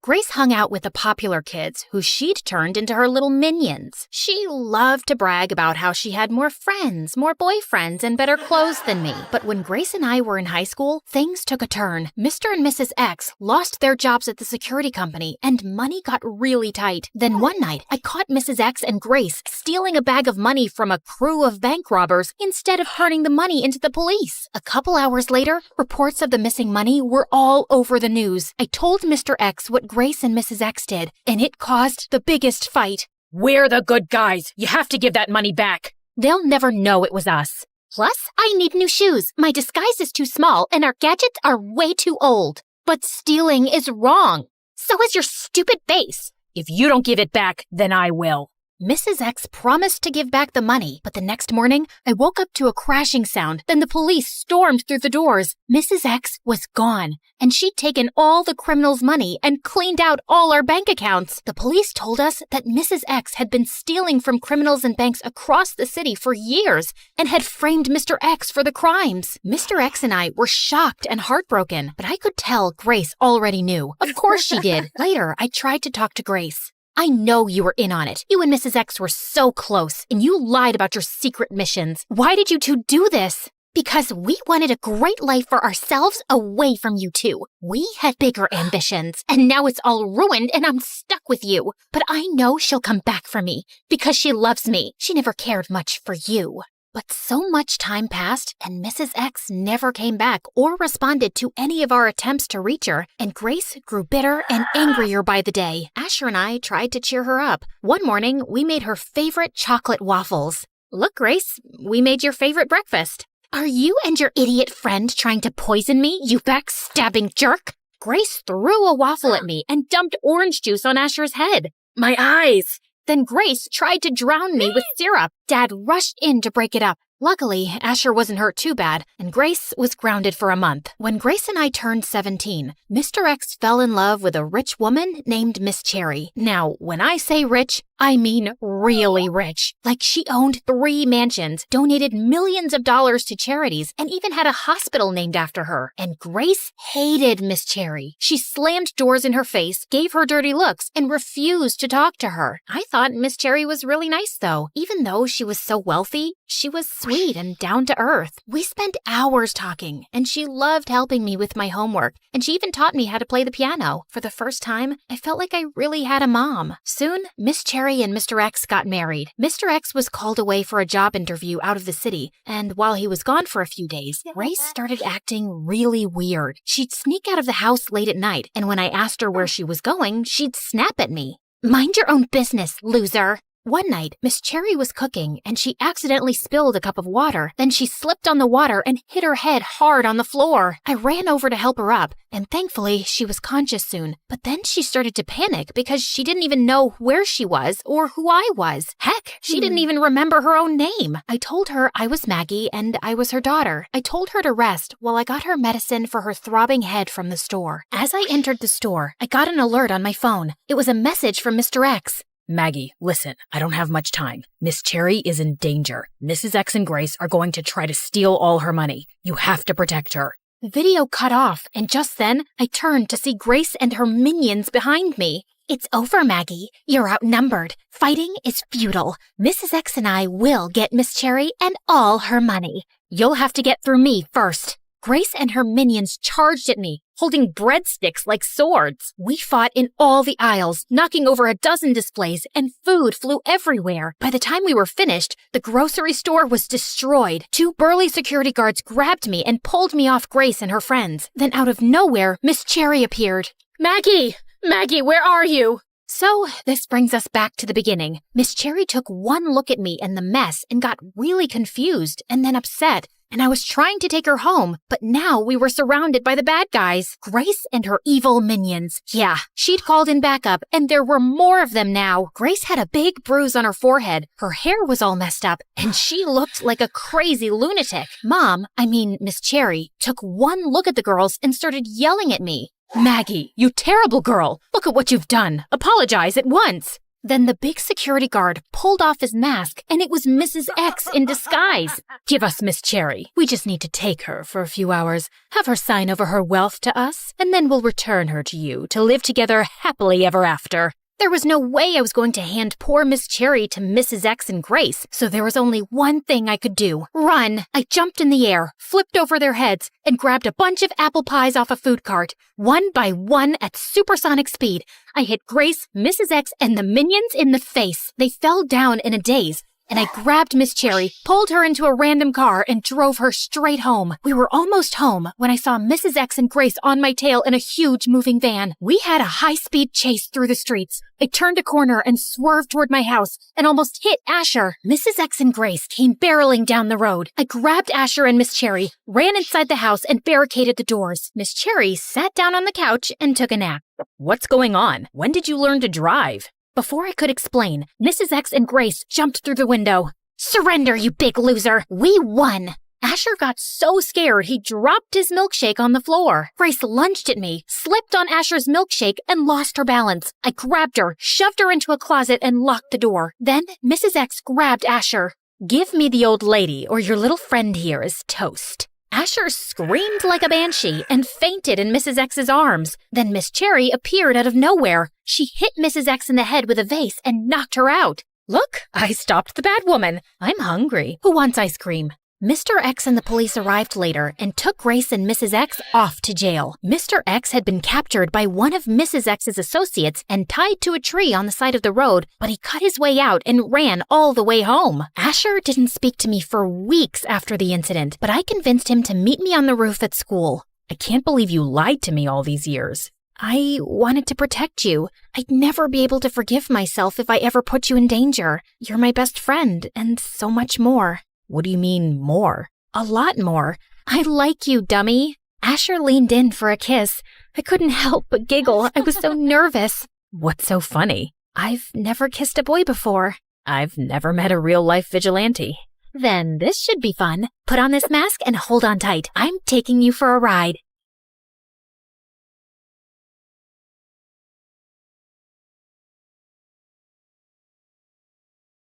Grace hung out with the popular kids, who she'd turned into her little minions. She loved to brag about how she had more friends, more boyfriends, and better clothes than me. But when Grace and I were in high school, things took a turn. Mr. and Mrs. X lost their jobs at the security company, and money got really tight. Then one night, I caught Mrs. X and Grace stealing a bag of money from a crew of bank robbers instead of turning the money into the police. A couple hours later, reports of the missing money were all over the news. I told Mr. X what Grace and Mrs. X did, and it caused the biggest fight. We're the good guys. You have to give that money back. They'll never know it was us. Plus, I need new shoes. My disguise is too small, and our gadgets are way too old. But stealing is wrong. So is your stupid face. If you don't give it back, then I will. Mrs. X promised to give back the money, but the next morning, I woke up to a crashing sound. Then the police stormed through the doors. Mrs. X was gone, and she'd taken all the criminals' money and cleaned out all our bank accounts. The police told us that Mrs. X had been stealing from criminals and banks across the city for years and had framed Mr. X for the crimes. Mr. X and I were shocked and heartbroken, but I could tell Grace already knew. Of course she did. Later, I tried to talk to Grace. I know you were in on it. You and Mrs. X were so close, and you lied about your secret missions. Why did you two do this? Because we wanted a great life for ourselves away from you two. We had bigger ambitions, and now it's all ruined and I'm stuck with you. But I know she'll come back for me because she loves me. She never cared much for you. But so much time passed, and Mrs. X never came back or responded to any of our attempts to reach her, and Grace grew bitter and angrier by the day. Asher and I tried to cheer her up. One morning, we made her favorite chocolate waffles. Look, Grace, we made your favorite breakfast. Are you and your idiot friend trying to poison me, you backstabbing jerk? Grace threw a waffle at me and dumped orange juice on Asher's head. My eyes! Then Grace tried to drown me with syrup. Dad rushed in to break it up. Luckily, Asher wasn't hurt too bad, and Grace was grounded for a month. When Grace and I turned 17, Mr. X fell in love with a rich woman named Miss Cherry. Now, when I say rich, I mean really rich. Like she owned 3 mansions, donated millions of dollars to charities, and even had a hospital named after her. And Grace hated Miss Cherry. She slammed doors in her face, gave her dirty looks, and refused to talk to her. I thought Miss Cherry was really nice, though. Even though she was so wealthy, she was sweet and down to earth. We spent hours talking, and she loved helping me with my homework, and she even taught me how to play the piano. For the first time, I felt like I really had a mom. Soon, Miss Cherry and Mr. X got married. Mr. X was called away for a job interview out of the city, and while he was gone for a few days, Grace started acting really weird. She'd sneak out of the house late at night, and when I asked her where she was going, she'd snap at me. Mind your own business, loser. One night, Miss Cherry was cooking and she accidentally spilled a cup of water. Then she slipped on the water and hit her head hard on the floor. I ran over to help her up, and thankfully she was conscious soon. But then she started to panic because she didn't even know where she was or who I was. Heck, she didn't even remember her own name. I told her I was Maggie and I was her daughter. I told her to rest while I got her medicine for her throbbing head from the store. As I entered the store, I got an alert on my phone. It was a message from Mr. X. Maggie, listen, I don't have much time. Miss Cherry is in danger. Mrs. X and Grace are going to try to steal all her money. You have to protect her. The video cut off, and just then, I turned to see Grace and her minions behind me. It's over, Maggie. You're outnumbered. Fighting is futile. Mrs. X and I will get Miss Cherry and all her money. You'll have to get through me first. Grace and her minions charged at me, holding breadsticks like swords. We fought in all the aisles, knocking over a dozen displays, and food flew everywhere. By the time we were finished, the grocery store was destroyed. 2 burly security guards grabbed me and pulled me off Grace and her friends. Then out of nowhere, Miss Cherry appeared. Maggie! Maggie, where are you? So, this brings us back to the beginning. Miss Cherry took one look at me and the mess and got really confused and then upset. And I was trying to take her home, but now we were surrounded by the bad guys, Grace and her evil minions. Yeah, she'd called in backup, and there were more of them now. Grace had a big bruise on her forehead, her hair was all messed up, and she looked like a crazy lunatic. Miss Cherry, took one look at the girls and started yelling at me. Maggie, you terrible girl! Look at what you've done! Apologize at once! Then the big security guard pulled off his mask, and it was Mrs. X in disguise. Give us Miss Cherry. We just need to take her for a few hours, have her sign over her wealth to us, and then we'll return her to you to live together happily ever after. There was no way I was going to hand poor Miss Cherry to Mrs. X and Grace, so there was only one thing I could do. Run! I jumped in the air, flipped over their heads, and grabbed a bunch of apple pies off a food cart. One by one, at supersonic speed, I hit Grace, Mrs. X, and the minions in the face. They fell down in a daze, and I grabbed Miss Cherry, pulled her into a random car, and drove her straight home. We were almost home when I saw Mrs. X and Grace on my tail in a huge moving van. We had a high-speed chase through the streets. I turned a corner and swerved toward my house and almost hit Asher. Mrs. X and Grace came barreling down the road. I grabbed Asher and Miss Cherry, ran inside the house, and barricaded the doors. Miss Cherry sat down on the couch and took a nap. What's going on? When did you learn to drive? Before I could explain, Mrs. X and Grace jumped through the window. Surrender, you big loser! We won! Asher got so scared he dropped his milkshake on the floor. Grace lunged at me, slipped on Asher's milkshake, and lost her balance. I grabbed her, shoved her into a closet, and locked the door. Then Mrs. X grabbed Asher. Give me the old lady, or your little friend here is toast. Asher screamed like a banshee and fainted in Mrs. X's arms. Then Miss Cherry appeared out of nowhere. She hit Mrs. X in the head with a vase and knocked her out. Look, I stopped the bad woman. I'm hungry. Who wants ice cream? Mr. X and the police arrived later and took Grace and Mrs. X off to jail. Mr. X had been captured by one of Mrs. X's associates and tied to a tree on the side of the road, but he cut his way out and ran all the way home. Asher didn't speak to me for weeks after the incident, but I convinced him to meet me on the roof at school. I can't believe you lied to me all these years. I wanted to protect you. I'd never be able to forgive myself if I ever put you in danger. You're my best friend, and so much more. What do you mean, more? A lot more. I like you, dummy. Asher leaned in for a kiss. I couldn't help but giggle. I was so nervous. What's so funny? I've never kissed a boy before. I've never met a real-life vigilante. Then this should be fun. Put on this mask and hold on tight. I'm taking you for a ride.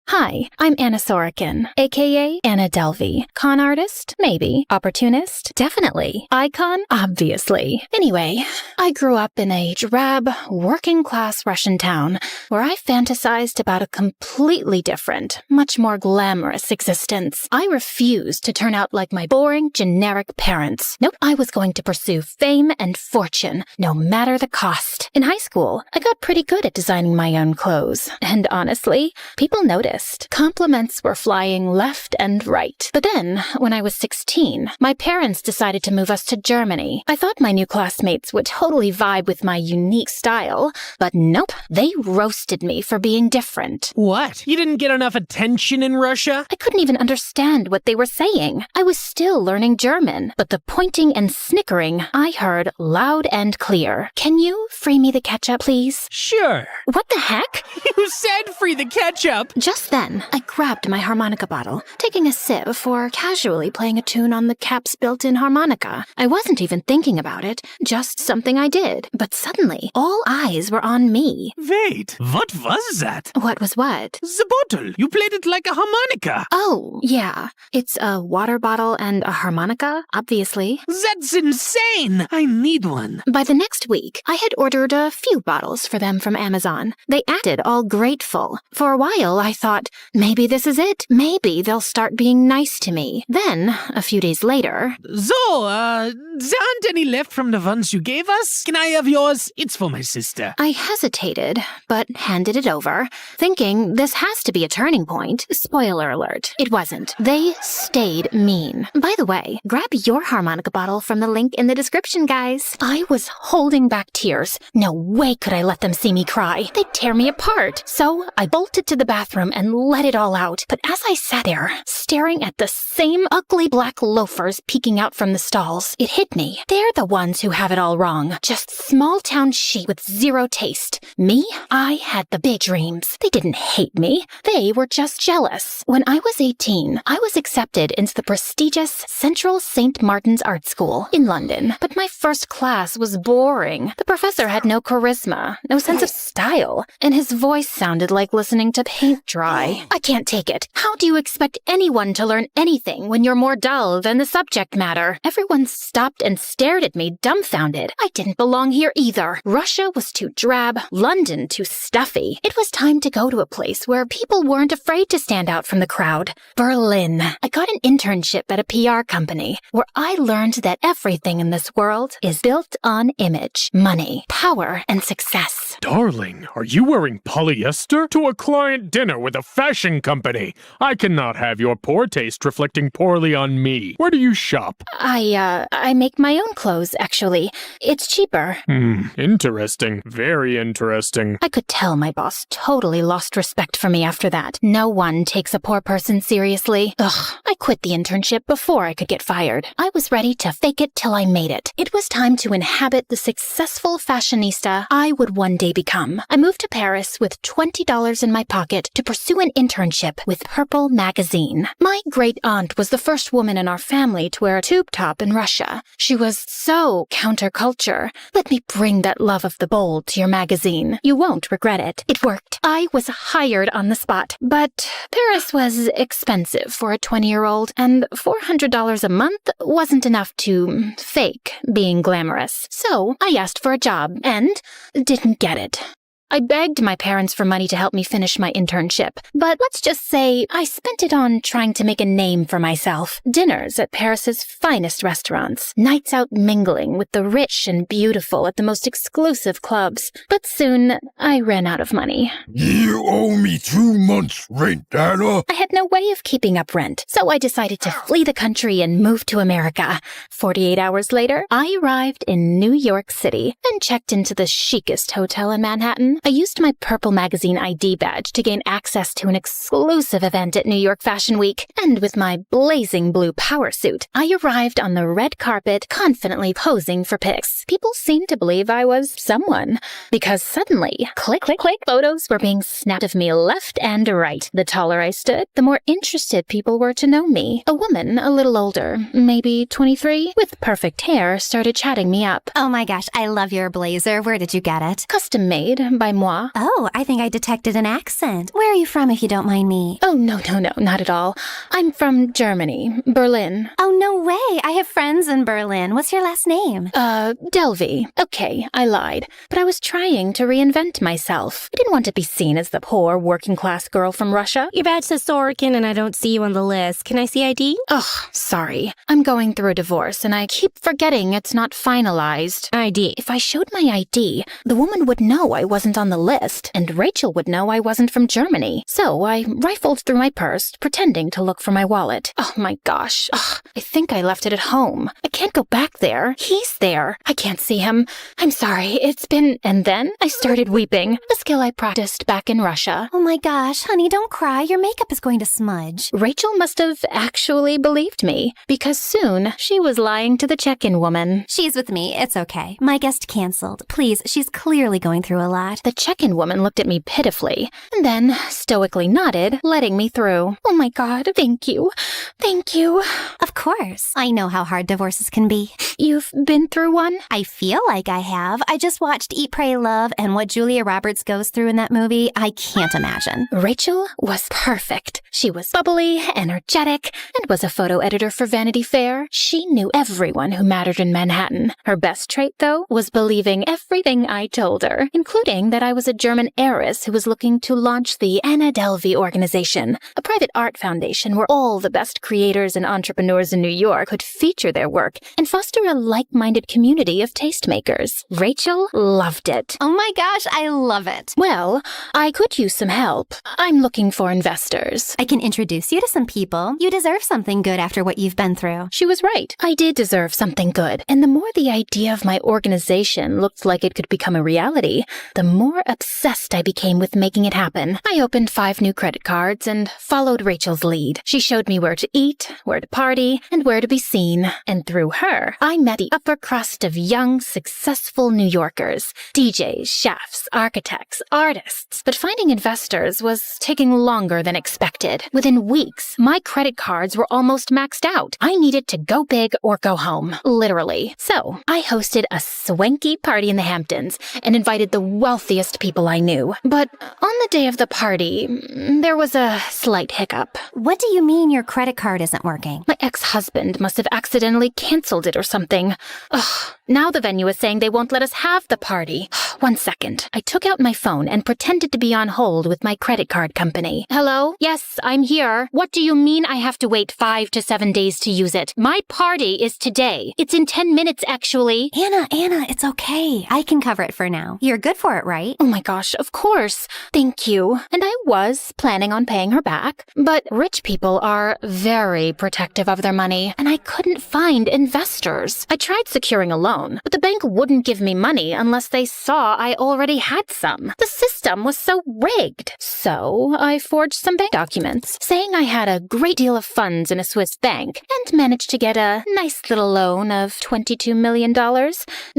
Hi, I'm Anna Sorokin, aka Anna Delvey. Con artist? Maybe. Opportunist? Definitely. Icon? Obviously. Anyway, I grew up in a drab, working-class Russian town where I fantasized about a completely different, much more glamorous existence. I refused to turn out like my boring, generic parents. Nope, I was going to pursue fame and fortune, no matter the cost. In high school, I got pretty good at designing my own clothes, and honestly, people noticed. list. Compliments were flying left and right. But then, when I was 16, my parents decided to move us to Germany. I thought my new classmates would totally vibe with my unique style, but nope, they roasted me for being different. What? You didn't get enough attention in Russia? I couldn't even understand what they were saying. I was still learning German, but the pointing and snickering I heard loud and clear. Can you free me the ketchup, please? Sure. What the heck? You said free the ketchup. Just then, I grabbed my harmonica bottle, taking a sip before casually playing a tune on the cap's built-in harmonica. I wasn't even thinking about it, just something I did. But suddenly, all eyes were on me. Wait, what was that? What was what? The bottle. You played it like a harmonica. Oh, yeah. It's a water bottle and a harmonica, obviously. That's insane. I need one. By the next week, I had ordered a few bottles for them from Amazon. They acted all grateful. For a while, I thought, maybe this is it. Maybe they'll start being nice to me. Then, a few days later... So, there aren't any left from the ones you gave us? Can I have yours? It's for my sister. I hesitated, but handed it over, thinking this has to be a turning point. Spoiler alert. It wasn't. They stayed mean. By the way, grab your harmonica bottle from the link in the description, guys. I was holding back tears. No way could I let them see me cry. They'd tear me apart. So I bolted to the bathroom and let it all out. But as I sat there, staring at the same ugly black loafers peeking out from the stalls, it hit me. They're the ones who have it all wrong. Just small-town chic with zero taste. Me? I had the big dreams. They didn't hate me. They were just jealous. When I was 18, I was accepted into the prestigious Central St. Martin's Art School in London. But my first class was boring. The professor had no charisma, no sense of style, and his voice sounded like listening to paint dry. I can't take it. How do you expect anyone to learn anything when you're more dull than the subject matter? Everyone stopped and stared at me dumbfounded. I didn't belong here either. Russia was too drab, London too stuffy. It was time to go to a place where people weren't afraid to stand out from the crowd. Berlin. I got an internship at a PR company where I learned that everything in this world is built on image, money, power, and success. Darling, are you wearing polyester to a client dinner with a fashion company? I cannot have your poor taste reflecting poorly on me. Where do you shop? I make my own clothes, actually. It's cheaper. Interesting. Very interesting. I could tell my boss totally lost respect for me after that. No one takes a poor person seriously. Ugh, I quit the internship before I could get fired. I was ready to fake it till I made it. It was time to inhabit the successful fashionista I would one day become. I moved to Paris with $20 in my pocket to pursue an internship with Purple magazine. My great-aunt was the first woman in our family to wear a tube top in Russia. She was so counterculture. Let me bring that love of the bold to your magazine. You won't regret it. It worked. I was hired on the spot. But Paris was expensive for a 20-year-old, and $400 a month wasn't enough to fake being glamorous. So I asked for a job and didn't get it. I begged my parents for money to help me finish my internship, but let's just say I spent it on trying to make a name for myself. Dinners at Paris's finest restaurants, nights out mingling with the rich and beautiful at the most exclusive clubs. But soon, I ran out of money. You owe me 2 months' rent, Anna. I had no way of keeping up rent, so I decided to flee the country and move to America. 48 hours later, I arrived in New York City and checked into the chicest hotel in Manhattan. I used my Purple magazine ID badge to gain access to an exclusive event at New York Fashion Week, and with my blazing blue power suit, I arrived on the red carpet, confidently posing for pics. People seemed to believe I was someone, because suddenly, click, click, click, photos were being snapped of me left and right. The taller I stood, the more interested people were to know me. A woman, a little older, maybe 23, with perfect hair, started chatting me up. Oh my gosh, I love your blazer. Where did you get it? Custom made by moi. Oh, I think I detected an accent. Where are you from, if you don't mind me? Oh, no, not at all. I'm from Germany, Berlin. Oh, no way. I have friends in Berlin. What's your last name? Delvey. Okay, I lied. But I was trying to reinvent myself. I didn't want to be seen as the poor working-class girl from Russia. Your badge says Sorokin and I don't see you on the list. Can I see ID? Ugh, sorry. I'm going through a divorce and I keep forgetting it's not finalized. ID. If I showed my ID, the woman would know I wasn't on the list, and Rachel would know I wasn't from Germany. So I rifled through my purse, pretending to look for my wallet. Oh my gosh. Ugh, I think I left it at home. I can't go back there. He's there. I can't see him. I'm sorry. It's been... And then I started weeping, a skill I practiced back in Russia. Oh my gosh, honey, don't cry. Your makeup is going to smudge. Rachel must have actually believed me, because soon she was lying to the check-in woman. She's with me. It's okay. My guest canceled. Please, she's clearly going through a lot. The check-in woman looked at me pitifully, and then stoically nodded, letting me through. Oh my God, thank you. Thank you. Of course. I know how hard divorces can be. You've been through one? I feel like I have. I just watched Eat, Pray, Love, and what Julia Roberts goes through in that movie, I can't imagine. Rachel was perfect. She was bubbly, energetic, and was a photo editor for Vanity Fair. She knew everyone who mattered in Manhattan. Her best trait, though, was believing everything I told her, including that I was a German heiress who was looking to launch the Anna Delvey organization, a private art foundation where all the best creators and entrepreneurs in New York could feature their work and foster a like-minded community of tastemakers. Rachel loved it. Oh my gosh, I love it. Well, I could use some help. I'm looking for investors. I can introduce you to some people. You deserve something good after what you've been through. She was right. I did deserve something good. And the more the idea of my organization looked like it could become a reality, the more obsessed I became with making it happen. I opened 5 new credit cards and followed Rachel's lead. She showed me where to eat, where to party, and where to be seen. And through her, I met the upper crust of young, successful New Yorkers. DJs, chefs, architects, artists. But finding investors was taking longer than expected. Within weeks, my credit cards were almost maxed out. I needed to go big or go home, literally. So I hosted a swanky party in the Hamptons and invited the wealthiest people I knew. But on the day of the party, there was a slight hiccup. What do you mean your credit card isn't working? My ex-husband must have accidentally canceled it or something. Ugh, now the venue is saying they won't let us have the party. 1 second. I took out my phone and pretended to be on hold with my credit card company. Hello? Yes, I'm here. What do you mean I have to wait 5 to 7 days to use it? My party is today. It's in 10 minutes, actually. Anna, it's okay. I can cover it for now. You're good for it, right? Oh my gosh, of course. Thank you. And I was planning on paying her back. But rich people are very protective of their money, and I couldn't find investors. I tried securing a loan, but the bank wouldn't give me money unless they saw I already had some. The system was so rigged. So I forged some bank documents, saying I had a great deal of funds in a Swiss bank, and managed to get a nice little loan of $22 million,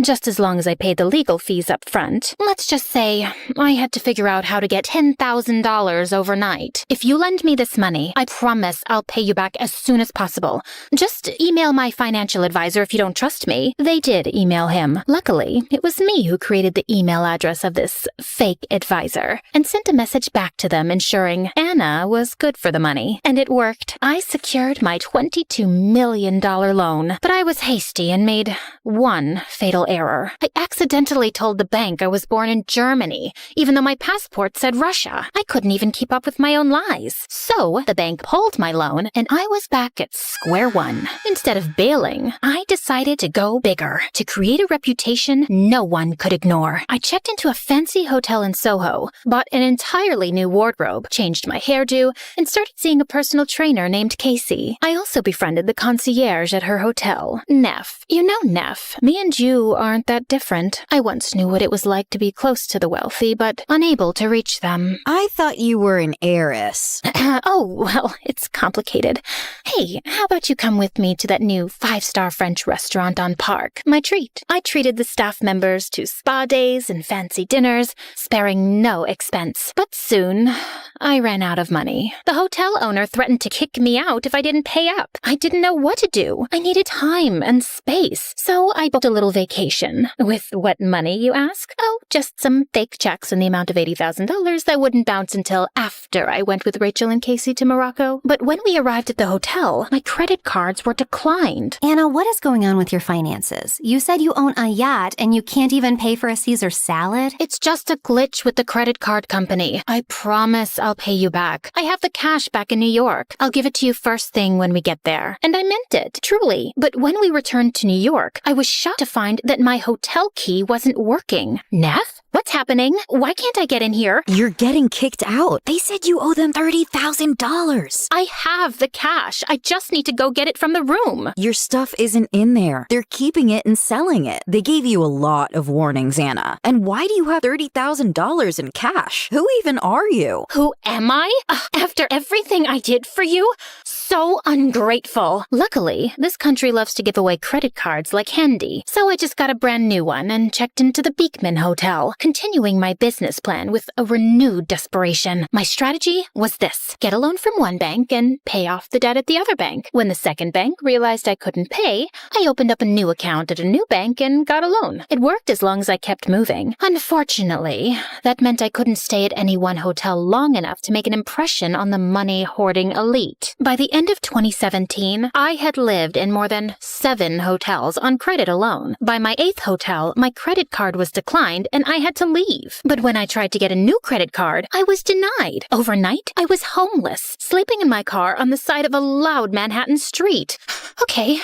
just as long as I paid the legal fees up front. Let's just say I had to figure out how to get $10,000 overnight. If you lend me this money, I promise I'll pay you back as soon as possible. Just email my financial advisor if you don't trust me. They did email him. Luckily, it was me who created the email address of this fake advisor and sent a message back to them ensuring Anna was good for the money. And it worked. I secured my $22 million loan, but I was hasty and made one fatal error. I accidentally told the bank I was born in Germany, even though my passport said Russia. I couldn't even keep up with my own lies. So the bank pulled my loan, and I was back at square one. Instead of bailing, I decided to go bigger, to create a reputation no one could ignore. I checked into a fancy hotel in Soho, bought an entirely new wardrobe, changed my hairdo, and started seeing a personal trainer named Casey. I also befriended the concierge at her hotel, Neff. You know Neff. Me and you aren't that different. I once knew what it was like to be close to the wealthy, but unable to reach them. I thought you were an heiress. Oh, well, it's complicated. Hey, how about you come with me to that new 5-star French restaurant on Park? My treat. I treated the staff members to spa days and fancy dinners, sparing no expense. But soon, I ran out of money. The hotel owner threatened to kick me out if I didn't pay up. I didn't know what to do. I needed time and space, so I booked a little vacation. With what money, you ask? Oh, just some fake checks in the amount of $80,000 that wouldn't bounce until after I went with Rachel and Casey to Morocco. But when we arrived at the hotel, my credit cards were declined. Anna, what is going on with your finances? You said you own a yacht and you can't even pay for a Caesar salad? It's just a glitch with the credit card company. I promise I'll pay you back. I have the cash back in New York. I'll give it to you first thing when we get there. And I meant it, truly. But when we returned to New York, I was shocked to find that my hotel key wasn't working. Neff? What's happening? Why can't I get in here? You're getting kicked out. They said you owe them $30,000. I have the cash. I just need to go get it from the room. Your stuff isn't in there. They're keeping it and selling it. They gave you a lot of warnings, Anna. And why do you have $30,000 in cash? Who even are you? Who am I? After everything I did for you? So ungrateful. Luckily, this country loves to give away credit cards like candy, so I just got a brand new one and checked into the Beekman Hotel, continuing my business plan with a renewed desperation. My strategy was this: get a loan from one bank and pay off the debt at the other bank. When the second bank realized I couldn't pay, I opened up a new account at a new bank and got a loan. It worked as long as I kept moving. Unfortunately, that meant I couldn't stay at any one hotel long enough to make an impression on the money-hoarding elite. By the end of 2017, I had lived in more than 7 hotels on credit alone. By my 8th hotel, my credit card was declined and I had to leave. But when I tried to get a new credit card, I was denied. Overnight, I was homeless, sleeping in my car on the side of a loud Manhattan street. Okay,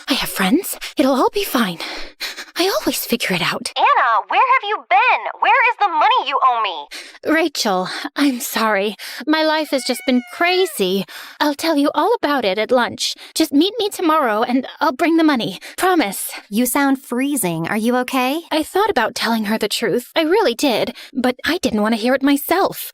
I have friends. It'll all be fine. I always figure it out. Anna, where have you been? Where is the money you owe me? Rachel, I'm sorry. My life has just been crazy. I'll tell you all about it at lunch. Just meet me tomorrow and I'll bring the money. Promise. You sound freezing. Are you okay? I thought about telling her the truth. I really did, but I didn't want to hear it myself.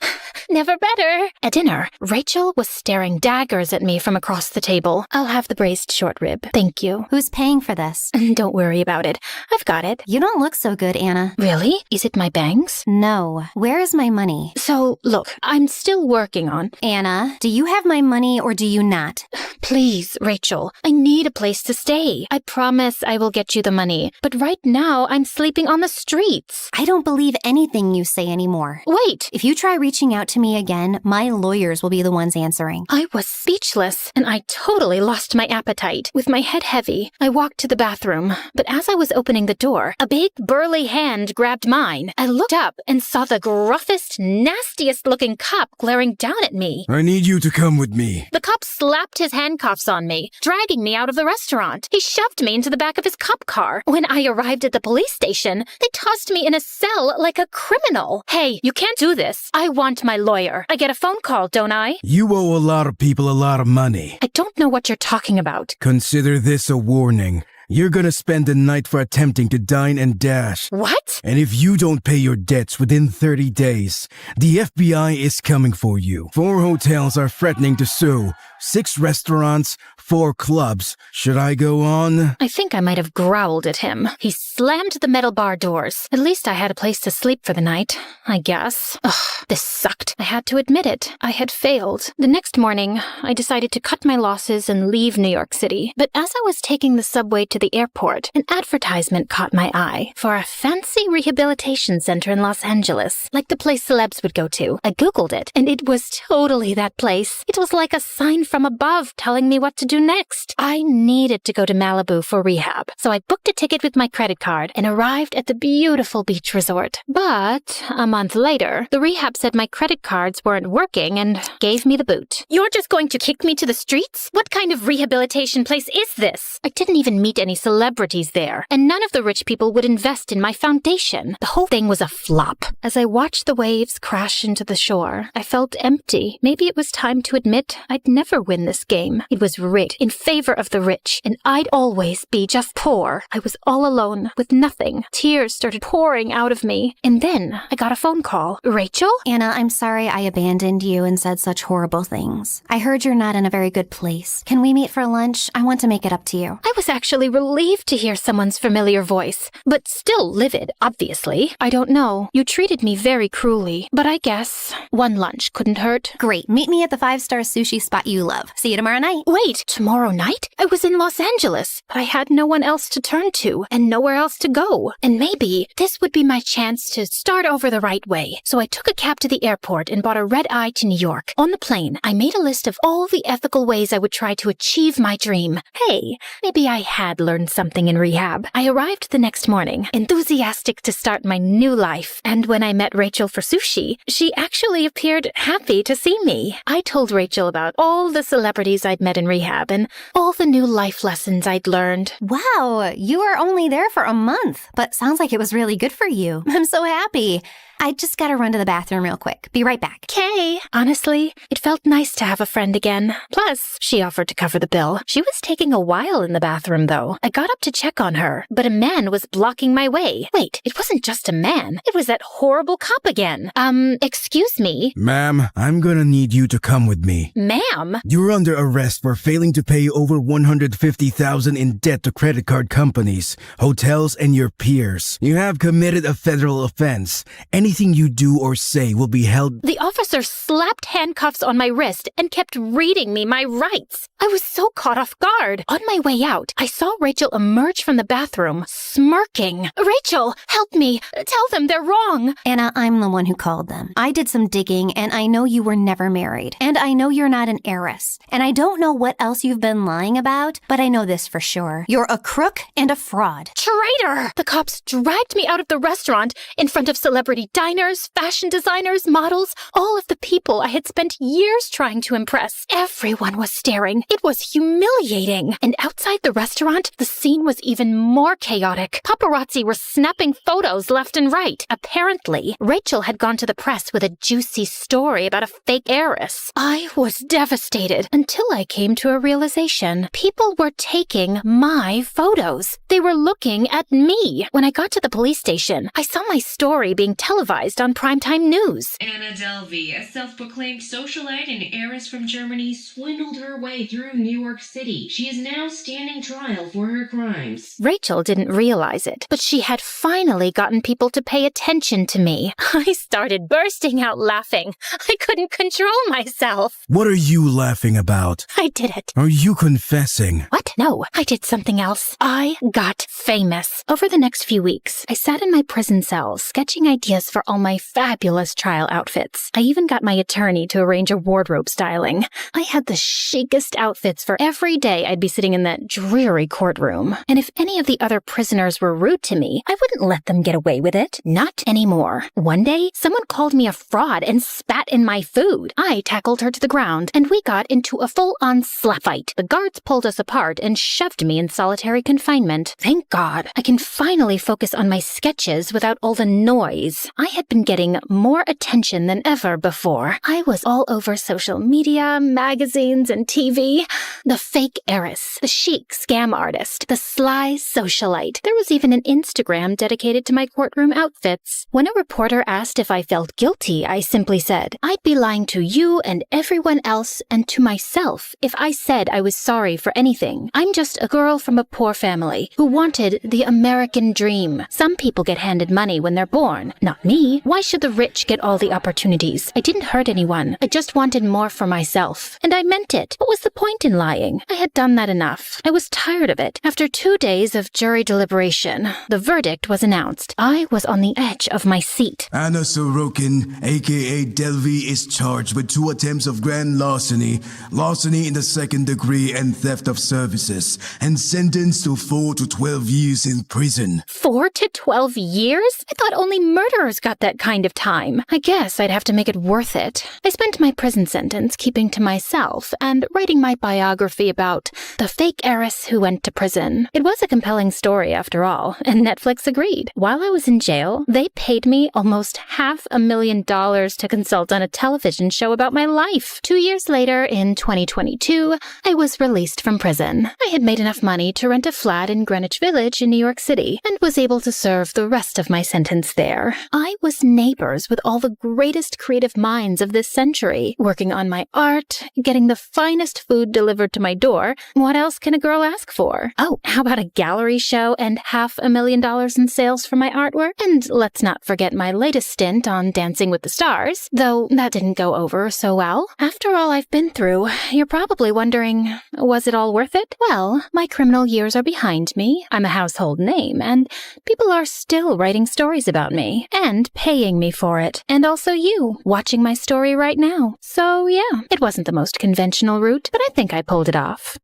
Never better. At dinner, Rachel was staring daggers at me from across the table. I'll have the braised short rib. Thank you. Who's paying for this? Don't worry about it. I've got it. You don't look so good, Anna. Really? Is it my bangs? No. Where is my money? So, look, I'm still working on... Anna, do you have my money or do you not? Please, Rachel, I need a place to stay. I promise I will get you the money. But right now, I'm sleeping on the streets. I don't believe anything you say anymore. Wait. If you try reaching out to me again, my lawyers will be the ones answering. I was speechless, and I totally lost my appetite. With my head heavy, I walked to the bathroom. But as I was opening the door, a big, burly hand grabbed mine. I looked up and saw the gruffest, nastiest-looking cop glaring down at me. I need you to come with me. The cop slapped his handcuffs on me, dragging me out of the restaurant. He shoved me into the back of his cop car. When I arrived at the police station, they tossed me in a cell like a criminal. Hey, you can't do this. I want my lawyer. I get a phone call, don't I? You owe a lot of people a lot of money. I don't know what you're talking about. Consider this a warning. You're gonna spend the night for attempting to dine and dash. What? And if you don't pay your debts within 30 days, the FBI is coming for you. 4 hotels are threatening to sue. 6 restaurants, 4 clubs. Should I go on? I think I might have growled at him. He slammed the metal bar doors. At least I had a place to sleep for the night, I guess. Ugh, this sucked. I had to admit it. I had failed. The next morning, I decided to cut my losses and leave New York City. But as I was taking the subway to the airport, an advertisement caught my eye for a fancy rehabilitation center in Los Angeles, like the place celebs would go to. I Googled it, and it was totally that place. It was like a sign from above telling me what to do next. I needed to go to Malibu for rehab, so I booked a ticket with my credit card and arrived at the beautiful beach resort. But a month later, the rehab said my credit cards weren't working and gave me the boot. You're just going to kick me to the streets? What kind of rehabilitation place is this? I didn't even meet any celebrities there, and none of the rich people would invest in my foundation. The whole thing was a flop. As I watched the waves crash into the shore, I felt empty. Maybe it was time to admit I'd never win this game. It was rigged in favor of the rich, and I'd always be just poor. I was all alone, with nothing. Tears started pouring out of me, and then I got a phone call. Rachel? Anna, I'm sorry I abandoned you and said such horrible things. I heard you're not in a very good place. Can we meet for lunch? I want to make it up to you. I was actually relieved to hear someone's familiar voice, but still livid, obviously. I don't know. You treated me very cruelly, but I guess one lunch couldn't hurt. Great. Meet me at the 5-star sushi spot you love. See you tomorrow night. Wait, tomorrow night? I was in Los Angeles, but I had no one else to turn to and nowhere else to go. And maybe this would be my chance to start over the right way. So I took a cab to the airport and bought a red-eye to New York. On the plane, I made a list of all the ethical ways I would try to achieve my dream. Hey, maybe I had learned something in rehab. I arrived the next morning, enthusiastic to start my new life, and when I met Rachel for sushi, she actually appeared happy to see me. I told Rachel about all the celebrities I'd met in rehab and all the new life lessons I'd learned. Wow, you were only there for a month, but sounds like it was really good for you. I'm so happy. I just gotta run to the bathroom real quick. Be right back. Okay. Honestly, it felt nice to have a friend again. Plus, she offered to cover the bill. She was taking a while in the bathroom, though. I got up to check on her, but a man was blocking my way. Wait, it wasn't just a man. It was that horrible cop again. Excuse me? Ma'am, I'm gonna need you to come with me. Ma'am? You're under arrest for failing to pay over $150,000 in debt to credit card companies, hotels, and your peers. You have committed a federal offense. Anything you do or say will be held. The officer slapped handcuffs on my wrist and kept reading me my rights. I was so caught off guard. On my way out, I saw Rachel emerge from the bathroom, smirking. Rachel, help me. Tell them they're wrong. Anna, I'm the one who called them. I did some digging, and I know you were never married. And I know you're not an heiress. And I don't know what else you've been lying about, but I know this for sure. You're a crook and a fraud. Traitor! The cops dragged me out of the restaurant in front of celebrity diners, fashion designers, models, all of the people I had spent years trying to impress. Everyone was staring. It was humiliating. And outside the restaurant, the scene was even more chaotic. Paparazzi were snapping photos left and right. Apparently, Rachel had gone to the press with a juicy story about a fake heiress. I was devastated until I came to a realization. People were taking my photos. They were looking at me. When I got to the police station, I saw my story being televised on primetime news. Anna Delvey, a self-proclaimed socialite and heiress from Germany, swindled her way through New York City. She is now standing trial for her crimes. Rachel didn't realize it, but she had finally gotten people to pay attention to me. I started bursting out laughing. I couldn't control myself. What are you laughing about? I did it. Are you confessing? What? No, I did something else. I got famous. Over the next few weeks, I sat in my prison cells, sketching ideas for all my fabulous trial outfits. I even got my attorney to arrange a wardrobe styling. I had the chicest outfits for every day I'd be sitting in that dreary courtroom. And if any of the other prisoners were rude to me, I wouldn't let them get away with it. Not anymore. One day, someone called me a fraud and spat in my food. I tackled her to the ground, and we got into a full-on slap fight. The guards pulled us apart and shoved me in solitary confinement. Thank God, I can finally focus on my sketches without all the noise. I had been getting more attention than ever before. I was all over social media, magazines, and TV. The fake heiress, the chic scam artist, the sly socialite. There was even an Instagram dedicated to my courtroom outfits. When a reporter asked if I felt guilty, I simply said, I'd be lying to you and everyone else and to myself if I said I was sorry for anything. I'm just a girl from a poor family who wanted the American dream. Some people get handed money when they're born. Not me. Why should the rich get all the opportunities? I didn't hurt anyone. I just wanted more for myself. And I meant it. What was the point in lying? I had done that enough. I was tired of it. After 2 days of jury deliberation, the verdict was announced. I was on the edge of my seat. Anna Sorokin, aka Delvey, is charged with 2 attempts of grand larceny, larceny in the 2nd degree, and theft of services, and sentenced to 4 to 12 years in prison. 4 to 12 years? I thought only murderers got that kind of time. I guess I'd have to make it worth it. I spent my prison sentence keeping to myself and writing my biography about the fake heiress who went to prison. It was a compelling story after all, and Netflix agreed. While I was in jail, they paid me almost $500,000 to consult on a television show about my life. 2 years later, in 2022, I was released from prison. I had made enough money to rent a flat in Greenwich Village in New York City and was able to serve the rest of my sentence there. I was neighbors with all the greatest creative minds of this century, working on my art, getting the finest food delivered to my door. What else can a girl ask for? Oh, how about a gallery show and $500,000 in sales for my artwork? And let's not forget my latest stint on Dancing with the Stars, though that didn't go over so well. After all I've been through, you're probably wondering, was it all worth it? Well, my criminal years are behind me. I'm a household name, and people are still writing stories about me and paying me for it. And also you, watching my story right now. So yeah, it wasn't the most conventional route, but I think I pulled it off.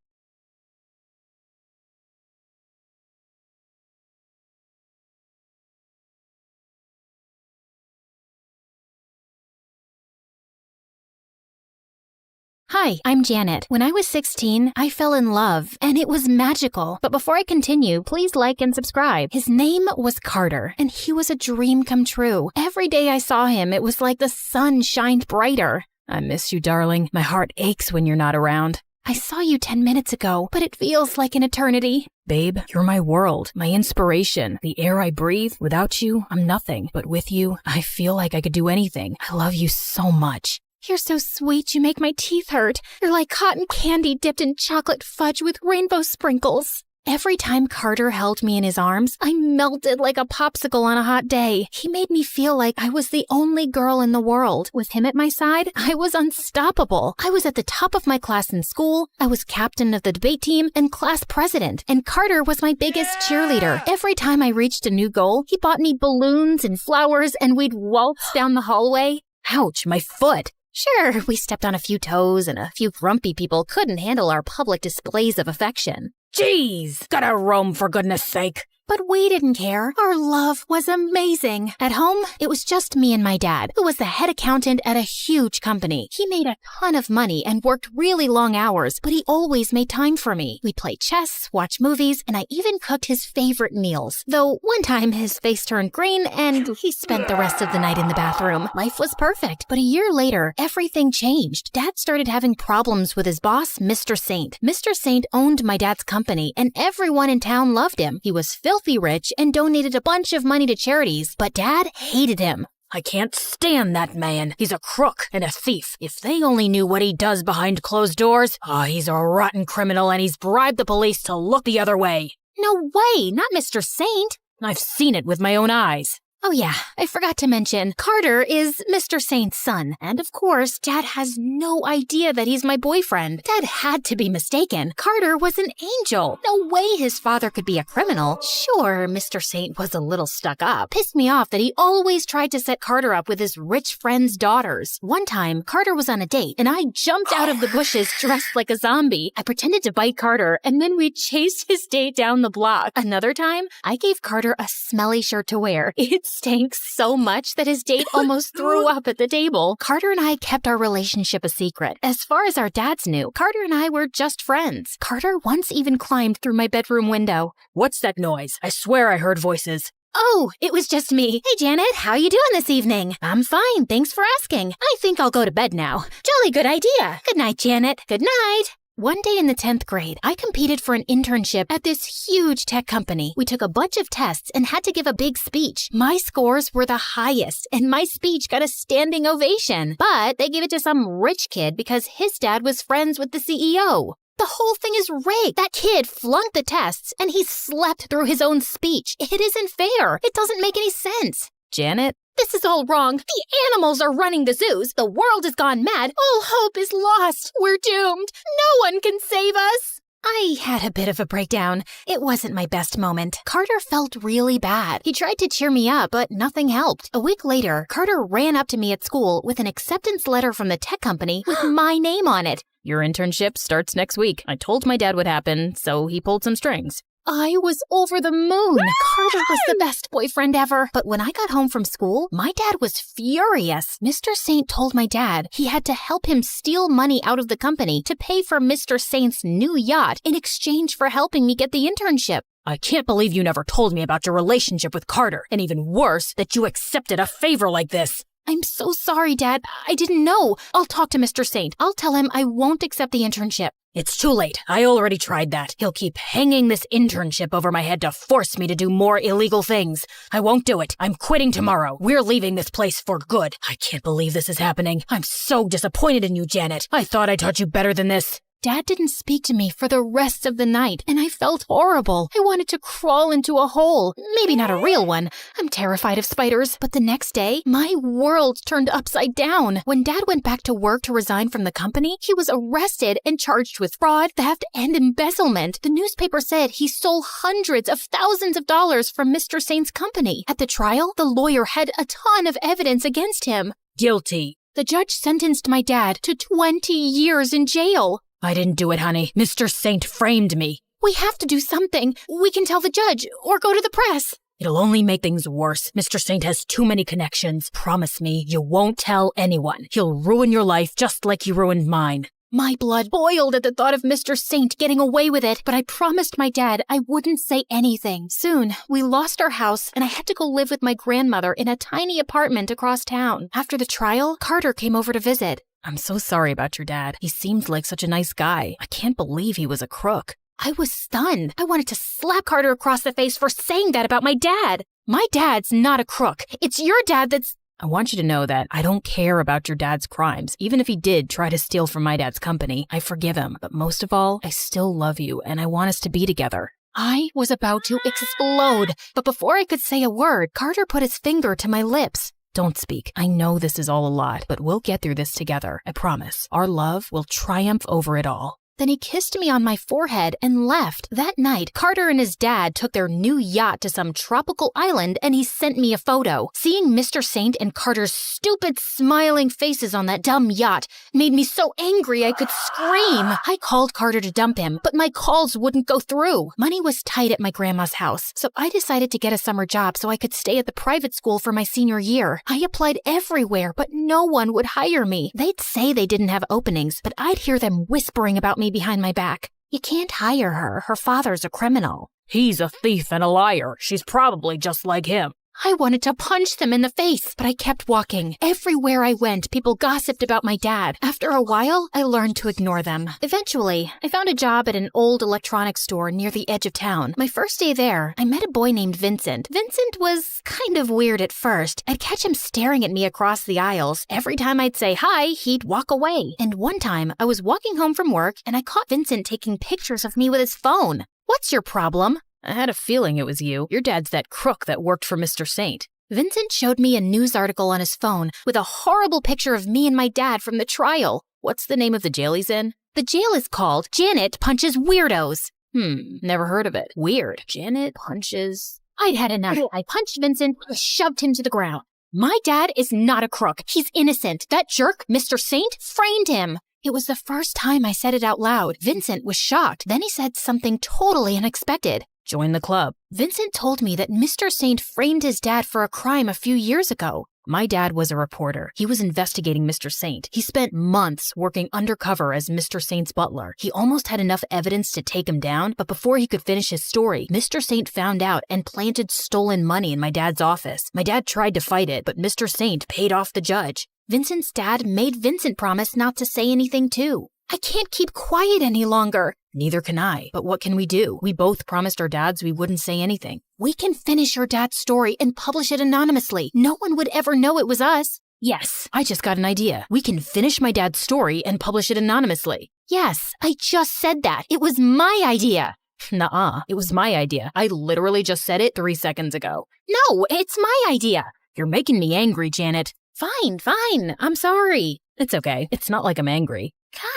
Hi, I'm Janet. When I was 16, I fell in love, and it was magical. But before I continue, please like and subscribe. His name was Carter, and he was a dream come true. Every day I saw him, it was like the sun shined brighter. I miss you, darling. My heart aches when you're not around. I saw you 10 minutes ago, but it feels like an eternity. Babe, you're my world, my inspiration, the air I breathe. Without you, I'm nothing. But with you, I feel like I could do anything. I love you so much. You're so sweet, you make my teeth hurt. You're like cotton candy dipped in chocolate fudge with rainbow sprinkles. Every time Carter held me in his arms, I melted like a popsicle on a hot day. He made me feel like I was the only girl in the world. With him at my side, I was unstoppable. I was at the top of my class in school, I was captain of the debate team and class president, and Carter was my biggest cheerleader. Every time I reached a new goal, he bought me balloons and flowers and we'd waltz down the hallway. Ouch, my foot. Sure, we stepped on a few toes and a few grumpy people couldn't handle our public displays of affection. Jeez, gotta roam for goodness sake. But we didn't care. Our love was amazing. At home, it was just me and my dad, who was the head accountant at a huge company. He made a ton of money and worked really long hours, but he always made time for me. We'd play chess, watch movies, and I even cooked his favorite meals. Though one time his face turned green and he spent the rest of the night in the bathroom. Life was perfect, but a year later, everything changed. Dad started having problems with his boss, Mr. Saint. Mr. Saint owned my dad's company, and everyone in town loved him. He was filthy rich and donated a bunch of money to charities, but Dad hated him. I can't stand that man. He's a crook and a thief. If they only knew what he does behind closed doors. He's a rotten criminal and he's bribed the police to look the other way. No way, not Mr. Saint. I've seen it with my own eyes. Oh yeah, I forgot to mention, Carter is Mr. Saint's son. And of course, Dad has no idea that he's my boyfriend. Dad had to be mistaken. Carter was an angel. No way his father could be a criminal. Sure, Mr. Saint was a little stuck up. Pissed me off that he always tried to set Carter up with his rich friend's daughters. One time, Carter was on a date, and I jumped out of the bushes dressed like a zombie. I pretended to bite Carter, and then we chased his date down the block. Another time, I gave Carter a smelly shirt to wear. It stank so much that his date almost threw up at the table. Carter and I kept our relationship a secret. As far as our dads knew, Carter and I were just friends. Carter once even climbed through my bedroom window. What's that noise? I swear I heard voices. Oh, it was just me. Hey, Janet, how you doing this evening? I'm fine, thanks for asking. I think I'll go to bed now. Jolly good idea. Good night, Janet. Good night. One day in the 10th grade, I competed for an internship at this huge tech company. We took a bunch of tests and had to give a big speech. My scores were the highest, and my speech got a standing ovation. But they gave it to some rich kid because his dad was friends with the CEO. The whole thing is rigged. That kid flunked the tests, and he slept through his own speech. It isn't fair. It doesn't make any sense. Janet? This is all wrong. The animals are running the zoos. The world has gone mad. All hope is lost. We're doomed. No one can save us. I had a bit of a breakdown. It wasn't my best moment. Carter felt really bad. He tried to cheer me up, but nothing helped. A week later, Carter ran up to me at school with an acceptance letter from the tech company with my name on it. Your internship starts next week. I told my dad what happened, so he pulled some strings. I was over the moon. Carter was the best boyfriend ever. But when I got home from school, my dad was furious. Mr. Saint told my dad he had to help him steal money out of the company to pay for Mr. Saint's new yacht in exchange for helping me get the internship. I can't believe you never told me about your relationship with Carter, and even worse, that you accepted a favor like this. I'm so sorry, Dad. I didn't know. I'll talk to Mr. Saint. I'll tell him I won't accept the internship. It's too late. I already tried that. He'll keep hanging this internship over my head to force me to do more illegal things. I won't do it. I'm quitting tomorrow. We're leaving this place for good. I can't believe this is happening. I'm so disappointed in you, Janet. I thought I taught you better than this. Dad didn't speak to me for the rest of the night, and I felt horrible. I wanted to crawl into a hole. Maybe not a real one. I'm terrified of spiders. But the next day, my world turned upside down. When Dad went back to work to resign from the company, he was arrested and charged with fraud, theft, and embezzlement. The newspaper said he stole hundreds of thousands of dollars from Mr. Saint's company. At the trial, the lawyer had a ton of evidence against him. Guilty. The judge sentenced my dad to 20 years in jail. I didn't do it, honey. Mr. Saint framed me. We have to do something. We can tell the judge or go to the press. It'll only make things worse. Mr. Saint has too many connections. Promise me you won't tell anyone. He'll ruin your life just like you ruined mine. My blood boiled at the thought of Mr. Saint getting away with it, but I promised my dad I wouldn't say anything. Soon, we lost our house, and I had to go live with my grandmother in a tiny apartment across town. After the trial, Carter came over to visit. I'm so sorry about your dad. He seemed like such a nice guy. I can't believe he was a crook. I was stunned. I wanted to slap Carter across the face for saying that about my dad. My dad's not a crook. It's your dad that's... I want you to know that I don't care about your dad's crimes. Even if he did try to steal from my dad's company, I forgive him. But most of all, I still love you and I want us to be together. I was about to explode, but before I could say a word, Carter put his finger to my lips. Don't speak. I know this is all a lot, but we'll get through this together. I promise. Our love will triumph over it all. Then he kissed me on my forehead and left. That night, Carter and his dad took their new yacht to some tropical island and he sent me a photo. Seeing Mr. Saint and Carter's stupid smiling faces on that dumb yacht made me so angry I could scream. I called Carter to dump him, but my calls wouldn't go through. Money was tight at my grandma's house, so I decided to get a summer job so I could stay at the private school for my senior year. I applied everywhere, but no one would hire me. They'd say they didn't have openings, but I'd hear them whispering about me behind my back. You can't hire her. Her father's a criminal. He's a thief and a liar. She's probably just like him. I wanted to punch them in the face, but I kept walking. Everywhere I went, people gossiped about my dad. After a while, I learned to ignore them. Eventually, I found a job at an old electronics store near the edge of town. My first day there, I met a boy named Vincent. Vincent was kind of weird at first. I'd catch him staring at me across the aisles. Every time I'd say hi, he'd walk away. And one time, I was walking home from work, and I caught Vincent taking pictures of me with his phone. What's your problem? I had a feeling it was you. Your dad's that crook that worked for Mr. Saint. Vincent showed me a news article on his phone with a horrible picture of me and my dad from the trial. What's the name of the jail he's in? The jail is called Janet Punches Weirdos. Never heard of it. Weird. Janet punches... I'd had enough. I punched Vincent and shoved him to the ground. My dad is not a crook. He's innocent. That jerk, Mr. Saint, framed him. It was the first time I said it out loud. Vincent was shocked. Then he said something totally unexpected. Join the club. Vincent told me that Mr. Saint framed his dad for a crime a few years ago. My dad was a reporter. He was investigating Mr. Saint. He spent months working undercover as Mr. Saint's butler. He almost had enough evidence to take him down, but before he could finish his story, Mr. Saint found out and planted stolen money in my dad's office. My dad tried to fight it, but Mr. Saint paid off the judge. Vincent's dad made Vincent promise not to say anything too. I can't keep quiet any longer. Neither can I. But what can we do? We both promised our dads we wouldn't say anything. We can finish your dad's story and publish it anonymously. No one would ever know it was us. Yes, I just got an idea. We can finish my dad's story and publish it anonymously. Yes, I just said that. It was my idea. Nuh-uh, it was my idea. I literally just said it 3 seconds ago. No, it's my idea. You're making me angry, Janet. Fine. I'm sorry. It's okay. It's not like I'm angry.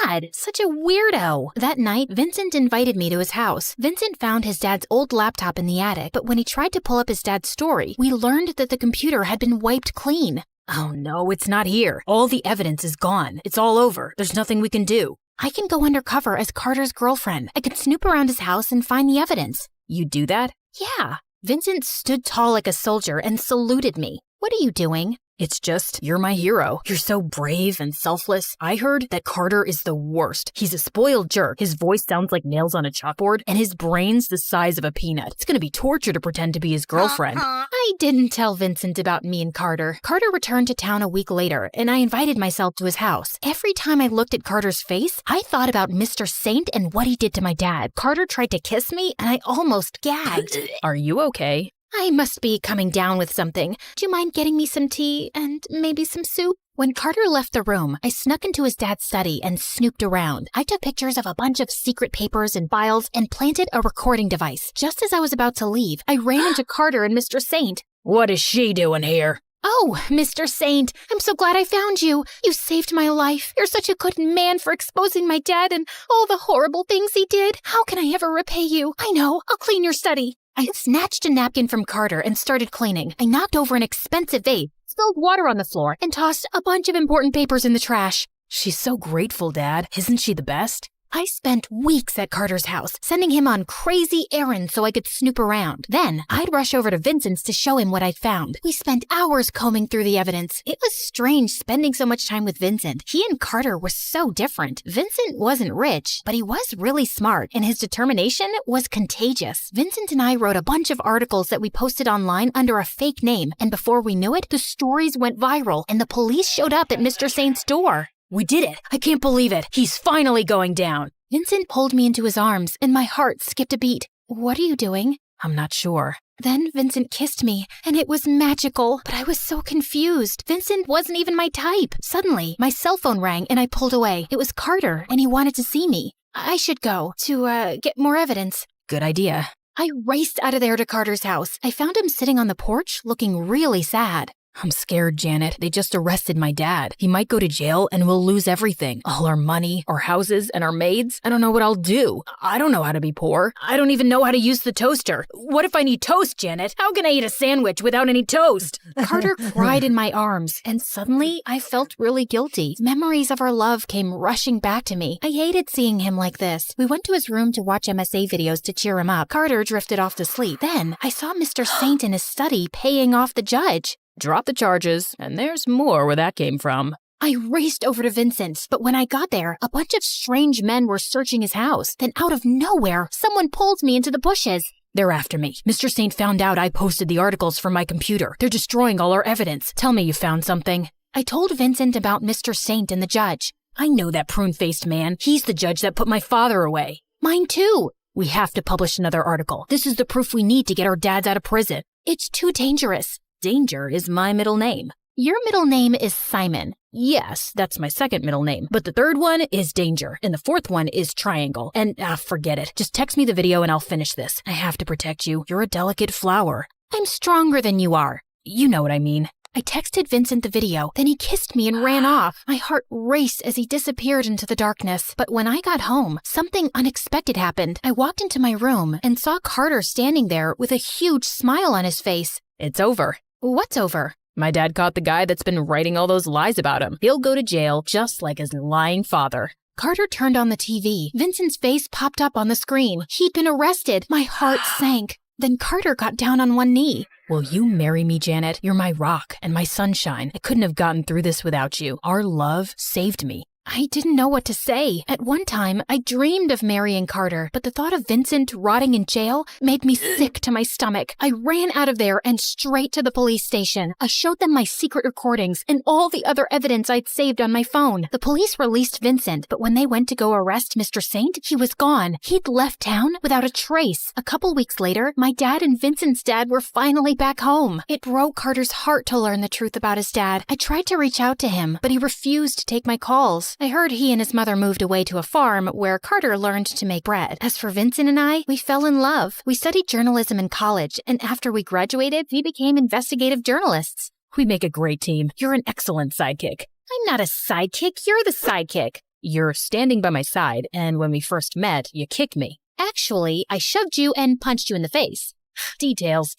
God, such a weirdo. That night, Vincent invited me to his house. Vincent found his dad's old laptop in the attic, but when he tried to pull up his dad's story, we learned that the computer had been wiped clean. Oh no, it's not here. All the evidence is gone. It's all over. There's nothing we can do. I can go undercover as Carter's girlfriend. I could snoop around his house and find the evidence. You do that? Yeah. Vincent stood tall like a soldier and saluted me. What are you doing? It's just, you're my hero. You're so brave and selfless. I heard that Carter is the worst. He's a spoiled jerk. His voice sounds like nails on a chalkboard, and his brain's the size of a peanut. It's gonna be torture to pretend to be his girlfriend. I didn't tell Vincent about me and Carter. Carter returned to town a week later, and I invited myself to his house. Every time I looked at Carter's face, I thought about Mr. Saint and what he did to my dad. Carter tried to kiss me, and I almost gagged. Are you okay? I must be coming down with something. Do you mind getting me some tea and maybe some soup? When Carter left the room, I snuck into his dad's study and snooped around. I took pictures of a bunch of secret papers and files and planted a recording device. Just as I was about to leave, I ran into Carter and Mr. Saint. What is she doing here? Oh, Mr. Saint, I'm so glad I found you. You saved my life. You're such a good man for exposing my dad and all the horrible things he did. How can I ever repay you? I know, I'll clean your study. I snatched a napkin from Carter and started cleaning. I knocked over an expensive vase, spilled water on the floor, and tossed a bunch of important papers in the trash. She's so grateful, Dad. Isn't she the best? I spent weeks at Carter's house, sending him on crazy errands so I could snoop around. Then, I'd rush over to Vincent's to show him what I'd found. We spent hours combing through the evidence. It was strange spending so much time with Vincent. He and Carter were so different. Vincent wasn't rich, but he was really smart, and his determination was contagious. Vincent and I wrote a bunch of articles that we posted online under a fake name, and before we knew it, the stories went viral, and the police showed up at Mr. Saint's door. We did it. I can't believe it. He's finally going down. Vincent pulled me into his arms, and my heart skipped a beat. What are you doing? I'm not sure. Then Vincent kissed me, and it was magical, but I was so confused. Vincent wasn't even my type. Suddenly, my cell phone rang, and I pulled away. It was Carter, and he wanted to see me. I should go to, get more evidence. Good idea. I raced out of there to Carter's house. I found him sitting on the porch, looking really sad. I'm scared, Janet. They just arrested my dad. He might go to jail and we'll lose everything. All our money, our houses, and our maids. I don't know what I'll do. I don't know how to be poor. I don't even know how to use the toaster. What if I need toast, Janet? How can I eat a sandwich without any toast? Carter cried in my arms, and suddenly I felt really guilty. Memories of our love came rushing back to me. I hated seeing him like this. We went to his room to watch MSA videos to cheer him up. Carter drifted off to sleep. Then I saw Mr. Saint in his study paying off the judge. Drop the charges, and there's more where that came from. I raced over to Vincent's, but when I got there, a bunch of strange men were searching his house. Then out of nowhere, someone pulled me into the bushes. They're after me. Mr. Saint found out I posted the articles from my computer. They're destroying all our evidence. Tell me you found something. I told Vincent about Mr. Saint and the judge. I know that prune-faced man. He's the judge that put my father away. Mine too. We have to publish another article. This is the proof we need to get our dads out of prison. It's too dangerous. Danger is my middle name. Your middle name is Simon. Yes, that's my second middle name. But the third one is Danger, and the fourth one is Triangle. And, forget it. Just text me the video and I'll finish this. I have to protect you. You're a delicate flower. I'm stronger than you are. You know what I mean. I texted Vincent the video, then he kissed me and ran off. My heart raced as he disappeared into the darkness. But when I got home, something unexpected happened. I walked into my room and saw Carter standing there with a huge smile on his face. It's over. What's over? My dad caught the guy that's been writing all those lies about him. He'll go to jail just like his lying father. Carter turned on the TV. Vincent's face popped up on the screen. He'd been arrested. My heart sank. Then Carter got down on one knee. Will you marry me, Janet? You're my rock and my sunshine. I couldn't have gotten through this without you. Our love saved me. I didn't know what to say. At one time, I dreamed of marrying Carter, but the thought of Vincent rotting in jail made me sick to my stomach. I ran out of there and straight to the police station. I showed them my secret recordings and all the other evidence I'd saved on my phone. The police released Vincent, but when they went to go arrest Mr. Saint, he was gone. He'd left town without a trace. A couple weeks later, my dad and Vincent's dad were finally back home. It broke Carter's heart to learn the truth about his dad. I tried to reach out to him, but he refused to take my calls. I heard he and his mother moved away to a farm where Carter learned to make bread. As for Vincent and I, we fell in love. We studied journalism in college, and after we graduated, we became investigative journalists. We make a great team. You're an excellent sidekick. I'm not a sidekick. You're the sidekick. You're standing by my side, and when we first met, you kicked me. Actually, I shoved you and punched you in the face. Details.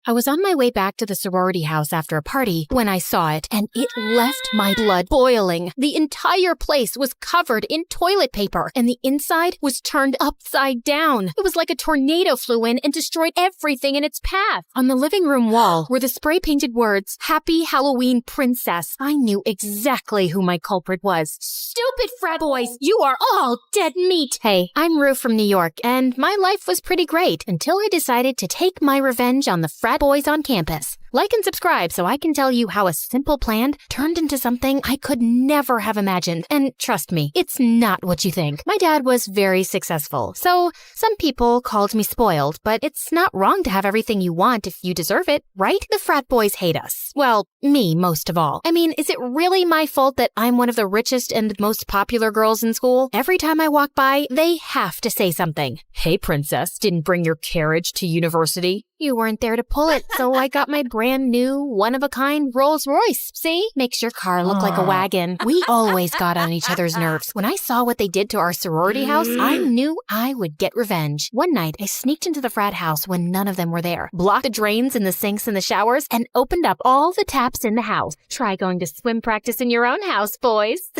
I was on my way back to the sorority house after a party when I saw it, and it left my blood boiling. The entire place was covered in toilet paper, and the inside was turned upside down. It was like a tornado flew in and destroyed everything in its path. On the living room wall were the spray-painted words, "Happy Halloween, Princess." I knew exactly who my culprit was. Stupid frat boys! You are all dead meat! Hey, I'm Rue from New York, and my life was pretty great until I decided to take my revenge on the frat boys on campus. Like and subscribe so I can tell you how a simple plan turned into something I could never have imagined. And trust me, it's not what you think. My dad was very successful, so some people called me spoiled, but it's not wrong to have everything you want if you deserve it, right? The frat boys hate us. Well, me most of all. I mean, is it really my fault that I'm one of the richest and most popular girls in school? Every time I walk by, they have to say something. Hey, princess, didn't bring your carriage to university? You weren't there to pull it, so I got my brand new, one-of-a-kind Rolls Royce. See? Makes your car look like a wagon. We always got on each other's nerves. When I saw what they did to our sorority house, I knew I would get revenge. One night, I sneaked into the frat house when none of them were there, blocked the drains and the sinks and the showers, and opened up all the taps in the house. Try going to swim practice in your own house, boys.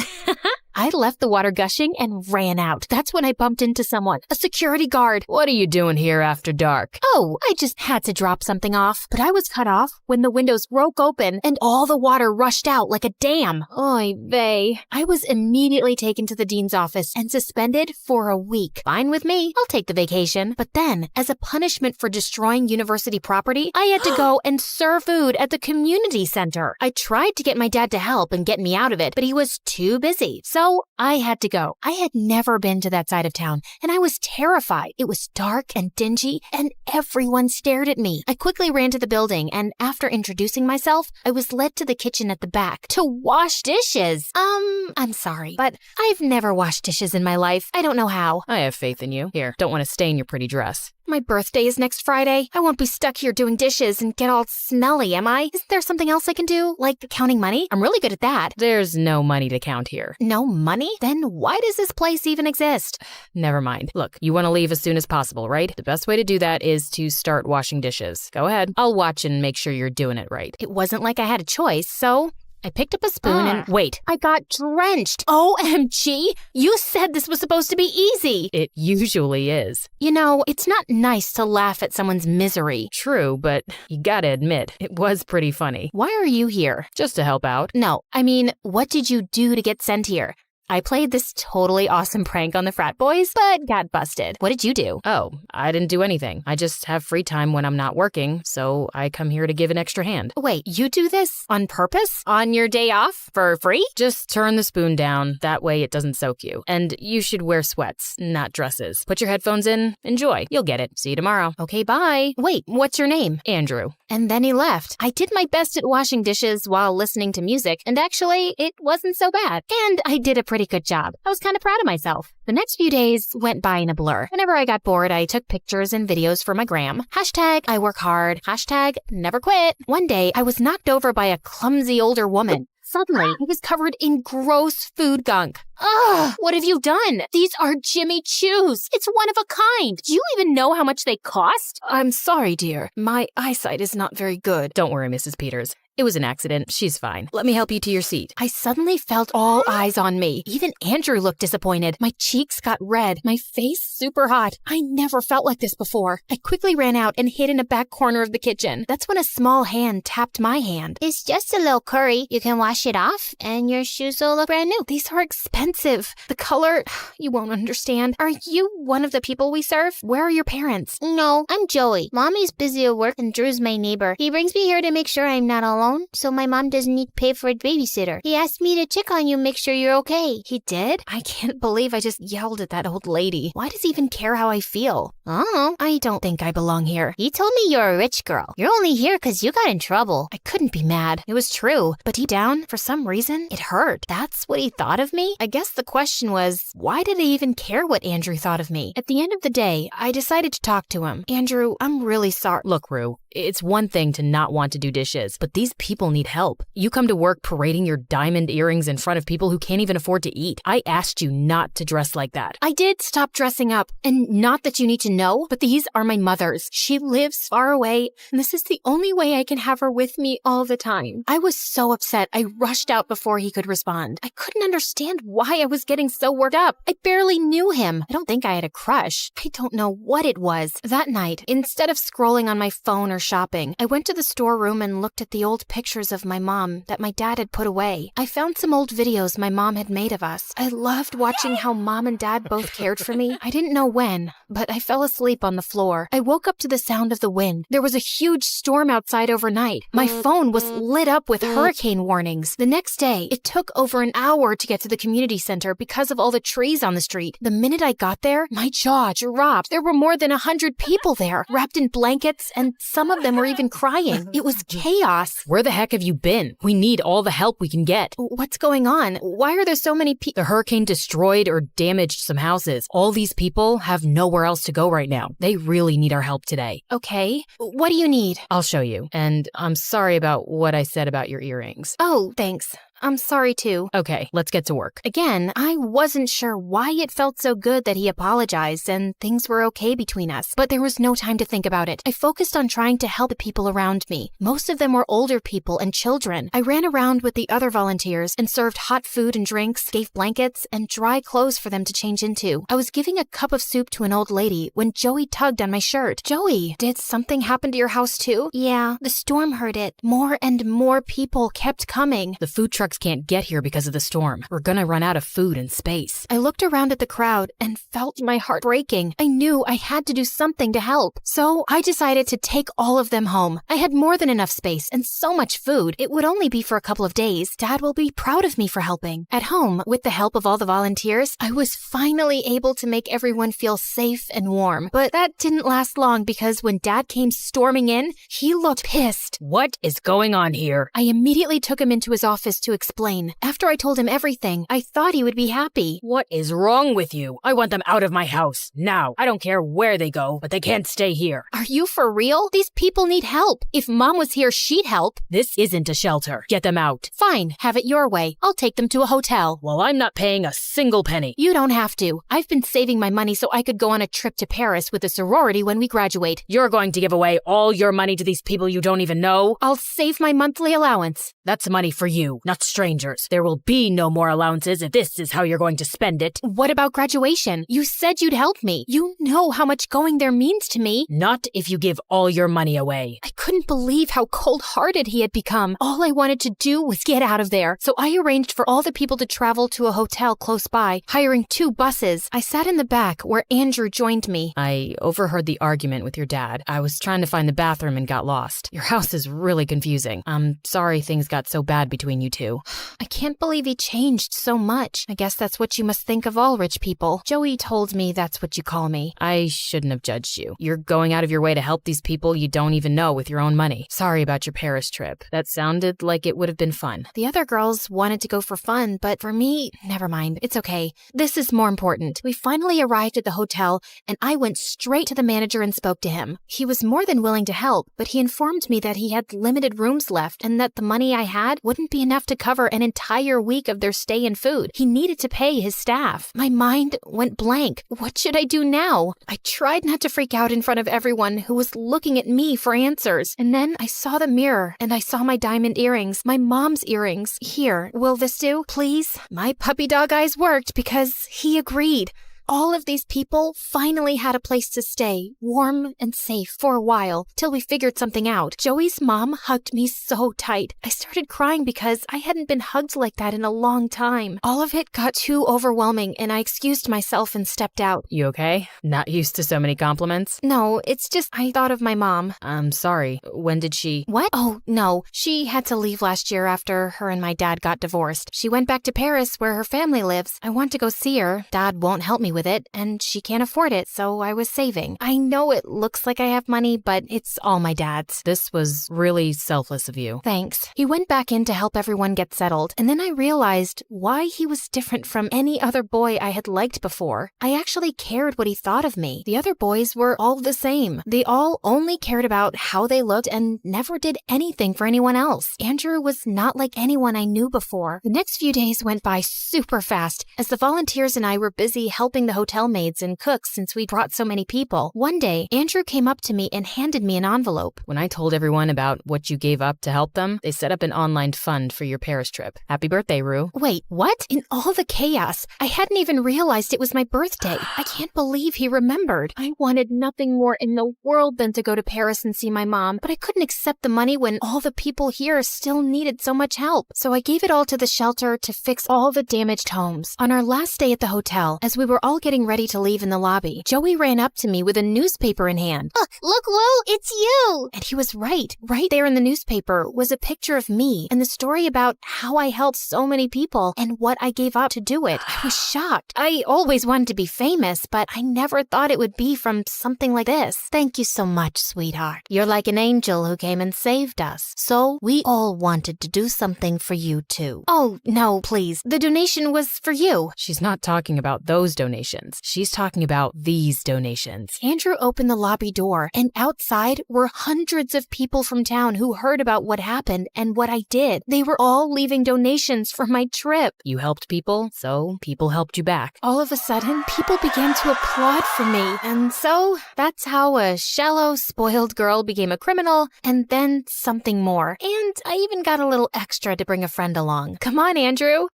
I left the water gushing and ran out. That's when I bumped into someone, a security guard. What are you doing here after dark? Oh, I just had to drop something off. But I was cut off when the windows broke open and all the water rushed out like a dam. Oy vey. I was immediately taken to the dean's office and suspended for a week. Fine with me. I'll take the vacation. But then, as a punishment for destroying university property, I had to go and serve food at the community center. I tried to get my dad to help and get me out of it, but he was too busy. So I had to go. I had never been to that side of town, and I was terrified. It was dark and dingy, and everyone stared at me. I quickly ran to the building, and after introducing myself, I was led to the kitchen at the back to wash dishes. I'm sorry, but I've never washed dishes in my life. I don't know how. I have faith in you. Here, don't want to stain your pretty dress. My birthday is next Friday. I won't be stuck here doing dishes and get all smelly, am I? Isn't there something else I can do? Like counting money? I'm really good at that. There's no money to count here. No money? Then why does this place even exist? Never mind. Look, you want to leave as soon as possible, right? The best way to do that is to start washing dishes. Go ahead. I'll watch and make sure you're doing it right. It wasn't like I had a choice, so I picked up a spoon and wait, I got drenched. OMG! You said this was supposed to be easy. It usually is. You know, it's not nice to laugh at someone's misery. True, but you gotta admit, it was pretty funny. Why are you here? Just to help out. No, I mean, what did you do to get sent here? I played this totally awesome prank on the frat boys, but got busted. What did you do? Oh, I didn't do anything. I just have free time when I'm not working, so I come here to give an extra hand. Wait, you do this on purpose? On your day off? For free? Just turn the spoon down. That way it doesn't soak you. And you should wear sweats, not dresses. Put your headphones in. Enjoy. You'll get it. See you tomorrow. Okay, bye. Wait, what's your name? Andrew. And then he left. I did my best at washing dishes while listening to music, and actually, it wasn't so bad. And I did a pretty good job. I was kind of proud of myself. The next few days went by in a blur. Whenever I got bored, I took pictures and videos for my gram. Hashtag I work hard. Hashtag never quit. One day, I was knocked over by a clumsy older woman. Suddenly, I was covered in gross food gunk. Ugh, what have you done? These are Jimmy Choo's. It's one of a kind. Do you even know how much they cost? I'm sorry, dear. My eyesight is not very good. Don't worry, Mrs. Peters. It was an accident. She's fine. Let me help you to your seat. I suddenly felt all eyes on me. Even Andrew looked disappointed. My cheeks got red. My face super hot. I never felt like this before. I quickly ran out and hid in a back corner of the kitchen. That's when a small hand tapped my hand. It's just a little curry. You can wash it off and your shoes will look brand new. These are expensive. The color, you won't understand. Are you one of the people we serve? Where are your parents? No, I'm Joey. Mommy's busy at work and Drew's my neighbor. He brings me here to make sure I'm not alone, so my mom doesn't need to pay for a babysitter. He asked me to check on you, make sure you're okay. He did? I can't believe I just yelled at that old lady. Why does he even care how I feel? Oh, I don't think I belong here. He told me you're a rich girl. You're only here because you got in trouble. I couldn't be mad. It was true. But deep down, for some reason, it hurt. That's what he thought of me? I guess the question was, why did I even care what Andrew thought of me? At the end of the day, I decided to talk to him. Andrew, I'm really sorry. Look, Rue, it's one thing to not want to do dishes, but these people need help. You come to work parading your diamond earrings in front of people who can't even afford to eat. I asked you not to dress like that. I did stop dressing up, and not that you need to know, but these are my mother's. She lives far away, and this is the only way I can have her with me all the time. I was so upset, I rushed out before he could respond. I couldn't understand why I was getting so worked up. I barely knew him. I don't think I had a crush. I don't know what it was. That night, instead of scrolling on my phone or shopping, I went to the storeroom and looked at the old pictures of my mom that my dad had put away. I found some old videos my mom had made of us. I loved watching how mom and dad both cared for me. I didn't know when, but I fell asleep on the floor. I woke up to the sound of the wind. There was a huge storm outside overnight. My phone was lit up with hurricane warnings. The next day, it took over an hour to get to the community center because of all the trees on the street. The minute I got there, my jaw dropped. There were more than 100 people there, wrapped in blankets, and some of them were even crying. It was chaos. Where the heck have you been? We need all the help we can get. What's going on? Why are there so many people? The hurricane destroyed or damaged some houses. All these people have nowhere nowhere else to go right now. They really need our help today. Okay. What do you need? I'll show you. And I'm sorry about what I said about your earrings. Oh, thanks. I'm sorry too. Okay, let's get to work. Again, I wasn't sure why it felt so good that he apologized and things were okay between us, but there was no time to think about it. I focused on trying to help the people around me. Most of them were older people and children. I ran around with the other volunteers and served hot food and drinks, gave blankets, and dry clothes for them to change into. I was giving a cup of soup to an old lady when Joey tugged on my shirt. Joey, did something happen to your house too? Yeah, the storm hurt it. More and more people kept coming. The food trucks can't get here because of the storm. We're gonna run out of food and space. I looked around at the crowd and felt my heart breaking. I knew I had to do something to help. So I decided to take all of them home. I had more than enough space and so much food. It would only be for a couple of days. Dad will be proud of me for helping. At home, with the help of all the volunteers, I was finally able to make everyone feel safe and warm. But that didn't last long because when Dad came storming in, he looked pissed. What is going on here? I immediately took him into his office to explain. After I told him everything, I thought he would be happy. What is wrong with you? I want them out of my house, now. I don't care where they go, but they can't stay here. Are you for real? These people need help. If Mom was here, she'd help. This isn't a shelter. Get them out. Fine, have it your way. I'll take them to a hotel. Well, I'm not paying a single penny. You don't have to. I've been saving my money so I could go on a trip to Paris with a sorority when we graduate. You're going to give away all your money to these people you don't even know? I'll save my monthly allowance. That's money for you, not strangers. There will be no more allowances if this is how you're going to spend it. What about graduation? You said you'd help me. You know how much going there means to me. Not if you give all your money away. I couldn't believe how cold-hearted he had become. All I wanted to do was get out of there. So I arranged for all the people to travel to a hotel close by, hiring 2 buses. I sat in the back where Andrew joined me. I overheard the argument with your dad. I was trying to find the bathroom and got lost. Your house is really confusing. I'm sorry things got so bad between you two. I can't believe he changed so much. I guess that's what you must think of all rich people. Joey told me that's what you call me. I shouldn't have judged you. You're going out of your way to help these people you don't even know with your own money. Sorry about your Paris trip. That sounded like it would have been fun. The other girls wanted to go for fun, but for me, never mind. It's okay. This is more important. We finally arrived at the hotel, and I went straight to the manager and spoke to him. He was more than willing to help, but he informed me that he had limited rooms left and that the money I had wouldn't be enough to cover an entire week of their stay and food. He needed to pay his staff. My mind went blank. What should I do now? I tried not to freak out in front of everyone who was looking at me for answers. And then I saw the mirror and I saw my diamond earrings, my mom's earrings. Here, will this do? Please? My puppy dog eyes worked because he agreed. All of these people finally had a place to stay, warm and safe for a while, till we figured something out. Joey's mom hugged me so tight. I started crying because I hadn't been hugged like that in a long time. All of it got too overwhelming, and I excused myself and stepped out. You okay? Not used to so many compliments? No, it's just I thought of my mom. I'm sorry. When did she... What? Oh, no. She had to leave last year after her and my dad got divorced. She went back to Paris where her family lives. I want to go see her. Dad won't help me with it, and she can't afford it, so I was saving. I know it looks like I have money, but it's all my dad's. This was really selfless of you. Thanks. He went back in to help everyone get settled, and then I realized why he was different from any other boy I had liked before. I actually cared what he thought of me. The other boys were all the same. They all only cared about how they looked and never did anything for anyone else. Andrew was not like anyone I knew before. The next few days went by super fast as the volunteers and I were busy helping the hotel maids and cooks since we brought so many people. One day, Andrew came up to me and handed me an envelope. When I told everyone about what you gave up to help them, they set up an online fund for your Paris trip. Happy birthday, Rue. Wait, what? In all the chaos, I hadn't even realized it was my birthday. I can't believe he remembered. I wanted nothing more in the world than to go to Paris and see my mom, but I couldn't accept the money when all the people here still needed so much help. So I gave it all to the shelter to fix all the damaged homes. On our last day at the hotel, as we were all getting ready to leave in the lobby, Joey ran up to me with a newspaper in hand. Look, Lou, it's you! And he was right. Right there in the newspaper was a picture of me and the story about how I helped so many people and what I gave up to do it. I was shocked. I always wanted to be famous, but I never thought it would be from something like this. Thank you so much, sweetheart. You're like an angel who came and saved us. So we all wanted to do something for you too. Oh, no, please. The donation was for you. She's not talking about those donations. donations. She's talking about these donations. Andrew opened the lobby door, and outside were hundreds of people from town who heard about what happened and what I did. They were all leaving donations for my trip. You helped people, so people helped you back. All of a sudden, people began to applaud for me. And so that's how a shallow, spoiled girl became a criminal, and then something more. And I even got a little extra to bring a friend along. Come on, Andrew.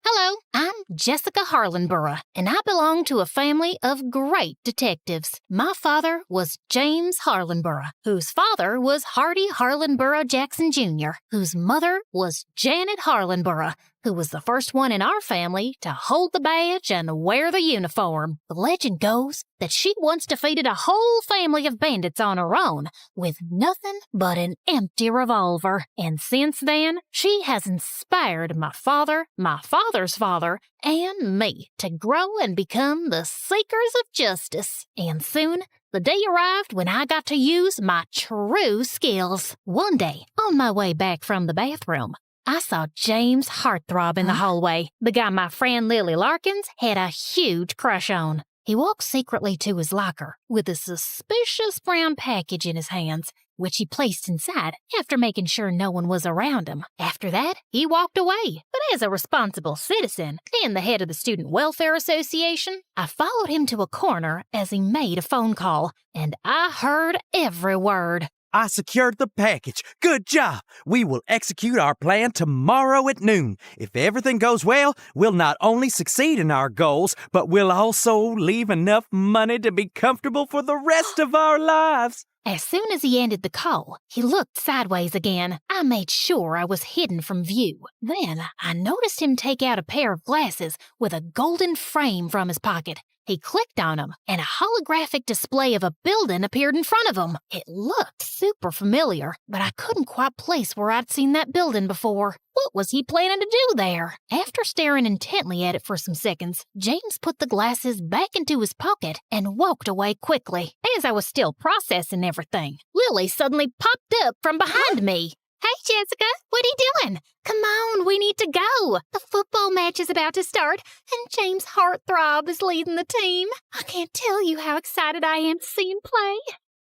Hello, I'm Jessica Harlenborough, and I belong to a family of great detectives. My father was James Harlenborough, whose father was Hardy Harlenborough Jackson Jr., whose mother was Janet Harlenborough, who was the first one in our family to hold the badge and wear the uniform. The legend goes that she once defeated a whole family of bandits on her own with nothing but an empty revolver. And since then, she has inspired my father, my father's father, and me to grow and become the seekers of justice. And soon, the day arrived when I got to use my true skills. One day, on my way back from the bathroom, I saw James Heartthrob in the hallway, the guy my friend Lily Larkins had a huge crush on. He walked secretly to his locker with a suspicious brown package in his hands, which he placed inside after making sure no one was around him. After that, he walked away. But as a responsible citizen and the head of the Student Welfare Association, I followed him to a corner as he made a phone call, and I heard every word. I secured the package. Good job. We will execute our plan tomorrow at noon. If everything goes well, we'll not only succeed in our goals, but we'll also leave enough money to be comfortable for the rest of our lives. As soon as he ended the call, he looked sideways again. I made sure I was hidden from view. Then I noticed him take out a pair of glasses with a golden frame from his pocket. He clicked on them, and a holographic display of a building appeared in front of him. It looked super familiar, but I couldn't quite place where I'd seen that building before. What was he planning to do there? After staring intently at it for some seconds, James put the glasses back into his pocket and walked away quickly. As I was still processing everything, Lily suddenly popped up from behind me. Hey, Jessica, what are you doing? Come on, we need to go. The football match is about to start, and James Heartthrob is leading the team. I can't tell you how excited I am to see him play.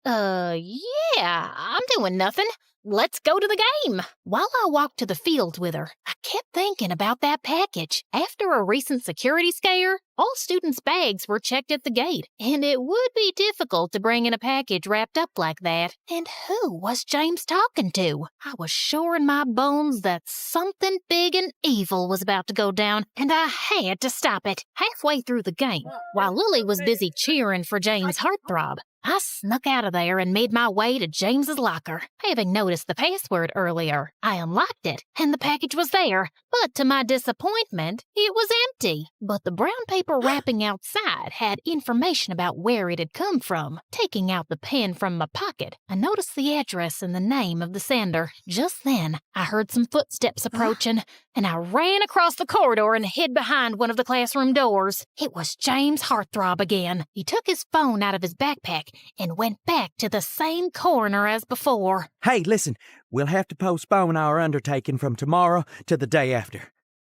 Yeah, I'm doing nothing. Let's go to the game. While I walked to the field with her, I kept thinking about that package. After a recent security scare, all students' bags were checked at the gate, and it would be difficult to bring in a package wrapped up like that. And who was James talking to? I was sure in my bones that something big and evil was about to go down, and I had to stop it. Halfway through the game, while Lily was busy cheering for James Heartthrob, I snuck out of there and made my way to James's locker. Having noticed the password earlier, I unlocked it, and the package was there. But to my disappointment, it was empty. But the brown paper wrapping outside had information about where it had come from. Taking out the pen from my pocket, I noticed the address and the name of the sender. Just then, I heard some footsteps approaching, and I ran across the corridor and hid behind one of the classroom doors. It was James Heartthrob again. He took his phone out of his backpack and went back to the same corner as before. Hey, listen, we'll have to postpone our undertaking from tomorrow to the day after.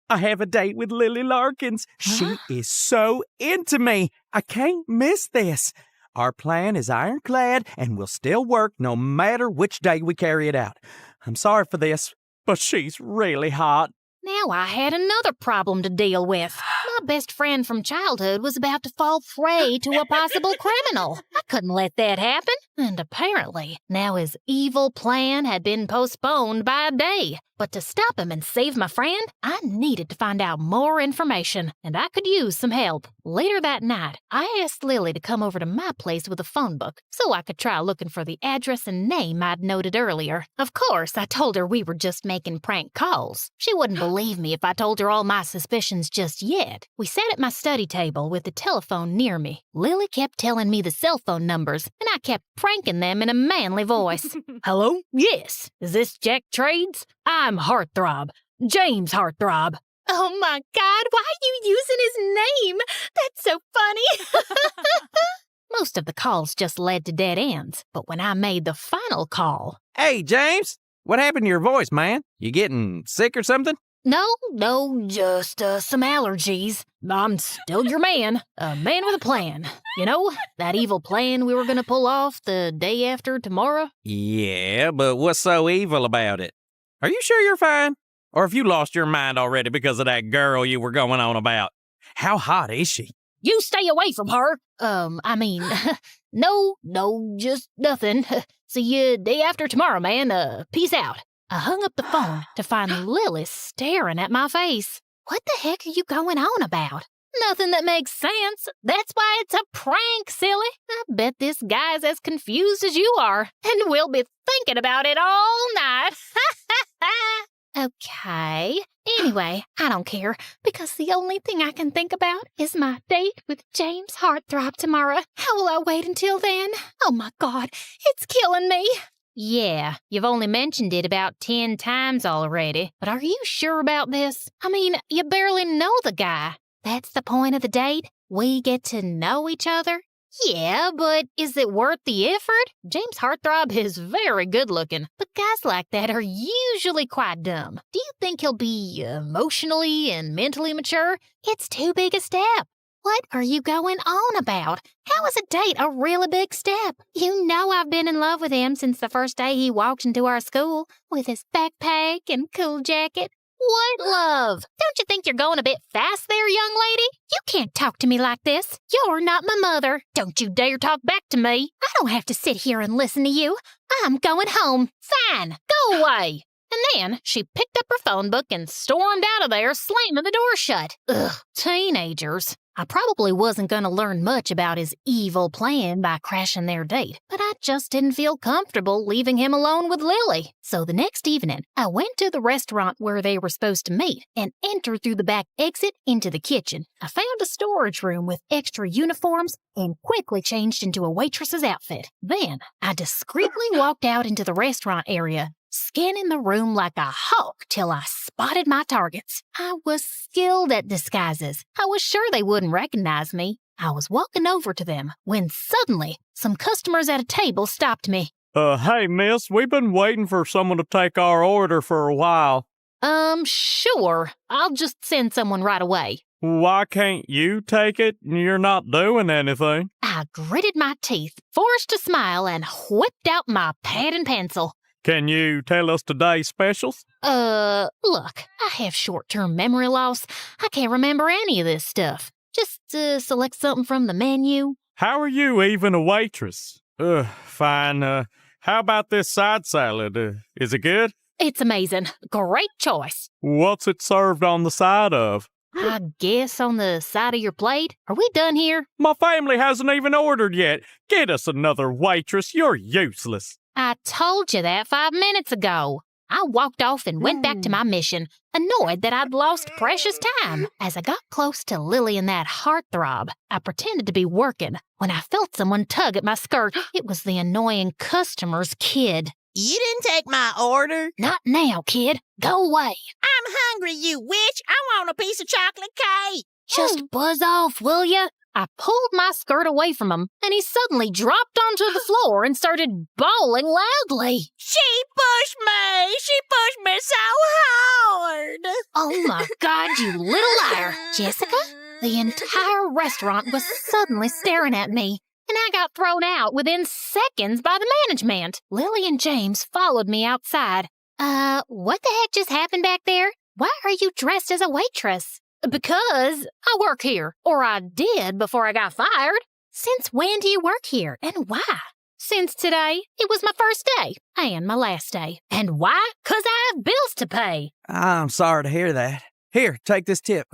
I have a date with Lily Larkins. She is so into me. I can't miss this. Our plan is ironclad and will still work no matter which day we carry it out. I'm sorry for this, but she's really hot. Now I had another problem to deal with. My best friend from childhood was about to fall prey to a possible criminal. I couldn't let that happen. And apparently, now his evil plan had been postponed by a day. But to stop him and save my friend, I needed to find out more information, and I could use some help. Later that night, I asked Lily to come over to my place with a phone book so I could try looking for the address and name I'd noted earlier. Of course, I told her we were just making prank calls. She wouldn't believe me if I told her all my suspicions just yet. We sat at my study table with the telephone near me. Lily kept telling me the cell phone numbers, and I kept pranking them in a manly voice. Hello? Yes. Is this Jack Trades? I'm Heartthrob. James Heartthrob. Oh my God, why are you using his name? That's so funny. Most of the calls just led to dead ends, but when I made the final call... Hey, James, What happened to your voice, man? You getting sick or something? No, just some allergies. I'm still your man, a man with a plan. You know, that evil plan we were gonna pull off the day after tomorrow? Yeah, but what's so evil about it? Are you sure you're fine? Or have you lost your mind already because of that girl you were going on about? How hot is she? You stay away from her. No, just nothing. See you day after tomorrow, man. Peace out. I hung up the phone to find Lily staring at my face. What the heck are you going on about? Nothing that makes sense. That's why it's a prank, silly. I bet this guy's as confused as you are, and we'll be thinking about it all night. Okay. Anyway, I don't care, because the only thing I can think about is my date with James Heartthrob tomorrow. How will I wait until then? Oh my God, it's killing me. Yeah, you've only mentioned it about 10 times already, but are you sure about this? I mean, you barely know the guy. That's the point of the date? We get to know each other? Yeah, but is it worth the effort? James Heartthrob is very good looking, but guys like that are usually quite dumb. Do you think he'll be emotionally and mentally mature? It's too big a step. What are you going on about? How is a date a really big step? You know I've been in love with him since the first day he walked into our school with his backpack and cool jacket. What love? Don't you think you're going a bit fast there, young lady? You can't talk to me like this. You're not my mother. Don't you dare talk back to me. I don't have to sit here and listen to you. I'm going home. Fine, go away. And then she picked up her phone book and stormed out of there, slamming the door shut. Ugh, teenagers. I probably wasn't going to learn much about his evil plan by crashing their date, but I just didn't feel comfortable leaving him alone with Lily. So the next evening, I went to the restaurant where they were supposed to meet and entered through the back exit into the kitchen. I found a storage room with extra uniforms and quickly changed into a waitress's outfit. Then I discreetly walked out into the restaurant area, scanning the room like a hawk till I spotted my targets. I was skilled at disguises. I was sure they wouldn't recognize me. I was walking over to them when suddenly some customers at a table stopped me. Hey, miss, we've been waiting for someone to take our order for a while. Sure. I'll just send someone right away. Why can't you take it? You're not doing anything. I gritted my teeth, forced a smile, and whipped out my pad and pencil. Can you tell us today's specials? Look, I have short-term memory loss. I can't remember any of this stuff. Just, select something from the menu. How are you even a waitress? Fine. How about this side salad? Is it good? It's amazing. Great choice. What's it served on the side of? I guess on the side of your plate. Are we done here? My family hasn't even ordered yet. Get us another waitress. You're useless. I told you that 5 minutes ago. I walked off and went back to my mission, annoyed that I'd lost precious time. As I got close to Lily and that heartthrob, I pretended to be working when I felt someone tug at my skirt. It was the annoying customer's kid. You didn't take my order? Not now, kid. Go away. I'm hungry, you witch. I want a piece of chocolate cake. Just buzz off, will ya? I pulled my skirt away from him, and he suddenly dropped onto the floor and started bawling loudly. She pushed me! She pushed me so hard! Oh my God, you little liar. Jessica? The entire restaurant was suddenly staring at me, and I got thrown out within seconds by the management. Lily and James followed me outside. What the heck just happened back there? Why are you dressed as a waitress? Because I work here, or I did before I got fired. Since when do you work here, and why? Since today. It was my first day, and my last day. And why? 'Cause I have bills to pay. I'm sorry to hear that. Here, take this tip.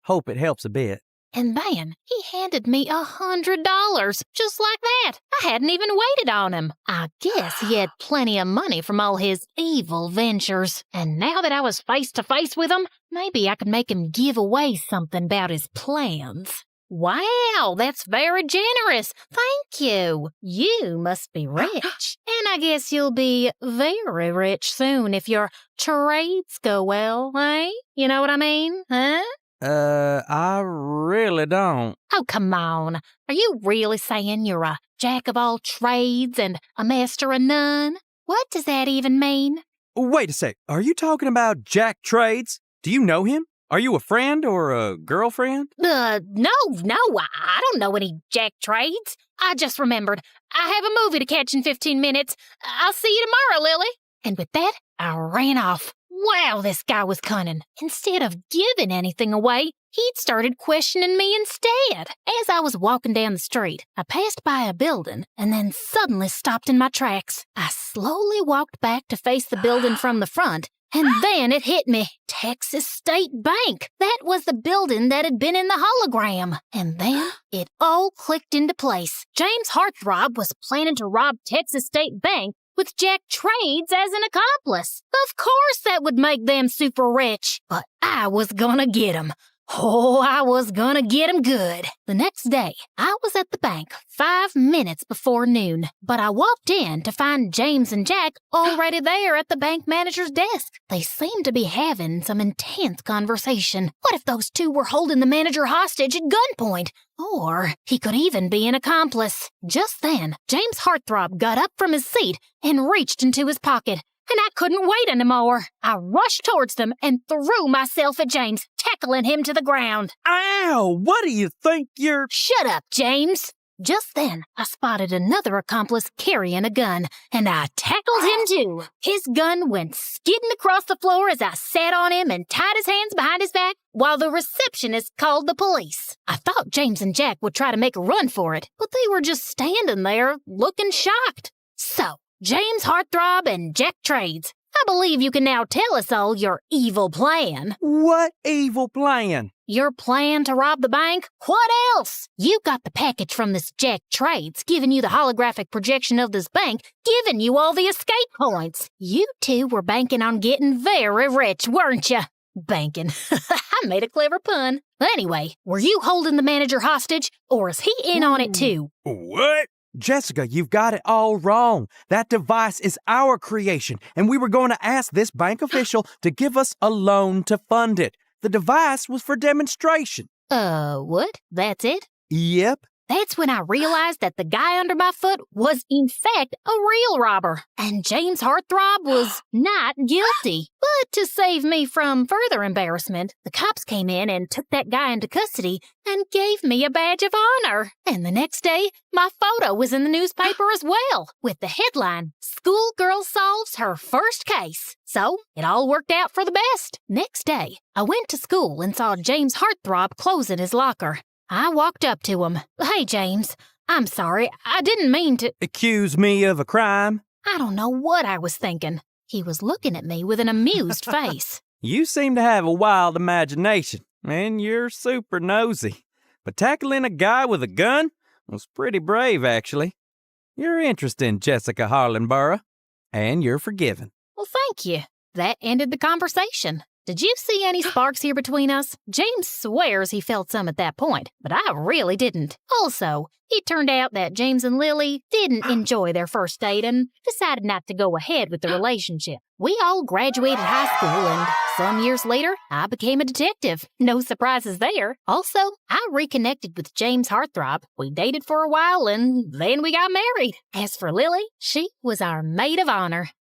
Hope it helps a bit. And then he handed me $100, just like that. I hadn't even waited on him. I guess he had plenty of money from all his evil ventures. And now that I was face to face with him, maybe I could make him give away something about his plans. Wow, that's very generous. Thank you. You must be rich. And I guess you'll be very rich soon if your trades go well, eh? You know what I mean, huh? I really don't. Oh, come on. Are you really saying you're a jack of all trades and a master of none? What does that even mean? Wait a sec. Are you talking about Jack Trades? Do you know him? Are you a friend or a girlfriend? No, I don't know any Jack Trades. I just remembered. I have a movie to catch in 15 minutes. I'll see you tomorrow, Lily. And with that, I ran off. Wow, this guy was cunning. Instead of giving anything away, he'd started questioning me instead. As I was walking down the street, I passed by a building and then suddenly stopped in my tracks. I slowly walked back to face the building from the front, and then it hit me. Texas State Bank. That was the building that had been in the hologram. And then it all clicked into place. James Heartthrob was planning to rob Texas State Bank with Jack Trades as an accomplice. Of course that would make them super rich. But I was gonna get him. Oh, I was gonna get him good. The next day, I was at the bank 5 minutes before noon, but I walked in to find James and Jack already there at the bank manager's desk. They seemed to be having some intense conversation. What if those two were holding the manager hostage at gunpoint? Or he could even be an accomplice. Just then, James Heartthrob got up from his seat and reached into his pocket. And I couldn't wait anymore. I rushed towards them and threw myself at James, tackling him to the ground. Ow! What do you think you're... Shut up, James. Just then, I spotted another accomplice carrying a gun, and I tackled him too. His gun went skidding across the floor as I sat on him and tied his hands behind his back while the receptionist called the police. I thought James and Jack would try to make a run for it, but they were just standing there looking shocked. So, James Heartthrob and Jack Trades, I believe you can now tell us all your evil plan. What evil plan? Your plan to rob the bank? What else? You got the package from this Jack Trades, giving you the holographic projection of this bank, giving you all the escape points. You two were banking on getting very rich, weren't you? Banking. I made a clever pun. Anyway, were you holding the manager hostage, or is he in on it too? What? Jessica, you've got it all wrong. That device is our creation, and we were going to ask this bank official to give us a loan to fund it. The device was for demonstration. What? That's it? Yep. That's when I realized that the guy under my foot was, in fact, a real robber, and James Heartthrob was not guilty. But to save me from further embarrassment, the cops came in and took that guy into custody and gave me a badge of honor. And the next day, my photo was in the newspaper as well, with the headline, "Schoolgirl Solves Her First Case." So, it all worked out for the best. Next day, I went to school and saw James Heartthrob closing his locker. I walked up to him. "Hey, James, I'm sorry. I didn't mean to..." Accuse me of a crime? I don't know what I was thinking. He was looking at me with an amused face. You seem to have a wild imagination, and you're super nosy. But tackling a guy with a gun was pretty brave, actually. You're interesting, Jessica Harlenborough, and you're forgiven. Well, thank you. That ended the conversation. Did you see any sparks here between us? James swears he felt some at that point, but I really didn't. Also, it turned out that James and Lily didn't enjoy their first date and decided not to go ahead with the relationship. We all graduated high school, and some years later, I became a detective. No surprises there. Also, I reconnected with James Heartthrob. We dated for a while, and then we got married. As for Lily, she was our maid of honor.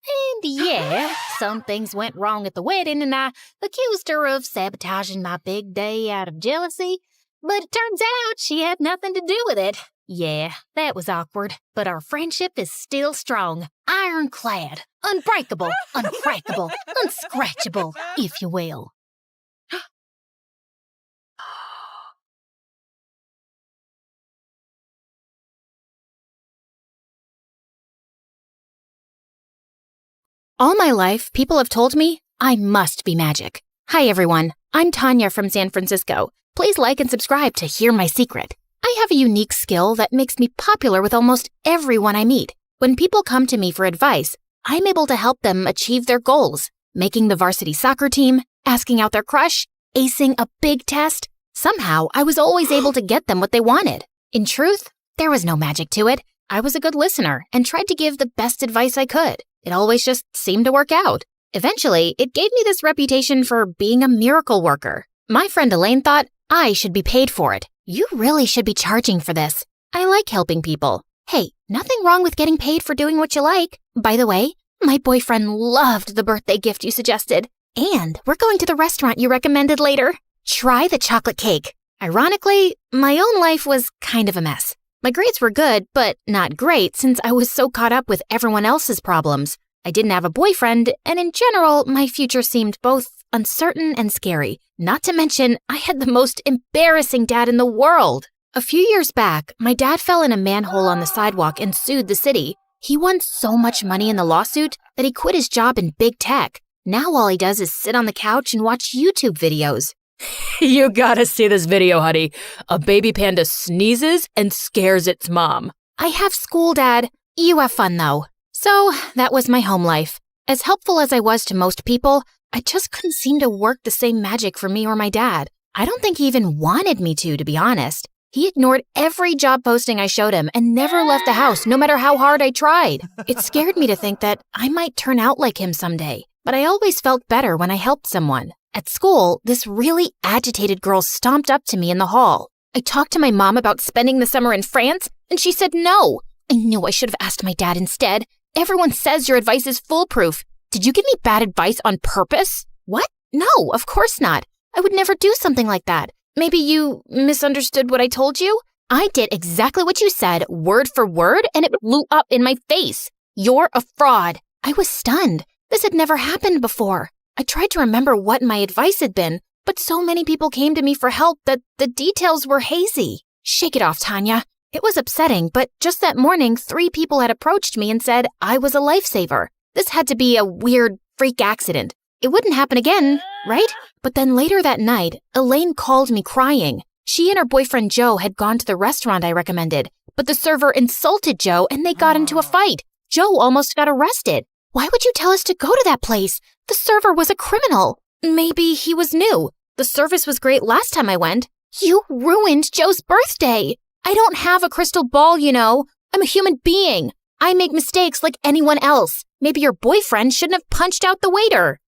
And yeah, some things went wrong at the wedding, and I accused her of sabotaging my big day out of jealousy. But it turns out she had nothing to do with it. Yeah, that was awkward, but our friendship is still strong. Ironclad, unbreakable, uncrackable, unscratchable, if you will. All my life, people have told me I must be magic. Hi, everyone. I'm Tanya from San Francisco. Please like and subscribe to hear my secret. I have a unique skill that makes me popular with almost everyone I meet. When people come to me for advice, I'm able to help them achieve their goals, making the varsity soccer team, asking out their crush, acing a big test. Somehow, I was always able to get them what they wanted. In truth, there was no magic to it. I was a good listener and tried to give the best advice I could. It always just seemed to work out. Eventually, it gave me this reputation for being a miracle worker. My friend Elaine thought I should be paid for it. You really should be charging for this. I like helping people. Hey, nothing wrong with getting paid for doing what you like. By the way, My boyfriend loved the birthday gift you suggested. And we're going to the restaurant you recommended later. Try the chocolate cake. Ironically, my own life was kind of a mess. My grades were good, but not great since I was so caught up with everyone else's problems. I didn't have a boyfriend, and in general, my future seemed both uncertain and scary. Not to mention, I had the most embarrassing dad in the world. A few years back, my dad fell in a manhole on the sidewalk and sued the city. He won so much money in the lawsuit that he quit his job in big tech. Now all he does is sit on the couch and watch YouTube videos. You gotta see this video, honey. A baby panda sneezes and scares its mom. I have school, Dad. You have fun, though. So, that was my home life. As helpful as I was to most people, I just couldn't seem to work the same magic for me or my dad. I don't think he even wanted me to be honest. He ignored every job posting I showed him and never left the house, no matter how hard I tried. It scared me to think that I might turn out like him someday, but I always felt better when I helped someone. At school, this really agitated girl stomped up to me in the hall. I talked to my mom about spending the summer in France, and she said no. I knew I should have asked my dad instead. Everyone says your advice is foolproof. Did you give me bad advice on purpose? What? No, of course not. I would never do something like that. Maybe you misunderstood what I told you? I did exactly what you said, word for word, and it blew up in my face. You're a fraud. I was stunned. This had never happened before. I tried to remember what my advice had been, but so many people came to me for help that the details were hazy. Shake it off, Tanya. It was upsetting, but just that morning, 3 people had approached me and said I was a lifesaver. This had to be a weird freak accident. It wouldn't happen again, right? But then later that night, Elaine called me crying. She and her boyfriend Joe had gone to the restaurant I recommended, but the server insulted Joe and they got into a fight. Joe almost got arrested. Why would you tell us to go to that place? The server was a criminal. Maybe he was new. The service was great last time I went. You ruined Joe's birthday. I don't have a crystal ball, you know. I'm a human being. I make mistakes like anyone else. Maybe your boyfriend shouldn't have punched out the waiter.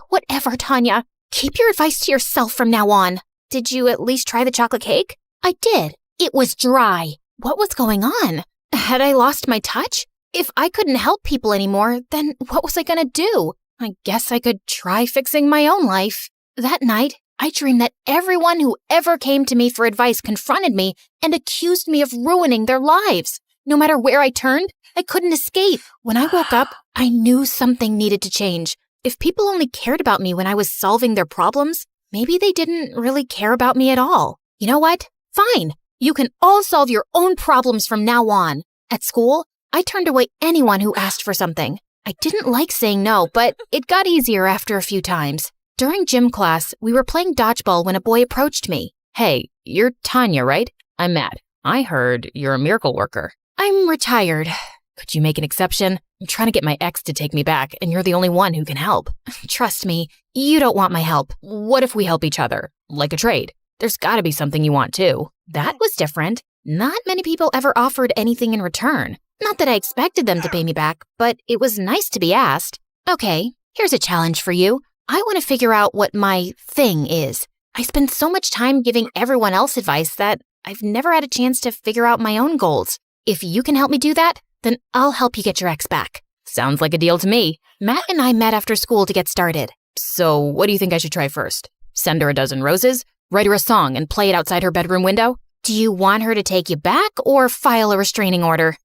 Whatever, Tanya. Keep your advice to yourself from now on. Did you at least try the chocolate cake? I did. It was dry. What was going on? Had I lost my touch? If I couldn't help people anymore, then what was I gonna do? I guess I could try fixing my own life. That night, I dreamed that everyone who ever came to me for advice confronted me and accused me of ruining their lives. No matter where I turned, I couldn't escape. When I woke up, I knew something needed to change. If people only cared about me when I was solving their problems, maybe they didn't really care about me at all. You know what? Fine. You can all solve your own problems from now on. At school, I turned away anyone who asked for something. I didn't like saying no, but it got easier after a few times. During gym class, we were playing dodgeball when a boy approached me. Hey, you're Tanya, right? I'm Matt. I heard you're a miracle worker. I'm retired. Could you make an exception? I'm trying to get my ex to take me back, and you're the only one who can help. Trust me, you don't want my help. What if we help each other? Like a trade? There's gotta be something you want too. That was different. Not many people ever offered anything in return. Not that I expected them to pay me back, but it was nice to be asked. Okay, here's a challenge for you. I want to figure out what my thing is. I spend so much time giving everyone else advice that I've never had a chance to figure out my own goals. If you can help me do that, then I'll help you get your ex back. Sounds like a deal to me. Matt and I met after school to get started. So what do you think I should try first? Send her a dozen roses? Write her a song and play it outside her bedroom window? Do you want her to take you back or file a restraining order?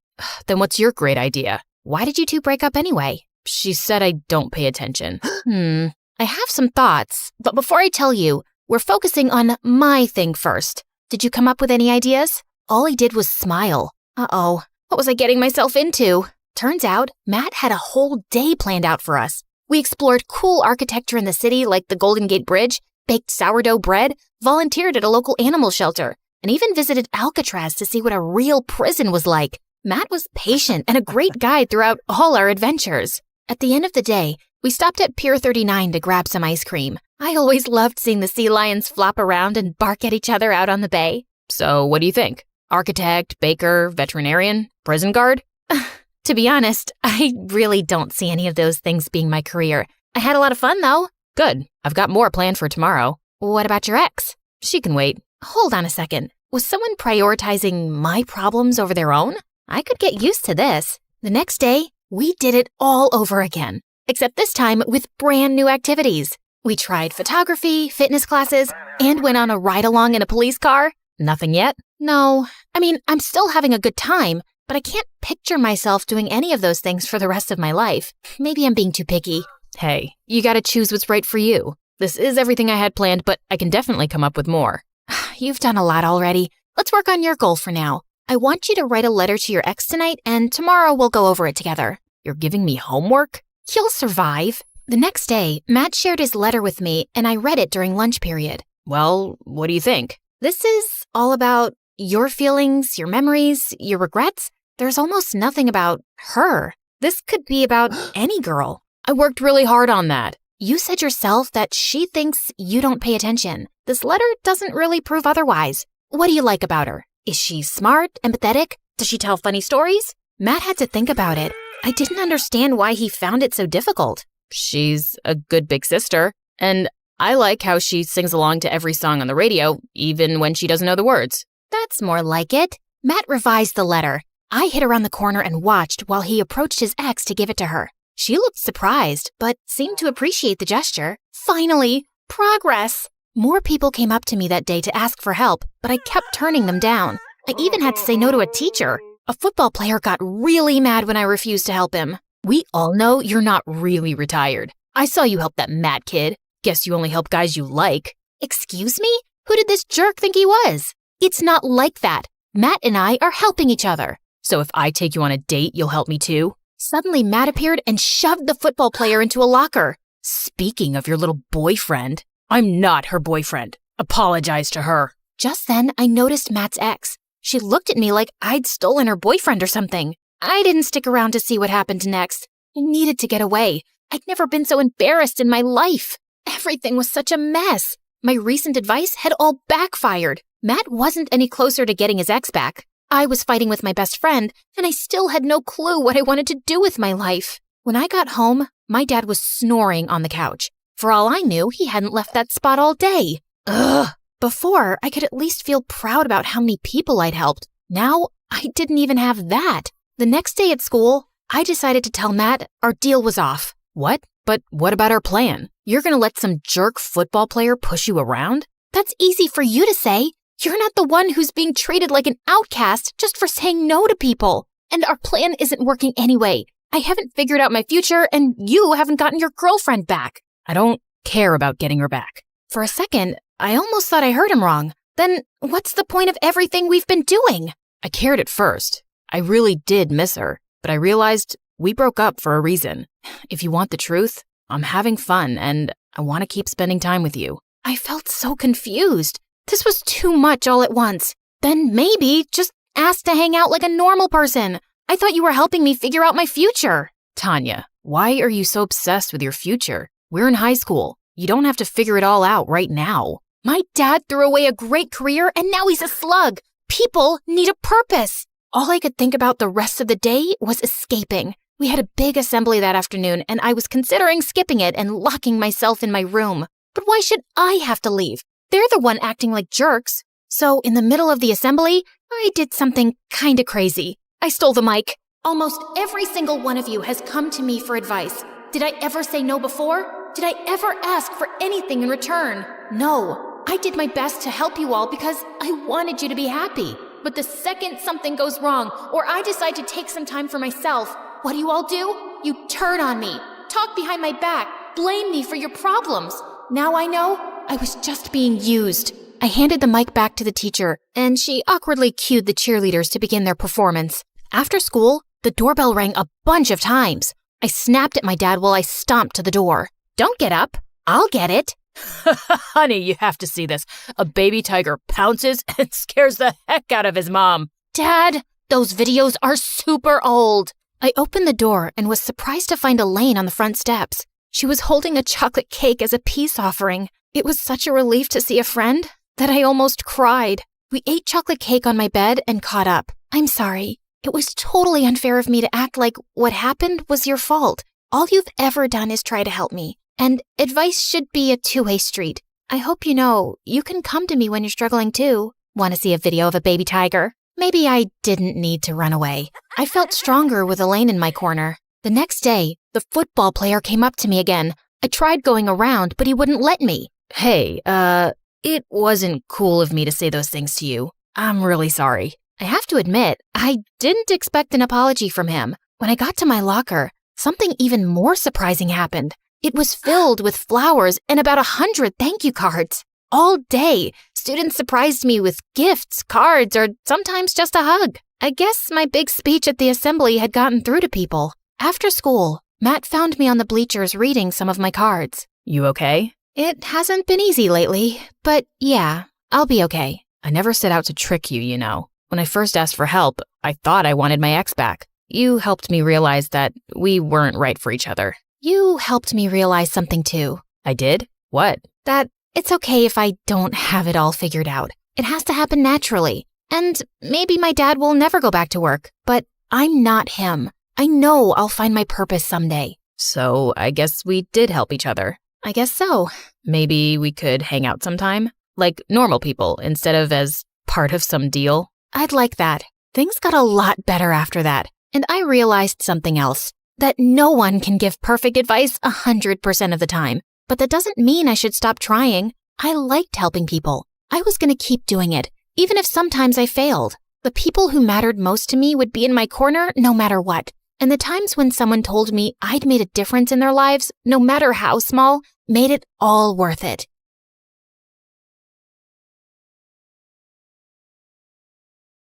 Then what's your great idea? Why did you two break up anyway? She said I don't pay attention. I have some thoughts, but before I tell you, we're focusing on my thing first. Did you come up with any ideas? All he did was smile. Uh-oh, what was I getting myself into? Turns out, Matt had a whole day planned out for us. We explored cool architecture in the city like the Golden Gate Bridge, baked sourdough bread, volunteered at a local animal shelter, and even visited Alcatraz to see what a real prison was like. Matt was patient and a great guide throughout all our adventures. At the end of the day, we stopped at Pier 39 to grab some ice cream. I always loved seeing the sea lions flop around and bark at each other out on the bay. So what do you think? Architect, baker, veterinarian, prison guard? To be honest, I really don't see any of those things being my career. I had a lot of fun, though. Good. I've got more planned for tomorrow. What about your ex? She can wait. Hold on a second. Was someone prioritizing my problems over their own? I could get used to this. The next day, We did it all over again, except this time with brand new activities. We tried photography, fitness classes, and went on a ride-along in a police car. Nothing yet? No. I mean, I'm still having a good time, but I can't picture myself doing any of those things for the rest of my life. Maybe I'm being too picky. Hey, you gotta choose what's right for you. This is everything I had planned, but I can definitely come up with more. You've done a lot already. Let's work on your goal for now. I want you to write a letter to your ex tonight, and tomorrow we'll go over it together. You're giving me homework? You'll survive. The next day, Matt shared his letter with me, and I read it during lunch period. Well, what do you think? This is all about your feelings, your memories, your regrets. There's almost nothing about her. This could be about any girl. I worked really hard on that. You said yourself that she thinks you don't pay attention. This letter doesn't really prove otherwise. What do you like about her? Is she smart, empathetic? Does she tell funny stories? Matt had to think about it. I didn't understand why he found it so difficult. She's a good big sister, and I like how she sings along to every song on the radio, even when she doesn't know the words. That's more like it. Matt revised the letter. I hid around the corner and watched while he approached his ex to give it to her. She looked surprised, but seemed to appreciate the gesture. Finally, progress! More people came up to me that day to ask for help, but I kept turning them down. I even had to say no to a teacher. A football player got really mad when I refused to help him. We all know you're not really retired. I saw you help that Matt kid. Guess you only help guys you like. Excuse me? Who did this jerk think he was? It's not like that. Matt and I are helping each other. So if I take you on a date, you'll help me too? Suddenly, Matt appeared and shoved the football player into a locker. Speaking of your little boyfriend, I'm not her boyfriend. Apologize to her. Just then, I noticed Matt's ex. She looked at me like I'd stolen her boyfriend or something. I didn't stick around to see what happened next. I needed to get away. I'd never been so embarrassed in my life. Everything was such a mess. My recent advice had all backfired. Matt wasn't any closer to getting his ex back. I was fighting with my best friend, and I still had no clue what I wanted to do with my life. When I got home, my dad was snoring on the couch. For all I knew, he hadn't left that spot all day. Ugh! Before, I could at least feel proud about how many people I'd helped. Now, I didn't even have that. The next day at school, I decided to tell Matt our deal was off. What? But what about our plan? You're gonna let some jerk football player push you around? That's easy for you to say. You're not the one who's being treated like an outcast just for saying no to people. And our plan isn't working anyway. I haven't figured out my future, and you haven't gotten your girlfriend back. I don't care about getting her back. For a second, I almost thought I heard him wrong. Then what's the point of everything we've been doing? I cared at first. I really did miss her, but I realized we broke up for a reason. If you want the truth, I'm having fun, and I want to keep spending time with you. I felt so confused. This was too much all at once. Then maybe just ask to hang out like a normal person. I thought you were helping me figure out my future. Tanya, why are you so obsessed with your future? We're in high school. You don't have to figure it all out right now. My dad threw away a great career, and now he's a slug. People need a purpose. All I could think about the rest of the day was escaping. We had a big assembly that afternoon, and I was considering skipping it and locking myself in my room. But why should I have to leave? They're the one acting like jerks. So in the middle of the assembly, I did something kinda crazy. I stole the mic. Almost every single one of you has come to me for advice. Did I ever say no before? Did I ever ask for anything in return? No. I did my best to help you all because I wanted you to be happy. But the second something goes wrong, or I decide to take some time for myself, what do you all do? You turn on me, talk behind my back, blame me for your problems. Now I know I was just being used. I handed the mic back to the teacher, and she awkwardly cued the cheerleaders to begin their performance. After school, the doorbell rang a bunch of times. I snapped at my dad while I stomped to the door. Don't get up. I'll get it. Honey, you have to see this. A baby tiger pounces and scares the heck out of his mom. Dad, those videos are super old. I opened the door and was surprised to find Elaine on the front steps. She was holding a chocolate cake as a peace offering. It was such a relief to see a friend that I almost cried. We ate chocolate cake on my bed and caught up. I'm sorry. It was totally unfair of me to act like what happened was your fault. All you've ever done is try to help me. And advice should be a two-way street. I hope you know you can come to me when you're struggling too. Want to see a video of a baby tiger? Maybe I didn't need to run away. I felt stronger with Elaine in my corner. The next day, the football player came up to me again. I tried going around, but he wouldn't let me. Hey, it wasn't cool of me to say those things to you. I'm really sorry. I have to admit, I didn't expect an apology from him. When I got to my locker, something even more surprising happened. It was filled with flowers and about 100 thank you cards. All day, students surprised me with gifts, cards, or sometimes just a hug. I guess my big speech at the assembly had gotten through to people. After school, Matt found me on the bleachers reading some of my cards. You okay? It hasn't been easy lately, but yeah, I'll be okay. I never set out to trick you, you know. When I first asked for help, I thought I wanted my ex back. You helped me realize that we weren't right for each other. You helped me realize something too. I did? What? That it's okay if I don't have it all figured out. It has to happen naturally. And maybe my dad will never go back to work, but I'm not him. I know I'll find my purpose someday. So I guess we did help each other. I guess so. Maybe we could hang out sometime? Like normal people, instead of as part of some deal? I'd like that. Things got a lot better after that. And I realized something else. That no one can give perfect advice 100% of the time. But that doesn't mean I should stop trying. I liked helping people. I was going to keep doing it, even if sometimes I failed. The people who mattered most to me would be in my corner no matter what. And the times when someone told me I'd made a difference in their lives, no matter how small, made it all worth it.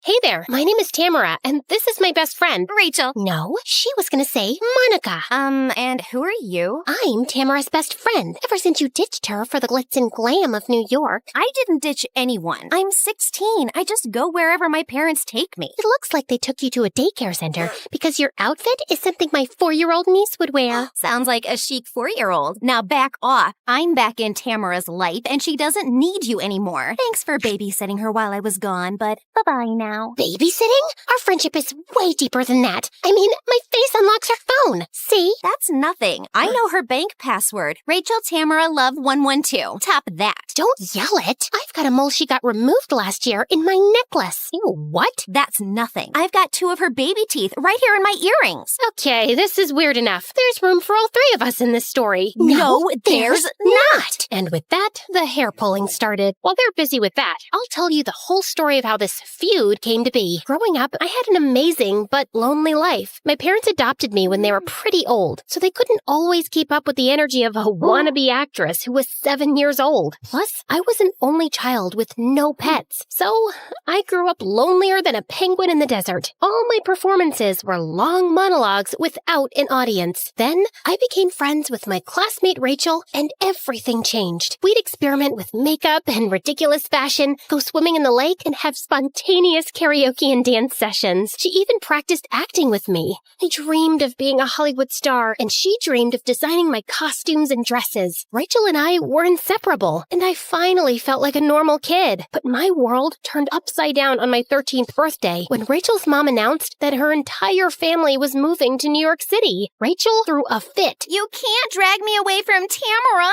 Hey there, my name is Tamara, and this is my best friend, Rachel. No, she was gonna say Monica. And who are you? I'm Tamara's best friend, ever since you ditched her for the glitz and glam of New York. I didn't ditch anyone. I'm 16. I just go wherever my parents take me. It looks like they took you to a daycare center because your outfit is something my 4-year-old niece would wear. Sounds like a chic 4-year-old. Now back off. I'm back in Tamara's life, and she doesn't need you anymore. Thanks for babysitting her while I was gone, but bye-bye now. Babysitting? Our friendship is way deeper than that. I mean, my face unlocks her phone. See? That's nothing. I know her bank password. Rachel Tamara Love 112. Tap that. Don't yell it. I've got a mole she got removed last year in my necklace. Ew, what? That's nothing. I've got 2 of her baby teeth right here in my earrings. Okay, this is weird enough. There's room for all 3 of us in this story. No, there's not. And with that, the hair pulling started. While they're busy with that, I'll tell you the whole story of how this feud came to be. Growing up, I had an amazing but lonely life. My parents adopted me when they were pretty old, so they couldn't always keep up with the energy of a wannabe actress who was 7 years old. Plus, I was an only child with no pets, so I grew up lonelier than a penguin in the desert. All my performances were long monologues without an audience. Then, I became friends with my classmate Rachel, and everything changed. We'd experiment with makeup and ridiculous fashion, go swimming in the lake, and have spontaneous karaoke and dance sessions. She even practiced acting with me. I dreamed of being a Hollywood star, and she dreamed of designing my costumes and dresses. Rachel and I were inseparable, and I finally felt like a normal kid. But my world turned upside down on my 13th birthday when Rachel's mom announced that her entire family was moving to New York City. Rachel threw a fit. You can't drag me away from Tamara.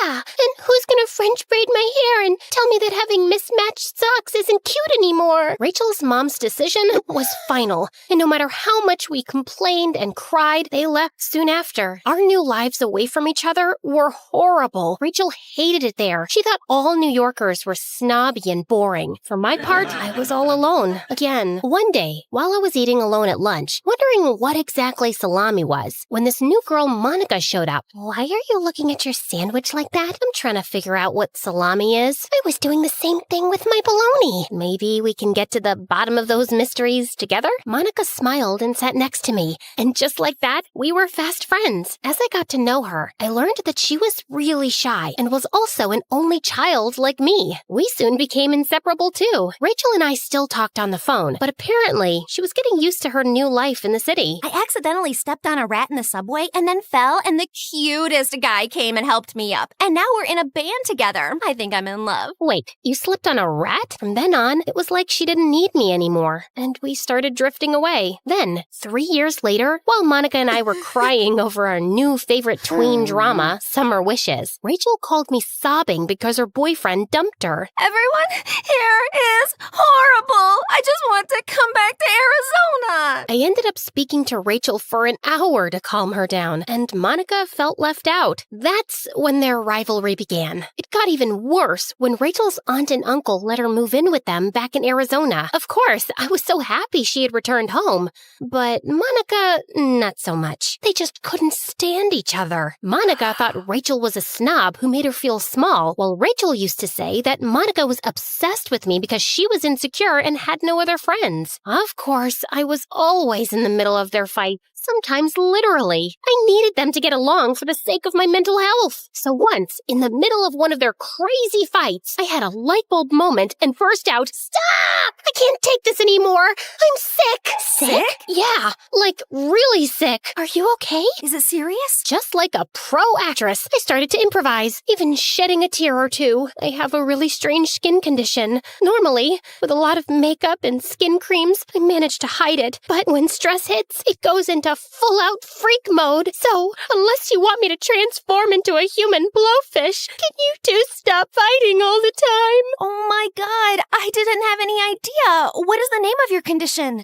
Yeah, and who's gonna French braid my hair and tell me that having mismatched socks isn't cute anymore? Rachel's mom's decision was final, and no matter how much we complained and cried, they left soon after. Our new lives away from each other were horrible. Rachel hated it there. She thought all New Yorkers were snobby and boring. For my part, I was all alone. Again, one day, while I was eating alone at lunch, wondering what exactly salami was, when this new girl Monica showed up. Why are you looking at your sandwich like that? I'm trying to figure out what salami is. I was doing the same thing with my bologna. Maybe we can get to the bottom of those mysteries together? Monica smiled and sat next to me, and just like that, we were fast friends. As I got to know her, I learned that she was really shy and was also an only child like me. We soon became inseparable too. Rachel and I still talked on the phone, but apparently she was getting used to her new life in the city. I accidentally stepped on a rat in the subway and then fell, and the cutest guy came and helped me up. And now we're in a band together. I think I'm in love. Wait, you slipped on a rat? From then on, it was like she didn't need me anymore, and we started drifting away. Then, 3 years later, while Monica and I were crying over our new favorite tween drama, Summer Wishes, Rachel called me sobbing because her boyfriend dumped her. Everyone here is horrible. I just want to come back to Arizona. I ended up speaking to Rachel for an hour to calm her down, and Monica felt left out. That's when their rivalry began. It got even worse when Rachel's aunt and uncle let her move in with them back in Arizona. Of course, I was so happy she had returned home, but Monica, not so much. They just couldn't stand each other. Monica thought Rachel was a snob who made her feel small, while Rachel used to say that Monica was obsessed with me because she was insecure and had no other friends. Of course, I was always in the middle of their fight. Sometimes literally. I needed them to get along for the sake of my mental health. So once, in the middle of one of their crazy fights, I had a light bulb moment and burst out, "Stop! I can't take this anymore! I'm sick!" Sick? Yeah, like really sick. Are you okay? Is it serious? Just like a pro actress, I started to improvise, even shedding a tear or two. I have a really strange skin condition. Normally, with a lot of makeup and skin creams, I manage to hide it. But when stress hits, it goes into full-out freak mode. So, unless you want me to transform into a human blowfish, can you two stop fighting all the time? Oh my god, I didn't have any idea. What is the name of your condition?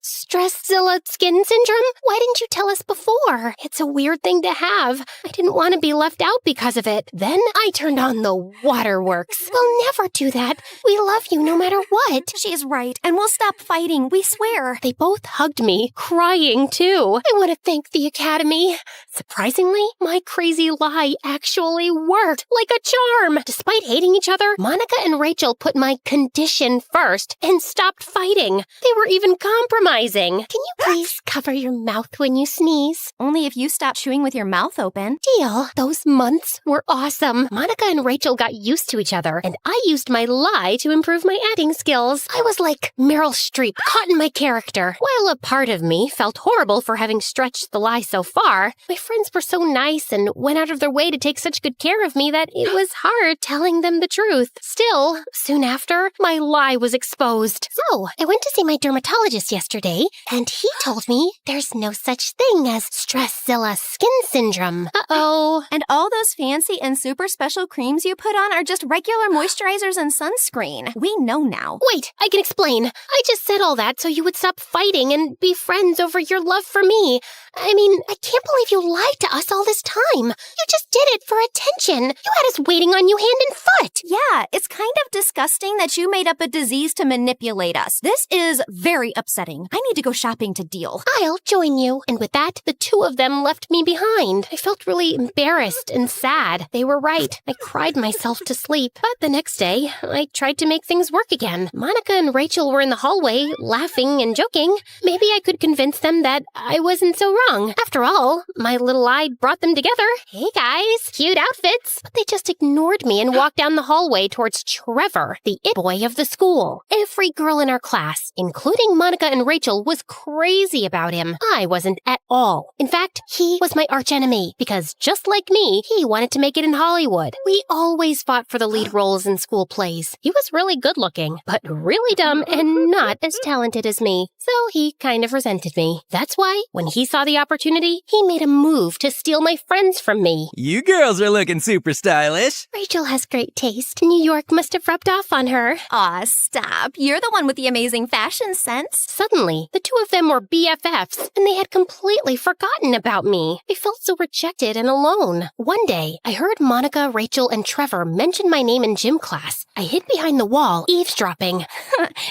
Stresszilla skin syndrome? Why didn't you tell us before? It's a weird thing to have. I didn't want to be left out because of it. Then I turned on the waterworks. We'll never do that. We love you no matter what. She's right, and we'll stop fighting, we swear. They both hugged me, crying too. I want to thank the Academy. Surprisingly, my crazy lie actually worked like a charm. Despite hating each other, Monica and Rachel put my condition first and stopped fighting. They were even compromising. Can you please cover your mouth when you sneeze? Only if you stop chewing with your mouth open. Deal. Those months were awesome. Monica and Rachel got used to each other, and I used my lie to improve my acting skills. I was like Meryl Streep, caught in my character. While a part of me felt horrible for having stretched the lie so far, my friends were so nice and went out of their way to take such good care of me that it was hard telling them the truth. Still, soon after, my lie was exposed. So, I went to see my dermatologist yesterday, and he told me there's no such thing as Stresszilla skin syndrome. Uh-oh. And all those fancy and super special creams you put on are just regular moisturizers and sunscreen. We know now. Wait, I can explain. I just said all that so you would stop fighting and be friends over your love for me. I mean, I can't believe you lied to us all this time. You just did it for attention. You had us waiting on you hand and foot. Yeah, it's kind of disgusting that you made up a disease to manipulate us. This is very upsetting. I need to go shopping to deal. I'll join you. And with that, the two of them left me behind. I felt really embarrassed and sad. They were right. I cried myself to sleep. But the next day, I tried to make things work again. Monica and Rachel were in the hallway, laughing and joking. Maybe I could convince them that I wasn't so wrong. After all, my little lie brought them together. Hey guys, cute outfits. But they just ignored me and walked down the hallway towards Trevor, the it boy of the school. Every girl in our class, including Monica and Rachel, was crazy about him. I wasn't at all. In fact, he was my archenemy because just like me, he wanted to make it in Hollywood. We always fought for the lead roles in school plays. He was really good looking, but really dumb and not as talented as me. So he kind of resented me. That's why, when he saw the opportunity, he made a move to steal my friends from me. You girls are looking super stylish. Rachel has great taste. New York must have rubbed off on her. Aw, stop. You're the one with the amazing fashion sense. Suddenly, the two of them were BFFs, and they had completely forgotten about me. I felt so rejected and alone. One day, I heard Monica, Rachel, and Trevor mention my name in gym class. I hid behind the wall, eavesdropping.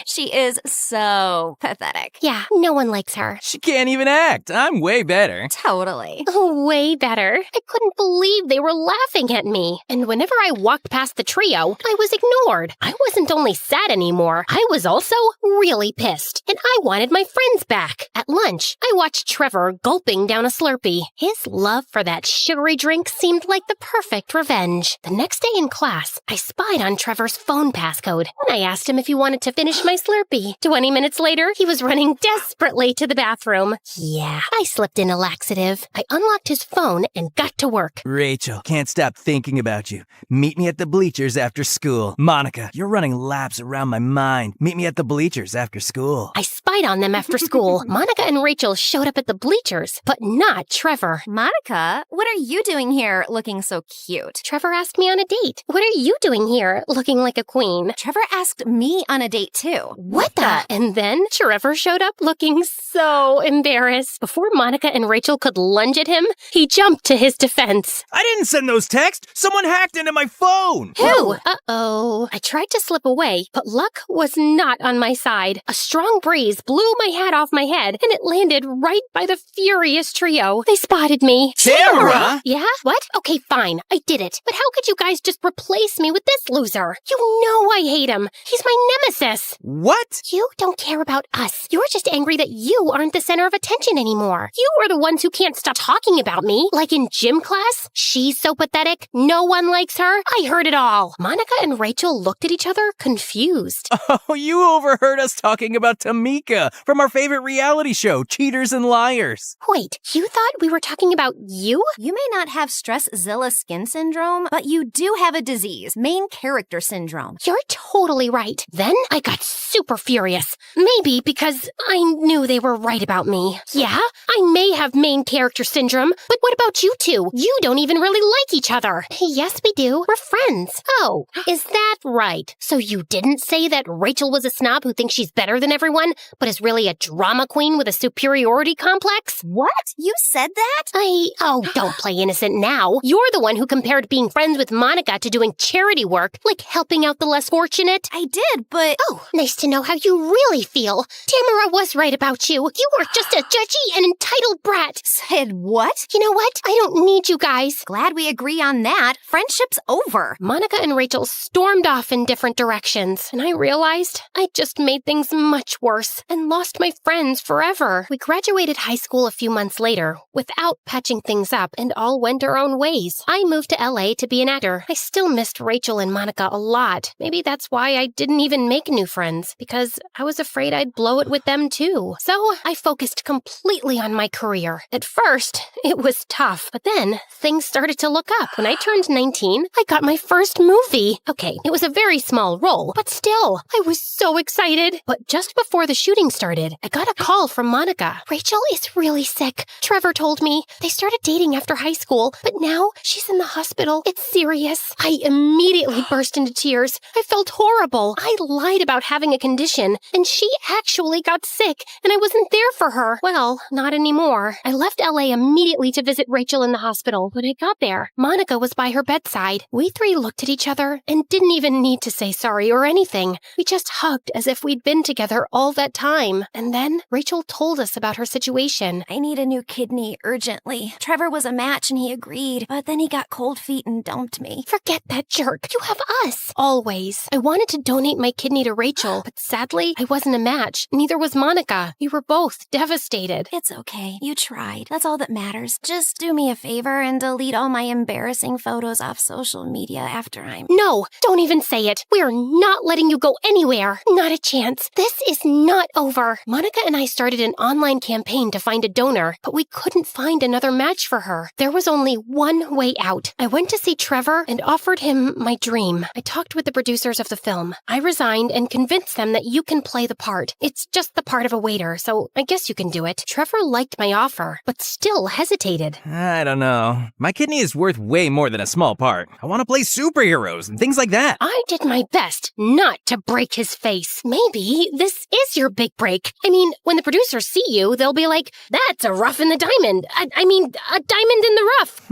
She is so pathetic. Yeah, no one likes her. She can't even act. I'm way better. Totally. Way better. I couldn't believe they were laughing at me. And whenever I walked past the trio, I was ignored. I wasn't only sad anymore, I was also really pissed. And I wanted my friends back. At lunch, I watched Trevor gulping down a Slurpee. His love for that sugary drink seemed like the perfect revenge. The next day in class, I spied on Trevor's phone passcode. I asked him if he wanted to finish my Slurpee. 20 minutes later, he was running desperately to the bathroom. Yeah, I slipped in a laxative. I unlocked his phone and got to work. Rachel, can't stop thinking about you. Meet me at the bleachers after school. Monica, you're running laps around my mind. Meet me at the bleachers after school. I spied on them after school. Monica and Rachel showed up at the bleachers, but not Trevor. Monica, what are you doing here looking so cute? Trevor asked me on a date. What are you doing here looking like a queen? Trevor asked me on a date too. What the? And then Trevor showed up looking so embarrassed. Before Monica and Rachel could lunge at him, he jumped to his defense. I didn't send those texts. Someone hacked into my phone. Who? Uh-oh. I tried to slip away, but luck was not on my side. A strong breeze blew my hat off my head, and it landed right by the furious trio. They spotted me. Tamara? Yeah? What? Okay, fine. I did it. But how could you guys just replace me with this loser? You know I hate him. He's my nemesis. What? You don't care about us. You're just angry that you aren't the center of attention anymore. You are the ones who can't stop talking about me. Like in gym class? She's so pathetic. No one likes her. I heard it all. Monica and Rachel looked at each other confused. Oh, you overheard us talking about Tamika from our favorite reality show, Cheaters and Liars. Wait, you thought we were talking about you? You may not have stress-zilla skin syndrome, but you do have a disease, main character syndrome. You're totally right. Then I got super furious. Maybe because I knew they were right about me. Yeah, I may have main character syndrome, but what about you two? You don't even really like each other. Yes, we do. We're friends. Oh, is that right? So you didn't say that Rachel was a snob who thinks she's better than everyone, but is really a drama queen with a superiority complex? What? You said that? Don't play innocent now. You're the one who compared being friends with Monica to doing charity work, like helping out the less fortunate. I did, but... Oh, nice to know how you really feel. Tamara was right about you. You were just a judgy and entitled brat. Said what? You know what? I don't need you guys. Glad we agree on that. Friendship's over. Monica and Rachel stormed off in different directions, and I realized I just made things much worse and lost my friends forever. We graduated high school a few months later without patching things up, and all went our own ways. I moved to LA to be an actor. I still missed Rachel and Monica a lot. Maybe that's why I didn't even make new friends, because I was afraid I'd blow it with them too. So I focused completely on my career. At first, it was tough, but then things started to look up. When I turned 19, I got my first movie. Okay, it was a very small role, but still, I was so excited. But just before the shooting started, I got a call from Monica. Rachel is really sick. Trevor told me. They started dating after high school, but now she's in the hospital. It's serious. I immediately burst into tears. I felt horrible. I lied about having a condition, and she actually got sick, and I wasn't there for her. Well, not anymore. I left LA immediately to visit Rachel in the hospital. When I got there, Monica was by her bedside. We three looked at each other and didn't even need to say sorry or anything. We just hugged as if we'd been together all that time. And then Rachel told us about her situation. I need a new kidney urgently. Trevor was a match and he agreed, but then he got cold feet and dumped me. Forget that jerk. You have us. Always. I wanted to donate my kidney to Rachel, but sadly, I wasn't a match. Neither was Monica. We were both devastated. It's okay. You tried. That's all that matters. Just do me a favor and delete all my embarrassing photos off social media after I'm... No, don't even say it. We're not letting you go anywhere. Not a chance. This is not over. Monica and I started an online campaign to find a donor, but we couldn't find another match for her. There was only one way out. I went to see Trevor and offered him my dream. I talked with the producers of the film. I resigned and convinced them that you can play the part. It's just the part of a waiter, so I guess you can do it. Trevor liked my offer, but still hesitated. I don't know. My kidney is worth way more than a small part. I want to play superheroes and things like that. I did my best not to break his face. Maybe this is your big break. I mean, when the producers see you, they'll be like, that's a rough in the diamond. I mean, a diamond in the rough.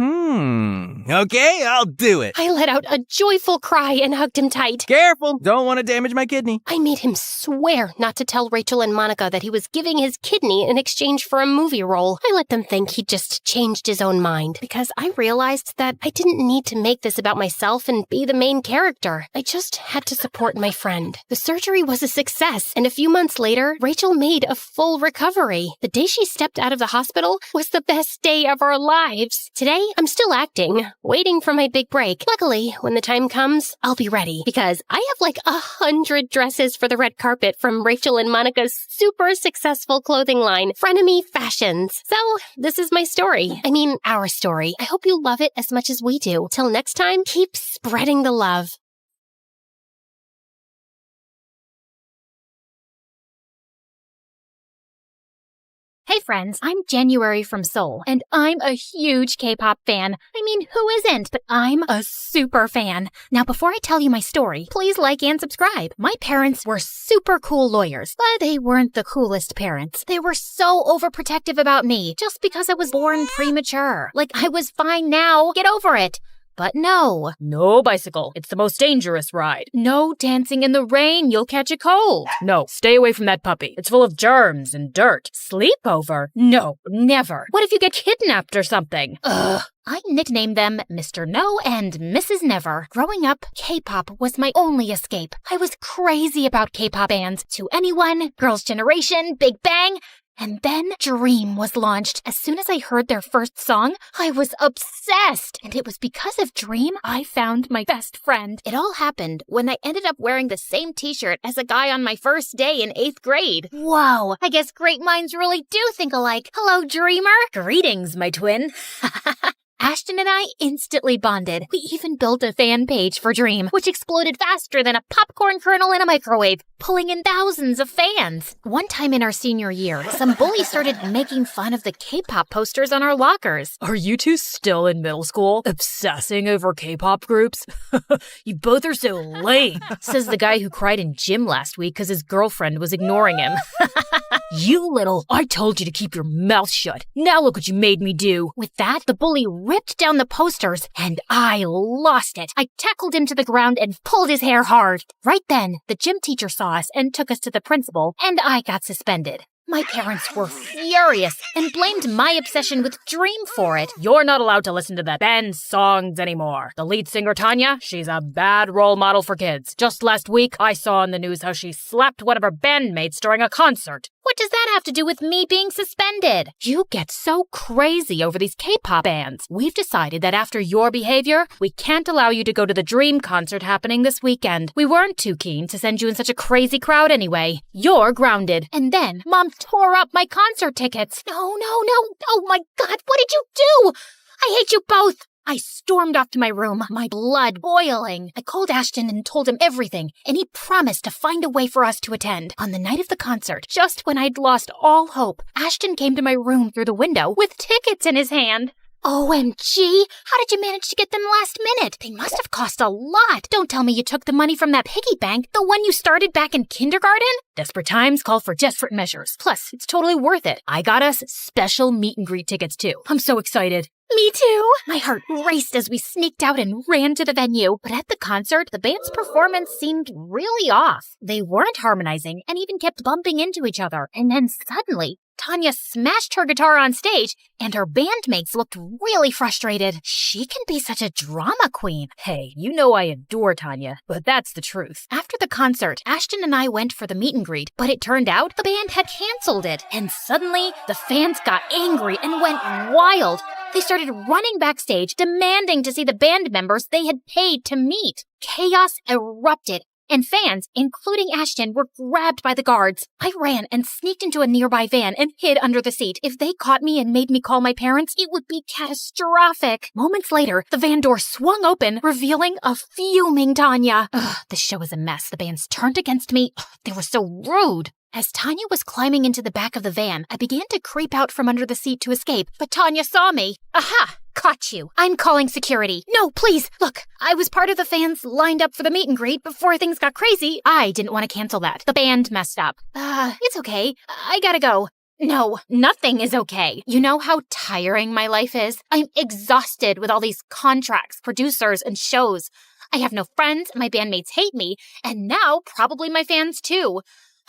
Okay, I'll do it. I let out a joyful cry and hugged him tight. Careful, don't want to damage my kidney. I made him swear not to tell Rachel and Monica that he was giving his kidney in exchange for a movie role. I let them think he'd just changed his own mind, because I realized that I didn't need to make this about myself and be the main character. I just had to support my friend. The surgery was a success, and a few months later, Rachel made a full recovery. The day she stepped kidnapped out of the hospital was the best day of our lives. Today, I'm still acting, waiting for my big break. Luckily, when the time comes, I'll be ready because I have like 100 dresses for the red carpet from Rachel and Monica's super successful clothing line, Frenemy Fashions. So, this is my story. I mean, our story. I hope you love it as much as we do. Till next time, keep spreading the love. Hey friends, I'm January from Seoul, and I'm a huge K-pop fan. I mean, who isn't? But I'm a super fan. Now, before I tell you my story, please like and subscribe. My parents were super cool lawyers, but they weren't the coolest parents. They were so overprotective about me, just because I was born premature. Like, I was fine now. Get over it. But no. No bicycle. It's the most dangerous ride. No dancing in the rain. You'll catch a cold. No, stay away from that puppy. It's full of germs and dirt. Sleepover? No, never. What if you get kidnapped or something? Ugh. I nicknamed them Mr. No and Mrs. Never. Growing up, K-pop was my only escape. I was crazy about K-pop bands. 2NE1, Girls' Generation, Big Bang. And then Dream was launched. As soon as I heard their first song, I was obsessed. And it was because of Dream I found my best friend. It all happened when I ended up wearing the same t-shirt as a guy on my first day in 8th grade. Whoa, I guess great minds really do think alike. Hello, Dreamer. Greetings, my twin. Ashton and I instantly bonded. We even built a fan page for Dream, which exploded faster than a popcorn kernel in a microwave, pulling in thousands of fans. One time in our senior year, some bully started making fun of the K-pop posters on our lockers. Are you two still in middle school, obsessing over K-pop groups? You both are so lame, says the guy who cried in gym last week because his girlfriend was ignoring him. You little, I told you to keep your mouth shut. Now look what you made me do. With that, the bully ripped down the posters, and I lost it. I tackled him to the ground and pulled his hair hard. Right then, the gym teacher saw us and took us to the principal, and I got suspended. My parents were furious and blamed my obsession with Dream for it. You're not allowed to listen to that band's songs anymore. The lead singer, Tanya, she's a bad role model for kids. Just last week, I saw on the news how she slapped one of her bandmates during a concert. What does that have to do with me being suspended? You get so crazy over these K-pop bands. We've decided that after your behavior, we can't allow you to go to the Dream concert happening this weekend. We weren't too keen to send you in such a crazy crowd anyway. You're grounded. And then Mom tore up my concert tickets. No. Oh my God, what did you do? I hate you both. I stormed off to my room, my blood boiling. I called Ashton and told him everything, and he promised to find a way for us to attend. On the night of the concert, just when I'd lost all hope, Ashton came to my room through the window with tickets in his hand. OMG! How did you manage to get them last minute? They must have cost a lot. Don't tell me you took the money from that piggy bank, the one you started back in kindergarten? Desperate times call for desperate measures. Plus, it's totally worth it. I got us special meet and greet tickets too. I'm so excited. Me too! My heart raced as we sneaked out and ran to the venue. But at the concert, the band's performance seemed really off. They weren't harmonizing and even kept bumping into each other. And then suddenly, Tanya smashed her guitar on stage, and her bandmates looked really frustrated. She can be such a drama queen. Hey, you know I adore Tanya, but that's the truth. After the concert, Ashton and I went for the meet and greet, but it turned out the band had canceled it. And suddenly, the fans got angry and went wild. They started running backstage, demanding to see the band members they had paid to meet. Chaos erupted, and fans, including Ashton, were grabbed by the guards. I ran and sneaked into a nearby van and hid under the seat. If they caught me and made me call my parents, it would be catastrophic. Moments later, the van door swung open, revealing a fuming Tanya. The show was a mess. The bands turned against me. They were so rude. As Tanya was climbing into the back of the van, I began to creep out from under the seat to escape, but Tanya saw me. Aha! Caught you. I'm calling security. No, please. Look, I was part of the fans lined up for the meet and greet before things got crazy. I didn't want to cancel that. The band messed up. It's okay. I gotta go. No, nothing is okay. You know how tiring my life is? I'm exhausted with all these contracts, producers, and shows. I have no friends, my bandmates hate me, and now probably my fans too.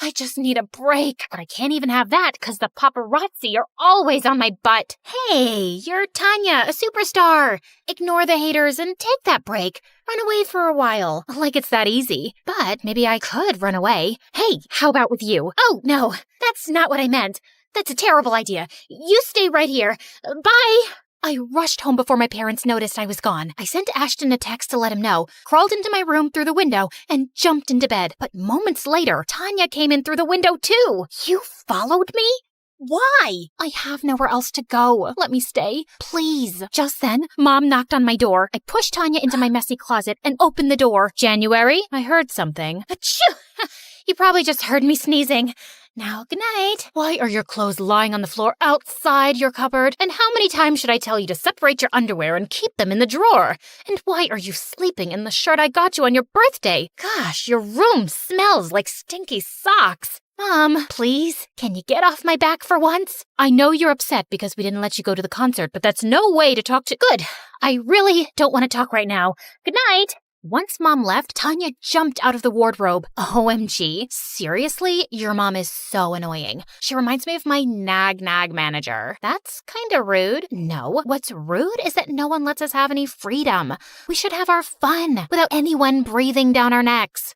I just need a break, but I can't even have that because the paparazzi are always on my butt. Hey, you're Tanya, a superstar. Ignore the haters and take that break. Run away for a while. Like it's that easy. But maybe I could run away. Hey, how about with you? Oh, no, that's not what I meant. That's a terrible idea. You stay right here. Bye! I rushed home before my parents noticed I was gone. I sent Ashton a text to let him know, crawled into my room through the window, and jumped into bed. But moments later, Tanya came in through the window too. You followed me? Why? I have nowhere else to go. Let me stay, please. Just then, Mom knocked on my door. I pushed Tanya into my messy closet and opened the door. January, I heard something. Achoo! You probably just heard me sneezing. Now, good night. Why are your clothes lying on the floor outside your cupboard? And how many times should I tell you to separate your underwear and keep them in the drawer? And why are you sleeping in the shirt I got you on your birthday? Gosh, your room smells like stinky socks. Mom, please, can you get off my back for once? I know you're upset because we didn't let you go to the concert, but that's no way to talk to— Good. I really don't want to talk right now. Good night. Once Mom left, Tanya jumped out of the wardrobe. OMG. Seriously? Your mom is so annoying. She reminds me of my nag manager. That's kinda rude. No, what's rude is that no one lets us have any freedom. We should have our fun without anyone breathing down our necks.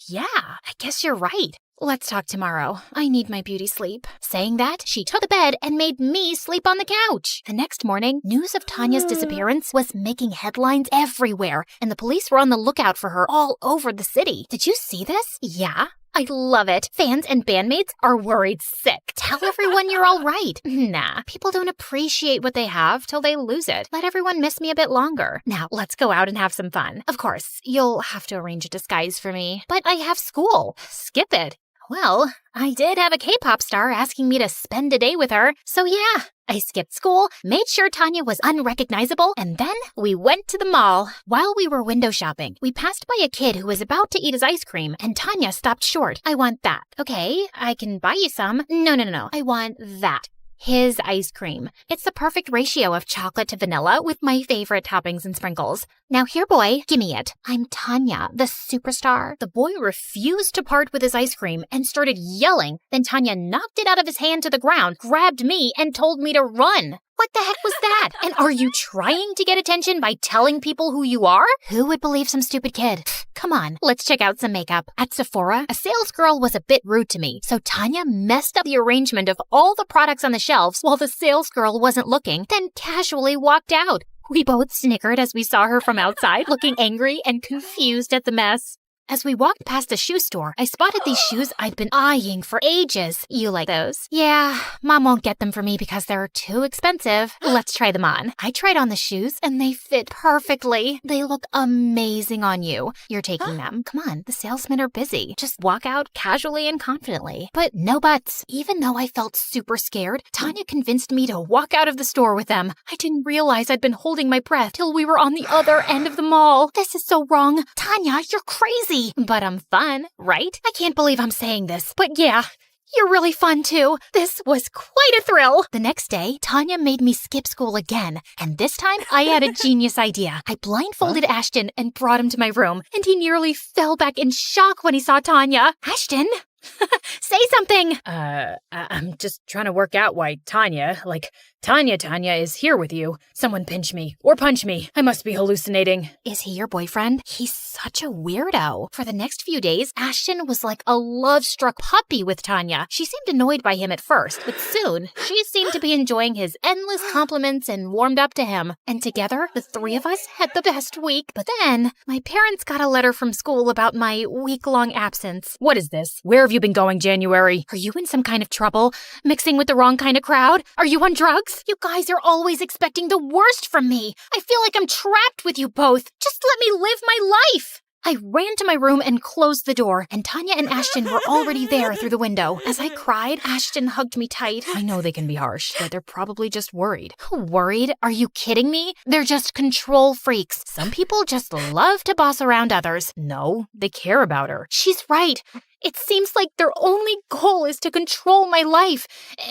Yeah, I guess you're right. Let's talk tomorrow. I need my beauty sleep. Saying that, she took the bed and made me sleep on the couch. The next morning, news of Tanya's disappearance was making headlines everywhere, and the police were on the lookout for her all over the city. Did you see this? Yeah. I love it. Fans and bandmates are worried sick. Tell everyone you're all right. Nah, people don't appreciate what they have till they lose it. Let everyone miss me a bit longer. Now, let's go out and have some fun. Of course, you'll have to arrange a disguise for me. But I have school. Skip it. Well, I did have a K-pop star asking me to spend a day with her, so yeah. I skipped school, made sure Tanya was unrecognizable, and then we went to the mall. While we were window shopping, we passed by a kid who was about to eat his ice cream, and Tanya stopped short. I want that. Okay, I can buy you some. No. I want that. His ice cream. It's the perfect ratio of chocolate to vanilla with my favorite toppings and sprinkles. Now here, boy, gimme it. I'm Tanya, the superstar. The boy refused to part with his ice cream and started yelling. Then Tanya knocked it out of his hand to the ground, grabbed me, and told me to run. What the heck was that? And are you trying to get attention by telling people who you are? Who would believe some stupid kid? Come on, let's check out some makeup. At Sephora, a sales girl was a bit rude to me, so Tanya messed up the arrangement of all the products on the shelves while the sales girl wasn't looking, then casually walked out. We both snickered as we saw her from outside, looking angry and confused at the mess. As we walked past the shoe store, I spotted these shoes I'd been eyeing for ages. You like those? Yeah, Mom won't get them for me because they're too expensive. Let's try them on. I tried on the shoes and they fit perfectly. They look amazing on you. You're taking them. Come on, the salesmen are busy. Just walk out casually and confidently. But no buts. Even though I felt super scared, Tanya convinced me to walk out of the store with them. I didn't realize I'd been holding my breath till we were on the other end of the mall. This is so wrong. Tanya, you're crazy. But I'm fun, right? I can't believe I'm saying this, but yeah, you're really fun too. This was quite a thrill. The next day, Tanya made me skip school again, and this time I had a genius idea. I blindfolded Ashton and brought him to my room, and he nearly fell back in shock when he saw Tanya. Ashton? Say something! I'm just trying to work out why Tanya is here with you. Someone pinch me or punch me. I must be hallucinating. Is he your boyfriend? He's such a weirdo. For the next few days, Ashton was like a love-struck puppy with Tanya. She seemed annoyed by him at first, but soon she seemed to be enjoying his endless compliments and warmed up to him. And together, the three of us had the best week. But then, my parents got a letter from school about my week-long absence. What is this? Where have you been going, January? Are you in some kind of trouble? Mixing with the wrong kind of crowd? Are you on drugs? You guys are always expecting the worst from me. I feel like I'm trapped with you both. Just let me live my life. I ran to my room and closed the door, and Tanya and Ashton were already there through the window. As I cried, Ashton hugged me tight. I know they can be harsh, but they're probably just worried. Worried? Are you kidding me? They're just control freaks. Some people just love to boss around others. No, they care about her. She's right. It seems like their only goal is to control my life.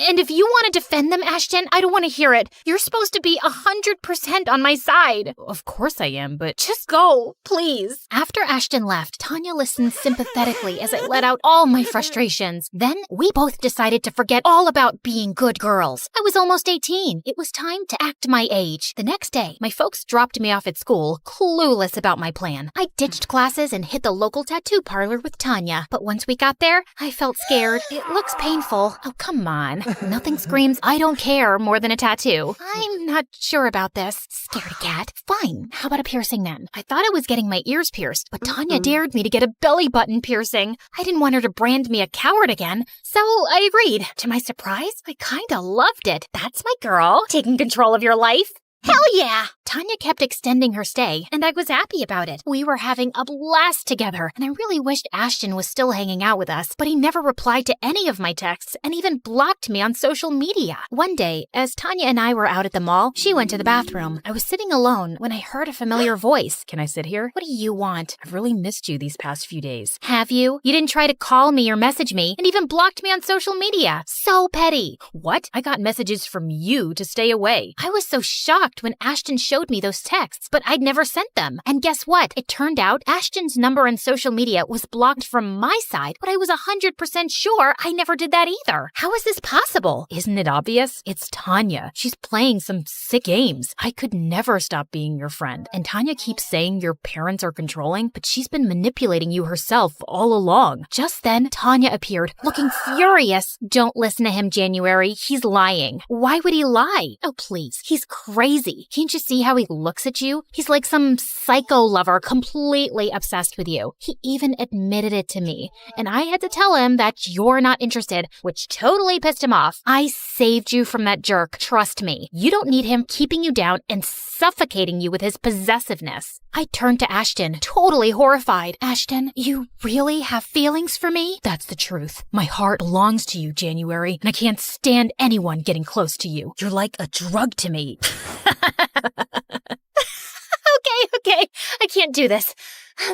And if you want to defend them, Ashton, I don't want to hear it. You're supposed to be 100% on my side. Of course I am, but just go, please. After Ashton left, Tanya listened sympathetically as I let out all my frustrations. Then we both decided to forget all about being good girls. I was almost 18. It was time to act my age. The next day, my folks dropped me off at school, clueless about my plan. I ditched classes and hit the local tattoo parlor with Tanya. But once once we got there, I felt scared. It looks painful. Oh, come on. Nothing screams, I don't care more than a tattoo. I'm not sure about this. Scaredy cat. Fine. How about a piercing then? I thought I was getting my ears pierced, but Tanya dared me to get a belly button piercing. I didn't want her to brand me a coward again, so I agreed. To my surprise, I kinda loved it. That's my girl, taking control of your life. Hell yeah! Tanya kept extending her stay, and I was happy about it. We were having a blast together, and I really wished Ashton was still hanging out with us, but he never replied to any of my texts and even blocked me on social media. One day, as Tanya and I were out at the mall, she went to the bathroom. I was sitting alone when I heard a familiar voice. Can I sit here? What do you want? I've really missed you these past few days. Have you? You didn't try to call me or message me, and even blocked me on social media. So petty. What? I got messages from you to stay away. I was so shocked when Ashton showed me those texts, but I'd never sent them. And guess what? It turned out Ashton's number on social media was blocked from my side, but I was 100% sure I never did that either. How is this possible? Isn't it obvious? It's Tanya. She's playing some sick games. I could never stop being your friend. And Tanya keeps saying your parents are controlling, but she's been manipulating you herself all along. Just then, Tanya appeared, looking furious. Don't listen to him, January. He's lying. Why would he lie? Oh, please. He's crazy. Can't you see how he looks at you? He's like some psycho lover, completely obsessed with you. He even admitted it to me. And I had to tell him that you're not interested, which totally pissed him off. I saved you from that jerk. Trust me. You don't need him keeping you down and suffocating you with his possessiveness. I turned to Ashton, totally horrified. Ashton, you really have feelings for me? That's the truth. My heart belongs to you, January, and I can't stand anyone getting close to you. You're like a drug to me. Okay, I can't do this.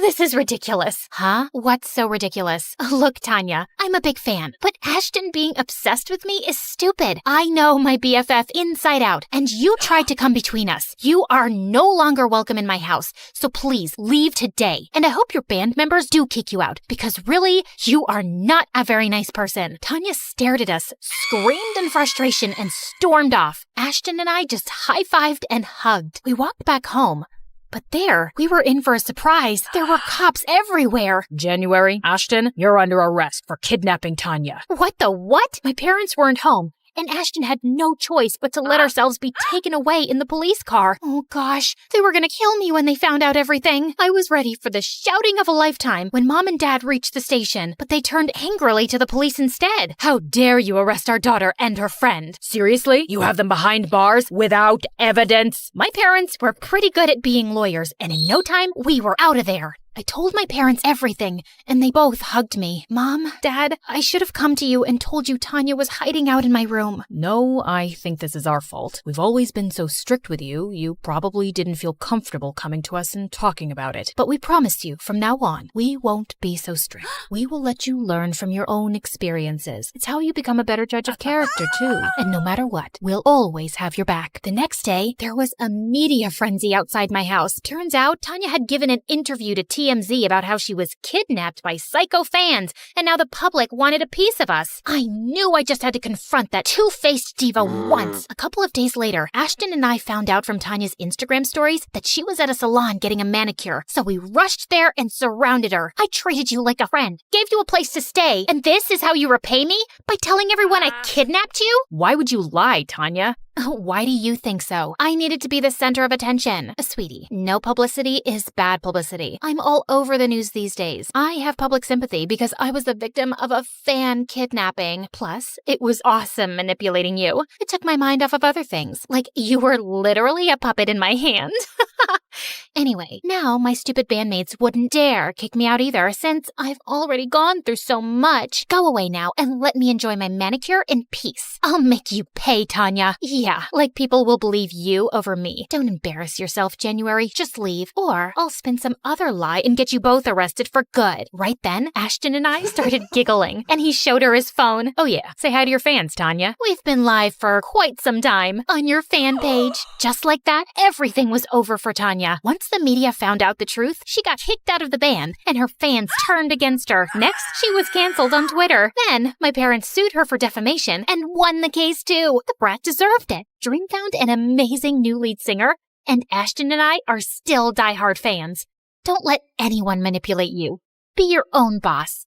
This is ridiculous. Huh? What's so ridiculous? Look, Tanya, I'm a big fan, but Ashton being obsessed with me is stupid. I know my BFF inside out, and you tried to come between us. You are no longer welcome in my house, so please leave today. And I hope your band members do kick you out, because really, you are not a very nice person. Tanya stared at us, screamed in frustration, and stormed off. Ashton and I just high-fived and hugged. We walked back home. But there, we were in for a surprise. There were cops everywhere. January, Ashton, you're under arrest for kidnapping Tanya. What the what? My parents weren't home, and Ashton had no choice but to let ourselves be taken away in the police car. Oh gosh, they were gonna kill me when they found out everything. I was ready for the shouting of a lifetime when Mom and Dad reached the station, but they turned angrily to the police instead. How dare you arrest our daughter and her friend? Seriously? You have them behind bars without evidence? My parents were pretty good at being lawyers, and in no time, we were out of there. I told my parents everything, and they both hugged me. Mom, Dad, I should have come to you and told you Tanya was hiding out in my room. No, I think this is our fault. We've always been so strict with you, you probably didn't feel comfortable coming to us and talking about it. But we promise you, from now on, we won't be so strict. We will let you learn from your own experiences. It's how you become a better judge of character, too. And no matter what, we'll always have your back. The next day, there was a media frenzy outside my house. Turns out, Tanya had given an interview to TMZ about how she was kidnapped by psycho fans, and now the public wanted a piece of us. I knew I just had to confront that two-faced diva once. A couple of days later, Ashton and I found out from Tanya's Instagram stories that she was at a salon getting a manicure, so we rushed there and surrounded her. I treated you like a friend, gave you a place to stay, and this is how you repay me? By telling everyone I kidnapped you? Why would you lie, Tanya? Why do you think so? I needed to be the center of attention. Sweetie, no publicity is bad publicity. I'm all over the news these days. I have public sympathy because I was the victim of a fan kidnapping. Plus, it was awesome manipulating you. It took my mind off of other things, like you were literally a puppet in my hand. Anyway, now my stupid bandmates wouldn't dare kick me out either since I've already gone through so much. Go away now and let me enjoy my manicure in peace. I'll make you pay, Tanya. Yeah, like people will believe you over me. Don't embarrass yourself, January. Just leave. Or I'll spin some other lie and get you both arrested for good. Right then, Ashton and I started giggling, and he showed her his phone. Oh yeah, say hi to your fans, Tanya. We've been live for quite some time on your fan page. Just like that, everything was over for Tanya. Once the media found out the truth, she got kicked out of the band, and her fans turned against her. Next, she was canceled on Twitter. Then, my parents sued her for defamation and won the case too. The brat deserved it. Dream found an amazing new lead singer, and Ashton and I are still diehard fans. Don't let anyone manipulate you. Be your own boss.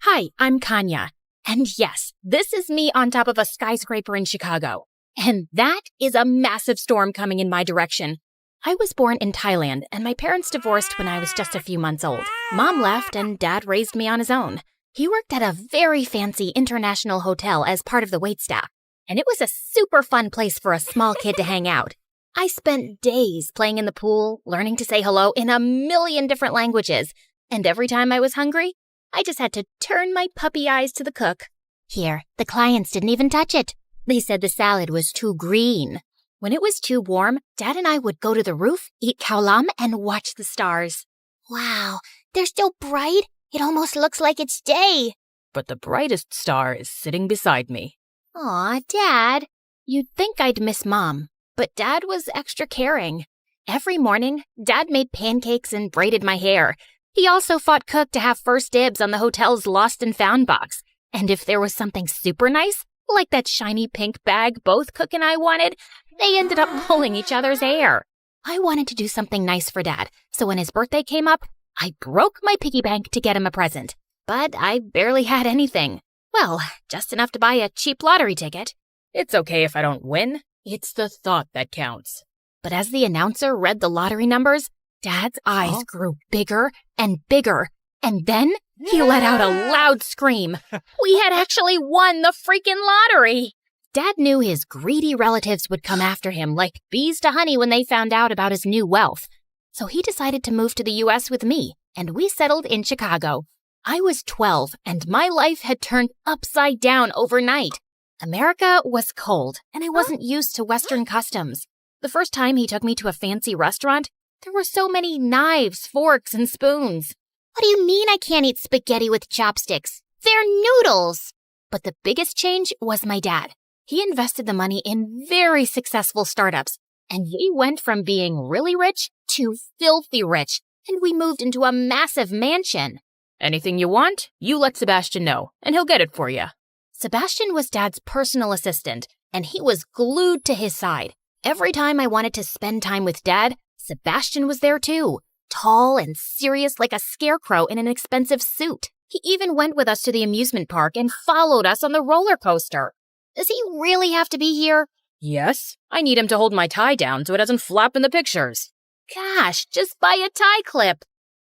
Hi, I'm Kanya. And yes, this is me on top of a skyscraper in Chicago. And that is a massive storm coming in my direction. I was born in Thailand, and my parents divorced when I was just a few months old. Mom left, and Dad raised me on his own. He worked at a very fancy international hotel as part of the waitstaff, and it was a super fun place for a small kid to hang out. I spent days playing in the pool, learning to say hello in a million different languages, and every time I was hungry, I just had to turn my puppy eyes to the cook. Here, the clients didn't even touch it. They said the salad was too green. When it was too warm, Dad and I would go to the roof, eat khao lam, and watch the stars. Wow, they're so bright, it almost looks like it's day. But the brightest star is sitting beside me. Aw, Dad. You'd think I'd miss Mom, but Dad was extra caring. Every morning, Dad made pancakes and braided my hair. He also fought Cook to have first dibs on the hotel's lost and found box. And if there was something super nice, like that shiny pink bag both Cook and I wanted, they ended up pulling each other's hair. I wanted to do something nice for Dad, so when his birthday came up, I broke my piggy bank to get him a present. But I barely had anything. Well, just enough to buy a cheap lottery ticket. It's okay if I don't win. It's the thought that counts. But as the announcer read the lottery numbers, Dad's eyes grew bigger and bigger, and then he let out a loud scream. We had actually won the freaking lottery! Dad knew his greedy relatives would come after him like bees to honey when they found out about his new wealth. So he decided to move to the U.S. with me, and we settled in Chicago. I was 12, and my life had turned upside down overnight. America was cold, and I wasn't used to Western customs. The first time he took me to a fancy restaurant, there were so many knives, forks, and spoons. What do you mean I can't eat spaghetti with chopsticks? They're noodles! But the biggest change was my dad. He invested the money in very successful startups, and we went from being really rich to filthy rich, and we moved into a massive mansion. Anything you want, you let Sebastian know, and he'll get it for you. Sebastian was Dad's personal assistant, and he was glued to his side. Every time I wanted to spend time with Dad, Sebastian was there too, tall and serious like a scarecrow in an expensive suit. He even went with us to the amusement park and followed us on the roller coaster. Does he really have to be here? Yes, I need him to hold my tie down so it doesn't flap in the pictures. Gosh, just buy a tie clip.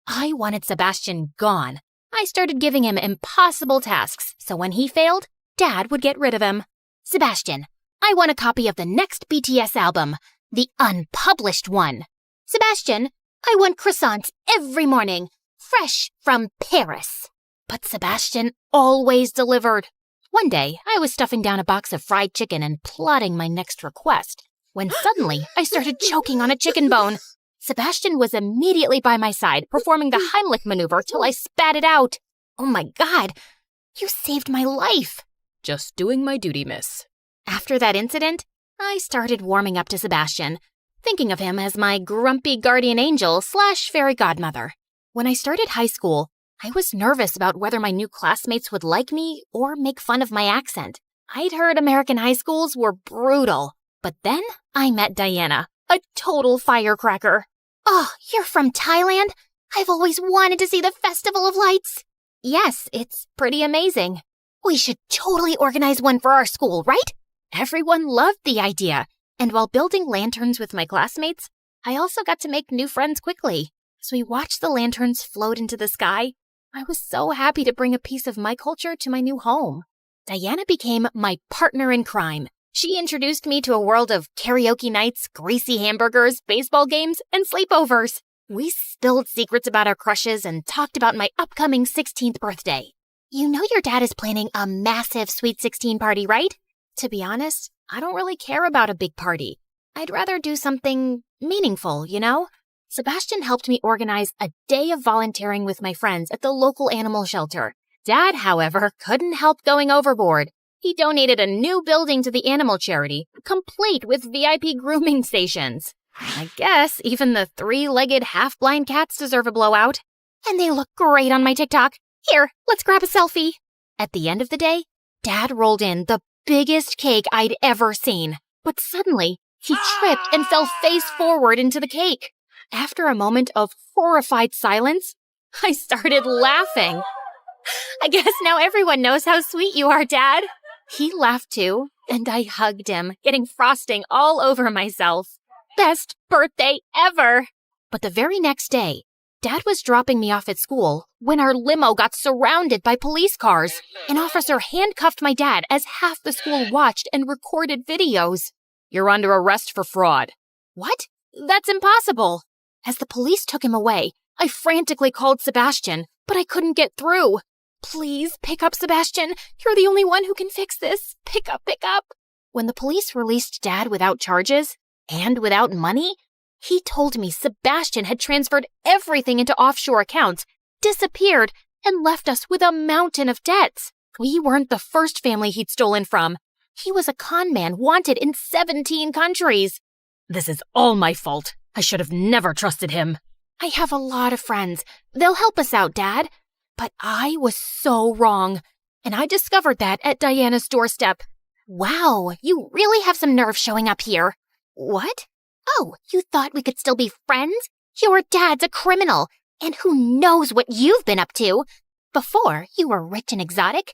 I wanted Sebastian gone. I started giving him impossible tasks, so when he failed, Dad would get rid of him. Sebastian, I want a copy of the next BTS album, the unpublished one. Sebastian, I want croissants every morning, fresh from Paris. But Sebastian always delivered. One day, I was stuffing down a box of fried chicken and plotting my next request, when suddenly I started choking on a chicken bone. Sebastian was immediately by my side, performing the Heimlich maneuver till I spat it out. Oh my God, you saved my life. Just doing my duty, miss. After that incident, I started warming up to Sebastian, thinking of him as my grumpy guardian angel / fairy godmother. When I started high school, I was nervous about whether my new classmates would like me or make fun of my accent. I'd heard American high schools were brutal, but then I met Diana, a total firecracker. Oh, you're from Thailand? I've always wanted to see the Festival of Lights. Yes, it's pretty amazing. We should totally organize one for our school, right? Everyone loved the idea, and while building lanterns with my classmates, I also got to make new friends quickly. As we watched the lanterns float into the sky, I was so happy to bring a piece of my culture to my new home. Diana became my partner in crime. She introduced me to a world of karaoke nights, greasy hamburgers, baseball games, and sleepovers. We spilled secrets about our crushes and talked about my upcoming 16th birthday. You know your dad is planning a massive Sweet 16 party, right? To be honest, I don't really care about a big party. I'd rather do something meaningful, you know? Sebastian helped me organize a day of volunteering with my friends at the local animal shelter. Dad, however, couldn't help going overboard. He donated a new building to the animal charity, complete with VIP grooming stations. I guess even the 3-legged half-blind cats deserve a blowout. And they look great on my TikTok. Here, let's grab a selfie. At the end of the day, Dad rolled in the biggest cake I'd ever seen. But suddenly, he tripped and fell face forward into the cake. After a moment of horrified silence, I started laughing. I guess now everyone knows how sweet you are, Dad. He laughed too, and I hugged him, getting frosting all over myself. Best birthday ever! But the very next day, Dad was dropping me off at school when our limo got surrounded by police cars. An officer handcuffed my dad as half the school watched and recorded videos. You're under arrest for fraud. What? That's impossible. As the police took him away, I frantically called Sebastian, but I couldn't get through. Please, pick up, Sebastian. You're the only one who can fix this. Pick up, pick up. When the police released Dad without charges and without money, he told me Sebastian had transferred everything into offshore accounts, disappeared, and left us with a mountain of debts. We weren't the first family he'd stolen from. He was a con man wanted in 17 countries. This is all my fault. I should have never trusted him. I have a lot of friends. They'll help us out, Dad. But I was so wrong. And I discovered that at Diana's doorstep. Wow, you really have some nerve showing up here. What? Oh, you thought we could still be friends? Your dad's a criminal, and who knows what you've been up to? Before, you were rich and exotic.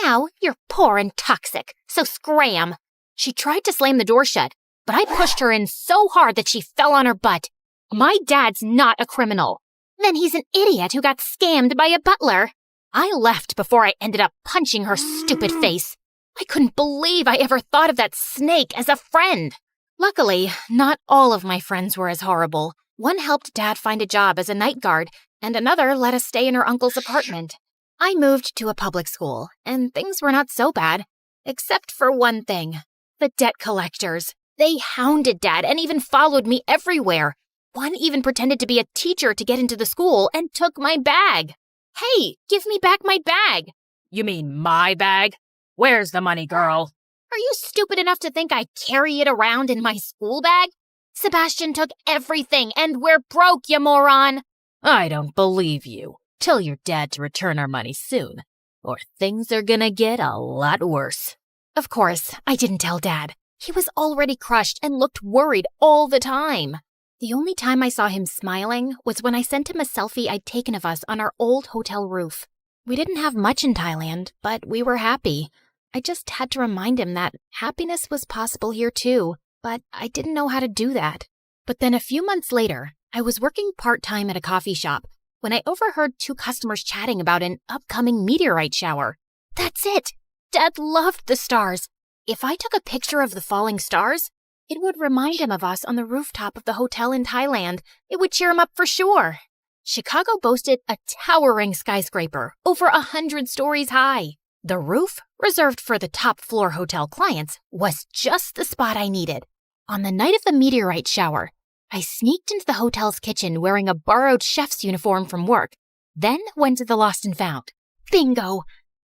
Now, you're poor and toxic, so scram. She tried to slam the door shut, but I pushed her in so hard that she fell on her butt. My dad's not a criminal. Then he's an idiot who got scammed by a butler. I left before I ended up punching her stupid face. I couldn't believe I ever thought of that snake as a friend. Luckily, not all of my friends were as horrible. One helped Dad find a job as a night guard, and another let us stay in her uncle's apartment. I moved to a public school, and things were not so bad. Except for one thing. The debt collectors. They hounded Dad and even followed me everywhere. One even pretended to be a teacher to get into the school and took my bag. Hey, give me back my bag. You mean my bag? Where's the money, girl? Are you stupid enough to think I carry it around in my school bag? Sebastian took everything, and we're broke, you moron! I don't believe you. Tell your dad to return our money soon, or things are gonna get a lot worse. Of course, I didn't tell Dad. He was already crushed and looked worried all the time. The only time I saw him smiling was when I sent him a selfie I'd taken of us on our old hotel roof. We didn't have much in Thailand, but we were happy. I just had to remind him that happiness was possible here too, but I didn't know how to do that. But then a few months later, I was working part-time at a coffee shop when I overheard two customers chatting about an upcoming meteorite shower. That's it! Dad loved the stars. If I took a picture of the falling stars, it would remind him of us on the rooftop of the hotel in Thailand. It would cheer him up for sure. Chicago boasted a towering skyscraper, over 100 stories high. The roof, reserved for the top-floor hotel clients, was just the spot I needed. On the night of the meteorite shower, I sneaked into the hotel's kitchen wearing a borrowed chef's uniform from work, then went to the Lost and Found. Bingo!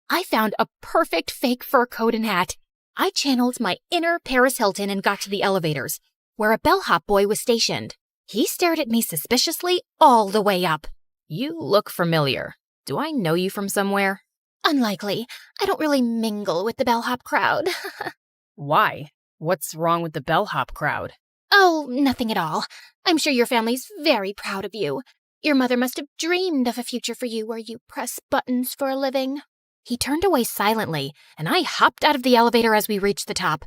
I found a perfect fake fur coat and hat. I channeled my inner Paris Hilton and got to the elevators, where a bellhop boy was stationed. He stared at me suspiciously all the way up. You look familiar. Do I know you from somewhere? Unlikely. I don't really mingle with the bellhop crowd. Why? What's wrong with the bellhop crowd? Oh, nothing at all. I'm sure your family's very proud of you. Your mother must have dreamed of a future for you where you press buttons for a living. He turned away silently, and I hopped out of the elevator as we reached the top.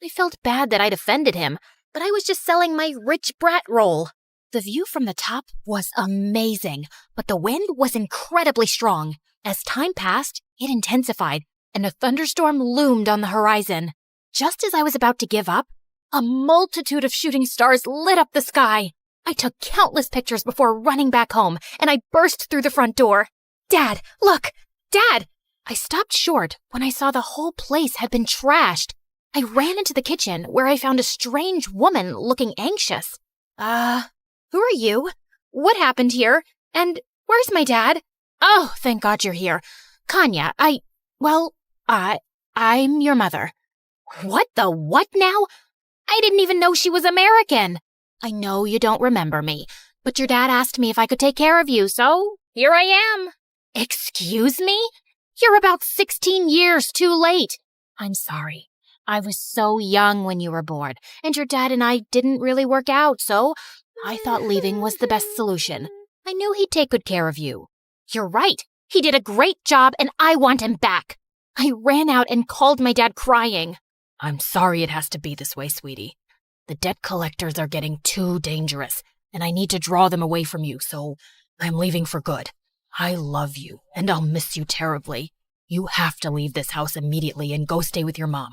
I felt bad that I'd offended him, but I was just selling my rich brat role. The view from the top was amazing, but the wind was incredibly strong. As time passed, it intensified, and a thunderstorm loomed on the horizon. Just as I was about to give up, a multitude of shooting stars lit up the sky. I took countless pictures before running back home, and I burst through the front door. Dad, look! Dad! I stopped short when I saw the whole place had been trashed. I ran into the kitchen where I found a strange woman looking anxious. Who are you? What happened here? And where's my dad? Oh, thank God you're here. Kanya, I'm your mother. What the what now? I didn't even know she was American. I know you don't remember me, but your dad asked me if I could take care of you, so here I am. Excuse me? You're about 16 years too late. I'm sorry. I was so young when you were born, and your dad and I didn't really work out, so I thought leaving was the best solution. I knew he'd take good care of you. You're right. He did a great job and I want him back. I ran out and called my dad crying. I'm sorry it has to be this way, sweetie. The debt collectors are getting too dangerous, and I need to draw them away from you, so I'm leaving for good. I love you, and I'll miss you terribly. You have to leave this house immediately and go stay with your mom.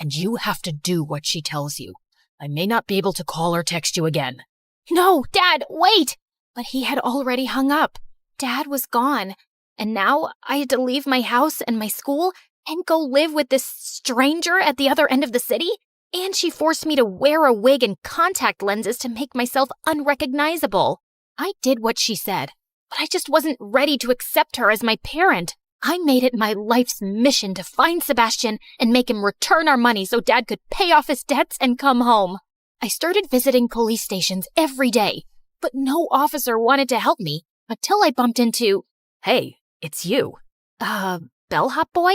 And you have to do what she tells you. I may not be able to call or text you again. No, Dad, wait! But he had already hung up. Dad was gone. And now I had to leave my house and my school and go live with this stranger at the other end of the city? And she forced me to wear a wig and contact lenses to make myself unrecognizable. I did what she said, but I just wasn't ready to accept her as my parent. I made it my life's mission to find Sebastian and make him return our money so Dad could pay off his debts and come home. I started visiting police stations every day, but no officer wanted to help me until I bumped into... Hey, it's you. Bellhop boy?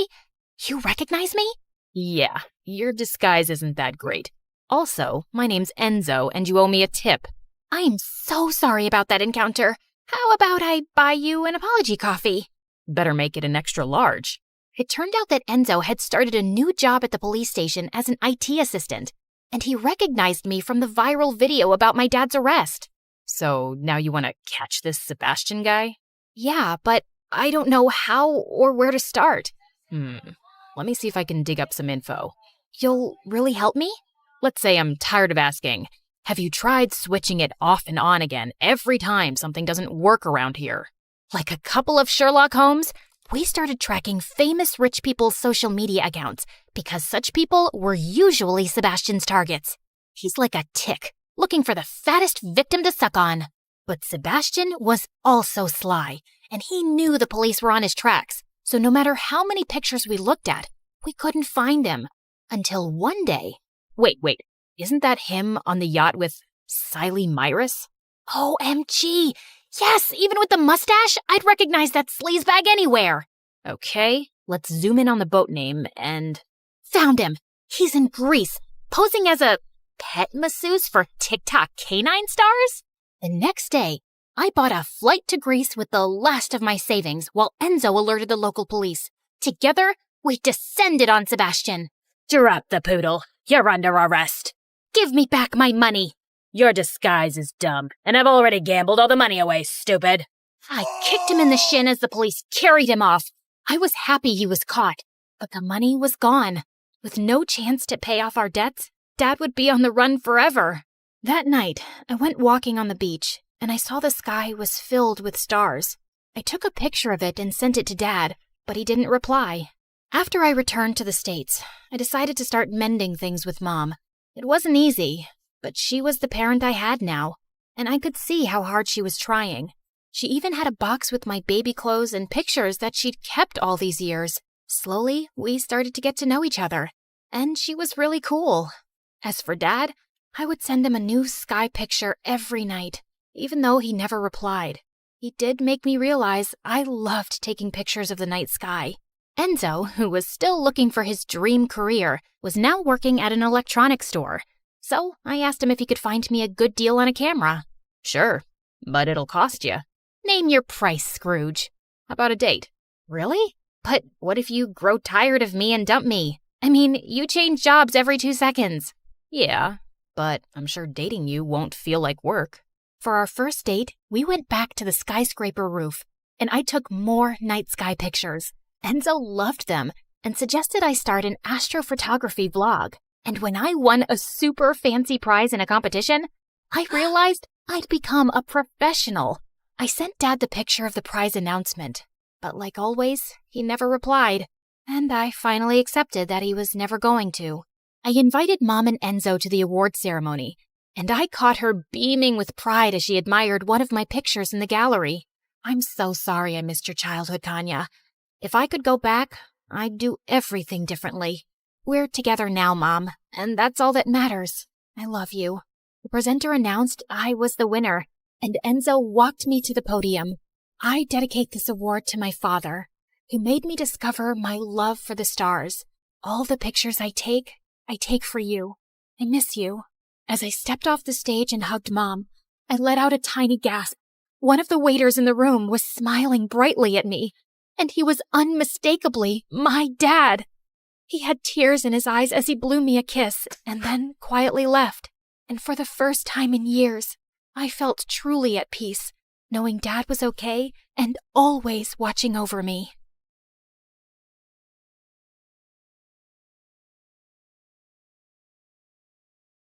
You recognize me? Yeah, your disguise isn't that great. Also, my name's Enzo, and you owe me a tip. I'm so sorry about that encounter. How about I buy you an apology coffee? Better make it an extra large. It turned out that Enzo had started a new job at the police station as an IT assistant, and he recognized me from the viral video about my dad's arrest. So now you want to catch this Sebastian guy? Yeah, but I don't know how or where to start. Let me see if I can dig up some info. You'll really help me? Let's say I'm tired of asking. Have you tried switching it off and on again every time something doesn't work around here? Like a couple of Sherlock Holmes, we started tracking famous rich people's social media accounts because such people were usually Sebastian's targets. He's like a tick, looking for the fattest victim to suck on. But Sebastian was also sly, and he knew the police were on his tracks. So no matter how many pictures we looked at, we couldn't find him. Until one day... Wait. Isn't that him on the yacht with Siley Myrus? OMG! Yes, even with the mustache, I'd recognize that sleazebag anywhere. Okay, let's zoom in on the boat name and... Found him. He's in Greece, posing as a pet masseuse for TikTok canine stars. The next day, I bought a flight to Greece with the last of my savings while Enzo alerted the local police. Together, we descended on Sebastian. Drop the poodle. You're under arrest. Give me back my money. Your disguise is dumb, and I've already gambled all the money away, stupid. I kicked him in the shin as the police carried him off. I was happy he was caught, but the money was gone. With no chance to pay off our debts, Dad would be on the run forever. That night, I went walking on the beach, and I saw the sky was filled with stars. I took a picture of it and sent it to Dad, but he didn't reply. After I returned to the States, I decided to start mending things with Mom. It wasn't easy, but she was the parent I had now, and I could see how hard she was trying. She even had a box with my baby clothes and pictures that she'd kept all these years. Slowly, we started to get to know each other, and she was really cool. As for Dad, I would send him a new sky picture every night, even though he never replied. He did make me realize I loved taking pictures of the night sky. Enzo, who was still looking for his dream career, was now working at an electronics store. So I asked him if he could find me a good deal on a camera. Sure, but it'll cost you. Name your price, Scrooge. How about a date? Really? But what if you grow tired of me and dump me? I mean, you change jobs every 2 seconds. Yeah, but I'm sure dating you won't feel like work. For our first date, we went back to the skyscraper roof, and I took more night sky pictures. Enzo loved them and suggested I start an astrophotography vlog. And when I won a super fancy prize in a competition, I realized I'd become a professional. I sent Dad the picture of the prize announcement, but like always, he never replied. And I finally accepted that he was never going to. I invited Mom and Enzo to the award ceremony, and I caught her beaming with pride as she admired one of my pictures in the gallery. I'm so sorry I missed your childhood, Tanya. If I could go back, I'd do everything differently. We're together now, Mom, and that's all that matters. I love you. The presenter announced I was the winner, and Enzo walked me to the podium. I dedicate this award to my father, who made me discover my love for the stars. All the pictures I take for you. I miss you. As I stepped off the stage and hugged Mom, I let out a tiny gasp. One of the waiters in the room was smiling brightly at me. and he was unmistakably my dad. He had tears in his eyes as he blew me a kiss and then quietly left. And for the first time in years, I felt truly at peace, knowing Dad was okay and always watching over me.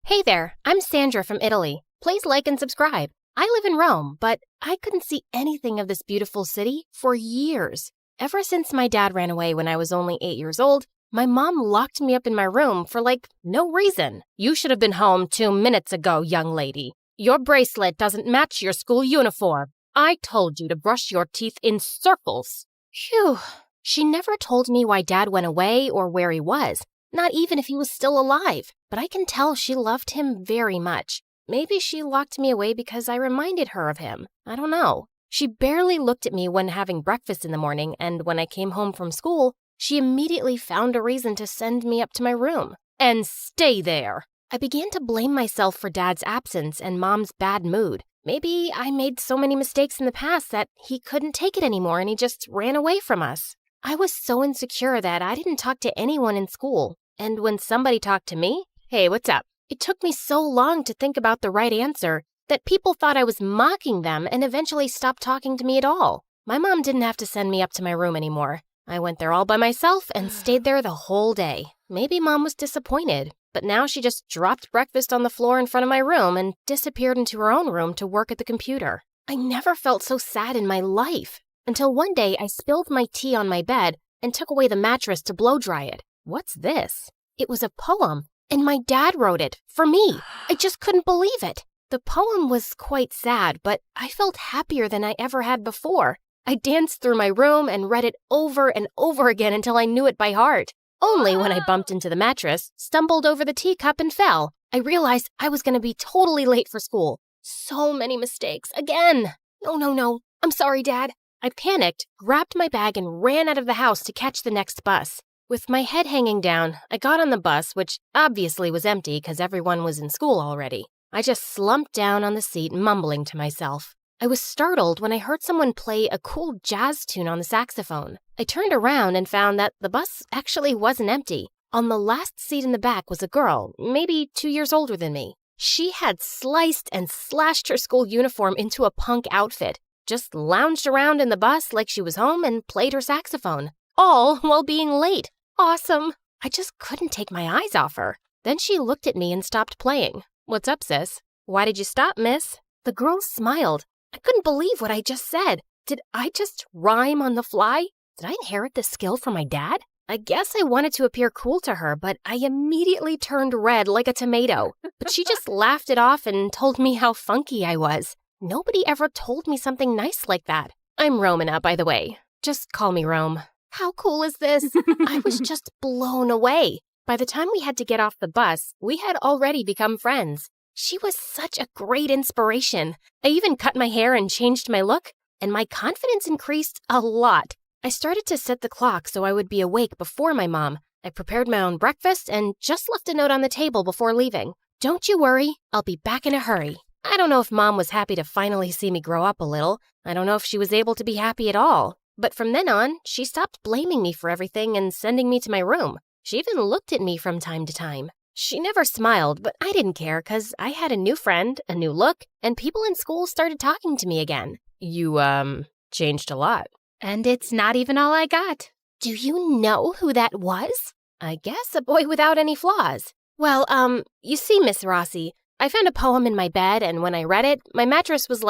Hey there, I'm Sandra from Italy. Please like and subscribe. I live in Rome, but I couldn't see anything of this beautiful city for years. Ever since my dad ran away when I was only 8 years old, my mom locked me up in my room for no reason. You should have been home 2 minutes ago, young lady. Your bracelet doesn't match your school uniform. I told you to brush your teeth in circles. Phew. She never told me why Dad went away or where he was, not even if he was still alive. But I can tell she loved him very much. Maybe she locked me away because I reminded her of him. I don't know. She barely looked at me when having breakfast in the morning, and when I came home from school, she immediately found a reason to send me up to my room. And stay there. I began to blame myself for Dad's absence and Mom's bad mood. Maybe I made so many mistakes in the past that he couldn't take it anymore and he just ran away from us. I was so insecure that I didn't talk to anyone in school. And when somebody talked to me, hey, what's up? It took me so long to think about the right answer that people thought I was mocking them and eventually stopped talking to me at all. My mom didn't have to send me up to my room anymore. I went there all by myself and stayed there the whole day. Maybe Mom was disappointed, but now she just dropped breakfast on the floor in front of my room and disappeared into her own room to work at the computer. I never felt so sad in my life until one day I spilled my tea on my bed and took away the mattress to blow dry it. What's this? It was a poem, and my dad wrote it for me. I just couldn't believe it. The poem was quite sad, but I felt happier than I ever had before. I danced through my room and read it over and over again until I knew it by heart. Only when I bumped into the mattress, stumbled over the teacup and fell, I realized I was going to be totally late for school. So many mistakes again. No. I'm sorry, Dad. I panicked, grabbed my bag, and ran out of the house to catch the next bus. With my head hanging down, I got on the bus, which obviously was empty because everyone was in school already. I just slumped down on the seat, mumbling to myself. I was startled when I heard someone play a cool jazz tune on the saxophone. I turned around and found that the bus actually wasn't empty. On the last seat in the back was a girl, maybe 2 years older than me. She had sliced and slashed her school uniform into a punk outfit, just lounged around in the bus like she was home and played her saxophone, all while being late. Awesome. I just couldn't take my eyes off her. Then she looked at me and stopped playing. What's up, sis? Why did you stop, miss? The girl smiled. I couldn't believe what I just said. Did I just rhyme on the fly? Did I inherit this skill from my dad? I guess I wanted to appear cool to her, but I immediately turned red like a tomato. But she just laughed it off and told me how funky I was. Nobody ever told me something nice like that. I'm Romana, by the way. Just call me Rome. How cool is this? I was just blown away. By the time we had to get off the bus, we had already become friends. She was such a great inspiration. I even cut my hair and changed my look, and my confidence increased a lot. I started to set the clock so I would be awake before my mom. I prepared my own breakfast and just left a note on the table before leaving. Don't you worry, I'll be back in a hurry. I don't know if Mom was happy to finally see me grow up a little. I don't know if she was able to be happy at all. But from then on, she stopped blaming me for everything and sending me to my room. She even looked at me from time to time. She never smiled, but I didn't care because I had a new friend, a new look, and people in school started talking to me again. You, changed a lot. And it's not even all I got. Do you know who that was? I guess a boy without any flaws. Well, you see, Miss Rossi, I found a poem in my bed, and when I read it, my mattress was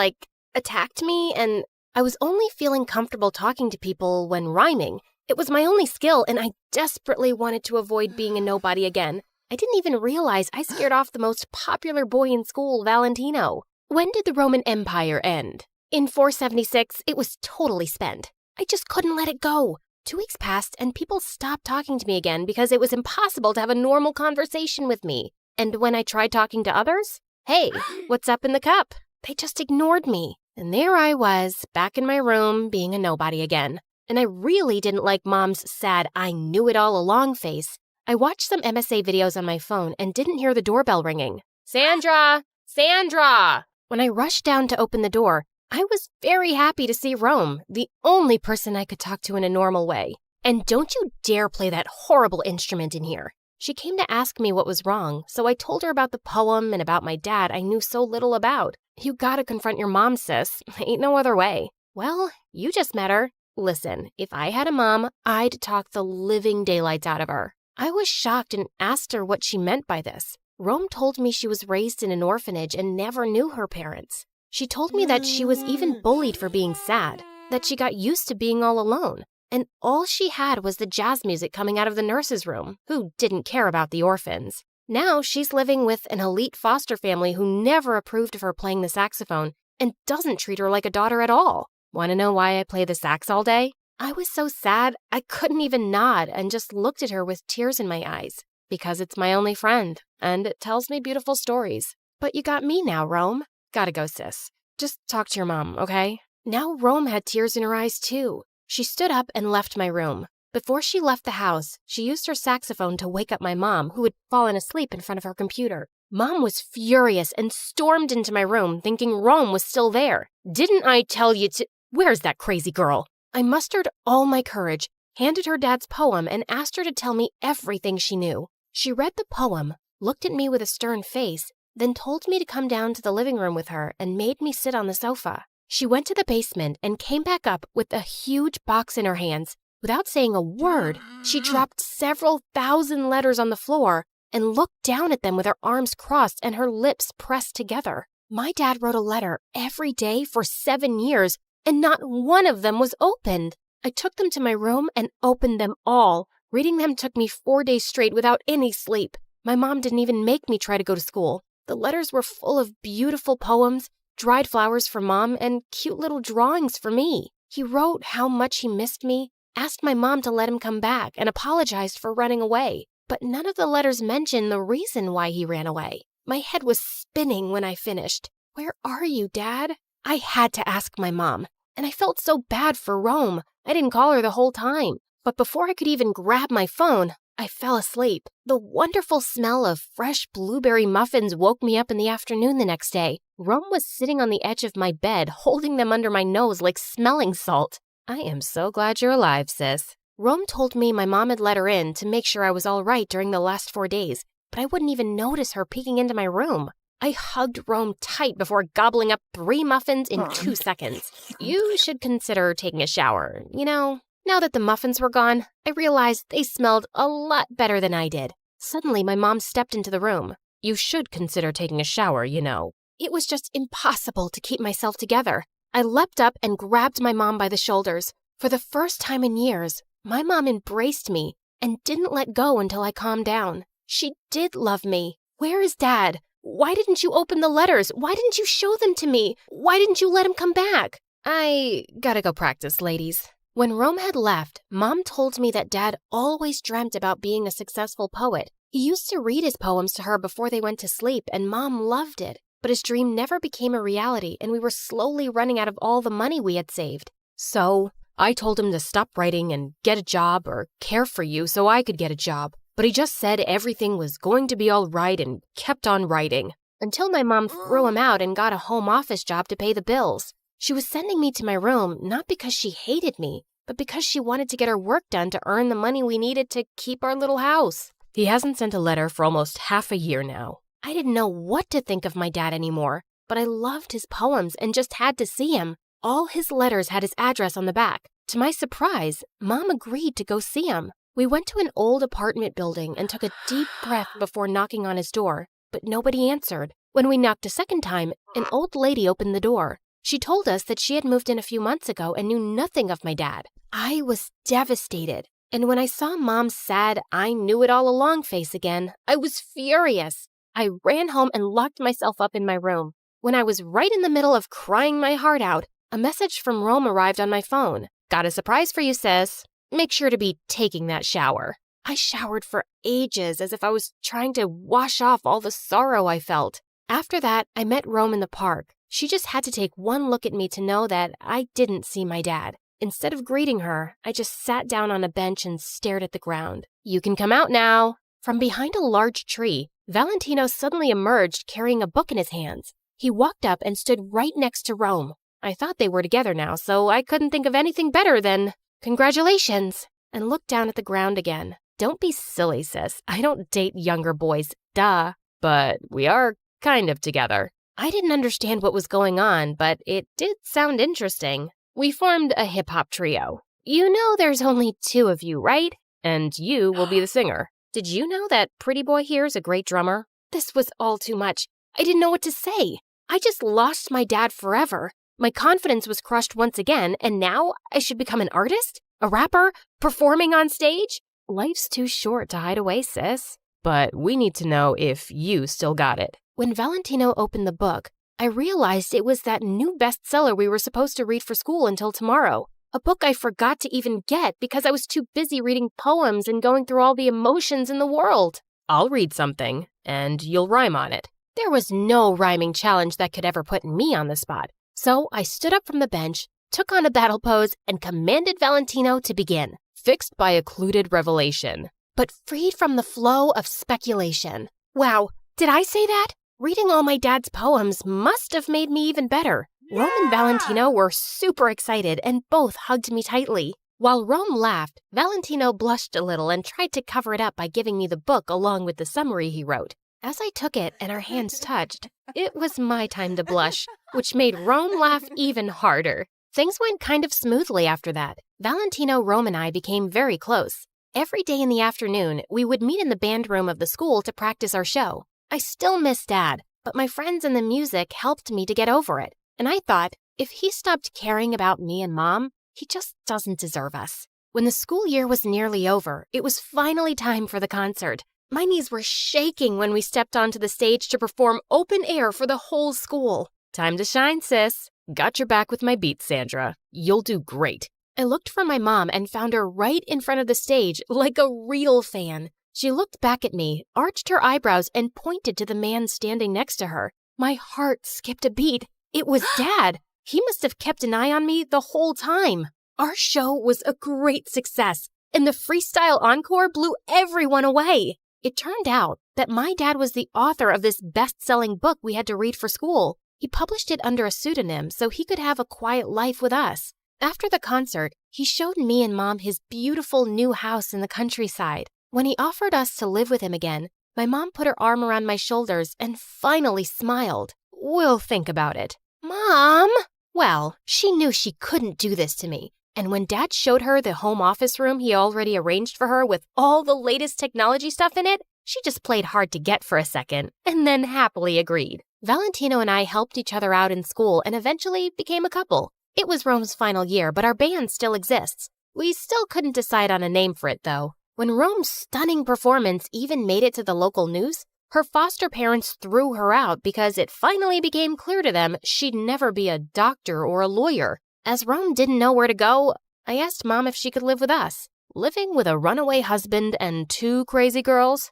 attacked me, and I was only feeling comfortable talking to people when rhyming. It was my only skill, and I desperately wanted to avoid being a nobody again. I didn't even realize I scared off the most popular boy in school, Valentino. When did the Roman Empire end? In 476, it was totally spent. I just couldn't let it go. 2 weeks passed, and people stopped talking to me again because it was impossible to have a normal conversation with me. And when I tried talking to others, hey, what's up in the cup? They just ignored me. And there I was, back in my room, being a nobody again. And I really didn't like Mom's sad, I knew it all along face. I watched some MSA videos on my phone and didn't hear the doorbell ringing. Sandra! Sandra! When I rushed down to open the door, I was very happy to see Rome, the only person I could talk to in a normal way. And don't you dare play that horrible instrument in here. She came to ask me what was wrong, so I told her about the poem and about my dad I knew so little about. You gotta confront your mom, sis. Ain't no other way. Well, you just met her. Listen, if I had a mom, I'd talk the living daylights out of her. I was shocked and asked her what she meant by this. Rome told me she was raised in an orphanage and never knew her parents. She told me that she was even bullied for being sad, that she got used to being all alone, and all she had was the jazz music coming out of the nurse's room, who didn't care about the orphans. Now she's living with an elite foster family who never approved of her playing the saxophone and doesn't treat her like a daughter at all. Want to know why I play the sax all day? I was so sad I couldn't even nod and just looked at her with tears in my eyes. Because it's my only friend, and it tells me beautiful stories. But you got me now, Rome. Gotta go, sis. Just talk to your mom, okay? Now Rome had tears in her eyes, too. She stood up and left my room. Before she left the house, she used her saxophone to wake up my mom, who had fallen asleep in front of her computer. Mom was furious and stormed into my room, thinking Rome was still there. Didn't I tell you to... Where's that crazy girl? I mustered all my courage, handed her dad's poem, and asked her to tell me everything she knew. She read the poem, looked at me with a stern face, then told me to come down to the living room with her and made me sit on the sofa. She went to the basement and came back up with a huge box in her hands. Without saying a word, she dropped several thousand letters on the floor and looked down at them with her arms crossed and her lips pressed together. My dad wrote a letter every day for 7 years, and not one of them was opened. I took them to my room and opened them all. Reading them took me 4 days straight without any sleep. My mom didn't even make me try to go to school. The letters were full of beautiful poems, dried flowers for Mom, and cute little drawings for me. He wrote how much he missed me, asked my mom to let him come back, and apologized for running away. But none of the letters mentioned the reason why he ran away. My head was spinning when I finished. Where are you, Dad? I had to ask my mom, and I felt so bad for Rome. I didn't call her the whole time. But before I could even grab my phone, I fell asleep. The wonderful smell of fresh blueberry muffins woke me up in the afternoon the next day. Rome was sitting on the edge of my bed, holding them under my nose like smelling salt. I am so glad you're alive, sis. Rome told me my mom had let her in to make sure I was all right during the last 4 days, but I wouldn't even notice her peeking into my room. I hugged Rome tight before gobbling up 3 muffins in 2 seconds. You should consider taking a shower. You know, now that the muffins were gone, I realized they smelled a lot better than I did. Suddenly, my mom stepped into the room. You should consider taking a shower, you know. It was just impossible to keep myself together. I leapt up and grabbed my mom by the shoulders. For the first time in years, my mom embraced me and didn't let go until I calmed down. She did love me. Where is Dad? Why didn't you open the letters? Why didn't you show them to me? Why didn't you let him come back? I gotta go practice, ladies. When Rome had left, Mom told me that Dad always dreamt about being a successful poet. He used to read his poems to her before they went to sleep, and Mom loved it. But his dream never became a reality, and we were slowly running out of all the money we had saved. So I told him to stop writing and get a job or care for you so I could get a job. But he just said everything was going to be all right and kept on writing. Until my mom threw him out and got a home office job to pay the bills. She was sending me to my room not because she hated me, but because she wanted to get her work done to earn the money we needed to keep our little house. He hasn't sent a letter for almost half a year now. I didn't know what to think of my dad anymore, but I loved his poems and just had to see him. All his letters had his address on the back. To my surprise, Mom agreed to go see him. We went to an old apartment building and took a deep breath before knocking on his door, but nobody answered. When we knocked a second time, an old lady opened the door. She told us that she had moved in a few months ago and knew nothing of my dad. I was devastated, and when I saw Mom's sad, I knew it all along face again, I was furious. I ran home and locked myself up in my room. When I was right in the middle of crying my heart out, a message from Rome arrived on my phone. Got a surprise for you, sis. Make sure to be taking that shower. I showered for ages as if I was trying to wash off all the sorrow I felt. After that, I met Rome in the park. She just had to take one look at me to know that I didn't see my dad. Instead of greeting her, I just sat down on a bench and stared at the ground. You can come out now. From behind a large tree, Valentino suddenly emerged carrying a book in his hands. He walked up and stood right next to Rome. I thought they were together now, so I couldn't think of anything better than congratulations, and looked down at the ground again. Don't be silly, sis. I don't date younger boys, duh. But we are kind of together. I didn't understand what was going on, but it did sound interesting. We formed a hip-hop trio. You know there's only 2 of you, right? And you will be the singer. Did you know that Pretty Boy here is a great drummer? This was all too much. I didn't know what to say. I just lost my dad forever. My confidence was crushed once again, and now I should become an artist? A rapper? Performing on stage? Life's too short to hide away, sis. But we need to know if you still got it. When Valentino opened the book, I realized it was that new bestseller we were supposed to read for school until tomorrow. A book I forgot to even get because I was too busy reading poems and going through all the emotions in the world. I'll read something, and you'll rhyme on it. There was no rhyming challenge that could ever put me on the spot. So I stood up from the bench, took on a battle pose, and commanded Valentino to begin. Fixed by occluded revelation, but freed from the flow of speculation. Wow, did I say that? Reading all my dad's poems must have made me even better. Rome and Valentino were super excited and both hugged me tightly. While Rome laughed, Valentino blushed a little and tried to cover it up by giving me the book along with the summary he wrote. As I took it and our hands touched, it was my time to blush, which made Rome laugh even harder. Things went kind of smoothly after that. Valentino, Rome, and I became very close. Every day in the afternoon, we would meet in the band room of the school to practice our show. I still miss Dad, but my friends and the music helped me to get over it. And I thought, if he stopped caring about me and Mom, he just doesn't deserve us. When the school year was nearly over, it was finally time for the concert. My knees were shaking when we stepped onto the stage to perform open air for the whole school. Time to shine, sis. Got your back with my beats, Sandra. You'll do great. I looked for my mom and found her right in front of the stage like a real fan. She looked back at me, arched her eyebrows, and pointed to the man standing next to her. My heart skipped a beat. It was Dad. He must have kept an eye on me the whole time. Our show was a great success, and the freestyle encore blew everyone away. It turned out that my dad was the author of this best-selling book we had to read for school. He published it under a pseudonym so he could have a quiet life with us. After the concert, he showed me and Mom his beautiful new house in the countryside. When he offered us to live with him again, my mom put her arm around my shoulders and finally smiled. We'll think about it. Mom! Well, she knew she couldn't do this to me. And when Dad showed her the home office room he already arranged for her with all the latest technology stuff in it, she just played hard to get for a second and then happily agreed. Valentino and I helped each other out in school and eventually became a couple. It was Rome's final year, but our band still exists. We still couldn't decide on a name for it, though. When Rome's stunning performance even made it to the local news, her foster parents threw her out because it finally became clear to them she'd never be a doctor or a lawyer. As Rome didn't know where to go, I asked Mom if she could live with us. Living with a runaway husband and 2 crazy girls?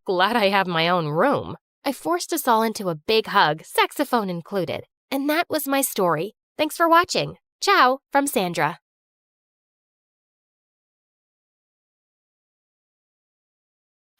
Glad I have my own room. I forced us all into a big hug, saxophone included. And that was my story. Thanks for watching. Ciao from Sandra.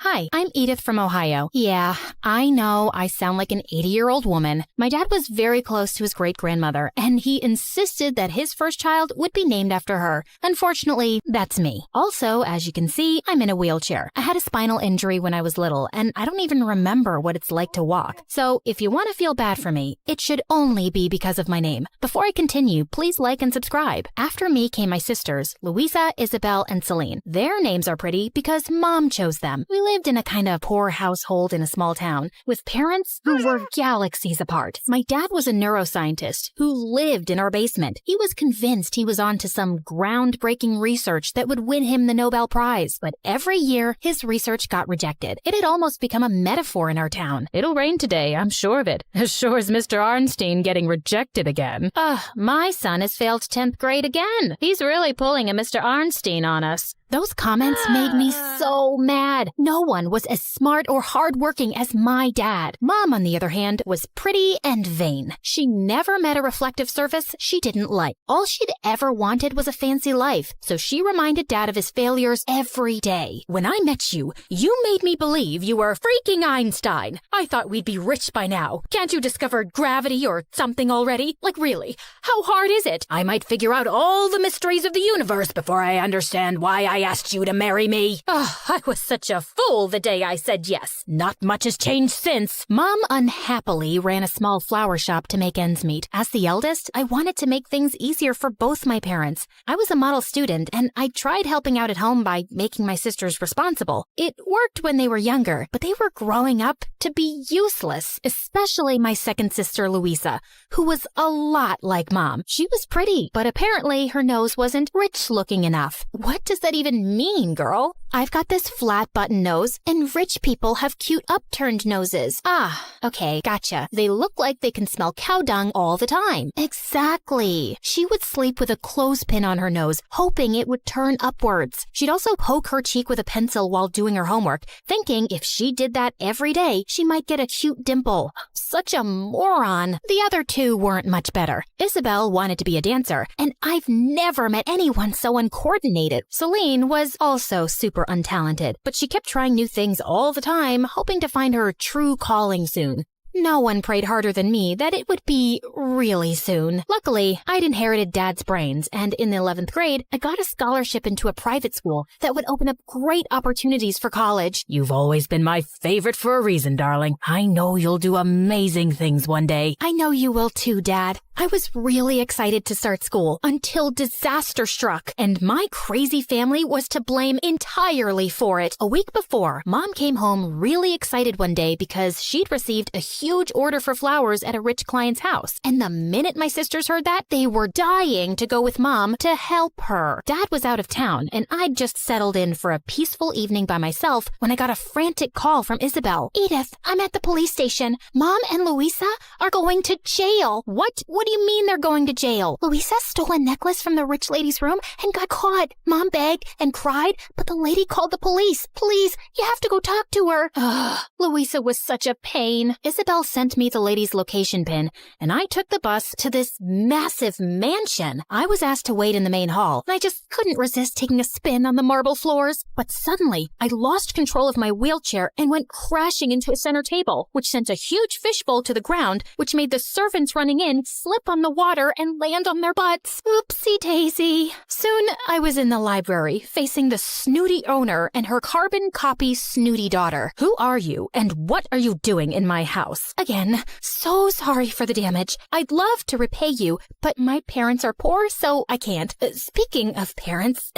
Hi, I'm Edith from Ohio. Yeah, I know I sound like an 80-year-old woman. My dad was very close to his great-grandmother, and he insisted that his first child would be named after her. Unfortunately, that's me. Also, as you can see, I'm in a wheelchair. I had a spinal injury when I was little, and I don't even remember what it's like to walk. So if you want to feel bad for me, it should only be because of my name. Before I continue, please like and subscribe. After me came my sisters, Louisa, Isabel, and Celine. Their names are pretty because Mom chose them. We lived in a kind of poor household in a small town with parents who were galaxies apart. My dad was a neuroscientist who lived in our basement. He was convinced he was onto some groundbreaking research that would win him the Nobel Prize. But every year, his research got rejected. It had almost become a metaphor in our town. It'll rain today, I'm sure of it. As sure as Mr. Arnstein getting rejected again. My son has failed 10th grade again. He's really pulling a Mr. Arnstein on us. Those comments made me so mad. No one was as smart or hardworking as my dad. Mom, on the other hand, was pretty and vain. She never met a reflective surface she didn't like. All she'd ever wanted was a fancy life, so she reminded Dad of his failures every day. When I met you, you made me believe you were freaking Einstein. I thought we'd be rich by now. Can't you discover gravity or something already? Like really, how hard is it? I might figure out all the mysteries of the universe before I understand why I asked you to marry me. Oh, I was such a fool the day I said yes. Not much has changed since. Mom unhappily ran a small flower shop to make ends meet. As the eldest, I wanted to make things easier for both my parents. I was a model student, and I tried helping out at home by making my sisters responsible. It worked when they were younger, but they were growing up to be useless, especially my second sister, Louisa, who was a lot like Mom. She was pretty, but apparently her nose wasn't rich-looking enough. What does that even mean, girl? I've got this flat button nose, and rich people have cute upturned noses. Ah, okay, gotcha. They look like they can smell cow dung all the time. Exactly. She would sleep with a clothespin on her nose, hoping it would turn upwards. She'd also poke her cheek with a pencil while doing her homework, thinking if she did that every day, she might get a cute dimple. Such a moron. The other two weren't much better. Isabel wanted to be a dancer, and I've never met anyone so uncoordinated. Celine was also super untalented, but she kept trying new things all the time, hoping to find her true calling soon. No one prayed harder than me that it would be really soon. Luckily, I'd inherited Dad's brains, and in the 11th grade, I got a scholarship into a private school that would open up great opportunities for college. You've always been my favorite for a reason, darling. I know you'll do amazing things one day. I know you will too, Dad. I was really excited to start school until disaster struck, and my crazy family was to blame entirely for it. A week before, Mom came home really excited one day because she'd received a huge order for flowers at a rich client's house. And the minute my sisters heard that, they were dying to go with Mom to help her. Dad was out of town, and I'd just settled in for a peaceful evening by myself when I got a frantic call from Isabel. Edith, I'm at the police station. Mom and Louisa are going to jail. What do you mean they're going to jail? Louisa stole a necklace from the rich lady's room and got caught. Mom begged and cried, but the lady called the police. Please, you have to go talk to her. Ugh, Louisa was such a pain. Isabel sent me the lady's location pin, and I took the bus to this massive mansion. I was asked to wait in the main hall, and I just couldn't resist taking a spin on the marble floors. But suddenly, I lost control of my wheelchair and went crashing into a center table, which sent a huge fishbowl to the ground, which made the servants running in slip on the water and land on their butts. Oopsie daisy. Soon, I was in the library, facing the snooty owner and her carbon copy snooty daughter. Who are you, and what are you doing in my house? Again, so sorry for the damage. I'd love to repay you, but my parents are poor, so I can't. Speaking of parents,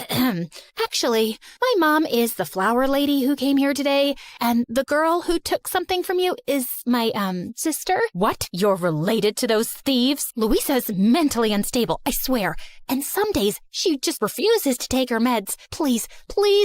actually, my mom is the flower lady who came here today, and the girl who took something from you is my, sister. What? You're related to those thieves? Louisa's mentally unstable, I swear, and some days she just refuses to take her meds. Please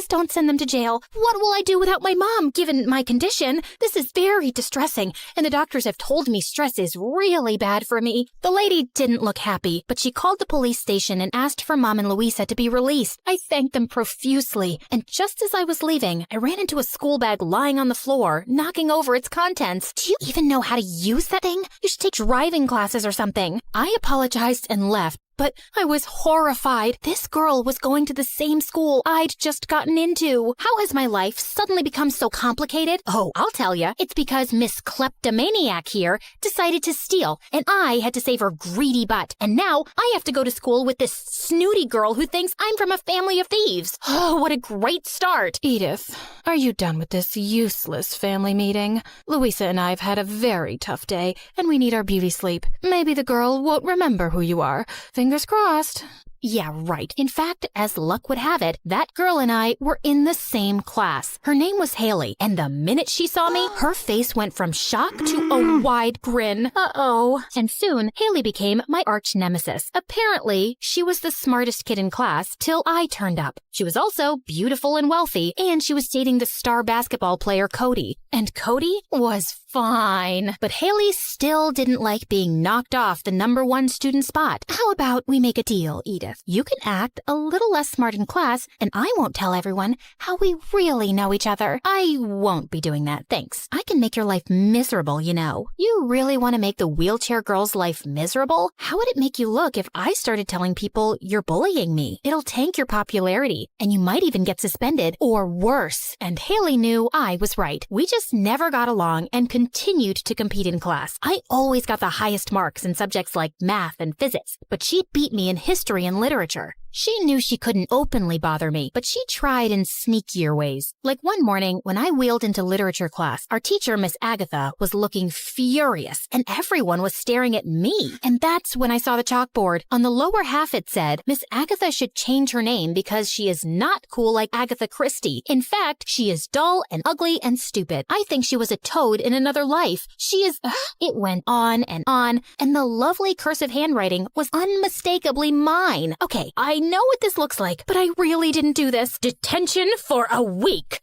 don't send them to jail. What will I do without my mom, given my condition? This is very distressing, and the doctors have told me stress is really bad for me. The lady didn't look happy, but she called the police station and asked for Mom and Louisa to be released. I thanked them profusely, and just as I was leaving, I ran into a school bag lying on the floor, knocking over its contents. Do you even know how to use that thing? You should take driving classes or something. I apologized and left, but I was horrified. This girl was going to the same school I'd just gotten into. How has my life suddenly become so complicated? Oh, I'll tell ya. It's because Miss Kleptomaniac here decided to steal, and I had to save her greedy butt. And now I have to go to school with this snooty girl who thinks I'm from a family of thieves. Oh, what a great start. Edith, are you done with this useless family meeting? Louisa and I have had a very tough day, and we need our beauty sleep. Maybe the girl won't remember who you are. Fingers crossed. Yeah, right. In fact, as luck would have it, that girl and I were in the same class. Her name was Haley, and the minute she saw me, her face went from shock to a wide grin. Uh-oh. And soon, Haley became my arch nemesis. Apparently, she was the smartest kid in class till I turned up. She was also beautiful and wealthy, and she was dating the star basketball player Cody. And Cody was fine. But Haley still didn't like being knocked off the #1 student spot. How about we make a deal, Edith? with. You can act a little less smart in class, and I won't tell everyone how we really know each other. I won't be doing that, thanks. I can make your life miserable, you know. You really want to make the wheelchair girl's life miserable? How would it make you look if I started telling people you're bullying me? It'll tank your popularity, and you might even get suspended, or worse. And Haley knew I was right. We just never got along and continued to compete in class. I always got the highest marks in subjects like math and physics, but she beat me in history and literature. She knew she couldn't openly bother me, but she tried in sneakier ways. Like one morning, when I wheeled into literature class, our teacher, Miss Agatha, was looking furious, and everyone was staring at me. And that's when I saw the chalkboard. On the lower half it said, Miss Agatha should change her name because she is not cool like Agatha Christie. In fact, she is dull and ugly and stupid. I think she was a toad in another life. She is... It went on, and the lovely cursive handwriting was unmistakably mine. Okay, I know what this looks like, but I really didn't do this. Detention for a week.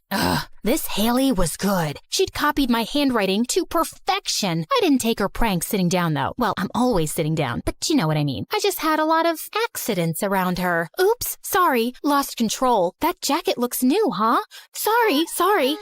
This Haley was good. She'd copied my handwriting to perfection. I didn't take her prank sitting down, though. Well, I'm always sitting down, but you know what I mean. I just had a lot of accidents around her. Oops, sorry, lost control. That jacket looks new, huh? Sorry,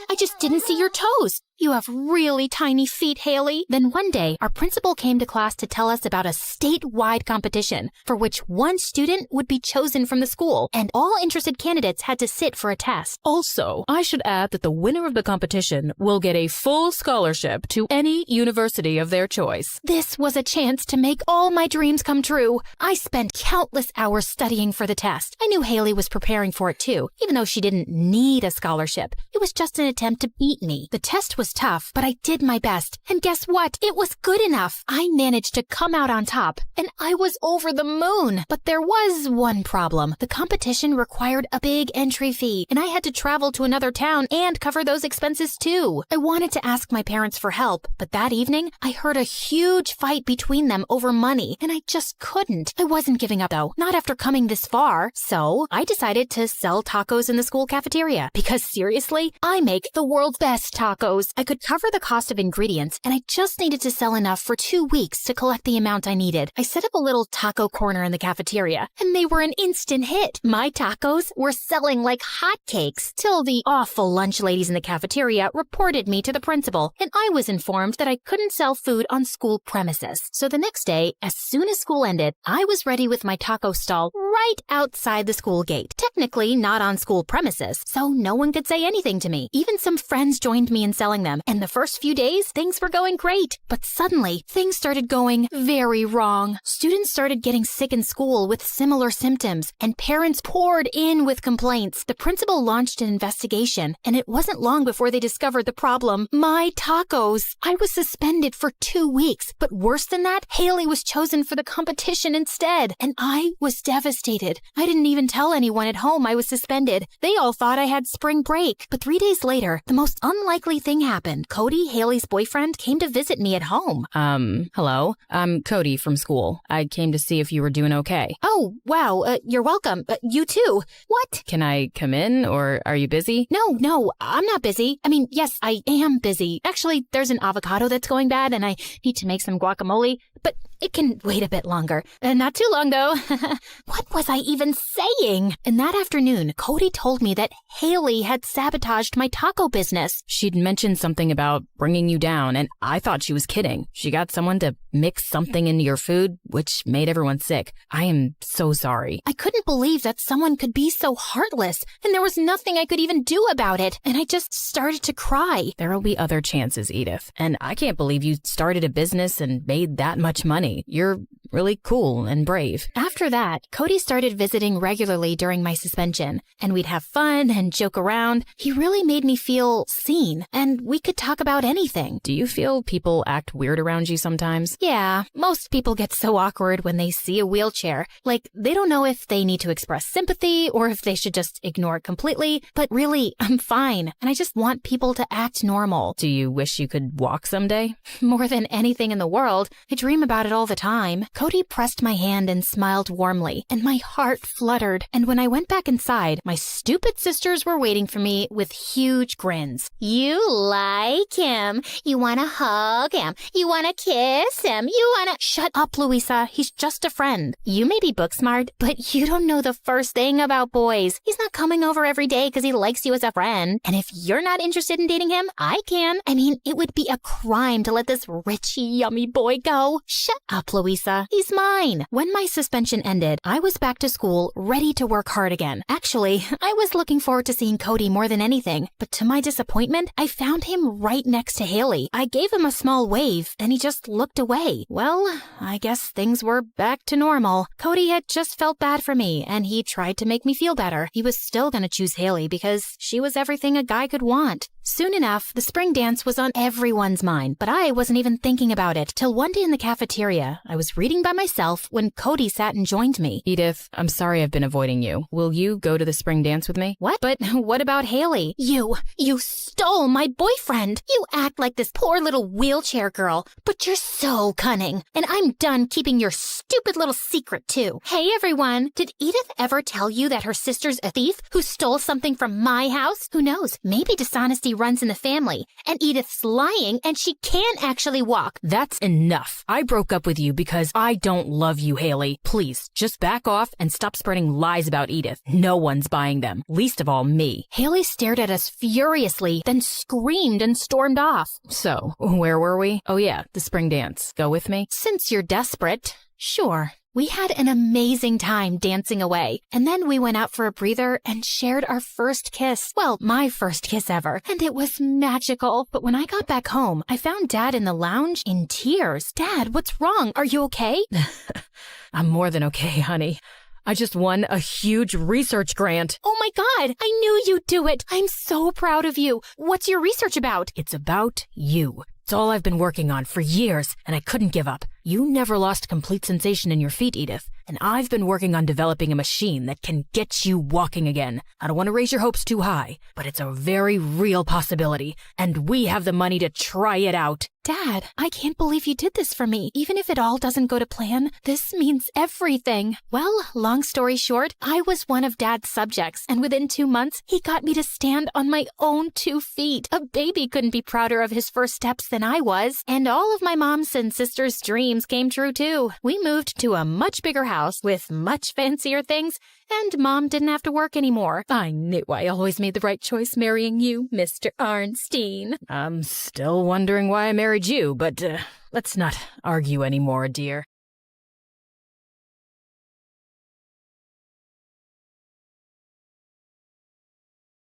I just didn't see your toes. You have really tiny feet, Haley. Then one day, our principal came to class to tell us about a statewide competition for which one student would be chosen from the school, and all interested candidates had to sit for a test. Also, I should add that the winner of the competition will get a full scholarship to any university of their choice. This was a chance to make all my dreams come true. I spent countless hours studying for the test. I knew Haley was preparing for it too, even though she didn't need a scholarship. It was just an attempt to beat me. The test was tough, but I did my best. And guess what? It was good enough. I managed to come out on top, and I was over the moon. But there was one problem. The competition required a big entry fee, and I had to travel to another town and cover those expenses too. I wanted to ask my parents for help, but that evening, I heard a huge fight between them over money, and I just couldn't. I wasn't giving up though, not after coming this far. So I decided to sell tacos in the school cafeteria, because seriously, I make the world's best tacos. I could cover the cost of ingredients, and I just needed to sell enough for 2 weeks to collect the amount I needed. I set up a little taco corner in the cafeteria, and they were an instant hit. My tacos were selling like hotcakes, till the awful lunch ladies in the cafeteria reported me to the principal, and I was informed that I couldn't sell food on school premises. So the next day, as soon as school ended, I was ready with my taco stall right outside the school gate. Technically not on school premises, so no one could say anything to me. Even some friends joined me in selling them, and the first few days, things were going great. But suddenly, things started going very wrong. Students started getting sick in school with similar symptoms, and parents poured in with complaints. The principal launched an investigation, and it wasn't long before they discovered the problem: my tacos. I was suspended for 2 weeks, but worse than that, Haley was chosen for the competition instead, and I was devastated. I didn't even tell anyone at home I was suspended. They all thought I had spring break. But 3 days later, the most unlikely thing happened. Cody, Haley's boyfriend, came to visit me at home. Hello. I'm Cody from school. I came to see if you were doing okay. Oh, wow. You're welcome. You too. What? Can I come in, or are you busy? No, I'm not busy. I mean, yes, I am busy. Actually, there's an avocado that's going bad, and I need to make some guacamole, but it can wait a bit longer. Not too long, though. What was I even saying? And that afternoon, Cody told me that Haley had sabotaged my taco business. She'd mentioned something about bringing you down, and I thought she was kidding. She got someone to mix something into your food, which made everyone sick. I am so sorry. I couldn't believe that someone could be so heartless, and there was nothing I could even do about it. And I just started to cry. There'll be other chances, Edith. And I can't believe you started a business and made that much money. You're really cool and brave. After that, Cody started visiting regularly during my suspension, and we'd have fun and joke around. He really made me feel seen, and we could talk about anything. Do you feel people act weird around you sometimes? Yeah, most people get so awkward when they see a wheelchair. Like, they don't know if they need to express sympathy or if they should just ignore it completely. But really, I'm fine, and I just want people to act normal. Do you wish you could walk someday? More than anything in the world. I dream about it all the time. Cody pressed my hand and smiled warmly, and my heart fluttered. And when I went back inside, my stupid sisters were waiting for me with huge grins. You like him. You want to hug him. You want to kiss him. You want to... Shut up, Louisa. He's just a friend. You may be book smart, but you don't know the first thing about boys. He's not coming over every day because he likes you as a friend. And if you're not interested in dating him, I can. I mean, it would be a crime to let this rich, yummy boy go. Shut up, Louisa. He's mine. When my suspension ended, I was back to school, ready to work hard again. Actually, I was looking forward to seeing Cody more than anything. But to my disappointment, I found him right next to Haley. I gave him a small wave, and he just looked away. Well, I guess things were back to normal. Cody had just felt bad for me, and he tried to make me feel better. He was still gonna choose Haley because she was everything a guy could want. Soon enough, the spring dance was on everyone's mind, but I wasn't even thinking about it till one day in the cafeteria. I was reading by myself when Cody sat and joined me. Edith, I'm sorry I've been avoiding you. Will you go to the spring dance with me? What? But what about Haley? You stole my boyfriend. You act like this poor little wheelchair girl, but you're so cunning. And I'm done keeping your stupid little secret too. Hey everyone, did Edith ever tell you that her sister's a thief who stole something from my house? Who knows? Maybe dishonesty runs in the family, and Edith's lying and she can actually walk. That's enough. I broke up with you because I don't love you, Haley. Please, just back off and stop spreading lies about Edith. No one's buying them, least of all me. Haley stared at us furiously, then screamed and stormed off. So, where were we? Oh yeah, the spring dance. Go with me? Since you're desperate, sure. We had an amazing time dancing away, and then we went out for a breather and shared our first kiss. Well, my first kiss ever, and it was magical. But when I got back home, I found Dad in the lounge in tears. Dad, what's wrong? Are you okay? I'm more than okay, honey. I just won a huge research grant. Oh my God, I knew you'd do it. I'm so proud of you. What's your research about? It's about you. It's all I've been working on for years, and I couldn't give up. You never lost complete sensation in your feet, Edith, and I've been working on developing a machine that can get you walking again. I don't want to raise your hopes too high, but it's a very real possibility, and we have the money to try it out. Dad, I can't believe you did this for me. Even if it all doesn't go to plan, this means everything. Well, long story short, I was one of Dad's subjects, and within 2 months, he got me to stand on my own 2 feet. A baby couldn't be prouder of his first steps than I was, and all of my mom's and sister's dreams came true too. We moved to a much bigger house with much fancier things, and Mom didn't have to work anymore. I knew I always made the right choice marrying you, Mr. Arnstein. I'm still wondering why I married you, but let's not argue anymore, dear.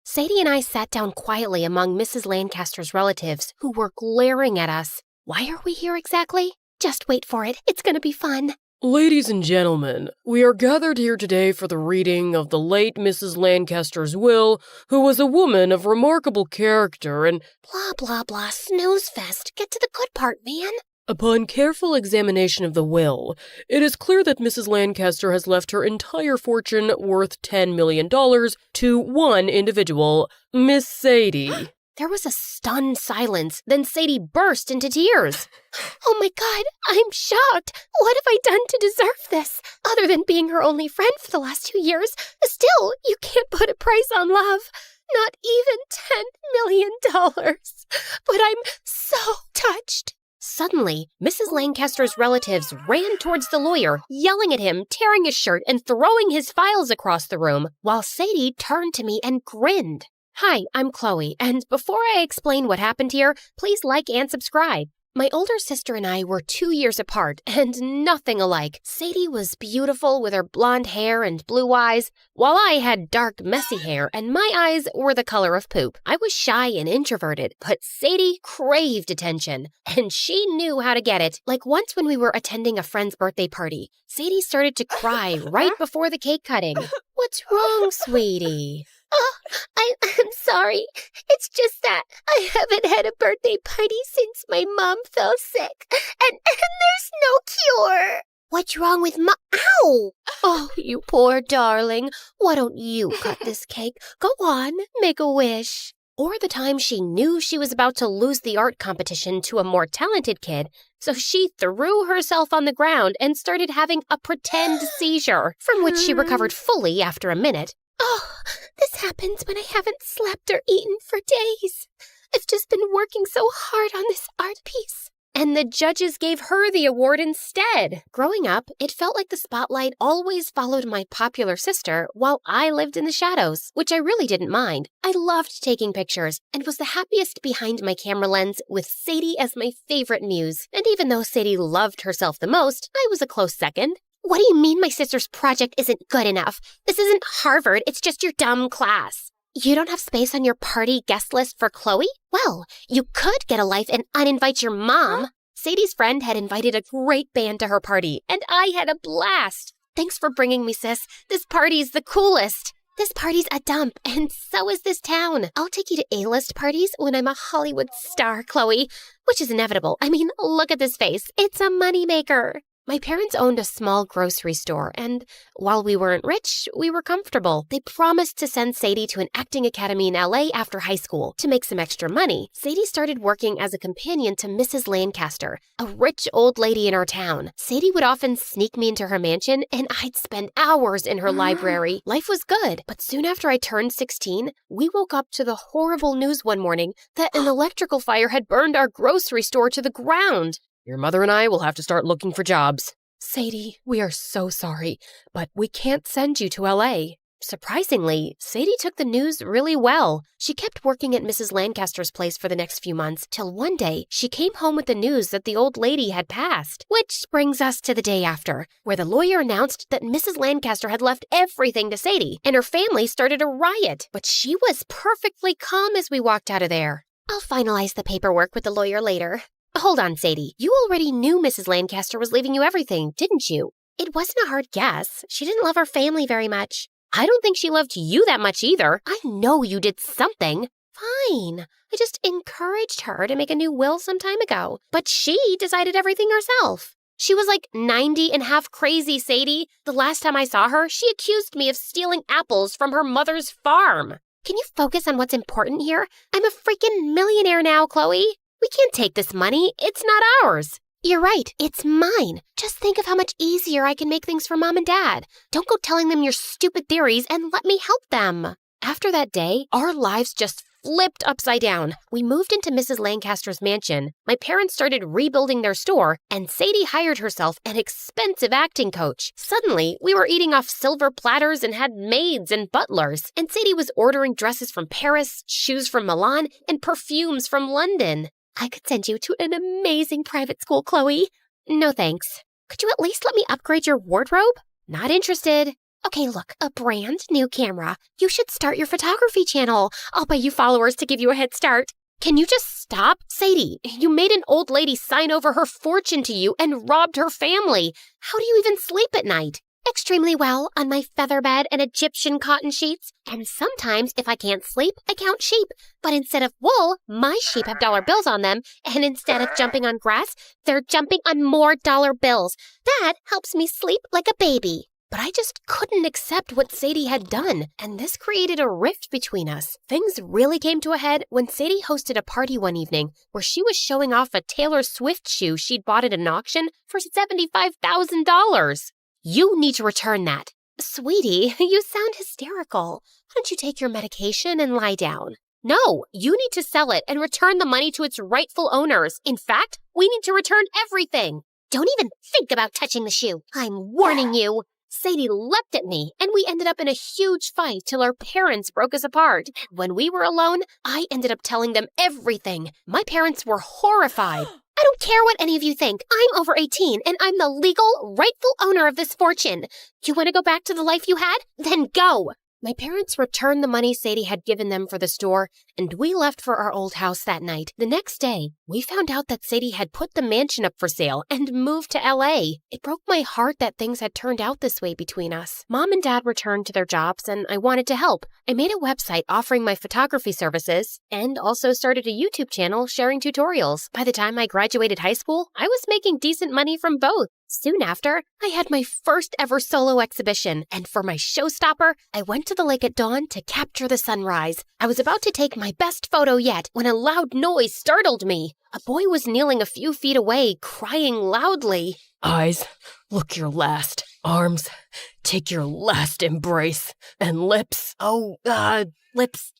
Sadie and I sat down quietly among Mrs. Lancaster's relatives, who were glaring at us. Why are we here exactly? Just wait for it. It's gonna be fun. Ladies and gentlemen, we are gathered here today for the reading of the late Mrs. Lancaster's will, who was a woman of remarkable character and— Blah, blah, blah, snooze fest. Get to the good part, man. Upon careful examination of the will, it is clear that Mrs. Lancaster has left her entire fortune worth $10 million to one individual, Miss Sadie. There was a stunned silence, then Sadie burst into tears. Oh my God, I'm shocked. What have I done to deserve this? Other than being her only friend for the last 2 years, still, you can't put a price on love. Not even $10 million. But I'm so touched. Suddenly, Mrs. Lancaster's relatives ran towards the lawyer, yelling at him, tearing his shirt, and throwing his files across the room, while Sadie turned to me and grinned. Hi, I'm Chloe, and before I explain what happened here, please like and subscribe. My older sister and I were 2 years apart, and nothing alike. Sadie was beautiful with her blonde hair and blue eyes, while I had dark, messy hair, and my eyes were the color of poop. I was shy and introverted, but Sadie craved attention, and she knew how to get it. Like once when we were attending a friend's birthday party, Sadie started to cry right before the cake cutting. What's wrong, sweetie? Oh, I'm sorry. It's just that I haven't had a birthday party since my mom fell sick. And there's no cure. What's wrong with Ow! Oh, you poor darling. Why don't you cut this cake? Go on, make a wish. or the time she knew she was about to lose the art competition to a more talented kid, so she threw herself on the ground and started having a pretend seizure, from which she recovered fully after a minute. Oh, this happens when I haven't slept or eaten for days. I've just been working so hard on this art piece. And the judges gave her the award instead. Growing up, it felt like the spotlight always followed my popular sister while I lived in the shadows, which I really didn't mind. I loved taking pictures and was the happiest behind my camera lens with Sadie as my favorite muse. And even though Sadie loved herself the most, I was a close second. What do you mean my sister's project isn't good enough? This isn't Harvard, it's just your dumb class. You don't have space on your party guest list for Chloe? Well, you could get a life and uninvite your mom. Huh? Sadie's friend had invited a great band to her party, and I had a blast. Thanks for bringing me, sis. This party's the coolest. This party's a dump, and so is this town. I'll take you to A-list parties when I'm a Hollywood star, Chloe, which is inevitable. I mean, look at this face. It's a moneymaker. My parents owned a small grocery store, and while we weren't rich, we were comfortable. They promised to send Sadie to an acting academy in LA after high school. To make some extra money, Sadie started working as a companion to Mrs. Lancaster, a rich old lady in our town. Sadie would often sneak me into her mansion, and I'd spend hours in her library. Life was good, but soon after I turned 16, we woke up to the horrible news one morning that an electrical fire had burned our grocery store to the ground. Your mother and I will have to start looking for jobs. Sadie, we are so sorry, but we can't send you to LA. Surprisingly, Sadie took the news really well. She kept working at Mrs. Lancaster's place for the next few months, till one day she came home with the news that the old lady had passed. Which brings us to the day after, where the lawyer announced that Mrs. Lancaster had left everything to Sadie, and her family started a riot. But she was perfectly calm as we walked out of there. I'll finalize the paperwork with the lawyer later. Hold on, Sadie. You already knew Mrs. Lancaster was leaving you everything, didn't you? It wasn't a hard guess. She didn't love her family very much. I don't think she loved you that much either. I know you did something. Fine. I just encouraged her to make a new will some time ago. But she decided everything herself. She was like 90 and half crazy, Sadie. The last time I saw her, she accused me of stealing apples from her mother's farm. Can you focus on what's important here? I'm a freaking millionaire now, Chloe. We can't take this money. It's not ours. You're right. It's mine. Just think of how much easier I can make things for Mom and Dad. Don't go telling them your stupid theories and let me help them. After that day, our lives just flipped upside down. We moved into Mrs. Lancaster's mansion. My parents started rebuilding their store, and Sadie hired herself an expensive acting coach. Suddenly, we were eating off silver platters and had maids and butlers. And Sadie was ordering dresses from Paris, shoes from Milan, and perfumes from London. I could send you to an amazing private school, Chloe. No thanks. Could you at least let me upgrade your wardrobe? Not interested. Okay, look, a brand new camera. You should start your photography channel. I'll buy you followers to give you a head start. Can you just stop? Sadie, you made an old lady sign over her fortune to you and robbed her family. How do you even sleep at night? Extremely well on my feather bed and Egyptian cotton sheets. And sometimes, if I can't sleep, I count sheep. But instead of wool, my sheep have dollar bills on them. And instead of jumping on grass, they're jumping on more dollar bills. That helps me sleep like a baby. But I just couldn't accept what Sadie had done, and this created a rift between us. Things really came to a head when Sadie hosted a party one evening where she was showing off a Taylor Swift shoe she'd bought at an auction for $75,000. You need to return that. Sweetie, you sound hysterical. Why don't you take your medication and lie down? No, you need to sell it and return the money to its rightful owners. In fact, we need to return everything. Don't even think about touching the shoe. I'm warning you. Sadie leapt at me, and we ended up in a huge fight till our parents broke us apart. When we were alone, I ended up telling them everything. My parents were horrified. I don't care what any of you think. I'm over 18, and I'm the legal, rightful owner of this fortune. You want to go back to the life you had? Then go. My parents returned the money Sadie had given them for the store, and we left for our old house that night. The next day, we found out that Sadie had put the mansion up for sale and moved to LA. It broke my heart that things had turned out this way between us. Mom and Dad returned to their jobs, and I wanted to help. I made a website offering my photography services, and also started a YouTube channel sharing tutorials. By the time I graduated high school, I was making decent money from both. Soon after, I had my first ever solo exhibition, and for my showstopper, I went to the lake at dawn to capture the sunrise. I was about to take my best photo yet when a loud noise startled me. A boy was kneeling a few feet away, crying loudly. Eyes, look your last. Arms, take your last embrace. And lips, Lips,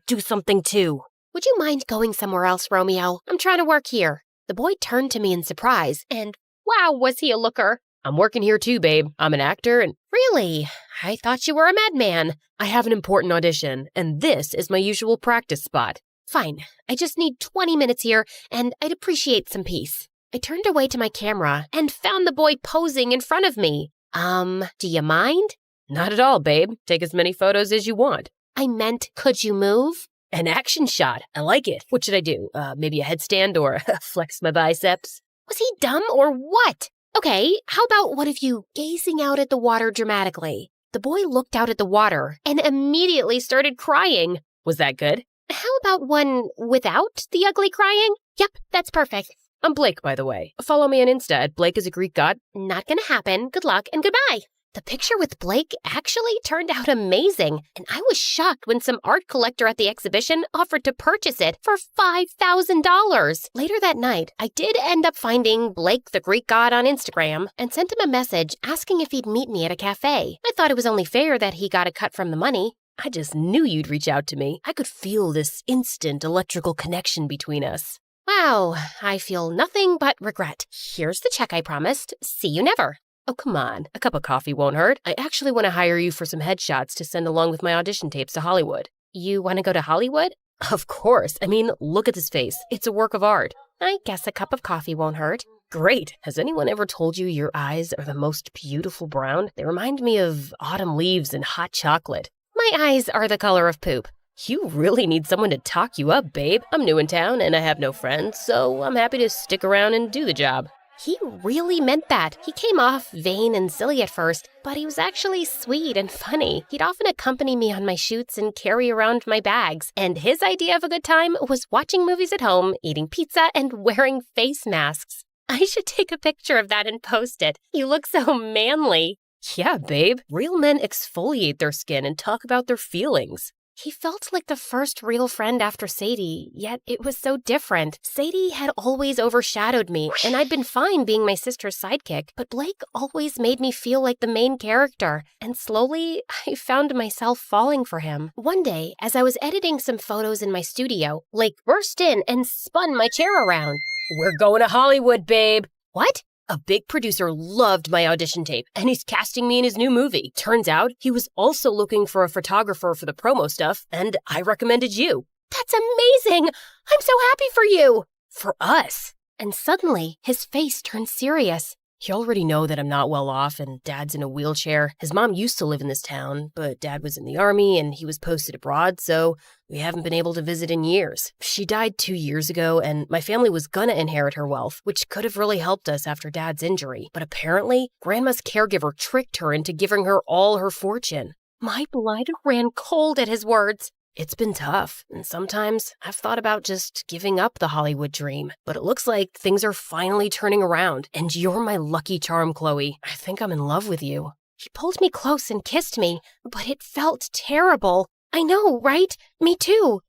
do something too. Would you mind going somewhere else, Romeo? I'm trying to work here. The boy turned to me in surprise, and wow, was he a looker. I'm working here too, babe. I'm an actor and... Really? I thought you were a madman. I have an important audition, and this is my usual practice spot. Fine. I just need 20 minutes here, and I'd appreciate some peace. I turned away to my camera and found the boy posing in front of me. Do you mind? Not at all, babe. Take as many photos as you want. I meant, could you move? An action shot. I like it. What should I do? Maybe a headstand or flex my biceps? Was he dumb or what? Okay, how about one of you gazing out at the water dramatically? The boy looked out at the water and immediately started crying. Was that good? How about one without the ugly crying? Yep, that's perfect. I'm Blake, by the way. Follow me on Insta at Blake is a Greek god. Not gonna happen. Good luck and goodbye. The picture with Blake actually turned out amazing, and I was shocked when some art collector at the exhibition offered to purchase it for $5,000. Later that night, I did end up finding Blake the Greek god on Instagram and sent him a message asking if he'd meet me at a cafe. I thought it was only fair that he got a cut from the money. I just knew you'd reach out to me. I could feel this instant electrical connection between us. Wow, I feel nothing but regret. Here's the check I promised. See you never. Oh, come on. A cup of coffee won't hurt. I actually want to hire you for some headshots to send along with my audition tapes to Hollywood. You want to go to Hollywood? Of course. I mean, look at this face. It's a work of art. I guess a cup of coffee won't hurt. Great. Has anyone ever told you your eyes are the most beautiful brown? They remind me of autumn leaves and hot chocolate. My eyes are the color of poop. You really need someone to talk you up, babe. I'm new in town and I have no friends, so I'm happy to stick around and do the job. He really meant that. He came off vain and silly at first, but he was actually sweet and funny. He'd often accompany me on my shoots and carry around my bags. And his idea of a good time was watching movies at home, eating pizza, and wearing face masks. I should take a picture of that and post it. You look so manly. Yeah, babe. Real men exfoliate their skin and talk about their feelings. He felt like the first real friend after Sadie, yet it was so different. Sadie had always overshadowed me, and I'd been fine being my sister's sidekick, but Blake always made me feel like the main character, and slowly, I found myself falling for him. One day, as I was editing some photos in my studio, Blake burst in and spun my chair around. We're going to Hollywood, babe. What? A big producer loved my audition tape, and he's casting me in his new movie. Turns out, he was also looking for a photographer for the promo stuff, and I recommended you. That's amazing! I'm so happy for you! For us. And suddenly, his face turned serious. You already know that I'm not well off and Dad's in a wheelchair. His mom used to live in this town, but Dad was in the army and he was posted abroad, so we haven't been able to visit in years. She died 2 years ago and my family was gonna inherit her wealth, which could have really helped us after Dad's injury. But apparently, Grandma's caregiver tricked her into giving her all her fortune. My blood ran cold at his words. It's been tough, and sometimes I've thought about just giving up the Hollywood dream. But it looks like things are finally turning around, and you're my lucky charm, Chloe. I think I'm in love with you. He pulled me close and kissed me, but it felt terrible. I know, right? Me too.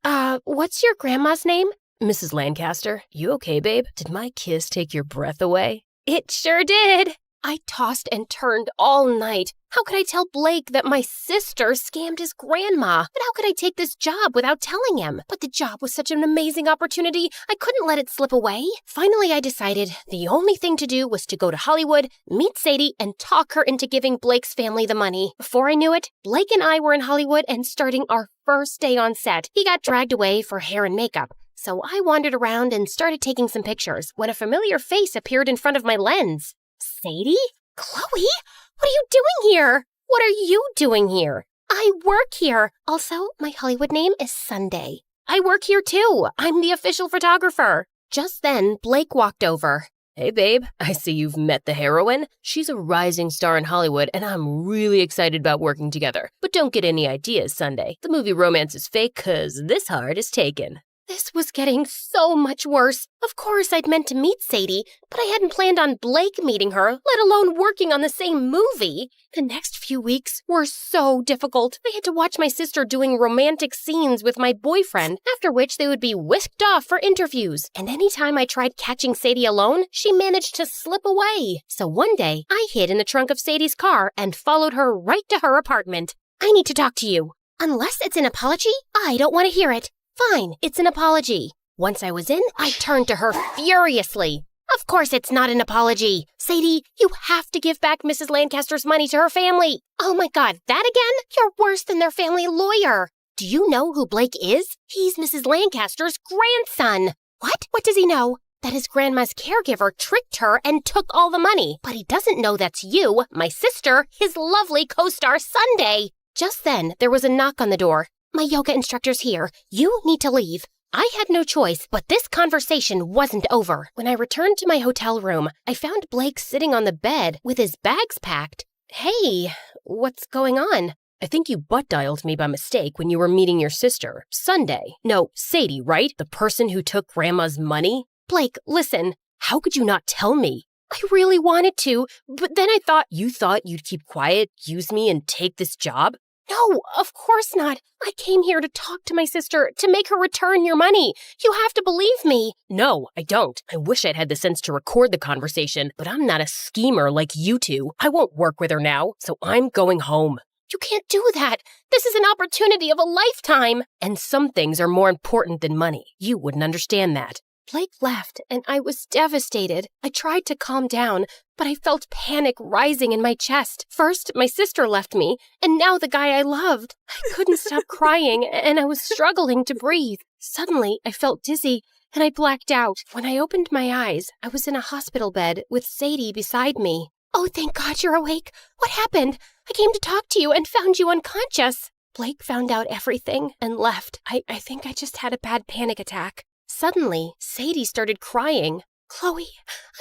What's your grandma's name? Mrs. Lancaster. You okay, babe? Did my kiss take your breath away? It sure did. I tossed and turned all night. How could I tell Blake that my sister scammed his grandma? But how could I take this job without telling him? But the job was such an amazing opportunity, I couldn't let it slip away. Finally, I decided the only thing to do was to go to Hollywood, meet Sadie, and talk her into giving Blake's family the money. Before I knew it, Blake and I were in Hollywood and starting our first day on set. He got dragged away for hair and makeup. So I wandered around and started taking some pictures when a familiar face appeared in front of my lens. Sadie? Chloe? What are you doing here? What are you doing here? I work here. Also, my Hollywood name is Sunday. I work here too. I'm the official photographer. Just then, Blake walked over. Hey, babe. I see you've met the heroine. She's a rising star in Hollywood, and I'm really excited about working together. But don't get any ideas, Sunday. The movie romance is fake, 'cause this heart is taken. This was getting so much worse. Of course, I'd meant to meet Sadie, but I hadn't planned on Blake meeting her, let alone working on the same movie. The next few weeks were so difficult. I had to watch my sister doing romantic scenes with my boyfriend, after which they would be whisked off for interviews. And anytime I tried catching Sadie alone, she managed to slip away. So one day, I hid in the trunk of Sadie's car and followed her right to her apartment. I need to talk to you. Unless it's an apology, I don't want to hear it. Fine, it's an apology. Once I was in, I turned to her furiously. Of course it's not an apology. Sadie, you have to give back Mrs. Lancaster's money to her family. Oh my God, that again? You're worse than their family lawyer. Do you know who Blake is? He's Mrs. Lancaster's grandson. What? What does he know? That his grandma's caregiver tricked her and took all the money. But he doesn't know that's you, my sister, his lovely co-star Sunday. Just then, there was a knock on the door. My yoga instructor's here. You need to leave. I had no choice, but this conversation wasn't over. When I returned to my hotel room, I found Blake sitting on the bed with his bags packed. Hey, what's going on? I think you butt-dialed me by mistake when you were meeting your sister, Sunday. No, Sadie, right? The person who took Grandma's money? Blake, listen. How could you not tell me? I really wanted to, but then I thought... You thought you'd keep quiet, use me, and take this job? No, of course not. I came here to talk to my sister, to make her return your money. You have to believe me. No, I don't. I wish I'd had the sense to record the conversation, but I'm not a schemer like you two. I won't work with her now, so I'm going home. You can't do that. This is an opportunity of a lifetime. And some things are more important than money. You wouldn't understand that. Blake left, and I was devastated. I tried to calm down, but I felt panic rising in my chest. First, my sister left me, and now the guy I loved. I couldn't stop crying, and I was struggling to breathe. Suddenly, I felt dizzy, and I blacked out. When I opened my eyes, I was in a hospital bed with Sadie beside me. Oh, thank God you're awake. What happened? I came to talk to you and found you unconscious. Blake found out everything and left. I think I just had a bad panic attack. Suddenly, Sadie started crying. Chloe,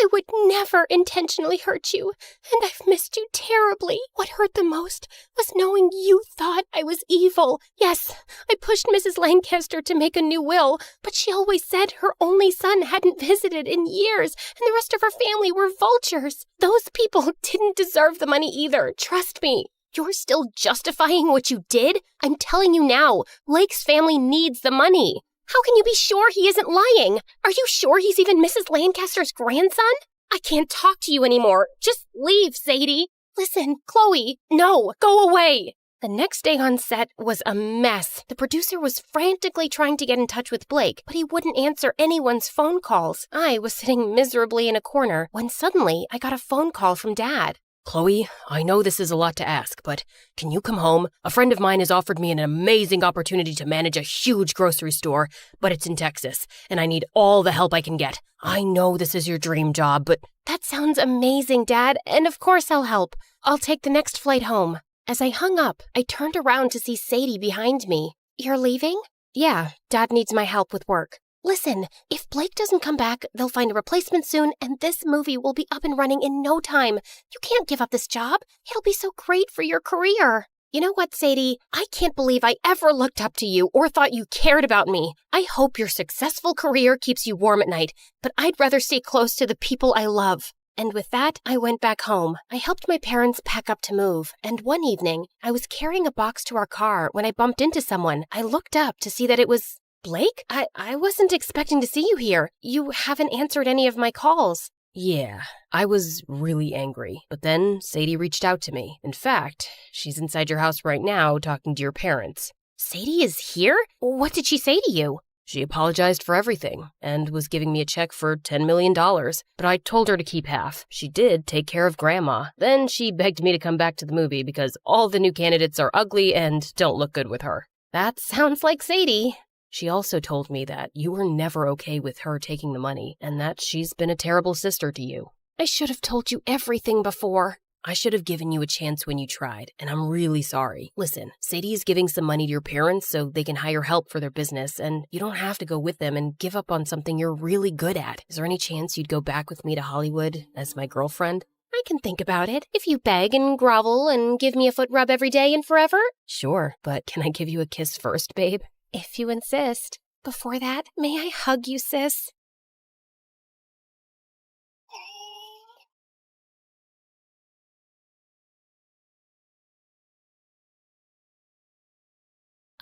I would never intentionally hurt you, and I've missed you terribly. What hurt the most was knowing you thought I was evil. Yes, I pushed Mrs. Lancaster to make a new will, but she always said her only son hadn't visited in years, and the rest of her family were vultures. Those people didn't deserve the money either, trust me. You're still justifying what you did? I'm telling you now, Blake's family needs the money. How can you be sure he isn't lying? Are you sure he's even Mrs. Lancaster's grandson? I can't talk to you anymore. Just leave, Sadie. Listen, Chloe, no, go away. The next day on set was a mess. The producer was frantically trying to get in touch with Blake, but he wouldn't answer anyone's phone calls. I was sitting miserably in a corner when suddenly I got a phone call from Dad. Chloe, I know this is a lot to ask, but can you come home? A friend of mine has offered me an amazing opportunity to manage a huge grocery store, but it's in Texas, and I need all the help I can get. I know this is your dream job, but... That sounds amazing, Dad, and of course I'll help. I'll take the next flight home. As I hung up, I turned around to see Sadie behind me. You're leaving? Yeah, Dad needs my help with work. Listen, if Blake doesn't come back, they'll find a replacement soon, and this movie will be up and running in no time. You can't give up this job. It'll be so great for your career. You know what, Sadie? I can't believe I ever looked up to you or thought you cared about me. I hope your successful career keeps you warm at night, but I'd rather stay close to the people I love. And with that, I went back home. I helped my parents pack up to move, and one evening, I was carrying a box to our car when I bumped into someone. I looked up to see that it was... Blake? I wasn't expecting to see you here. You haven't answered any of my calls. Yeah, I was really angry. But then Sadie reached out to me. In fact, she's inside your house right now talking to your parents. Sadie is here? What did she say to you? She apologized for everything and was giving me a check for $10 million, but I told her to keep half. She did take care of Grandma. Then she begged me to come back to the movie because all the new candidates are ugly and don't look good with her. That sounds like Sadie. She also told me that you were never okay with her taking the money and that she's been a terrible sister to you. I should have told you everything before. I should have given you a chance when you tried, and I'm really sorry. Listen, Sadie is giving some money to your parents so they can hire help for their business, and you don't have to go with them and give up on something you're really good at. Is there any chance you'd go back with me to Hollywood as my girlfriend? I can think about it. If you beg and grovel and give me a foot rub every day and forever? Sure, but can I give you a kiss first, babe? If you insist. Before that, may I hug you, sis?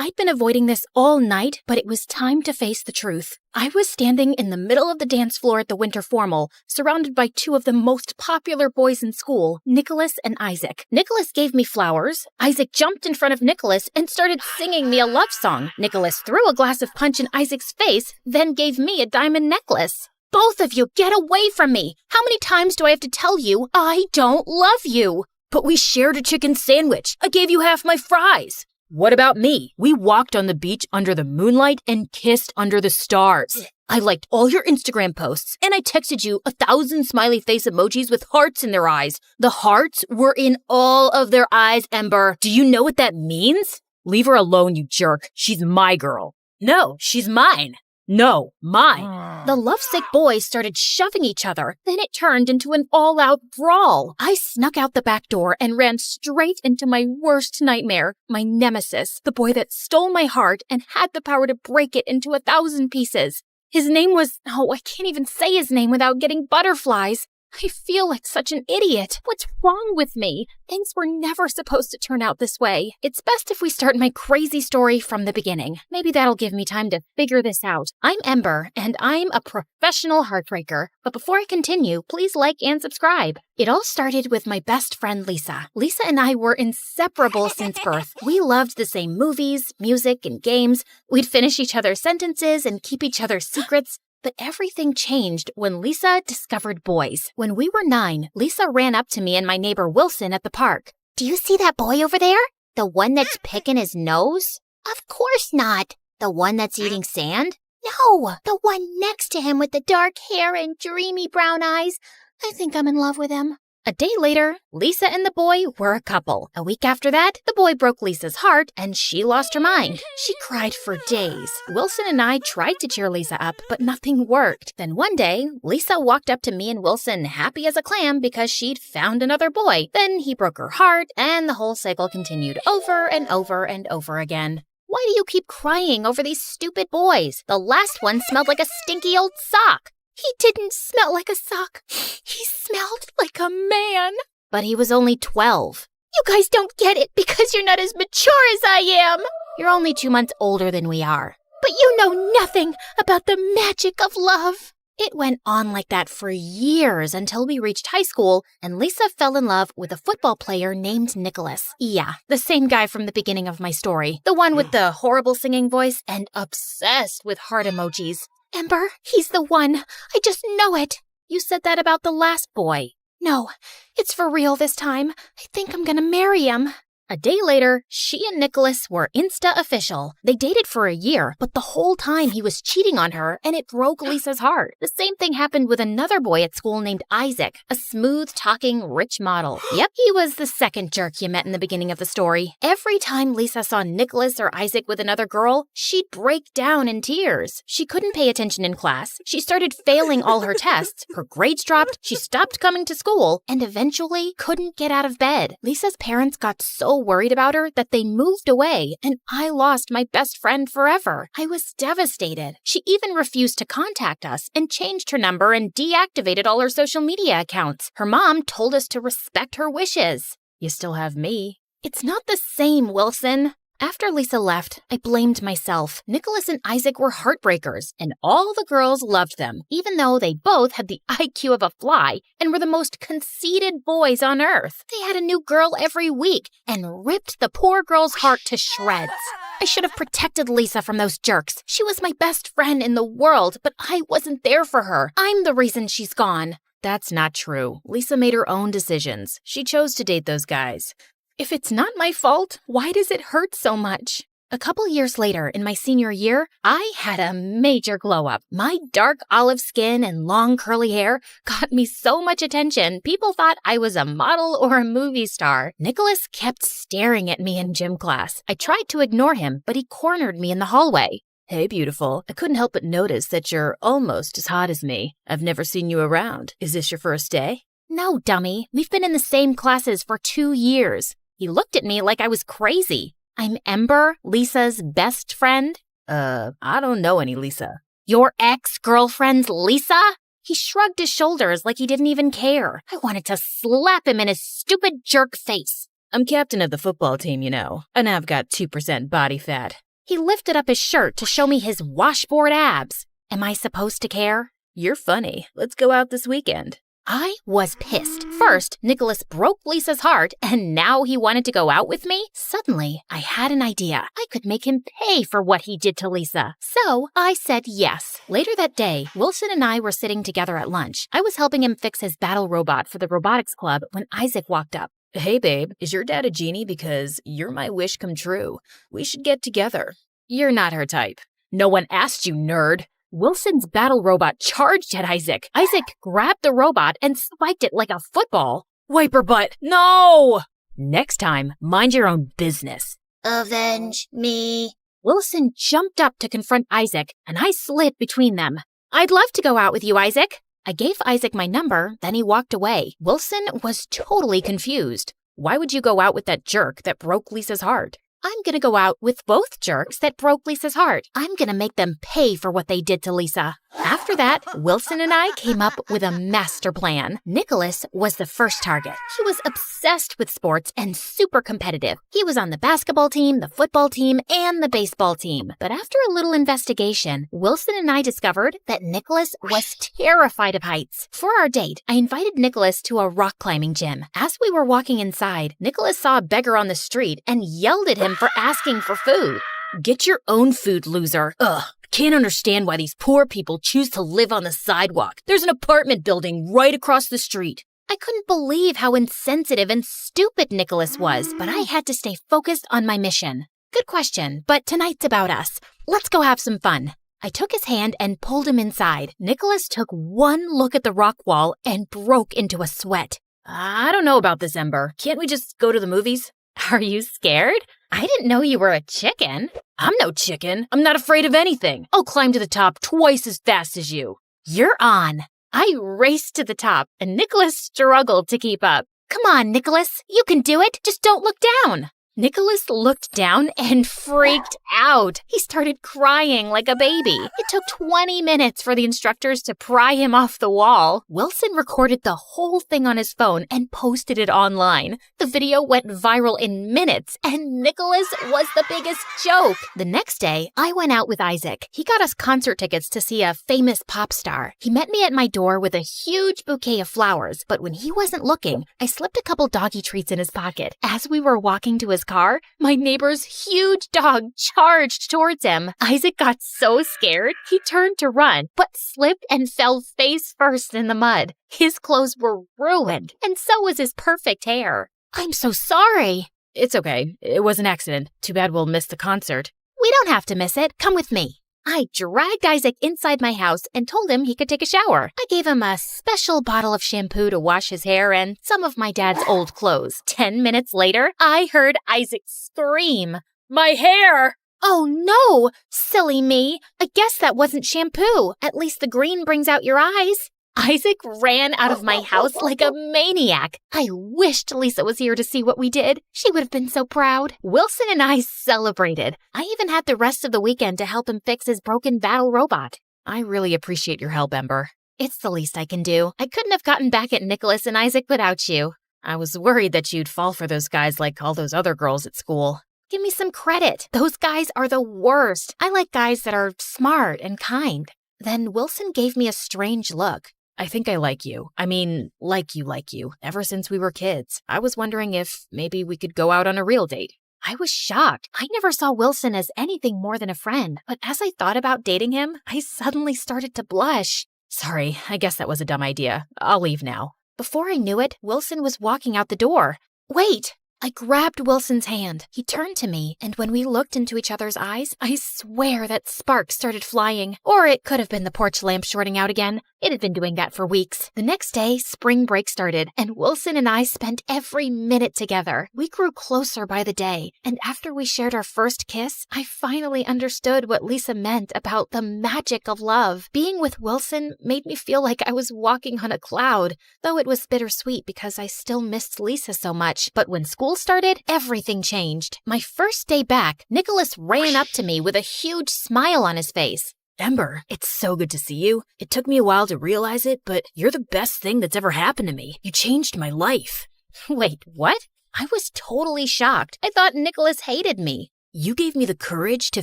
I'd been avoiding this all night, but it was time to face the truth. I was standing in the middle of the dance floor at the winter formal, surrounded by two of the most popular boys in school, Nicholas and Isaac. Nicholas gave me flowers. Isaac jumped in front of Nicholas and started singing me a love song. Nicholas threw a glass of punch in Isaac's face, then gave me a diamond necklace. Both of you, get away from me! How many times do I have to tell you, I don't love you? But we shared a chicken sandwich. I gave you half my fries. What about me? We walked on the beach under the moonlight and kissed under the stars. I liked all your Instagram posts, and I texted you 1,000 smiley face emojis with hearts in their eyes. The hearts were in all of their eyes, Ember. Do you know what that means? Leave her alone, you jerk. She's my girl. No, she's mine. No, mine. The lovesick boys started shoving each other. Then it turned into an all-out brawl. I snuck out the back door and ran straight into my worst nightmare, my nemesis, the boy that stole my heart and had the power to break it into 1,000 pieces. His name was... Oh, I can't even say his name without getting butterflies. I feel like such an idiot. What's wrong with me? Things were never supposed to turn out this way. It's best if we start my crazy story from the beginning. Maybe that'll give me time to figure this out. I'm Ember, and I'm a professional heartbreaker. But before I continue, please like and subscribe. It all started with my best friend, Lisa. Lisa and I were inseparable since birth. We loved the same movies, music, and games. We'd finish each other's sentences and keep each other's secrets. But everything changed when Lisa discovered boys. When we were 9, Lisa ran up to me and my neighbor Wilson at the park. Do you see that boy over there? The one that's picking his nose? Of course not. The one that's eating sand? No, the one next to him with the dark hair and dreamy brown eyes. I think I'm in love with him. A day later, Lisa and the boy were a couple. A week after that, the boy broke Lisa's heart and she lost her mind. She cried for days. Wilson and I tried to cheer Lisa up, but nothing worked. Then one day, Lisa walked up to me and Wilson happy as a clam because she'd found another boy. Then he broke her heart and the whole cycle continued over and over and over again. Why do you keep crying over these stupid boys? The last one smelled like a stinky old sock. He didn't smell like a sock. He smelled like a man. But he was only 12. You guys don't get it because you're not as mature as I am. You're only 2 months older than we are. But you know nothing about the magic of love. It went on like that for years until we reached high school and Lisa fell in love with a football player named Nicholas. Yeah, the same guy from the beginning of my story. The one with the horrible singing voice and obsessed with heart emojis. Ember, he's the one. I just know it. You said that about the last boy. No, it's for real this time. I think I'm gonna marry him. A day later, she and Nicholas were Insta-official. They dated for a year, but the whole time he was cheating on her, and it broke Lisa's heart. The same thing happened with another boy at school named Isaac, a smooth-talking, rich model. Yep, he was the second jerk you met in the beginning of the story. Every time Lisa saw Nicholas or Isaac with another girl, she'd break down in tears. She couldn't pay attention in class. She started failing all her tests. Her grades dropped, she stopped coming to school, and eventually couldn't get out of bed. Lisa's parents got so worried about her that they moved away, and I lost my best friend forever. I was devastated. She even refused to contact us and changed her number and deactivated all her social media accounts. Her mom told us to respect her wishes. You still have me. It's not the same, Wilson. After Lisa left, I blamed myself. Nicholas and Isaac were heartbreakers, and all the girls loved them, even though they both had the IQ of a fly and were the most conceited boys on earth. They had a new girl every week and ripped the poor girl's heart to shreds. I should have protected Lisa from those jerks. She was my best friend in the world, but I wasn't there for her. I'm the reason she's gone. That's not true. Lisa made her own decisions. She chose to date those guys. If it's not my fault, why does it hurt so much? A couple years later, in my senior year, I had a major glow-up. My dark olive skin and long curly hair got me so much attention, people thought I was a model or a movie star. Nicholas kept staring at me in gym class. I tried to ignore him, but he cornered me in the hallway. Hey, beautiful. I couldn't help but notice that you're almost as hot as me. I've never seen you around. Is this your first day? No, dummy. We've been in the same classes for 2 years. He looked at me like I was crazy. I'm Ember, Lisa's best friend. I don't know any Lisa. Your ex-girlfriend's Lisa? He shrugged his shoulders like he didn't even care. I wanted to slap him in his stupid jerk face. I'm captain of the football team, you know, and I've got 2% body fat. He lifted up his shirt to show me his washboard abs. Am I supposed to care? You're funny. Let's go out this weekend. I was pissed. First, Nicholas broke Lisa's heart, and now he wanted to go out with me? Suddenly, I had an idea. I could make him pay for what he did to Lisa. So, I said yes. Later that day, Wilson and I were sitting together at lunch. I was helping him fix his battle robot for the robotics club when Isaac walked up. Hey, babe, is your dad a genie? Because you're my wish come true. We should get together. You're not her type. No one asked you, nerd. Wilson's battle robot charged at Isaac. Isaac grabbed the robot and spiked it like a football. Wiper butt, no! Next time, mind your own business. Avenge me. Wilson jumped up to confront Isaac, and I slid between them. I'd love to go out with you, Isaac. I gave Isaac my number, then he walked away. Wilson was totally confused. Why would you go out with that jerk that broke Lisa's heart? I'm gonna go out with both jerks that broke Lisa's heart. I'm gonna make them pay for what they did to Lisa. After that, Wilson and I came up with a master plan. Nicholas was the first target. He was obsessed with sports and super competitive. He was on the basketball team, the football team, and the baseball team. But after a little investigation, Wilson and I discovered that Nicholas was terrified of heights. For our date, I invited Nicholas to a rock climbing gym. As we were walking inside, Nicholas saw a beggar on the street and yelled at him for asking for food. Get your own food, loser. Ugh. Can't understand why these poor people choose to live on the sidewalk. There's an apartment building right across the street. I couldn't believe how insensitive and stupid Nicholas was, but I had to stay focused on my mission. Good question, but tonight's about us. Let's go have some fun. I took his hand and pulled him inside. Nicholas took one look at the rock wall and broke into a sweat. I don't know about this, Ember. Can't we just go to the movies? Are you scared? I didn't know you were a chicken. I'm no chicken. I'm not afraid of anything. I'll climb to the top twice as fast as you. You're on. I raced to the top, and Nicholas struggled to keep up. Come on, Nicholas. You can do it. Just don't look down. Nicholas looked down and freaked out. He started crying like a baby. It took 20 minutes for the instructors to pry him off the wall. Wilson recorded the whole thing on his phone and posted it online. The video went viral in minutes, and Nicholas was the biggest joke. The next day, I went out with Isaac. He got us concert tickets to see a famous pop star. He met me at my door with a huge bouquet of flowers, but when he wasn't looking, I slipped a couple doggy treats in his pocket. As we were walking to his car, my neighbor's huge dog charged towards him. Isaac got so scared, he turned to run, but slipped and fell face first in the mud. His clothes were ruined, and so was his perfect hair. I'm so sorry. It's okay. It was an accident. Too bad we'll miss the concert. We don't have to miss it. Come with me. I dragged Isaac inside my house and told him he could take a shower. I gave him a special bottle of shampoo to wash his hair and some of my dad's old clothes. 10 minutes later, I heard Isaac scream, "My hair!" Oh no! Silly me. I guess that wasn't shampoo. At least the green brings out your eyes. Isaac ran out of my house like a maniac. I wished Lisa was here to see what we did. She would have been so proud. Wilson and I celebrated. I even had the rest of the weekend to help him fix his broken battle robot. I really appreciate your help, Ember. It's the least I can do. I couldn't have gotten back at Nicholas and Isaac without you. I was worried that you'd fall for those guys like all those other girls at school. Give me some credit. Those guys are the worst. I like guys that are smart and kind. Then Wilson gave me a strange look. I think I like you. I mean, like you, ever since we were kids. I was wondering if maybe we could go out on a real date. I was shocked. I never saw Wilson as anything more than a friend. But as I thought about dating him, I suddenly started to blush. Sorry, I guess that was a dumb idea. I'll leave now. Before I knew it, Wilson was walking out the door. Wait! I grabbed Wilson's hand. He turned to me, and when we looked into each other's eyes, I swear that sparks started flying. Or it could have been the porch lamp shorting out again. It had been doing that for weeks. The next day, spring break started, and Wilson and I spent every minute together. We grew closer by the day, and after we shared our first kiss, I finally understood what Lisa meant about the magic of love. Being with Wilson made me feel like I was walking on a cloud, though it was bittersweet because I still missed Lisa so much. But when school started, everything changed. My first day back, Nicholas ran up to me with a huge smile on his face. Ember, it's so good to see you. It took me a while to realize it, but you're the best thing that's ever happened to me. You changed my life. Wait, what? I was totally shocked. I thought Nicholas hated me. You gave me the courage to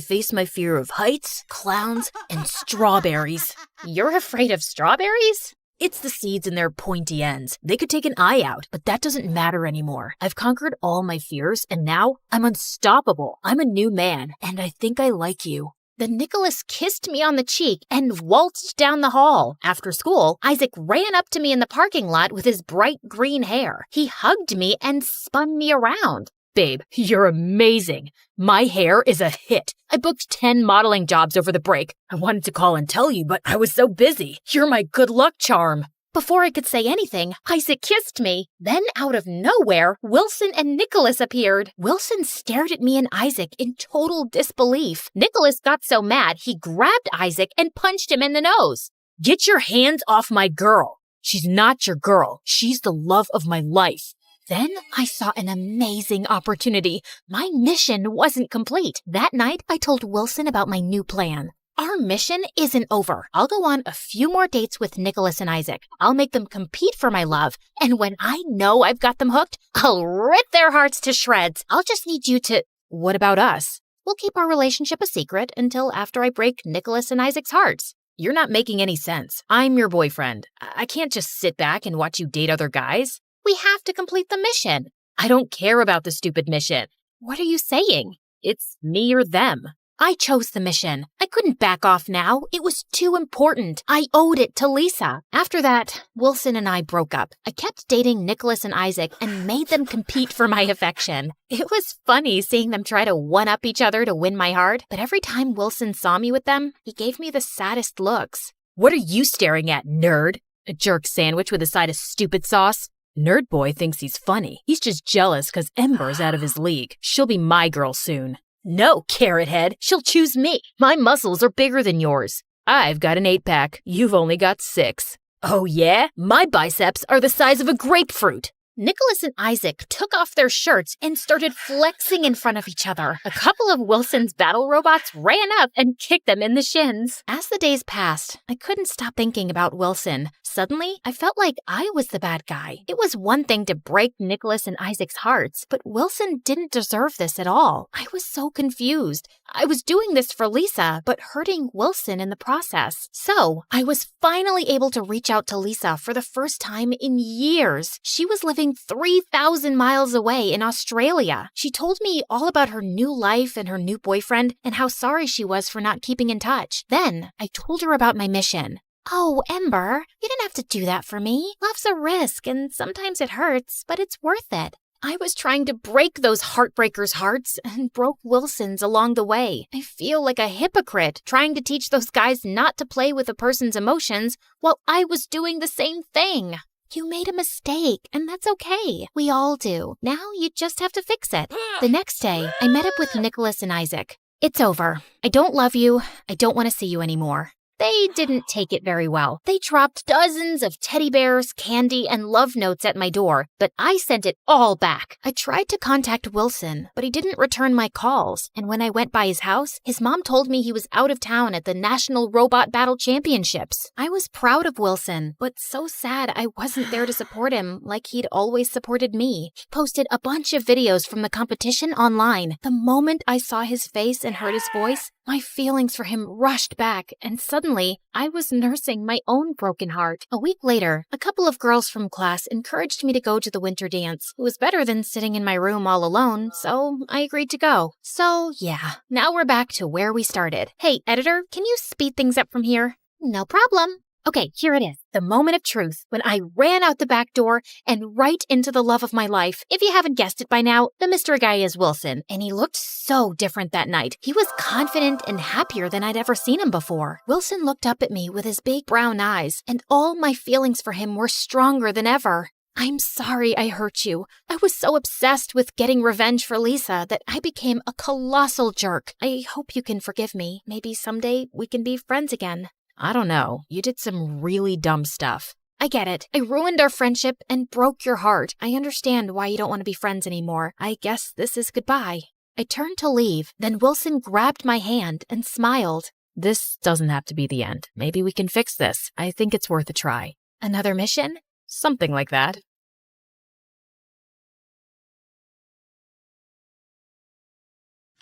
face my fear of heights, clowns, and strawberries. You're afraid of strawberries? It's the seeds and their pointy ends. They could take an eye out, but that doesn't matter anymore. I've conquered all my fears, and now I'm unstoppable. I'm a new man, and I think I like you. Then Nicholas kissed me on the cheek and waltzed down the hall. After school, Isaac ran up to me in the parking lot with his bright green hair. He hugged me and spun me around. Babe, you're amazing. My hair is a hit. I booked 10 modeling jobs over the break. I wanted to call and tell you, but I was so busy. You're my good luck charm. Before I could say anything, Isaac kissed me. Then, out of nowhere, Wilson and Nicholas appeared. Wilson stared at me and Isaac in total disbelief. Nicholas got so mad, he grabbed Isaac and punched him in the nose. Get your hands off my girl. She's not your girl. She's the love of my life. Then I saw an amazing opportunity. My mission wasn't complete. That night, I told Wilson about my new plan. Our mission isn't over. I'll go on a few more dates with Nicholas and Isaac. I'll make them compete for my love. And when I know I've got them hooked, I'll rip their hearts to shreds. I'll just need you to... What about us? We'll keep our relationship a secret until after I break Nicholas and Isaac's hearts. You're not making any sense. I'm your boyfriend. I can't just sit back and watch you date other guys. We have to complete the mission. I don't care about the stupid mission. What are you saying? It's me or them. I chose the mission. I couldn't back off now. It was too important. I owed it to Lisa. After that, Wilson and I broke up. I kept dating Nicholas and Isaac and made them compete for my affection. It was funny seeing them try to one-up each other to win my heart, but every time Wilson saw me with them, he gave me the saddest looks. What are you staring at, nerd? A jerk sandwich with a side of stupid sauce? Nerd boy thinks he's funny. He's just jealous because Ember's out of his league. She'll be my girl soon. No, carrot head. She'll choose me. My muscles are bigger than yours. I've got an 8-pack. You've only got 6. Oh, yeah? My biceps are the size of a grapefruit. Nicholas and Isaac took off their shirts and started flexing in front of each other. A couple of Wilson's battle robots ran up and kicked them in the shins. As the days passed, I couldn't stop thinking about Wilson. Suddenly, I felt like I was the bad guy. It was one thing to break Nicholas and Isaac's hearts, but Wilson didn't deserve this at all. I was so confused. I was doing this for Lisa, but hurting Wilson in the process. So, I was finally able to reach out to Lisa for the first time in years. She was living 3,000 miles away in Australia. She told me all about her new life and her new boyfriend and how sorry she was for not keeping in touch. Then, I told her about my mission. Oh, Ember, you didn't have to do that for me. Love's a risk, and sometimes it hurts, but it's worth it. I was trying to break those heartbreakers' hearts and broke Wilson's along the way. I feel like a hypocrite trying to teach those guys not to play with a person's emotions while I was doing the same thing. You made a mistake, and that's okay. We all do. Now you just have to fix it. The next day, I met up with Nicholas and Isaac. It's over. I don't love you. I don't want to see you anymore. They didn't take it very well. They dropped dozens of teddy bears, candy, and love notes at my door, but I sent it all back. I tried to contact Wilson, but he didn't return my calls. And when I went by his house, his mom told me he was out of town at the National Robot Battle Championships. I was proud of Wilson, but so sad I wasn't there to support him like he'd always supported me. He posted a bunch of videos from the competition online. The moment I saw his face and heard his voice, my feelings for him rushed back, and suddenly, I was nursing my own broken heart. A week later, a couple of girls from class encouraged me to go to the winter dance. It was better than sitting in my room all alone, so I agreed to go. So, yeah, now we're back to where we started. Hey, editor, can you speed things up from here? No problem. Okay, here it is. The moment of truth when I ran out the back door and right into the love of my life. If you haven't guessed it by now, the mystery guy is Wilson, and he looked so different that night. He was confident and happier than I'd ever seen him before. Wilson looked up at me with his big brown eyes, and all my feelings for him were stronger than ever. I'm sorry I hurt you. I was so obsessed with getting revenge for Lisa that I became a colossal jerk. I hope you can forgive me. Maybe someday we can be friends again. I don't know. You did some really dumb stuff. I get it. I ruined our friendship and broke your heart. I understand why you don't want to be friends anymore. I guess this is goodbye. I turned to leave, then Wilson grabbed my hand and smiled. This doesn't have to be the end. Maybe we can fix this. I think it's worth a try. Another mission? Something like that.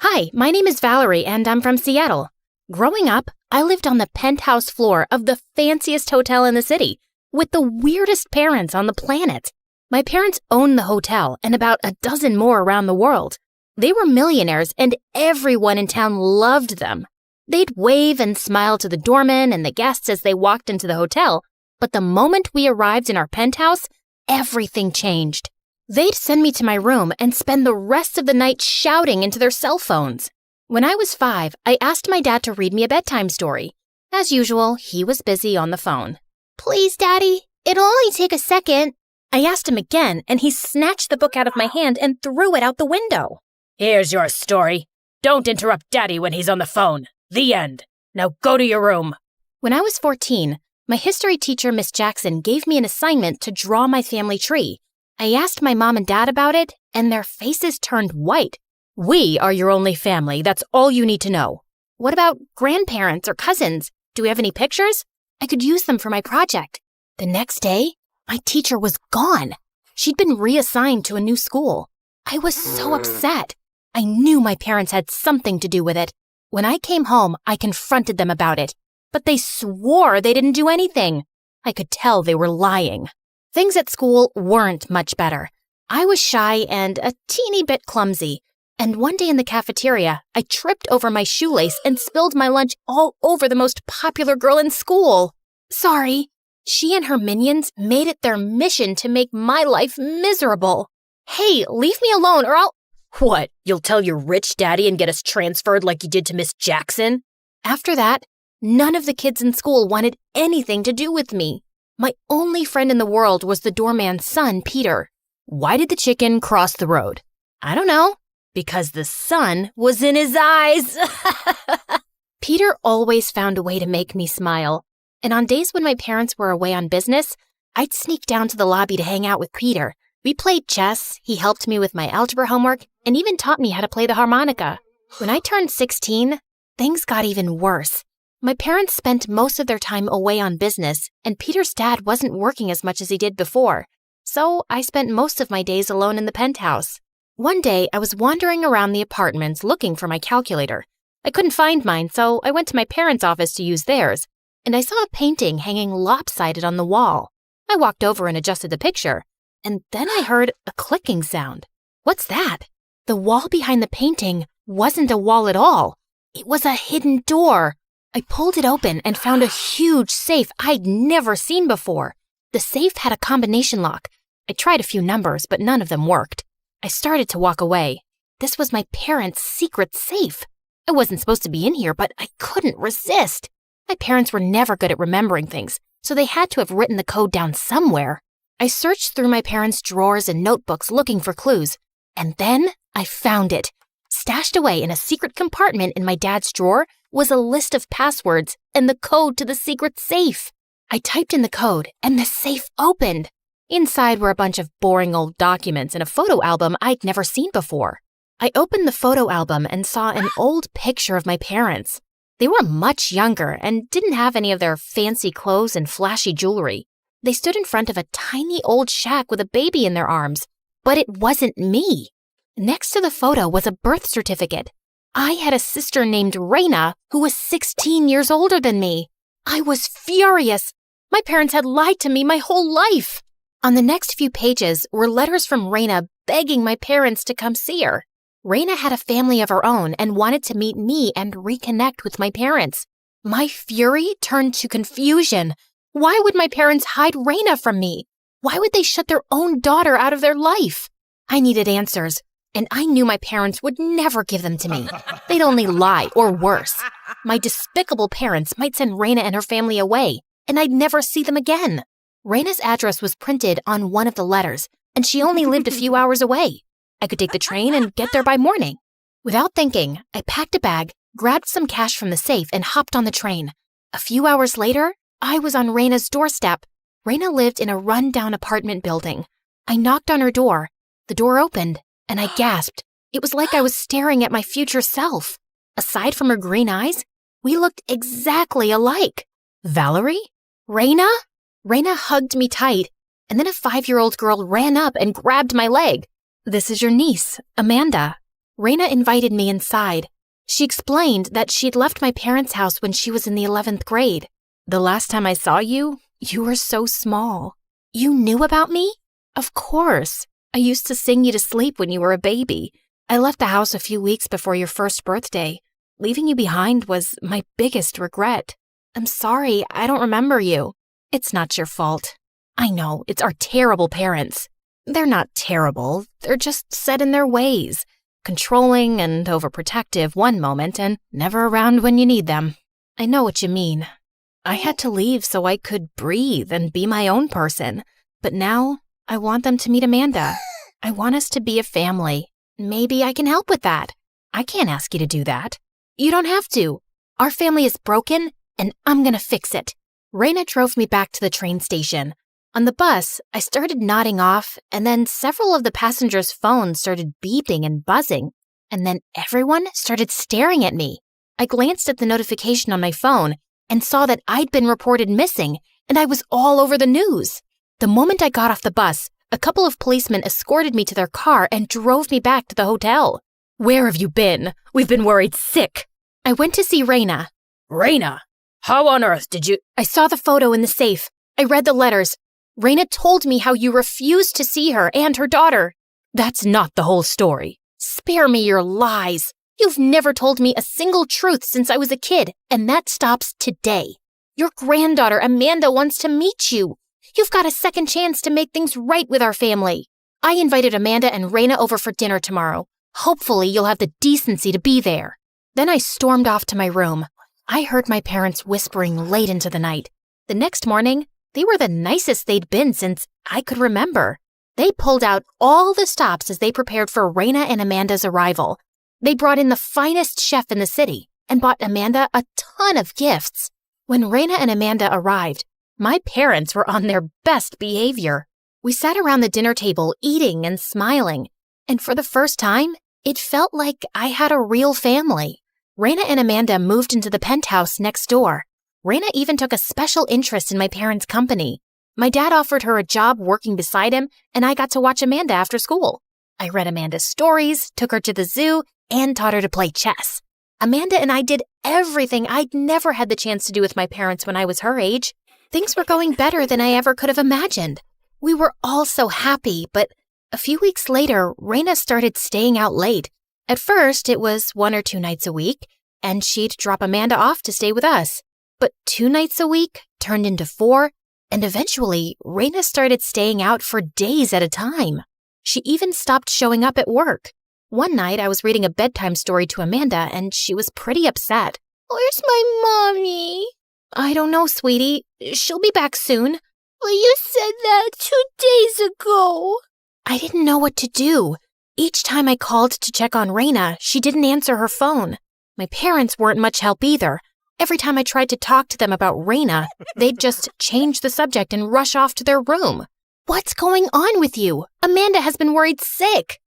Hi, my name is Valerie and I'm from Seattle. Growing up, I lived on the penthouse floor of the fanciest hotel in the city, with the weirdest parents on the planet. My parents owned the hotel and about a dozen more around the world. They were millionaires and everyone in town loved them. They'd wave and smile to the doormen and the guests as they walked into the hotel, but the moment we arrived in our penthouse, everything changed. They'd send me to my room and spend the rest of the night shouting into their cell phones. When I was 5, I asked my dad to read me a bedtime story. As usual, he was busy on the phone. Please, Daddy, it'll only take a second. I asked him again, and he snatched the book out of my hand and threw it out the window. Here's your story. Don't interrupt Daddy when he's on the phone. The end. Now go to your room. When I was 14, my history teacher, Miss Jackson, gave me an assignment to draw my family tree. I asked my mom and dad about it, and their faces turned white. We are your only family. That's all you need to know. What about grandparents or cousins? Do we have any pictures? I could use them for my project. The next day, my teacher was gone. She'd been reassigned to a new school. I was so upset. I knew my parents had something to do with it. When I came home, I confronted them about it, but they swore they didn't do anything. I could tell they were lying. Things at school weren't much better. I was shy and a teeny bit clumsy. And one day in the cafeteria, I tripped over my shoelace and spilled my lunch all over the most popular girl in school. Sorry. She and her minions made it their mission to make my life miserable. Hey, leave me alone or I'll... What, you'll tell your rich daddy and get us transferred like you did to Miss Jackson? After that, none of the kids in school wanted anything to do with me. My only friend in the world was the doorman's son, Peter. Why did the chicken cross the road? I don't know. Because the sun was in his eyes. Peter always found a way to make me smile. And on days when my parents were away on business, I'd sneak down to the lobby to hang out with Peter. We played chess, he helped me with my algebra homework, and even taught me how to play the harmonica. When I turned 16, things got even worse. My parents spent most of their time away on business, and Peter's dad wasn't working as much as he did before. So I spent most of my days alone in the penthouse. One day, I was wandering around the apartments looking for my calculator. I couldn't find mine, so I went to my parents' office to use theirs, and I saw a painting hanging lopsided on the wall. I walked over and adjusted the picture, and then I heard a clicking sound. What's that? The wall behind the painting wasn't a wall at all. It was a hidden door. I pulled it open and found a huge safe I'd never seen before. The safe had a combination lock. I tried a few numbers, but none of them worked. I started to walk away. This was my parents' secret safe. I wasn't supposed to be in here, but I couldn't resist. My parents were never good at remembering things, so they had to have written the code down somewhere. I searched through my parents' drawers and notebooks looking for clues, and then I found it. Stashed away in a secret compartment in my dad's drawer was a list of passwords and the code to the secret safe. I typed in the code, and the safe opened. Inside were a bunch of boring old documents and a photo album I'd never seen before. I opened the photo album and saw an old picture of my parents. They were much younger and didn't have any of their fancy clothes and flashy jewelry. They stood in front of a tiny old shack with a baby in their arms, but it wasn't me. Next to the photo was a birth certificate. I had a sister named Raina who was 16 years older than me. I was furious. My parents had lied to me my whole life. On the next few pages were letters from Raina begging my parents to come see her. Raina had a family of her own and wanted to meet me and reconnect with my parents. My fury turned to confusion. Why would my parents hide Raina from me? Why would they shut their own daughter out of their life? I needed answers, and I knew my parents would never give them to me. They'd only lie, or worse. My despicable parents might send Raina and her family away, and I'd never see them again. Raina's address was printed on one of the letters, and she only lived a few hours away. I could take the train and get there by morning. Without thinking, I packed a bag, grabbed some cash from the safe, and hopped on the train. A few hours later, I was on Raina's doorstep. Raina lived in a run-down apartment building. I knocked on her door. The door opened, and I gasped. It was like I was staring at my future self. Aside from her green eyes, we looked exactly alike. Valerie? Raina? Raina hugged me tight, and then a 5-year-old girl ran up and grabbed my leg. This is your niece, Amanda. Raina invited me inside. She explained that she'd left my parents' house when she was in the 11th grade. The last time I saw you, you were so small. You knew about me? Of course. I used to sing you to sleep when you were a baby. I left the house a few weeks before your first birthday. Leaving you behind was my biggest regret. I'm sorry, I don't remember you. It's not your fault. I know, it's our terrible parents. They're not terrible, they're just set in their ways. Controlling and overprotective one moment and never around when you need them. I know what you mean. I had to leave so I could breathe and be my own person. But now, I want them to meet Amanda. I want us to be a family. Maybe I can help with that. I can't ask you to do that. You don't have to. Our family is broken, and I'm gonna fix it. Raina drove me back to the train station. On the bus, I started nodding off, and then several of the passengers' phones started beeping and buzzing, and then everyone started staring at me. I glanced at the notification on my phone and saw that I'd been reported missing, and I was all over the news. The moment I got off the bus, a couple of policemen escorted me to their car and drove me back to the hotel. Where have you been? We've been worried sick. I went to see Raina. Raina? How on earth did you— I saw the photo in the safe. I read the letters. Raina told me how you refused to see her and her daughter. That's not the whole story. Spare me your lies. You've never told me a single truth since I was a kid, and that stops today. Your granddaughter, Amanda, wants to meet you. You've got a second chance to make things right with our family. I invited Amanda and Raina over for dinner tomorrow. Hopefully you'll have the decency to be there. Then I stormed off to my room. I heard my parents whispering late into the night. The next morning, they were the nicest they'd been since I could remember. They pulled out all the stops as they prepared for Raina and Amanda's arrival. They brought in the finest chef in the city and bought Amanda a ton of gifts. When Raina and Amanda arrived, my parents were on their best behavior. We sat around the dinner table eating and smiling, and for the first time, it felt like I had a real family. Raina and Amanda moved into the penthouse next door. Raina even took a special interest in my parents' company. My dad offered her a job working beside him, and I got to watch Amanda after school. I read Amanda's stories, took her to the zoo, and taught her to play chess. Amanda and I did everything I'd never had the chance to do with my parents when I was her age. Things were going better than I ever could have imagined. We were all so happy, but a few weeks later, Raina started staying out late. At first, it was 1 or 2 nights a week, and she'd drop Amanda off to stay with us. But 2 nights a week turned into 4, and eventually, Raina started staying out for days at a time. She even stopped showing up at work. One night, I was reading a bedtime story to Amanda, and she was pretty upset. Where's my mommy? I don't know, sweetie. She'll be back soon. But you said that 2 days ago. I didn't know what to do. Each time I called to check on Raina, she didn't answer her phone. My parents weren't much help either. Every time I tried to talk to them about Raina, they'd just change the subject and rush off to their room. What's going on with you? Amanda has been worried sick.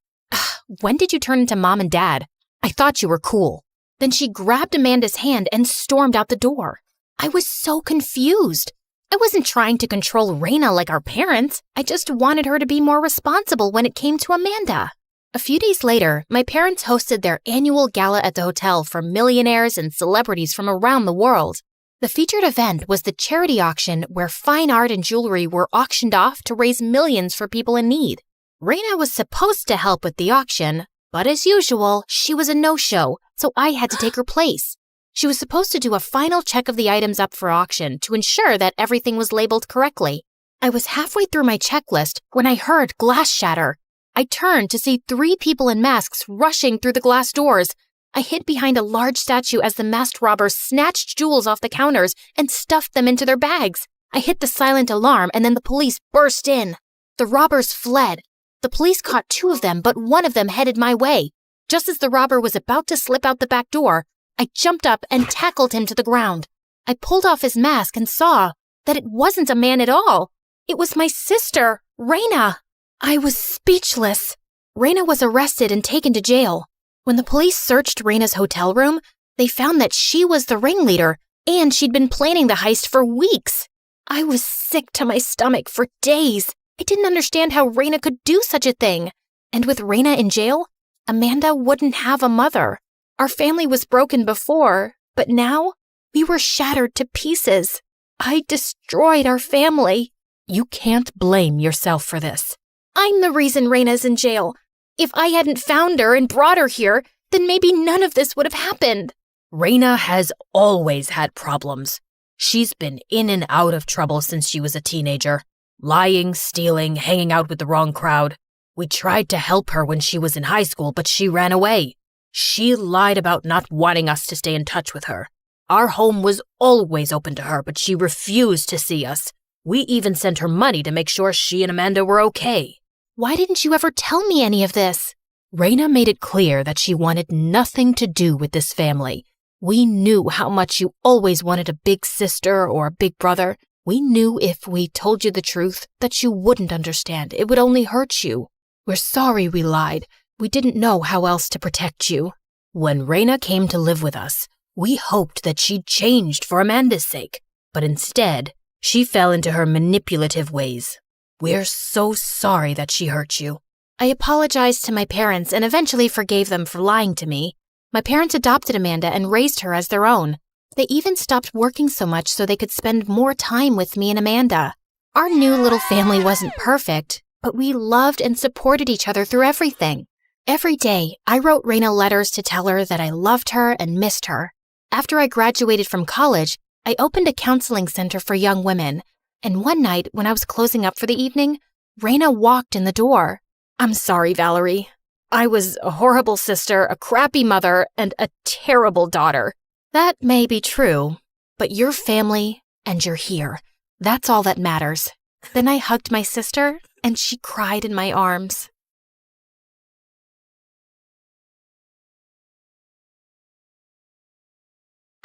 When did you turn into mom and dad? I thought you were cool. Then she grabbed Amanda's hand and stormed out the door. I was so confused. I wasn't trying to control Raina like our parents. I just wanted her to be more responsible when it came to Amanda. A few days later, my parents hosted their annual gala at the hotel for millionaires and celebrities from around the world. The featured event was the charity auction where fine art and jewelry were auctioned off to raise millions for people in need. Raina was supposed to help with the auction, but as usual, she was a no-show, so I had to take her place. She was supposed to do a final check of the items up for auction to ensure that everything was labeled correctly. I was halfway through my checklist when I heard glass shatter. I turned to see 3 people in masks rushing through the glass doors. I hid behind a large statue as the masked robbers snatched jewels off the counters and stuffed them into their bags. I hit the silent alarm and then the police burst in. The robbers fled. The police caught 2 of them, but one of them headed my way. Just as the robber was about to slip out the back door, I jumped up and tackled him to the ground. I pulled off his mask and saw that it wasn't a man at all. It was my sister, Raina. I was speechless. Raina was arrested and taken to jail. When the police searched Raina's hotel room, they found that she was the ringleader and she'd been planning the heist for weeks. I was sick to my stomach for days. I didn't understand how Raina could do such a thing. And with Raina in jail, Amanda wouldn't have a mother. Our family was broken before, but now we were shattered to pieces. I destroyed our family. You can't blame yourself for this. I'm the reason Raina's in jail. If I hadn't found her and brought her here, then maybe none of this would have happened. Raina has always had problems. She's been in and out of trouble since she was a teenager. Lying, stealing, hanging out with the wrong crowd. We tried to help her when she was in high school, but she ran away. She lied about not wanting us to stay in touch with her. Our home was always open to her, but she refused to see us. We even sent her money to make sure she and Amanda were okay. Why didn't you ever tell me any of this? Raina made it clear that she wanted nothing to do with this family. We knew how much you always wanted a big sister or a big brother. We knew if we told you the truth that you wouldn't understand. It would only hurt you. We're sorry we lied. We didn't know how else to protect you. When Raina came to live with us, we hoped that she'd changed for Amanda's sake. But instead, she fell into her manipulative ways. We're so sorry that she hurt you. I apologized to my parents and eventually forgave them for lying to me. My parents adopted Amanda and raised her as their own. They even stopped working so much so they could spend more time with me and Amanda. Our new little family wasn't perfect, but we loved and supported each other through everything. Every day, I wrote Raina letters to tell her that I loved her and missed her. After I graduated from college, I opened a counseling center for young women. And one night, when I was closing up for the evening, Raina walked in the door. I'm sorry, Valerie. I was a horrible sister, a crappy mother, and a terrible daughter. That may be true, but you're family and you're here. That's all that matters. Then I hugged my sister and she cried in my arms.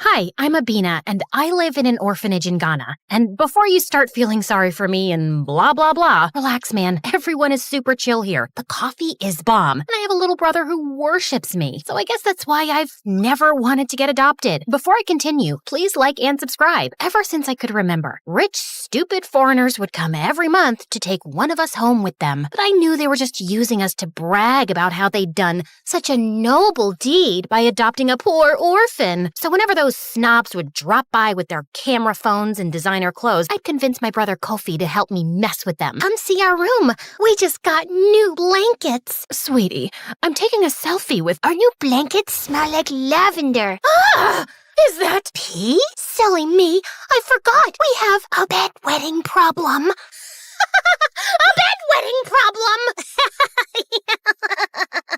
Hi, I'm Abina, and I live in an orphanage in Ghana. And before you start feeling sorry for me and blah, blah, blah, relax, man. Everyone is super chill here. The coffee is bomb, and I have a little brother who worships me. So I guess that's why I've never wanted to get adopted. Before I continue, please like and subscribe. Ever since I could remember, rich, stupid foreigners would come every month to take one of us home with them. But I knew they were just using us to brag about how they'd done such a noble deed by adopting a poor orphan. So whenever those snobs would drop by with their camera phones and designer clothes, I'd convince my brother Kofi to help me mess with them. Come see our room. We just got new blankets. Sweetie, I'm taking a selfie with... Our new blankets smell like lavender. Ah! Is that pee? Silly me. I forgot. We have a bedwetting problem. A bedwetting problem!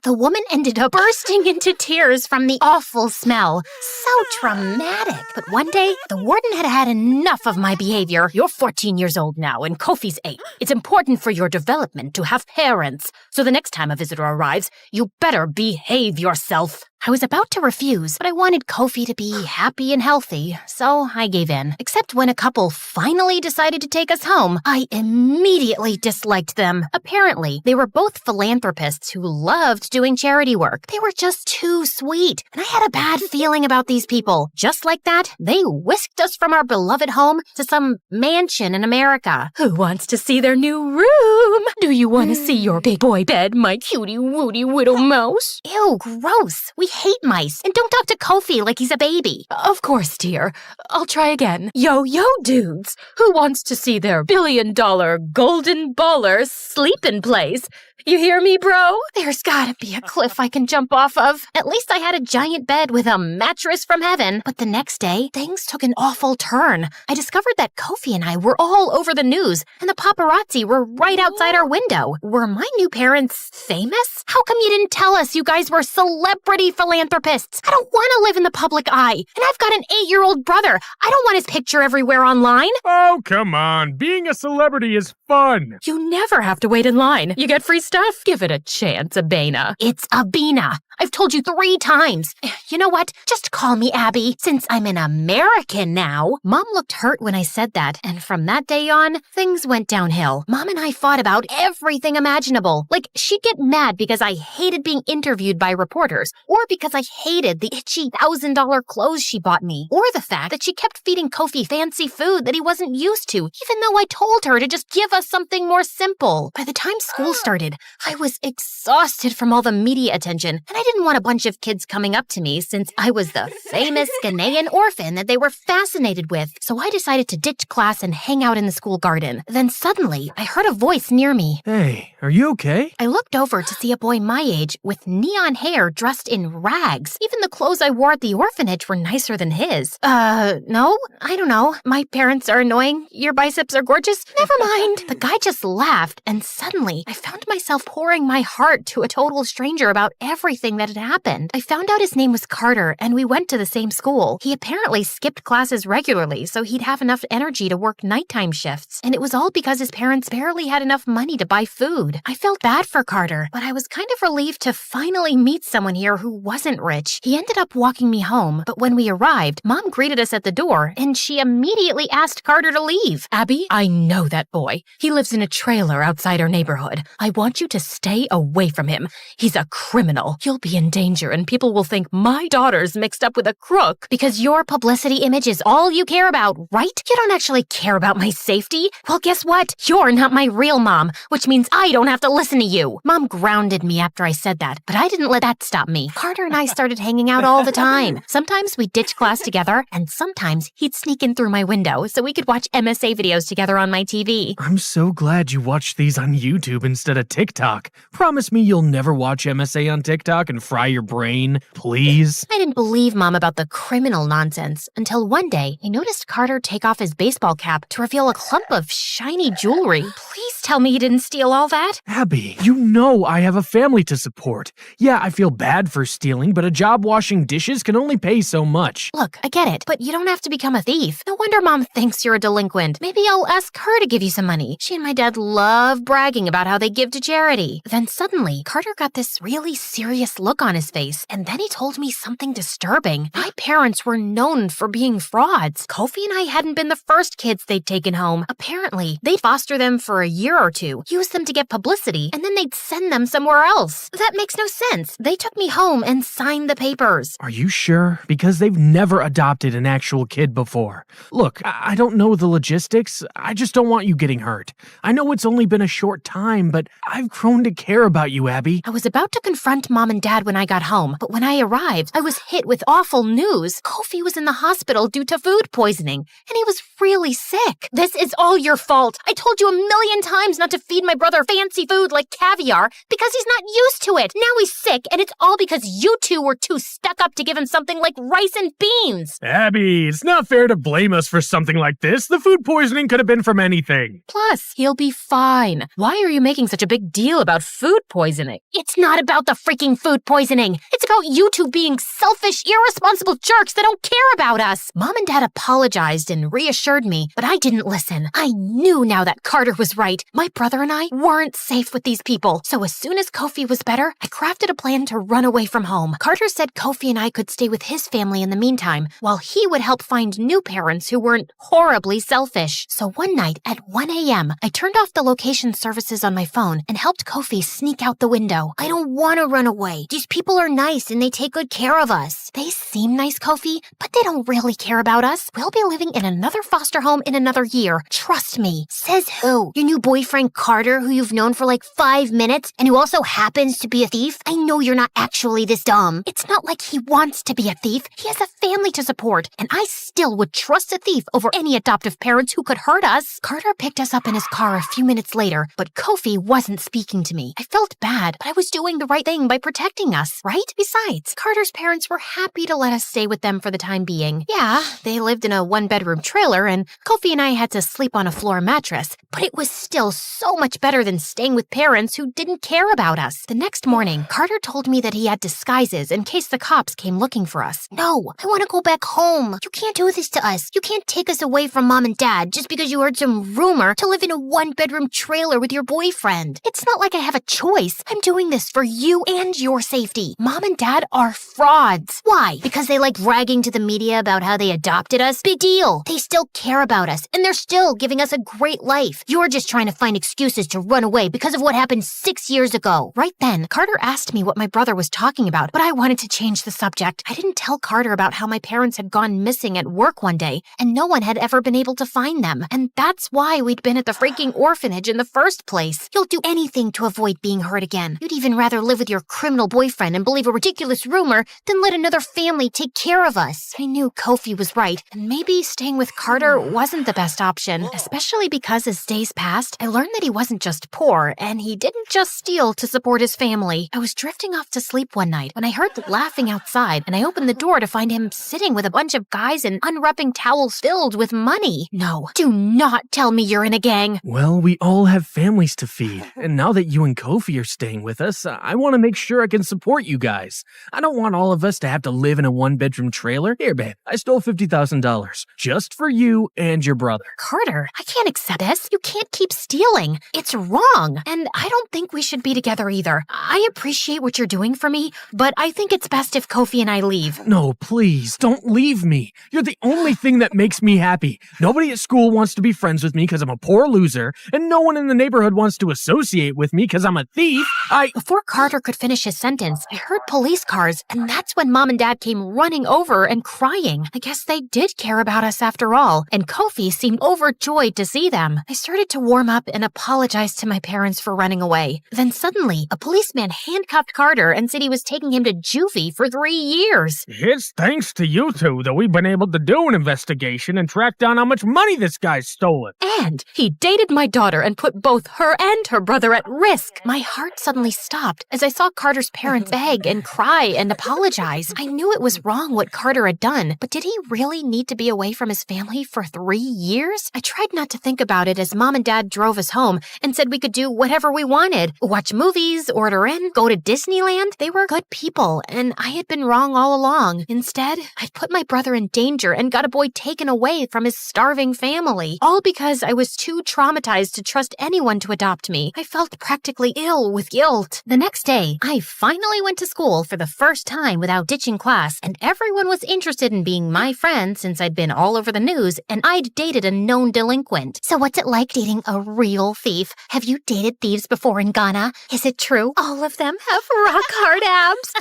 The woman ended up bursting into tears from the awful smell. So traumatic. But one day, the warden had enough of my behavior. You're 14 years old now, and Kofi's 8. It's important for your development to have parents. So the next time a visitor arrives, you better behave yourself. I was about to refuse, but I wanted Kofi to be happy and healthy, so I gave in. Except when a couple finally decided to take us home, I immediately disliked them. Apparently, they were both philanthropists who loved doing charity work. They were just too sweet, and I had a bad feeling about these people. Just like that, they whisked us from our beloved home to some mansion in America. Who wants to see their new room? Do you want to see your big boy bed, my cutie-wootie widow mouse? Ew, gross. We hate mice, and don't talk to Kofi like he's a baby. Of course, dear. I'll try again. Yo, dudes. Who wants to see their billion-dollar golden baller sleep in place? You hear me, bro? There's gotta be a cliff I can jump off of. At least I had a giant bed with a mattress from heaven. But the next day, things took an awful turn. I discovered that Kofi and I were all over the news, and the paparazzi were right outside our window. Were my new parents famous? How come you didn't tell us you guys were celebrity philanthropists? I don't want to live in the public eye, and I've got an 8-year-old brother. I don't want his picture everywhere online. Oh, come on. Being a celebrity is fun. You never have to wait in line. You get free stuff. Give it a chance, Abena. It's Abena. I've told you 3 times. You know what? Just call me Abby, since I'm an American now. Mom looked hurt when I said that, and from that day on, things went downhill. Mom and I fought about everything imaginable. Like, she'd get mad because I hated being interviewed by reporters, or because I hated the itchy $1,000 clothes she bought me, or the fact that she kept feeding Kofi fancy food that he wasn't used to, even though I told her to just give us something more simple. By the time school started, I was exhausted from all the media attention, and I didn't want a bunch of kids coming up to me since I was the famous Ghanaian orphan that they were fascinated with. So I decided to ditch class and hang out in the school garden. Then suddenly, I heard a voice near me. Hey, are you okay? I looked over to see a boy my age with neon hair dressed in rags. Even the clothes I wore at the orphanage were nicer than his. No? I don't know. My parents are annoying. Your biceps are gorgeous. Never mind. The guy just laughed, and suddenly, I found myself pouring my heart to a total stranger about everything that had happened. I found out his name was Carter, and we went to the same school. He apparently skipped classes regularly so he'd have enough energy to work nighttime shifts. And it was all because his parents barely had enough money to buy food. I felt bad for Carter, but I was kind of relieved to finally meet someone here who wasn't rich. He ended up walking me home, but when we arrived, Mom greeted us at the door, and she immediately asked Carter to leave. Abby, I know that boy. He lives in a trailer outside our neighborhood. I want you to stay away from him. He's a criminal. You'll be in danger, and people will think my daughter's mixed up with a crook. Because your publicity image is all you care about, right? You don't actually care about my safety. Well, guess what? You're not my real mom, which means I don't have to listen to you. Mom grounded me after I said that, but I didn't let that stop me. Carter and I started hanging out all the time. Sometimes we'd ditch class together, and sometimes he'd sneak in through my window so we could watch MSA videos together on my TV. I'm so glad you watched these on YouTube instead of TikTok. Promise me you'll never watch MSA on TikTok and fry your brain, please. I didn't believe Mom about the criminal nonsense until one day I noticed Carter take off his baseball cap to reveal a clump of shiny jewelry. Please tell me he didn't steal all that. Abby, you know I have a family to support. Yeah, I feel bad for stealing, but a job washing dishes can only pay so much. Look, I get it, but you don't have to become a thief. No wonder Mom thinks you're a delinquent. Maybe I'll ask her to give you some money. She and my dad love bragging about how they give to charity. Then suddenly, Carter got this really serious look on his face, and then he told me something disturbing. My parents were known for being frauds. Kofi and I hadn't been the first kids they'd taken home. Apparently, they'd foster them for a year or two, use them to get publicity, and then they'd send them somewhere else. That makes no sense. They took me home and signed the papers. Are you sure? Because they've never adopted an actual kid before. Look, I don't know the logistics. I just don't want you getting hurt. I know it's only been a short time, but I've grown to care about you, Abby. I was about to confront Mom and Dad when I got home, but when I arrived, I was hit with awful news. Kofi was in the hospital due to food poisoning, and he was really sick. This is all your fault. I told you 1,000,000 times not to feed my brother fancy food like caviar because he's not used to it. Now he's sick, and it's all because you two were too stuck up to give him something like rice and beans. Abby, it's not fair to blame us for something like this. The food poisoning could have been from anything. Plus, he'll be fine. Why are you making such a big deal about food poisoning? It's not about the freaking food poisoning. It's about you two being selfish, irresponsible jerks that don't care about us. Mom and Dad apologized and reassured me, but I didn't listen. I knew now that Carter was right. My brother and I weren't safe with these people. So as soon as Kofi was better, I crafted a plan to run away from home. Carter said Kofi and I could stay with his family in the meantime, while he would help find new parents who weren't horribly selfish. So one night at 1 a.m., I turned off the location services on my phone and helped Kofi sneak out the window. I don't want to run away. These people are nice and they take good care of us. They seem nice, Kofi, but they don't really care about us. We'll be living in another foster home in another year. Trust me. Says who? Your new boyfriend boyfriend Carter, who you've known for like 5 minutes, and who also happens to be a thief? I know you're not actually this dumb. It's not like he wants to be a thief. He has a family to support, and I still would trust a thief over any adoptive parents who could hurt us. Carter picked us up in his car a few minutes later, but Kofi wasn't speaking to me. I felt bad, but I was doing the right thing by protecting us, right? Besides, Carter's parents were happy to let us stay with them for the time being. Yeah, they lived in a one-bedroom trailer, and Kofi and I had to sleep on a floor mattress, but it was still so much better than staying with parents who didn't care about us. The next morning, Carter told me that he had disguises in case the cops came looking for us. No, I want to go back home. You can't do this to us. You can't take us away from Mom and Dad just because you heard some rumor to live in a one-bedroom trailer with your boyfriend. It's not like I have a choice. I'm doing this for you and your safety. Mom and Dad are frauds. Why? Because they like bragging to the media about how they adopted us? Big deal. They still care about us, and they're still giving us a great life. You're just trying to find excuses to run away because of what happened 6 years ago. Right then, Carter asked me what my brother was talking about, but I wanted to change the subject. I didn't tell Carter about how my parents had gone missing at work one day, and no one had ever been able to find them. And that's why we'd been at the freaking orphanage in the first place. You'll do anything to avoid being hurt again. You'd even rather live with your criminal boyfriend and believe a ridiculous rumor than let another family take care of us. I knew Kofi was right, and maybe staying with Carter wasn't the best option, especially because as days passed, I learned that he wasn't just poor, and he didn't just steal to support his family. I was drifting off to sleep one night when I heard laughing outside, and I opened the door to find him sitting with a bunch of guys and unwrapping towels filled with money. No, do not tell me you're in a gang. Well, we all have families to feed, and now that you and Kofi are staying with us, I want to make sure I can support you guys. I don't want all of us to have to live in a one-bedroom trailer. Here, babe, I stole $50,000 just for you and your brother. Carter, I can't accept this. You can't keep stealing. It's wrong, and I don't think we should be together either. I appreciate what you're doing for me, but I think it's best if Kofi and I leave. No, please, don't leave me. You're the only thing that makes me happy. Nobody at school wants to be friends with me because I'm a poor loser, and no one in the neighborhood wants to associate with me because I'm a thief. Before Carter could finish his sentence, I heard police cars, and that's when Mom and Dad came running over and crying. I guess they did care about us after all, and Kofi seemed overjoyed to see them. I started to warm up and apologize to my parents for running away. Then suddenly, a policeman handcuffed Carter and said he was taking him to juvie for 3 years. It's thanks to you two that we've been able to do an investigation and track down how much money this guy's stolen. And he dated my daughter and put both her and her brother at risk. My heart suddenly stopped as I saw Carter's parents beg and cry and apologize. I knew it was wrong what Carter had done, but did he really need to be away from his family for 3 years? I tried not to think about it as Mom and Dad drove us home and said we could do whatever we wanted. Watch movies, order in, go to Disneyland. They were good people, and I had been wrong all along. Instead, I put my brother in danger and got a boy taken away from his starving family. All because I was too traumatized to trust anyone to adopt me. I felt practically ill with guilt. The next day, I finally went to school for the first time without ditching class, and everyone was interested in being my friend since I'd been all over the news and I'd dated a known delinquent. So what's it like dating a real thief? Have you dated thieves before in Ghana? Is it true all of them have rock hard abs?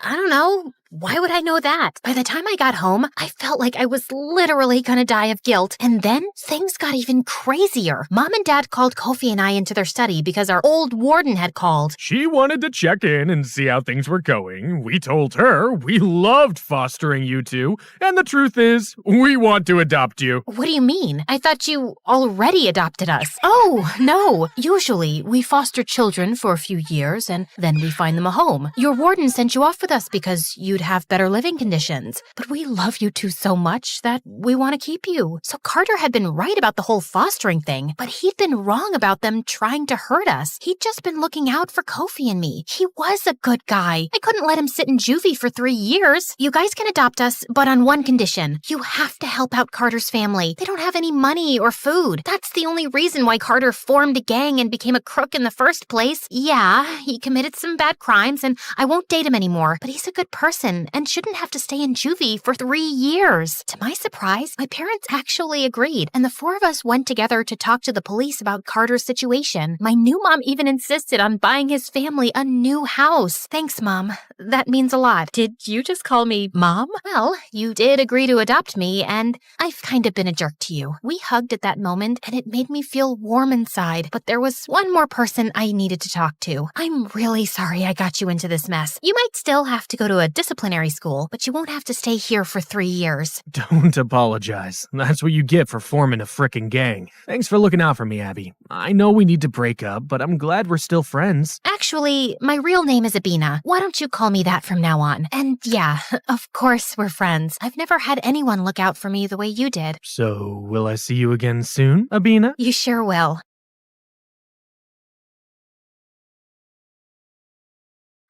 I don't know. Why would I know that? By the time I got home, I felt like I was literally gonna die of guilt. And then things got even crazier. Mom and Dad called Kofi and I into their study because our old warden had called. She wanted to check in and see how things were going. We told her we loved fostering you two, and the truth is, we want to adopt you. What do you mean? I thought you already adopted us. Oh, no. Usually, we foster children for a few years, and then we find them a home. Your warden sent you off with us because you'd have better living conditions. But we love you two so much that we want to keep you. So Carter had been right about the whole fostering thing, but he'd been wrong about them trying to hurt us. He'd just been looking out for Kofi and me. He was a good guy. I couldn't let him sit in juvie for 3 years. You guys can adopt us, but on one condition. You have to help out Carter's family. They don't have any money or food. That's the only reason why Carter formed a gang and became a crook in the first place. Yeah, he committed some bad crimes, and I won't date him anymore, but he's a good person. prison and shouldn't have to stay in juvie for 3 years. To my surprise, my parents actually agreed, and the four of us went together to talk to the police about Carter's situation. My new mom even insisted on buying his family a new house. Thanks, Mom. That means a lot. Did you just call me Mom? Well, you did agree to adopt me, and I've kind of been a jerk to you. We hugged at that moment, and it made me feel warm inside, but there was one more person I needed to talk to. I'm really sorry I got you into this mess. You might still have to go to a disciplinary school, but you won't have to stay here for 3 years. Don't apologize. That's what you get for forming a frickin' gang. Thanks for looking out for me, Abby. I know we need to break up, but I'm glad we're still friends. Actually, my real name is Abina. Why don't you call me that from now on? And yeah, of course we're friends. I've never had anyone look out for me the way you did. So, will I see you again soon, Abina? You sure will.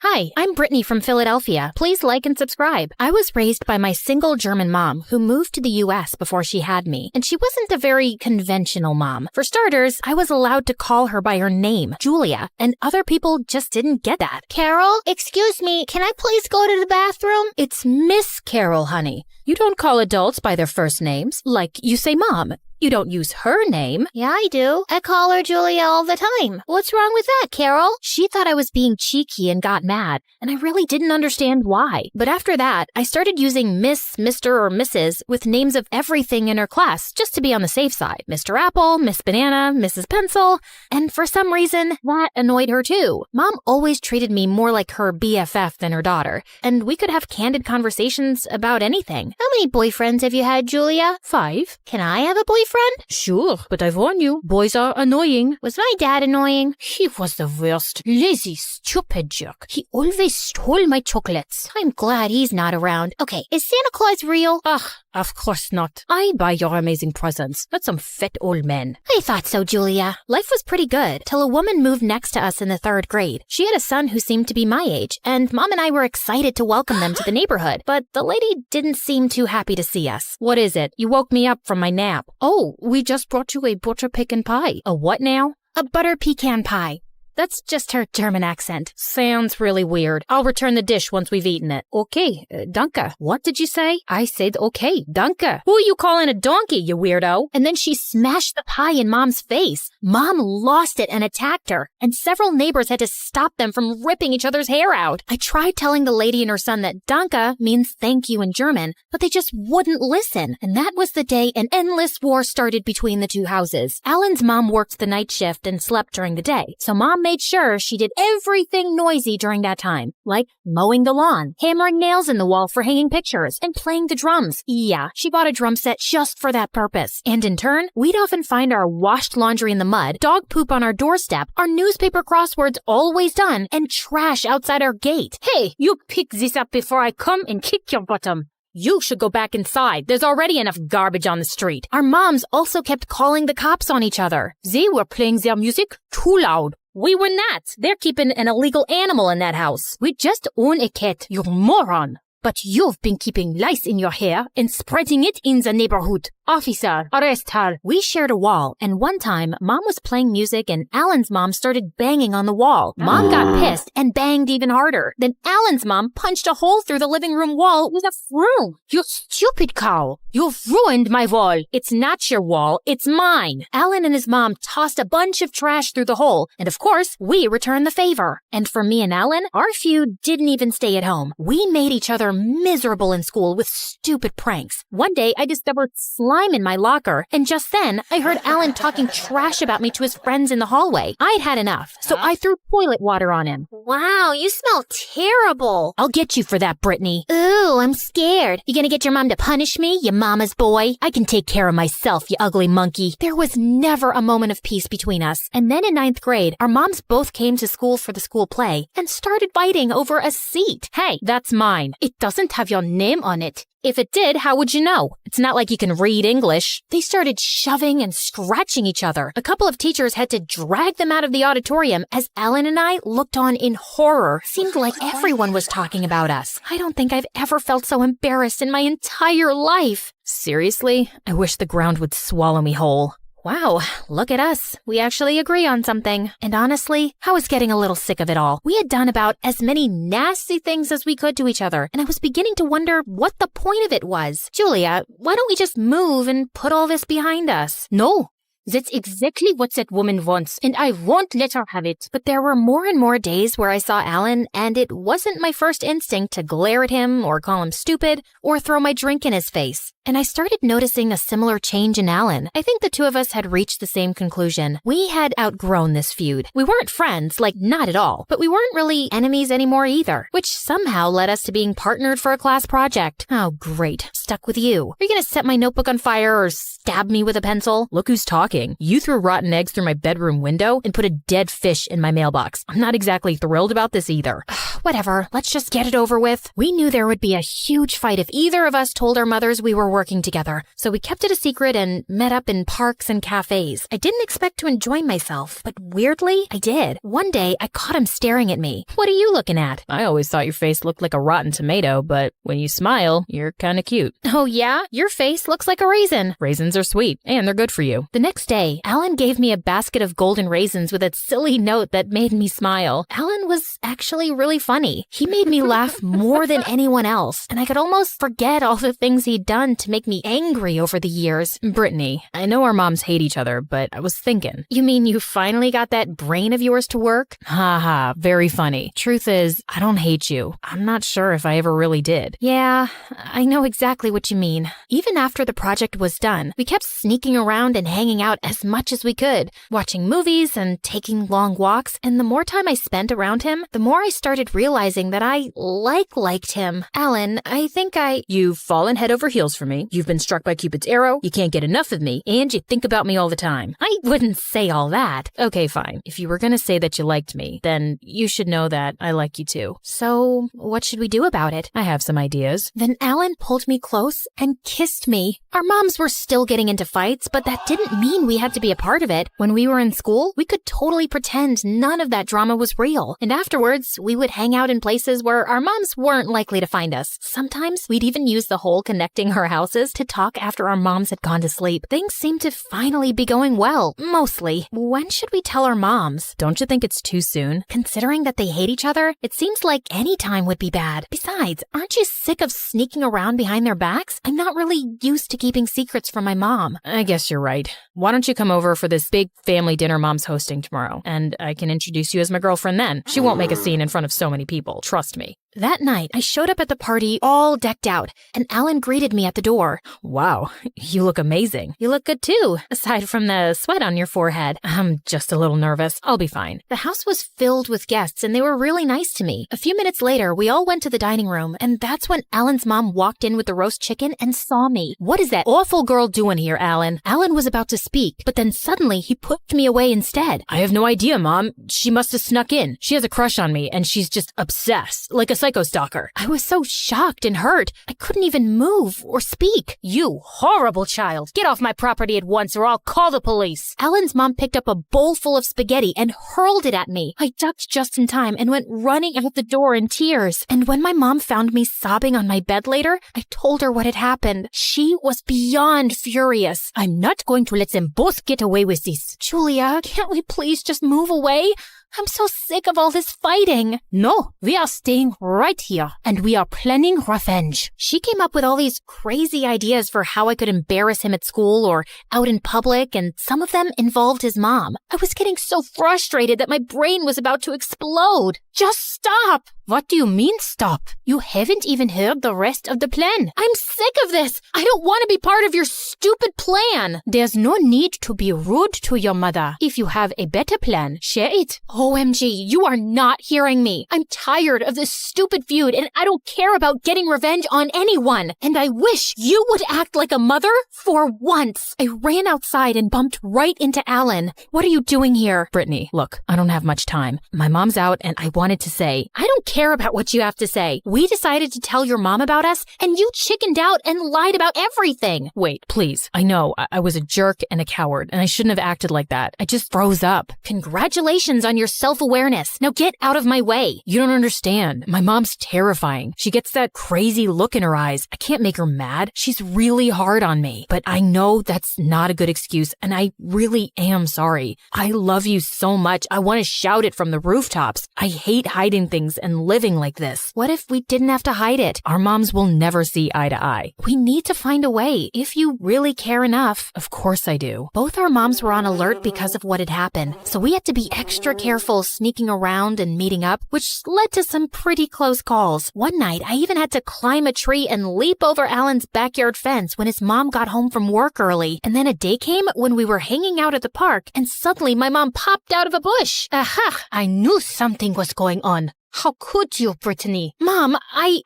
Hi, I'm Brittany from Philadelphia. Please like and subscribe. I was raised by my single German mom who moved to the US before she had me, and she wasn't a very conventional mom. For starters, I was allowed to call her by her name, Julia, and other people just didn't get that. Carol, excuse me, can I please go to the bathroom? It's Miss Carol, honey. You don't call adults by their first names, like you say Mom. You don't use her name. Yeah, I do. I call her Julia all the time. What's wrong with that, Carol? She thought I was being cheeky and got mad, and I really didn't understand why. But after that, I started using Miss, Mr., or Mrs. with names of everything in her class, just to be on the safe side. Mr. Apple, Miss Banana, Mrs. Pencil, and for some reason, that annoyed her too. Mom always treated me more like her BFF than her daughter, and we could have candid conversations about anything. How many boyfriends have you had, Julia? 5. Can I have a boyfriend? Sure, but I warn you, boys are annoying. Was my dad annoying? He was the worst. Lazy, stupid jerk. He always stole my chocolates. I'm glad he's not around. Okay, is Santa Claus real? Ugh, of course not. I buy your amazing presents, not some fat old men. I thought so, Julia. Life was pretty good, till a woman moved next to us in the 3rd grade. She had a son who seemed to be my age, and Mom and I were excited to welcome them to the neighborhood, but the lady didn't seem too happy to see us. What is it? You woke me up from my nap. Oh, we just brought you a butter pecan pie. A what now? A butter pecan pie. That's just her German accent. Sounds really weird. I'll return the dish once we've eaten it. Okay, danke. What did you say? I said okay, danke. Who are you calling a donkey, you weirdo? And then she smashed the pie in Mom's face. Mom lost it and attacked her, and several neighbors had to stop them from ripping each other's hair out. I tried telling the lady and her son that danke means thank you in German, but they just wouldn't listen. And that was the day an endless war started between the two houses. Alan's mom worked the night shift and slept during the day, so Mom made sure she did everything noisy during that time, like mowing the lawn, hammering nails in the wall for hanging pictures, and playing the drums. Yeah, she bought a drum set just for that purpose. And in turn, we'd often find our washed laundry in the mud, dog poop on our doorstep, our newspaper crosswords always done, and trash outside our gate. Hey, you pick this up before I come and kick your bottom. You should go back inside. There's already enough garbage on the street. Our moms also kept calling the cops on each other. They were playing their music too loud. We were not. They're keeping an illegal animal in that house. We just own a cat, you moron. But you've been keeping lice in your hair and spreading it in the neighborhood. Officer, arrest her. We shared a wall, and one time, Mom was playing music and Alan's mom started banging on the wall. Mom got pissed and banged even harder. Then Alan's mom punched a hole through the living room wall with a broom. You stupid cow. You've ruined my wall. It's not your wall, it's mine. Alan and his mom tossed a bunch of trash through the hole, and of course, we returned the favor. And for me and Alan, our feud didn't even stay at home. We made each other miserable in school with stupid pranks. One day, I discovered slime in my locker, and just then, I heard Alan talking trash about me to his friends in the hallway. I'd had enough, so I threw toilet water on him. Wow, you smell terrible. I'll get you for that, Brittany. Ooh, I'm scared. You gonna get your mom to punish me, you mama's boy? I can take care of myself, you ugly monkey. There was never a moment of peace between us. And then in 9th grade, our moms both came to school for the school play and started fighting over a seat. Hey, that's mine. It doesn't have your name on it. If it did, how would you know? It's not like you can read English. They started shoving and scratching each other. A couple of teachers had to drag them out of the auditorium as Alan and I looked on in horror. Seemed like everyone was talking about us. I don't think I've ever felt so embarrassed in my entire life. Seriously? I wish the ground would swallow me whole. Wow, look at us. We actually agree on something. And honestly, I was getting a little sick of it all. We had done about as many nasty things as we could to each other, and I was beginning to wonder what the point of it was. Julia, why don't we just move and put all this behind us? No. That's exactly what that woman wants, and I won't let her have it. But there were more and more days where I saw Alan, and it wasn't my first instinct to glare at him or call him stupid or throw my drink in his face. And I started noticing a similar change in Alan. I think the two of us had reached the same conclusion. We had outgrown this feud. We weren't friends, like not at all, but we weren't really enemies anymore either, which somehow led us to being partnered for a class project. Oh, great. Stuck with you. Are you gonna set my notebook on fire or stab me with a pencil? Look who's talking. You threw rotten eggs through my bedroom window and put a dead fish in my mailbox. I'm not exactly thrilled about this either. Whatever. Let's just get it over with. We knew there would be a huge fight if either of us told our mothers we were working together, so we kept it a secret and met up in parks and cafes. I didn't expect to enjoy myself, but weirdly, I did. One day, I caught him staring at me. What are you looking at? I always thought your face looked like a rotten tomato, but when you smile, you're kinda cute. Oh yeah? Your face looks like a raisin. Raisins are sweet, and they're good for you. The next day, Alan gave me a basket of golden raisins with a silly note that made me smile. Alan was actually really funny. He made me laugh more than anyone else, and I could almost forget all the things he'd done to make me angry over the years. Brittany, I know our moms hate each other, but I was thinking. You mean you finally got that brain of yours to work? Ha, very funny. Truth is, I don't hate you. I'm not sure if I ever really did. Yeah, I know exactly what you mean. Even after the project was done, we kept sneaking around and hanging out as much as we could, watching movies and taking long walks, and the more time I spent around him, the more I started realizing that I liked him. Alan, I think You've fallen head over heels for me. You've been struck by Cupid's arrow. You can't get enough of me, and you think about me all the time. I wouldn't say all that. Okay, fine. If you were gonna say that you liked me, then you should know that I like you too. So, what should we do about it? I have some ideas. Then Alan pulled me close and kissed me. Our moms were still getting into fights, but that didn't mean we had to be a part of it. When we were in school, we could totally pretend none of that drama was real. And afterwards, we would hang out in places where our moms weren't likely to find us. Sometimes we'd even use the whole connecting our houses to talk after our moms had gone to sleep. Things seemed to finally be going well, mostly. When should we tell our moms? Don't you think it's too soon? Considering that they hate each other, it seems like any time would be bad. Besides, aren't you sick of sneaking around behind their backs? I'm not really used to keeping secrets from my mom. I guess you're right. Why don't you come over for this big family dinner Mom's hosting tomorrow, and I can introduce you as my girlfriend then. She won't make a scene in front of so many people, trust me. That night, I showed up at the party all decked out, and Alan greeted me at the door. Wow, you look amazing. You look good too, aside from the sweat on your forehead. I'm just a little nervous. I'll be fine. The house was filled with guests, and they were really nice to me. A few minutes later, we all went to the dining room, and that's when Alan's mom walked in with the roast chicken and saw me. What is that awful girl doing here, Alan? Alan was about to speak, but then suddenly he pushed me away instead. I have no idea, Mom. She must have snuck in. She has a crush on me, and she's just obsessed, like a psycho stalker. I was so shocked and hurt. I couldn't even move or speak. You horrible child. Get off my property at once or I'll call the police. Alan's mom picked up a bowl full of spaghetti and hurled it at me. I ducked just in time and went running out the door in tears. And when my mom found me sobbing on my bed later, I told her what had happened. She was beyond furious. I'm not going to let them both get away with this. Julia, can't we please just move away? I'm so sick of all this fighting. No, we are staying right here, and we are planning revenge. She came up with all these crazy ideas for how I could embarrass him at school or out in public, and some of them involved his mom. I was getting so frustrated that my brain was about to explode. Just stop! What do you mean, stop? You haven't even heard the rest of the plan. I'm sick of this. I don't want to be part of your stupid plan. There's no need to be rude to your mother. If you have a better plan, share it. OMG, you are not hearing me. I'm tired of this stupid feud, and I don't care about getting revenge on anyone. And I wish you would act like a mother for once. I ran outside and bumped right into Alan. What are you doing here? Brittany, look, I don't have much time. My mom's out, and I wanted to say, I don't care care about what you have to say. We decided to tell your mom about us, and you chickened out and lied about everything. Wait, please. I know I was a jerk and a coward, and I shouldn't have acted like that. I just froze up. Congratulations on your self-awareness. Now get out of my way. You don't understand. My mom's terrifying. She gets that crazy look in her eyes. I can't make her mad. She's really hard on me. But I know that's not a good excuse, and I really am sorry. I love you so much. I want to shout it from the rooftops. I hate hiding things and living like this. What if we didn't have to hide it? Our moms will never see eye to eye. We need to find a way, if you really care enough. Of course I do. Both our moms were on alert because of what had happened, so we had to be extra careful sneaking around and meeting up, which led to some pretty close calls. One night, I even had to climb a tree and leap over Alan's backyard fence when his mom got home from work early. And then a day came when we were hanging out at the park, and suddenly my mom popped out of a bush. Aha! I knew something was going on. How could you, Brittany? Mom,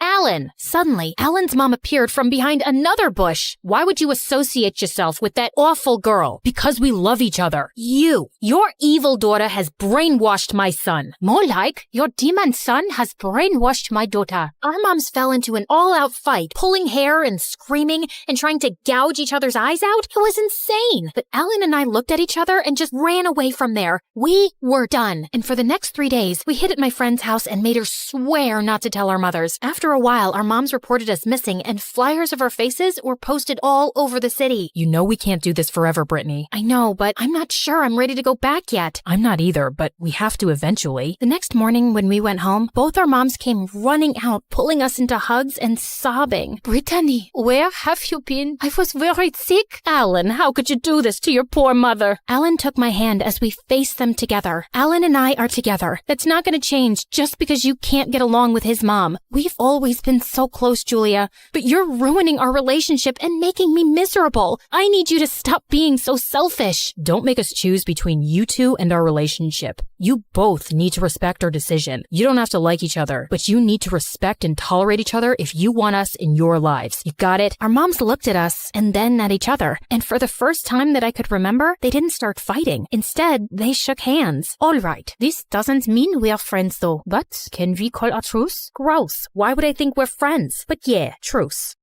Alan. Suddenly, Alan's mom appeared from behind another bush. Why would you associate yourself with that awful girl? Because we love each other. Your evil daughter has brainwashed my son. More like, your demon son has brainwashed my daughter. Our moms fell into an all-out fight, pulling hair and screaming and trying to gouge each other's eyes out. It was insane. But Alan and I looked at each other and just ran away from there. We were done. And for the next 3 days, we hid at my friend's house and made her swear not to tell our mothers. After a while, our moms reported us missing, and flyers of our faces were posted all over the city. You know we can't do this forever, Brittany. I know, but I'm not sure I'm ready to go back yet. I'm not either, but we have to eventually. The next morning when we went home, both our moms came running out, pulling us into hugs and sobbing. Brittany, where have you been? I was very sick. Alan, how could you do this to your poor mother? Alan took my hand as we faced them together. Alan and I are together. That's not going to change just because you can't get along with his mom. We've always been so close, Julia, but you're ruining our relationship and making me miserable. I need you to stop being so selfish. Don't make us choose between you two and our relationship. You both need to respect our decision. You don't have to like each other, but you need to respect and tolerate each other if you want us in your lives. You got it? Our moms looked at us and then at each other, and for the first time that I could remember, they didn't start fighting. Instead, they shook hands. All right, this doesn't mean we're friends though, but can we call a truce? Gross. Why would I think we're friends? But yeah, truce.